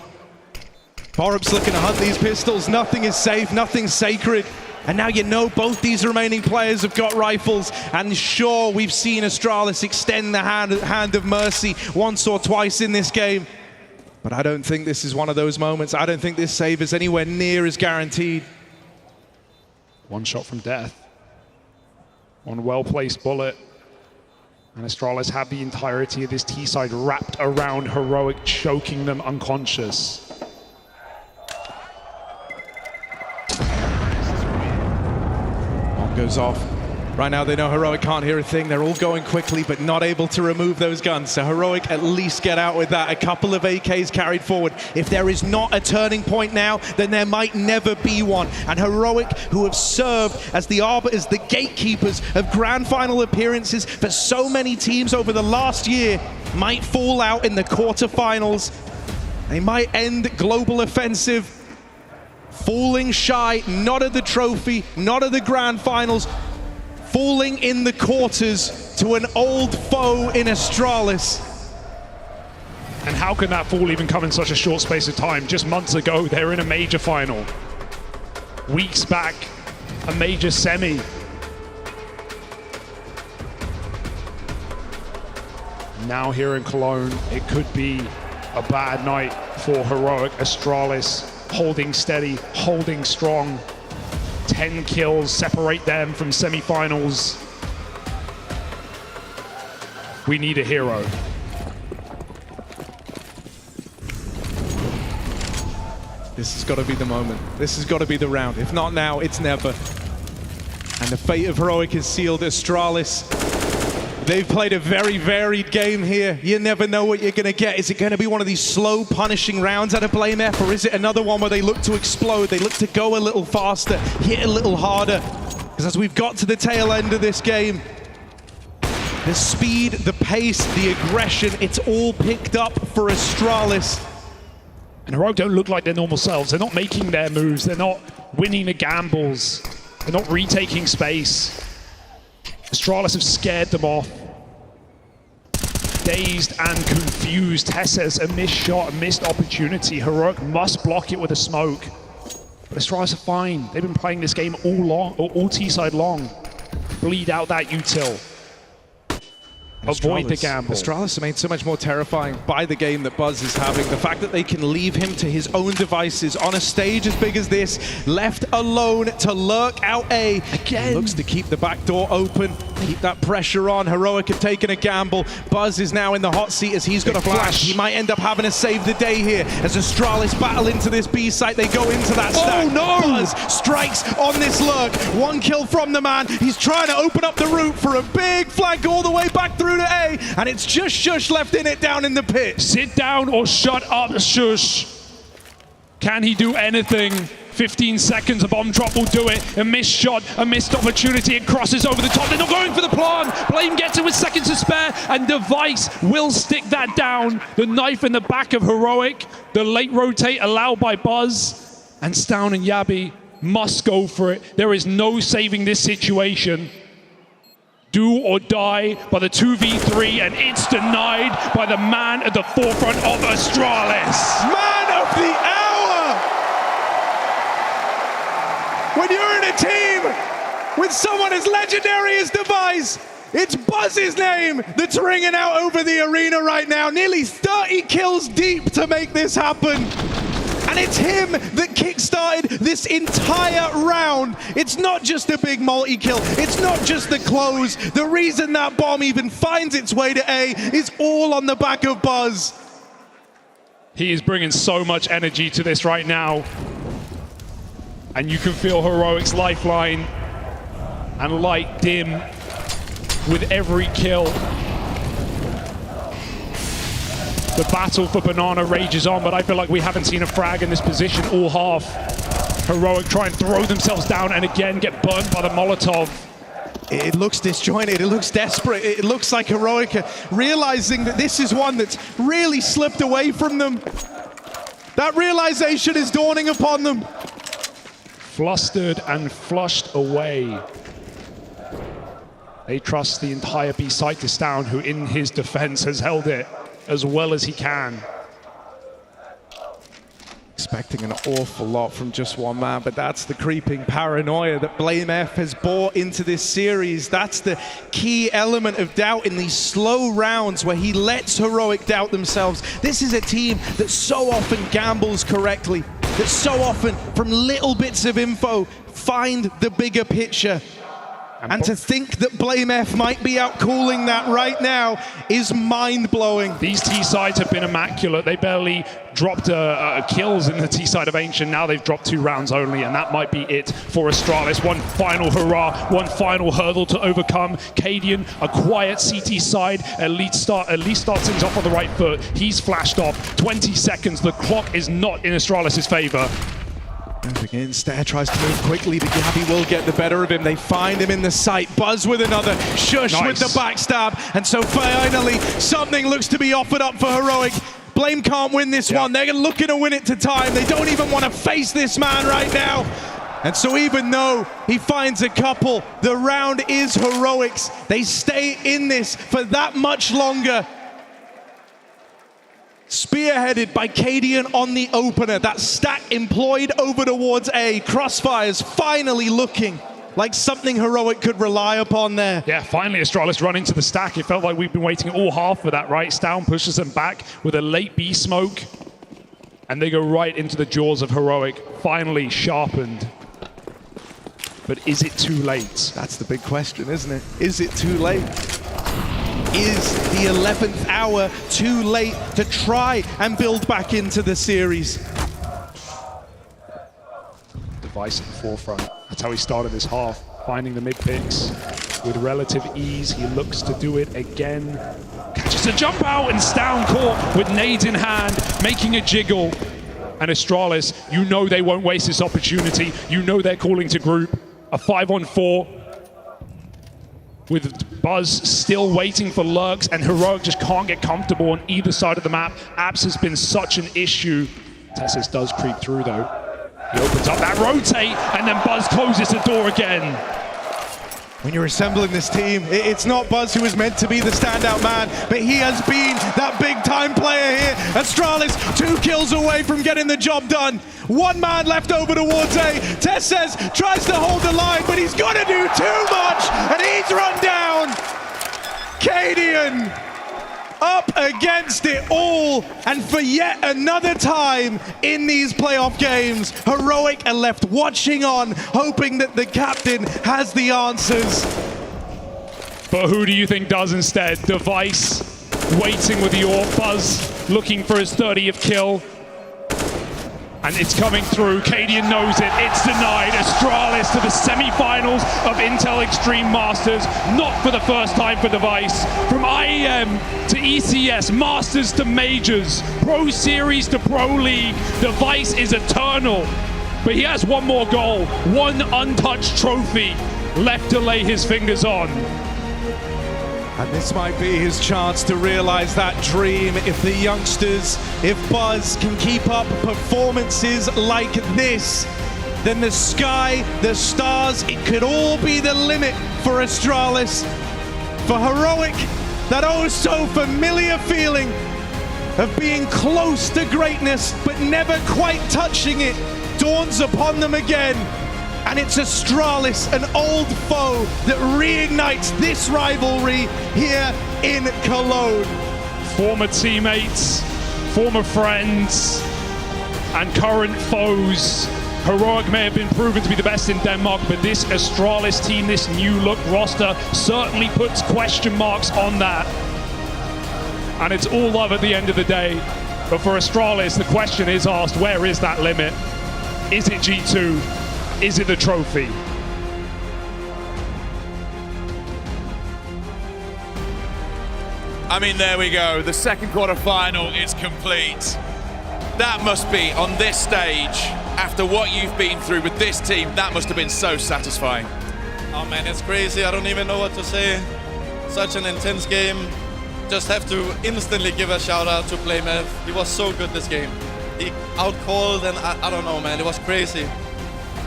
Borup's looking to hunt these pistols. Nothing is safe, nothing's sacred. And now you know both these remaining players have got rifles. And sure, we've seen Astralis extend the hand of mercy once or twice in this game. But I don't think this is one of those moments. I don't think this save is anywhere near as guaranteed. One shot from death. One well-placed bullet. And Astralis have the entirety of this T-side wrapped around Heroic, choking them unconscious. Bomb goes off. Right now they know Heroic can't hear a thing. They're all going quickly, but not able to remove those guns. So Heroic at least get out with that. A couple of AKs carried forward. If there is not a turning point now, then there might never be one. And Heroic, who have served as the arbiters, the gatekeepers of grand final appearances for so many teams over the last year, might fall out in the quarterfinals. They might end global offensive falling shy, not of the trophy, not of the grand finals, falling in the quarters to an old foe in Astralis. And how can that fall even come in such a short space of time? Just months ago, they were in a major final. Weeks back, a major semi. Now here in Cologne, it could be a bad night for Heroic. Astralis holding steady, holding strong. 10 kills separate them from semi-finals. We need a hero. This has got to be the moment. This has got to be the round. If not now, it's never. And the fate of Heroic is sealed. Astralis, they've played a very varied game here. You never know what you're going to get. Is it going to be one of these slow, punishing rounds out of BlameF, or is it another one where they look to explode, they look to go a little faster, hit a little harder? Because as we've got to the tail end of this game, the speed, the pace, the aggression, it's all picked up for Astralis. And Heroic don't look like their normal selves. They're not making their moves. They're not winning the gambles. They're not retaking space. Astralis have scared them off. Dazed and confused. Tessa's a missed shot, a missed opportunity. Heroic must block it with a smoke. But Astralis are fine. They've been playing this game all T-side long. Bleed out that util. Avoid the gamble. Astralis are made so much more terrifying by the game that Buzz is having. The fact that they can leave him to his own devices on a stage as big as this, left alone to lurk out A. Again. He looks to keep the back door open, keep that pressure on. Heroic have taken a gamble. Buzz is now in the hot seat as he's got a flash. He might end up having to save the day here. As Astralis battle into this B site, they go into that stack. Oh no! Buzz strikes on this lurk. One kill from the man. He's trying to open up the route for a big flank all the way back through to A, and it's just Shush left in it down in the pit. Sit down or shut up, Shush. Can he do anything? 15 seconds, a bomb drop will do it. A missed shot, a missed opportunity. It crosses over the top. They're not going for the plant. Blame gets it with seconds to spare, and Device will stick that down. The knife in the back of Heroic. The late rotate allowed by Buzz. And Stown and Yabi must go for it. There is no saving this situation. Do or die by the 2v3, and it's denied by the man at the forefront of Astralis. Man of the hour! When you're in a team with someone as legendary as Device, it's Buzz's name that's ringing out over the arena right now. Nearly 30 kills deep to make this happen. And it's him that kick-started this entire round. It's not just a big multi-kill. It's not just the close. The reason that bomb even finds its way to A is all on the back of Buzz. He is bringing so much energy to this right now. And you can feel Heroic's lifeline and light dim with every kill. The battle for Banana rages on, but I feel like we haven't seen a frag in this position all half. Heroic try and throw themselves down and again get burnt by the Molotov. It looks disjointed, it looks desperate, it looks like Heroic are realizing that this is one that's really slipped away from them. That realization is dawning upon them. Flustered and flushed away. They trust the entire B site to Stown, who in his defense has held it as well as he can. Expecting an awful lot from just one man, but that's the creeping paranoia that Blame F has brought into this series. That's the key element of doubt in these slow rounds where he lets Heroic doubt themselves. This is a team that so often gambles correctly, that so often from little bits of info find the bigger picture. And to think that Blame F might be out calling that right now is mind-blowing. These T-sides have been immaculate. They barely dropped kills in the T-side of Ancient. Now they've dropped 2 rounds only, and that might be it for Astralis. One final hurrah, one final hurdle to overcome. Cadian, a quiet CT side, at least starts things off on the right foot. He's flashed off. 20 seconds. The clock is not in Astralis' favor. Moving in, Stair tries to move quickly, but Yabi will get the better of him. They find him in the sight. Buzz with another, Shush with the backstab. And so finally, something looks to be offered up for Heroic. Blame can't win this one. They're looking to win it to time. They don't even want to face this man right now. And so even though he finds a couple, the round is Heroic's. They stay in this for that much longer. Spearheaded by Cadian on the opener. That stack employed over towards A. Crossfire's finally looking like something Heroic could rely upon there. Yeah, finally Astralis run into the stack. It felt like we've been waiting all half for that, right? Stown pushes them back with a late B smoke. And they go right into the jaws of Heroic, finally sharpened. But is it too late? That's the big question, isn't it? Is it too late? Is the 11th hour too late to try and build back into the series? Device at the forefront. That's how he started this half, finding the mid picks with relative ease. He looks to do it again. Catches a jump out, and Stown caught with nades in hand, making a jiggle. And Astralis, you know they won't waste this opportunity. You know they're calling to group. A 5-on-4. With Buzz still waiting for lurks, and Heroic just can't get comfortable on either side of the map. Apps has been such an issue. Tessus does creep through though. He opens up that rotate, and then Buzz closes the door again. When you're assembling this team, it's not Buzz who is meant to be the standout man, but he has been that big-time player here. Astralis 2 kills away from getting the job done. 1 man left over towards A. Tessus tries to hold the line, but he's got to do too much, and he's run down. Cadian up against it all, and for yet another time in these playoff games, Heroic are left watching on, hoping that the captain has the answers. But who do you think does instead? Device waiting with the AWP. Buzz looking for his 30th kill. And it's coming through. Cadian knows it. It's denied. Astralis to the semi-finals of Intel Extreme Masters. Not for the first time for Device. From IEM to ECS, Masters to Majors, Pro Series to Pro League, Device is eternal. but he has one more goal, one untouched trophy left to lay his fingers on. And this might be his chance to realize that dream. If the youngsters, if Buzz can keep up performances like this, then the sky, the stars, it could all be the limit for Astralis. For Heroic, that oh so familiar feeling of being close to greatness but never quite touching it dawns upon them again. And it's Astralis, an old foe, that reignites this rivalry here in Cologne. Former teammates, former friends, and current foes. Heroic may have been proven to be the best in Denmark, but this Astralis team, this new look roster, certainly puts question marks on that. And it's all love at the end of the day. But for Astralis, the question is asked, where is that limit? Is it G2? Is it the trophy? I mean, there we go. The second quarterfinal is complete. That must be, on this stage, after what you've been through with this team, that must have been so satisfying. Oh man, it's crazy. I don't even know what to say. Such an intense game. Just have to instantly give a shout out to Playmev. He was so good this game. He outcalled, and I don't know, man. It was crazy.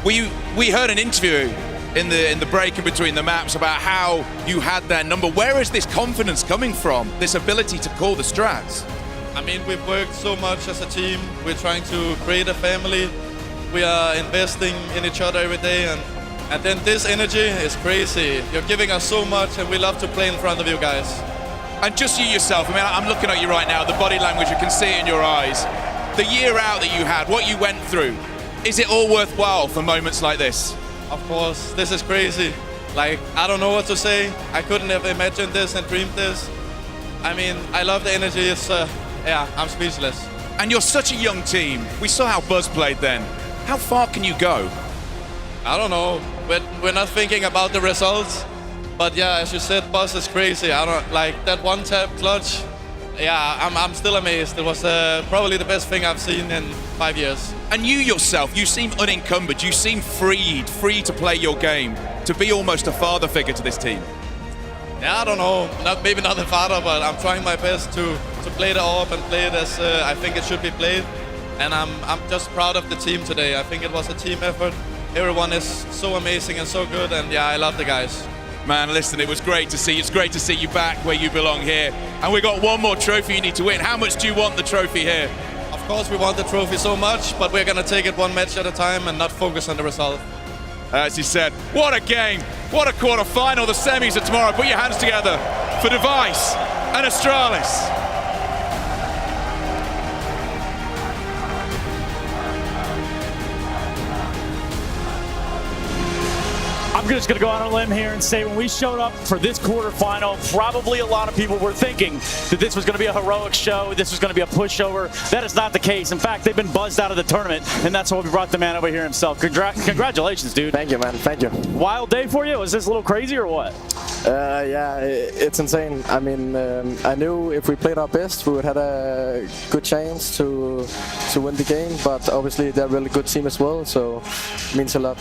We heard an interview in the break in between the maps about how you had their number. Where is this confidence coming from? This ability to call the strats? I mean, we've worked so much as a team. We're trying to create a family. We are investing in each other every day, and then this energy is crazy. You're giving us so much, and we love to play in front of you guys. And just you yourself, I mean, I'm looking at you right now, the body language, you can see it in your eyes. The year out that you had, what you went through, is it all worthwhile for moments like this? Of course, this is crazy. Like, I don't know what to say. I couldn't have imagined this and dreamed this. I mean, I love the energy. It's, yeah, I'm speechless. And you're such a young team. We saw how Buzz played then. How far can you go? I don't know. We're not thinking about the results. But yeah, as you said, Buzz is crazy. I don't like that one tap clutch. Yeah, I'm still amazed. It was probably the best thing I've seen in 5 years. And you yourself, you seem unencumbered. You seem free to play your game, to be almost a father figure to this team. Yeah, I don't know. Maybe not the father, but I'm trying my best to play it up and play it as I think it should be played. And I'm just proud of the team today. I think it was a team effort. Everyone is so amazing and so good, and yeah, I love the guys. Man, listen, it was great to see you. It's great to see you back where you belong here. And we got one more trophy you need to win. How much do you want the trophy here? Of course we want the trophy so much, but we're going to take it one match at a time and not focus on the result. As he said, what a game. What a quarter-final. The semis are tomorrow. Put your hands together for Device and Astralis. I'm just going to go out on a limb here and say when we showed up for this quarterfinal, probably a lot of people were thinking that this was going to be a heroic show, this was going to be a pushover. That is not the case. In fact, they've been buzzed out of the tournament, and that's why we brought the man over here himself. Congratulations, dude. Thank you, man. Thank you. Wild day for you? Was this a little crazy or what? Yeah, it's insane. I mean, I knew if we played our best, we would have a good chance to win the game, but obviously they're a really good team as well, so it means a lot.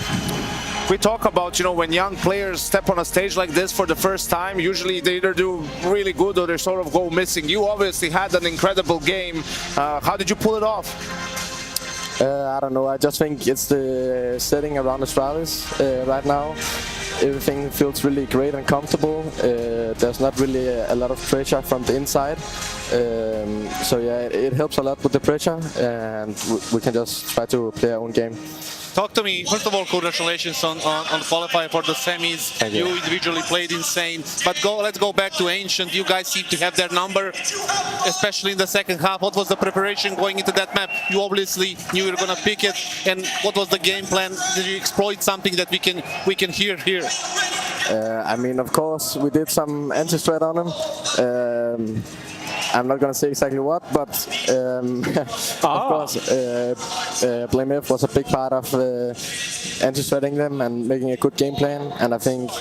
We talk about, when young players step on a stage like this for the first time, usually they either do really good or they sort of go missing. You obviously had an incredible game. How did you pull it off? I don't know. I just think it's the setting around Astralis right now. Everything feels really great and comfortable. There's not really a lot of pressure from the inside. So yeah, it helps a lot with the pressure, and we can just try to play our own game. Talk to me. First of all, congratulations on qualifying for the semis. Thank you. You individually played insane. But let's go back to Ancient. You guys seem to have their number, especially in the second half. What was the preparation going into that map? You obviously knew you were going to pick it. And what was the game plan? Did you exploit something that we can hear here? I mean, of course, we did some anti-strat on him. I'm not going to say exactly what, but of course, Playmev was a big part of anti-stratting them and making a good game plan. And I think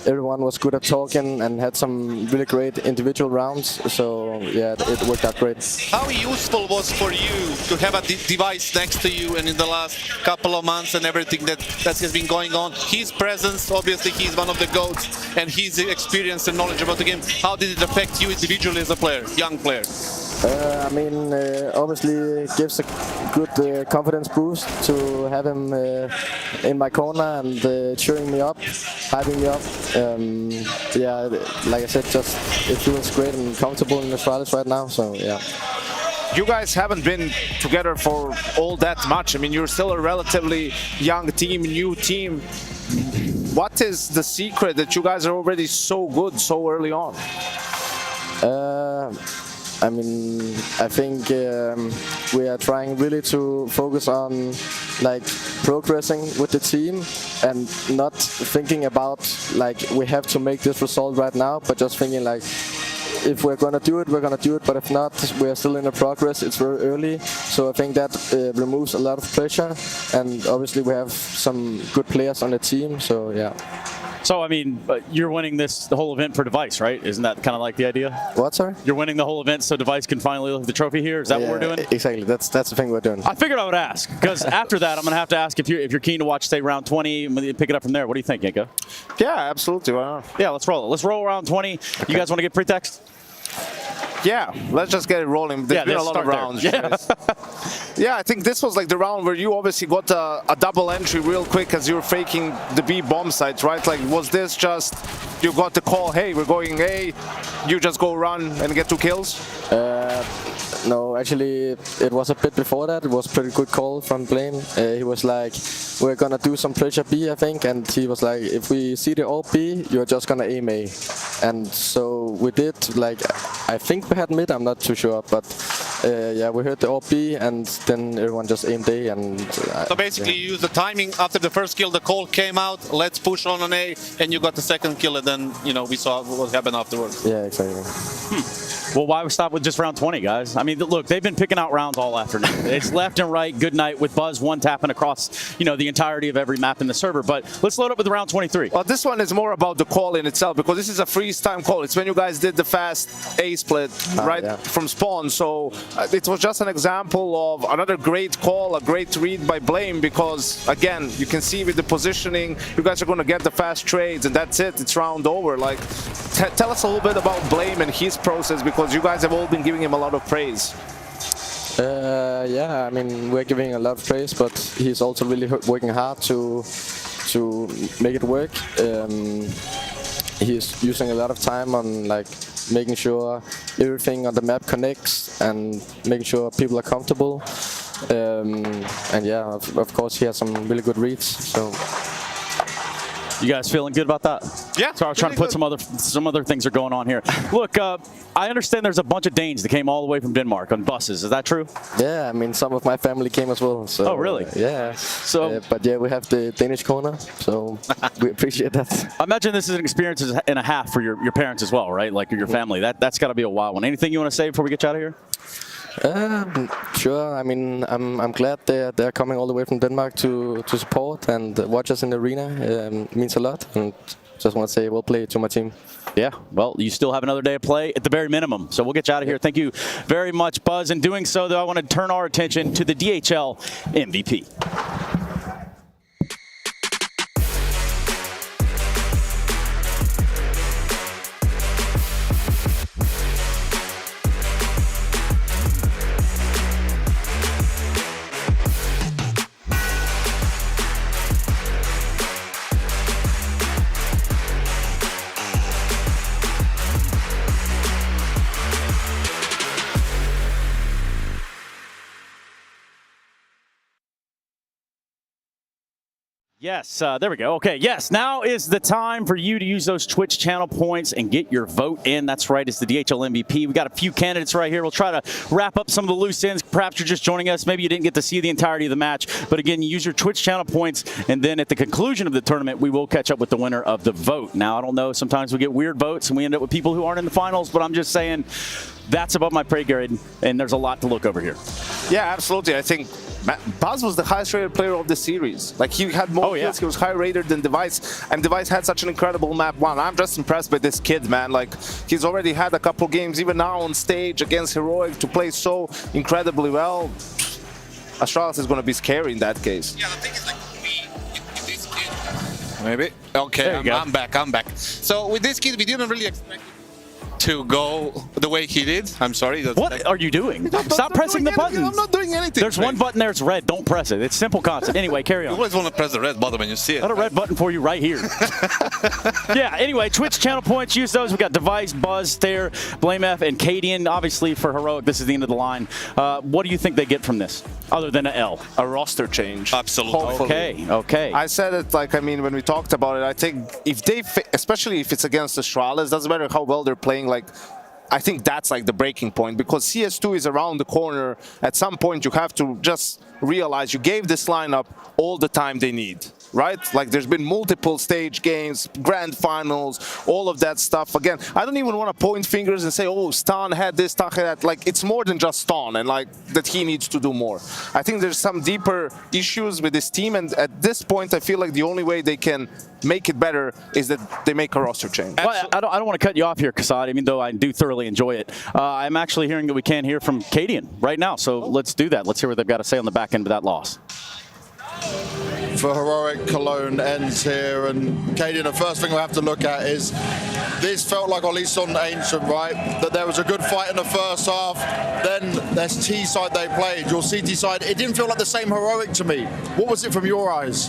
everyone was good at talking and had some really great individual rounds. So yeah, it worked out great. How useful was for you to have a device next to you, and in the last couple of months and everything that has been going on, his presence, obviously he's one of the GOATs, and his experience and knowledge about the game, how did it affect you individually as a player, young player? I mean, obviously it gives a good confidence boost to have him in my corner and cheering me up, hyping me up. Yeah, like I said, just it feels great and comfortable in the Astralis right now, so yeah. You guys haven't been together for all that much. I mean, you're still a relatively young team, new team. What is the secret that you guys are already so good so early on? I mean, I think we are trying really to focus on like progressing with the team and not thinking about like we have to make this result right now, but just thinking like if we're gonna do it, we're gonna do it. But if not, we're still in the progress. It's very early, so I think that removes a lot of pressure. And obviously, we have some good players on the team. So yeah. So, I mean, you're winning the whole event for Device, right? Isn't that kind of like the idea? What, sorry? You're winning the whole event so Device can finally look at the trophy here? Is that what we're doing? Exactly. That's the thing we're doing. I figured I would ask, because after that, I'm going to have to ask if you're keen to watch, say, round 20 and pick it up from there. What do you think, Yenko? Yeah, absolutely. Why not? Yeah, let's roll it. Let's roll round 20. Okay. You guys want to get pretext? Yeah, let's just get it rolling. There's been a lot of rounds. Yeah. Yeah, I think this was like the round where you obviously got a double entry real quick as you were faking the B bomb site, right? Like, was this just you got the call, hey, we're going A, you just go run and get 2 kills? No, actually, it was a bit before that. It was a pretty good call from Blame. He was like, we're gonna do some pressure B, I think, and he was like, if we see the AWP B, you're just gonna aim A. And so we did, like, I think we had mid, I'm not too sure, but yeah, we heard the AWP B, and then everyone just aimed A. And so basically, you used the timing after the first kill, the call came out, let's push on an A, and you got the second kill, and then, you know, we saw what happened afterwards. Yeah, exactly. Well, why we stop with just round 20, guys? I mean, look, they've been picking out rounds all afternoon. It's left and right, good night, with Buzz one tapping across, you know, the entirety of every map in the server. But let's load up with round 23. Well, this one is more about the call in itself, because this is a freeze time call. It's when you guys did the fast A split, right, yeah, from spawn. So it was just an example of another great call, a great read by Blame, because, again, you can see with the positioning, you guys are going to get the fast trades, and that's it. It's round over. Like, tell us a little bit about Blame and his process, because you guys have all been giving him a lot of praise. Yeah, I mean, we're giving a lot of praise, but he's also really working hard to make it work. He's using a lot of time on like making sure everything on the map connects and making sure people are comfortable. And yeah, of course, he has some really good reads. So. You guys feeling good about that? Yeah. So I was trying to put some other things are going on here. Look, I understand there's a bunch of Danes that came all the way from Denmark on buses. Is that true? Yeah, I mean, some of my family came as well. So, oh, really? Yeah. So, but yeah, we have the Danish corner, so we appreciate that. I imagine this is an experience and a half for your parents as well, right? Like your family. That's got to be a wild one. Anything you want to say before we get you out of here? Sure. I mean, I'm glad they're coming all the way from Denmark to support and watch us in the arena. It means a lot, and just want to say well played to my team. Yeah, well, you still have another day of play at the very minimum, so we'll get you out of here. Thank you very much, Buzz. In doing so, though, I want to turn our attention to the DHL MVP. Yes, there we go. Okay, yes, now is the time for you to use those Twitch channel points and get your vote in. That's right, it's the DHL MVP. We got a few candidates right here. We'll try to wrap up some of the loose ends. Perhaps you're just joining us. Maybe you didn't get to see the entirety of the match. But again, you use your Twitch channel points, and then at the conclusion of the tournament, we will catch up with the winner of the vote. Now, I don't know, sometimes we get weird votes, and we end up with people who aren't in the finals, but I'm just saying, that's above my pay grade, and there's a lot to look over here. Yeah, absolutely. I think Buzz was the highest rated player of the series. Like, he had more kills, he was higher rated than Device, and Device had such an incredible map 1. I'm just impressed by this kid, man. Like, he's already had a couple games, even now on stage against Heroic, to play so incredibly well. Astralis is going to be scary in that case. Yeah, the thing is, like, this kid... Maybe. Okay, I'm back. So with this kid, we didn't really expect to go the way he did. I'm sorry. What are you doing? Stop pressing the buttons. I'm not doing anything. There's one button there, it's red. Don't press it. It's simple concept. Anyway, carry on. You always want to press the red button when you see it. Got a red button for you right here. Yeah, anyway, Twitch channel points, use those. We got Device, Buzz, Thayer, BlameF, and Cadian. Obviously, for Heroic, this is the end of the line. What do you think they get from this, other than an L? A roster change. Absolutely. Hopefully. Okay. I said it, like, I mean, when we talked about it, I think if they, especially if it's against Astralis, doesn't matter how well they're playing, like, I think that's like the breaking point, because CS2 is around the corner. At some point, you have to just realize you gave this lineup all the time they need, right? Like, there's been multiple stage games, grand finals, all of that stuff. Again, I don't even want to point fingers and say, oh, Stan had this, Stan had that. Like, it's more than just Stan, and like that he needs to do more. I think there's some deeper issues with this team, and at this point, I feel like the only way they can make it better is that they make a roster change. Well, I don't want to cut you off here, Kasad, even though I do thoroughly enjoy it. I'm actually hearing that we can't hear from Cadian right now, so let's do that. Let's hear what they've got to say on the back end of that loss. For Heroic, Cologne ends here, and Cadian, the first thing we have to look at is this felt like, at least on Ancient, right, that there was a good fight in the first half. Then there's T side they played, your CT side. It didn't feel like the same Heroic to me. What was it from your eyes?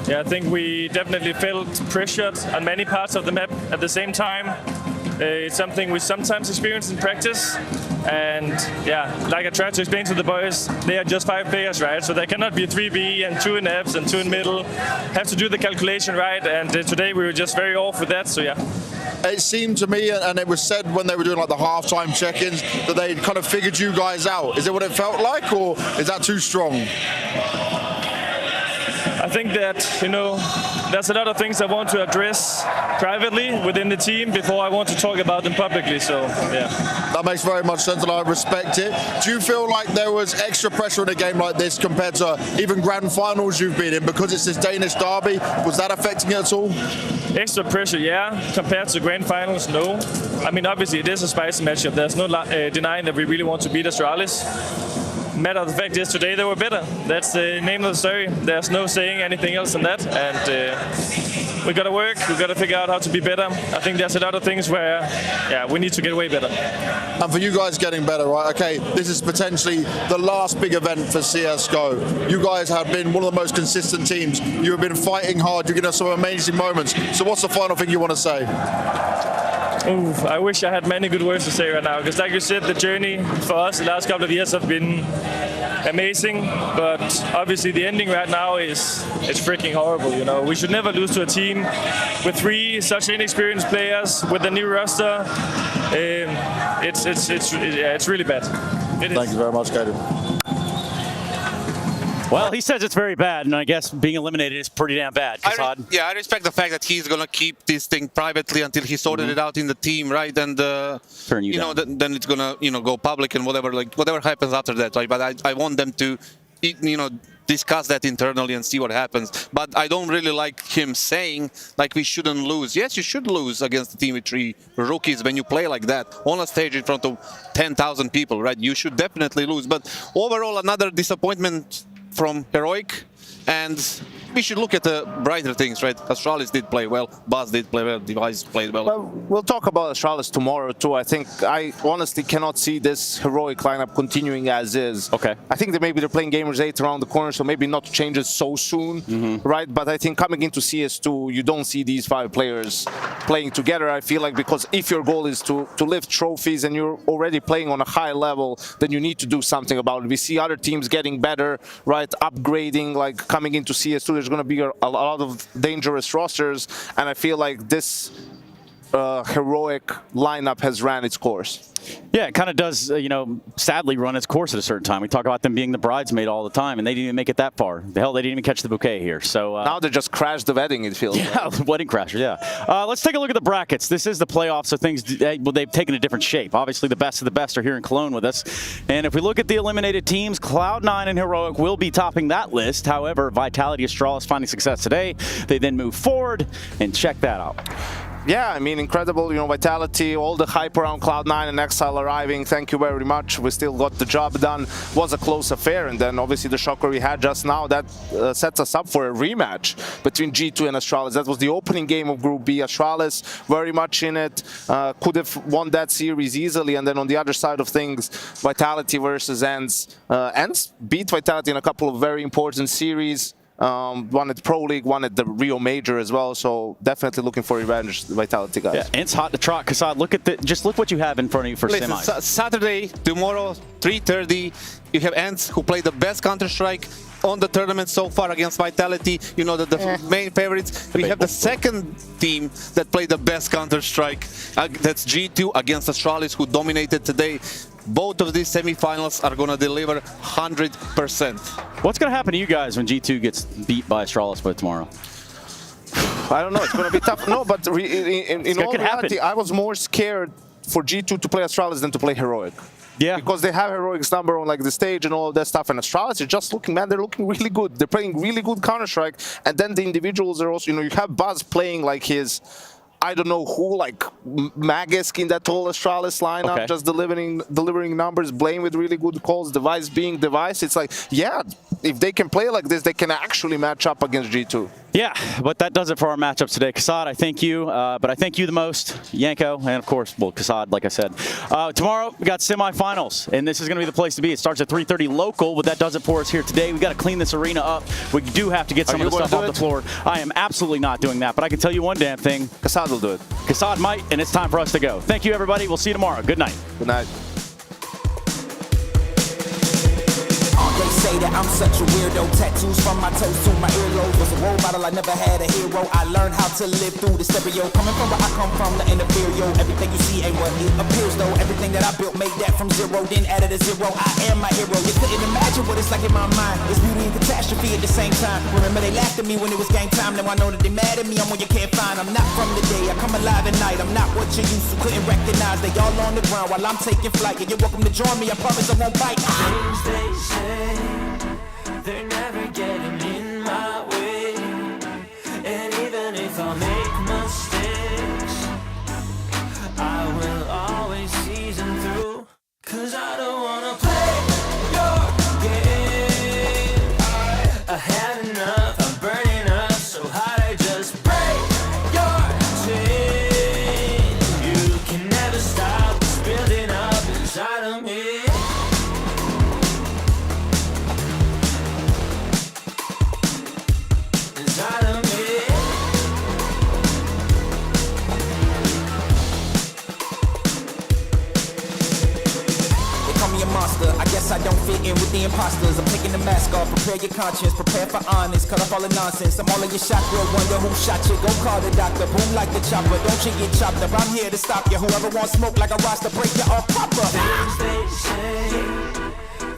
Yeah, I think we definitely felt pressured on many parts of the map at the same time. It's something we sometimes experience in practice. And yeah, like I tried to explain to the boys, they are just 5 players, right? So there cannot be 3B and 2 in Fs and 2 in middle. Have to do the calculation right. And today we were just very off with that, so yeah. It seemed to me, and it was said when they were doing like the halftime check-ins, that they kind of figured you guys out. Is it what it felt like, or is that too strong? I think that, you know, there's a lot of things I want to address privately within the team before I want to talk about them publicly, so yeah. That makes very much sense, and I respect it. Do you feel like there was extra pressure in a game like this compared to even grand finals you've been in, because it's this Danish derby? Was that affecting it at all? Extra pressure, yeah. Compared to grand finals, no. I mean, obviously it is a spicy matchup. There's no denying that we really want to beat Astralis. Matter of the fact is, today they were better. That's the name of the story. There's no saying anything else than that. And we got to work. We got to figure out how to be better. I think there's a lot of things where, yeah, we need to get way better. And for you guys getting better, right? Okay, this is potentially the last big event for CSGO. You guys have been one of the most consistent teams. You have been fighting hard. You're getting some amazing moments. So what's the final thing you want to say? Oof, I wish I had many good words to say right now, because like you said, the journey for us the last couple of years have been amazing, but obviously the ending right now is freaking horrible. You know, we should never lose to a team with 3 such inexperienced players with a new roster. It's really bad. Thank you very much, Kaden. Well, he says it's very bad, and I guess being eliminated is pretty damn bad. I respect the fact that he's going to keep this thing privately until he sorted it out in the team, right? And you know, then it's going to go public and whatever happens after that, right? But I want them to, discuss that internally and see what happens. But I don't really like him saying like we shouldn't lose. Yes, you should lose against a team with 3 rookies when you play like that on a stage in front of 10,000 people, right? You should definitely lose. But overall, another disappointment from Heroic, and we should look at the brighter things, right? Astralis did play well, Buzz did play well, Device played well. Well, we'll talk about Astralis tomorrow too. I think I honestly cannot see this Heroic lineup continuing as is. Okay. I think that maybe they're playing Gamers 8 around the corner, so maybe not to change it so soon, right? But I think coming into CS2, you don't see these 5 players playing together. I feel like, because if your goal is to lift trophies and you're already playing on a high level, then you need to do something about it. We see other teams getting better, right? Upgrading, like coming into CS2, there's going to be a lot of dangerous rosters, and I feel like this heroic lineup has ran its course. Yeah, it kind of does, sadly run its course at a certain time. We talk about them being the bridesmaid all the time, and they didn't even make it that far. The hell, they didn't even catch the bouquet here. So now they just crashed the wedding, it feels like. Yeah, wedding crasher, yeah. Let's take a look at the brackets. This is the playoffs, so things, they've taken a different shape. Obviously, the best of the best are here in Cologne with us. And if we look at the eliminated teams, Cloud9 and Heroic will be topping that list. However, Vitality Astralis finding success today. They then move forward, and check that out. Yeah, I mean, incredible, Vitality, all the hype around Cloud9 and Exile arriving. Thank you very much. We still got the job done. Was a close affair, and then obviously the shocker we had just now, that sets us up for a rematch between G2 and Astralis. That was the opening game of Group B. Astralis very much in it, could have won that series easily, and then on the other side of things, Vitality versus ENCE. ENCE beat Vitality in a couple of very important series. One at Pro League, one at the Rio Major as well, so definitely looking for revenge, the Vitality guys. Yeah, it's hot to trot. Kasad, look what you have in front of you for semis. Saturday, tomorrow, 3:30, you have ENCE, who play the best Counter-Strike on the tournament so far against Vitality. You know that the main favorites. We have the second team that played the best Counter-Strike. That's G2 against Astralis, who dominated today. Both of these semifinals are going to deliver 100%. What's going to happen to you guys when G2 gets beat by Astralis by tomorrow? I don't know. It's going to be tough. No, but in all reality, I was more scared for G2 to play Astralis than to play Heroic. Yeah. Because they have Heroic's number on the stage and all that stuff, and Astralis are just looking, man, they're looking really good. They're playing really good Counter-Strike, and then the individuals are also, you have Buzz playing like his, I don't know who, like Magisk in that whole Astralis lineup, just delivering numbers, Blame with really good calls, Device being Device. It's like, yeah, if they can play like this, they can actually match up against G2. Yeah, but that does it for our matchups today. Kasad, I thank you, but I thank you the most, Yanko, and of course, well, Kasad, like I said. Tomorrow, we got semifinals, and this is going to be the place to be. It starts at 3:30 local, but that does it for us here today. We got to clean this arena up. We do have to get some of the stuff off the floor. I am absolutely not doing that, but I can tell you one damn thing. Kasad will do it. Kasad might, and it's time for us to go. Thank you, everybody. We'll see you tomorrow. Good night. Good night. They say that I'm such a weirdo. Tattoos from my toes to my earlobe. Was a role model, I never had a hero. I learned how to live through the stereo. Coming from where I come from, the inferior. Everything you see ain't what it appears though. Everything that I built, made that from zero, then added a zero. I am my hero. You couldn't imagine what it's like in my mind. It's beauty and catastrophe at the same time. Remember they laughed at me when it was game time. Now I know that they mad at me. I'm one you can't find. I'm not from the day. I come alive at night. I'm not what you used to. Couldn't recognize. They all on the ground while I'm taking flight. Yeah, you're welcome to join me. I promise I won't bite. Things they say, they're never getting in my way. And even if I make mistakes, I will always see them through. 'Cause I don't wanna play your game. I had enough, I'm burning up so hot I just break your chain. You can never stop what's building up inside of me. I guess I don't fit in with the imposters. I'm taking the mask off, prepare your conscience, prepare for honest, cut off all the nonsense. I'm all in your shot, girl, wonder who shot you. Go call the doctor, boom like the chopper. Don't you get chopped up, I'm here to stop you. Whoever wants smoke like a roster, break you off proper. Things they say,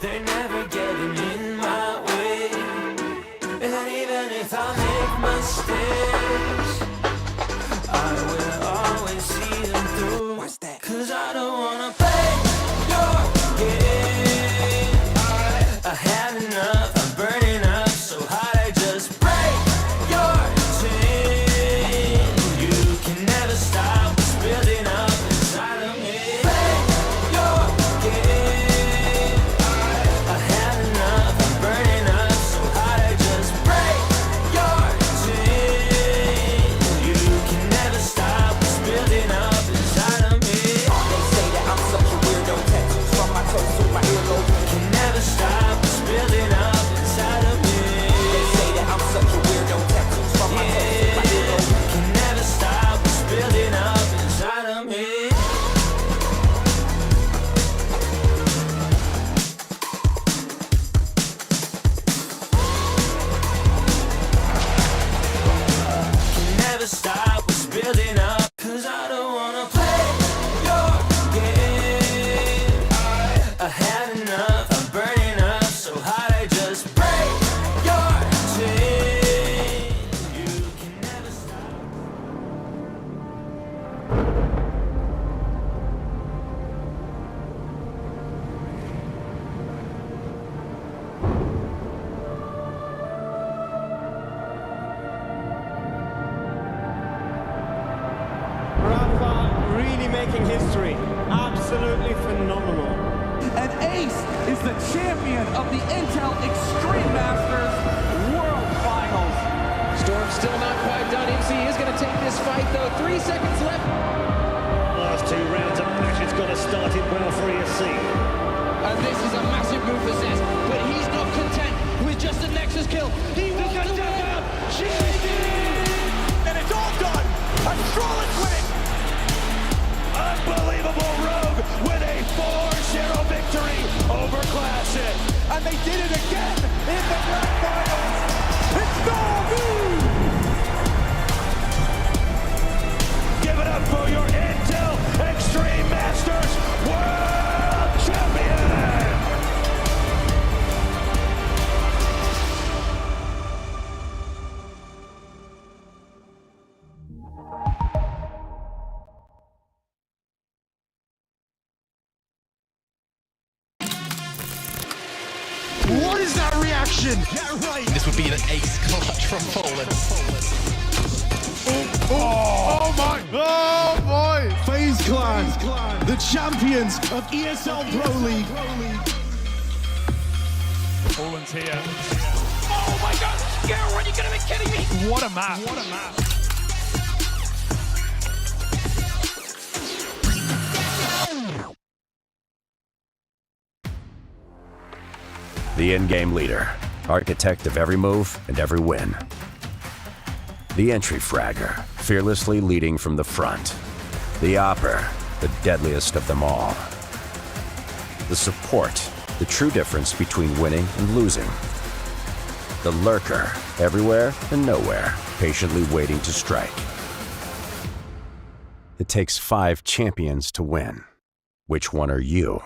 they're never getting in my way. And even if I make mistakes, I will always see them through. What's that? 'Cause I don't wanna play your game. I had enough, I'm burning up so hot I just break your chain. You can never stop what's building up inside of me. Play your game. I had enough, I'm burning up so hot I just break your chain. You can never stop what's building up inside of me. They say that I'm such a weirdo. Tattoos from my toes to my earlobe. Can never stop what's building up inside of me. They say that I'm such a weirdo. Tattoos from my toes to my earlobe. Can never stop what's building up inside of me. Can never stop what's building up. 'Cause I don't making history. Absolutely phenomenal. And Ace is the champion of the Intel Extreme Masters World Finals. Storm's still not quite done. MC is going to take this fight, though. 3 seconds left. Last 2 rounds of match. It's got to start it well for ESC. And this is a massive move for Zez, but he's not content with just a Nexus kill. He wants to win. GG! And it's all done. Astralis winning. Unbelievable Rogue with a 4-0 victory over Classic. And they did it again in the grand finals. It's Norwood! Give it up for your Intel Extreme Masters World Champion! What is that reaction? Yeah, right. This would be an ace clutch from Poland. Oh my! Oh boy! FaZe Clan, the champions of ESL Pro League. Poland's here. Oh my God! Garrett, you gotta be kidding me! What a map. What a map. The in-game leader, architect of every move and every win. The entry fragger, fearlessly leading from the front. The opper, the deadliest of them all. The support, the true difference between winning and losing. The lurker, everywhere and nowhere, patiently waiting to strike. It takes 5 champions to win. Which one are you?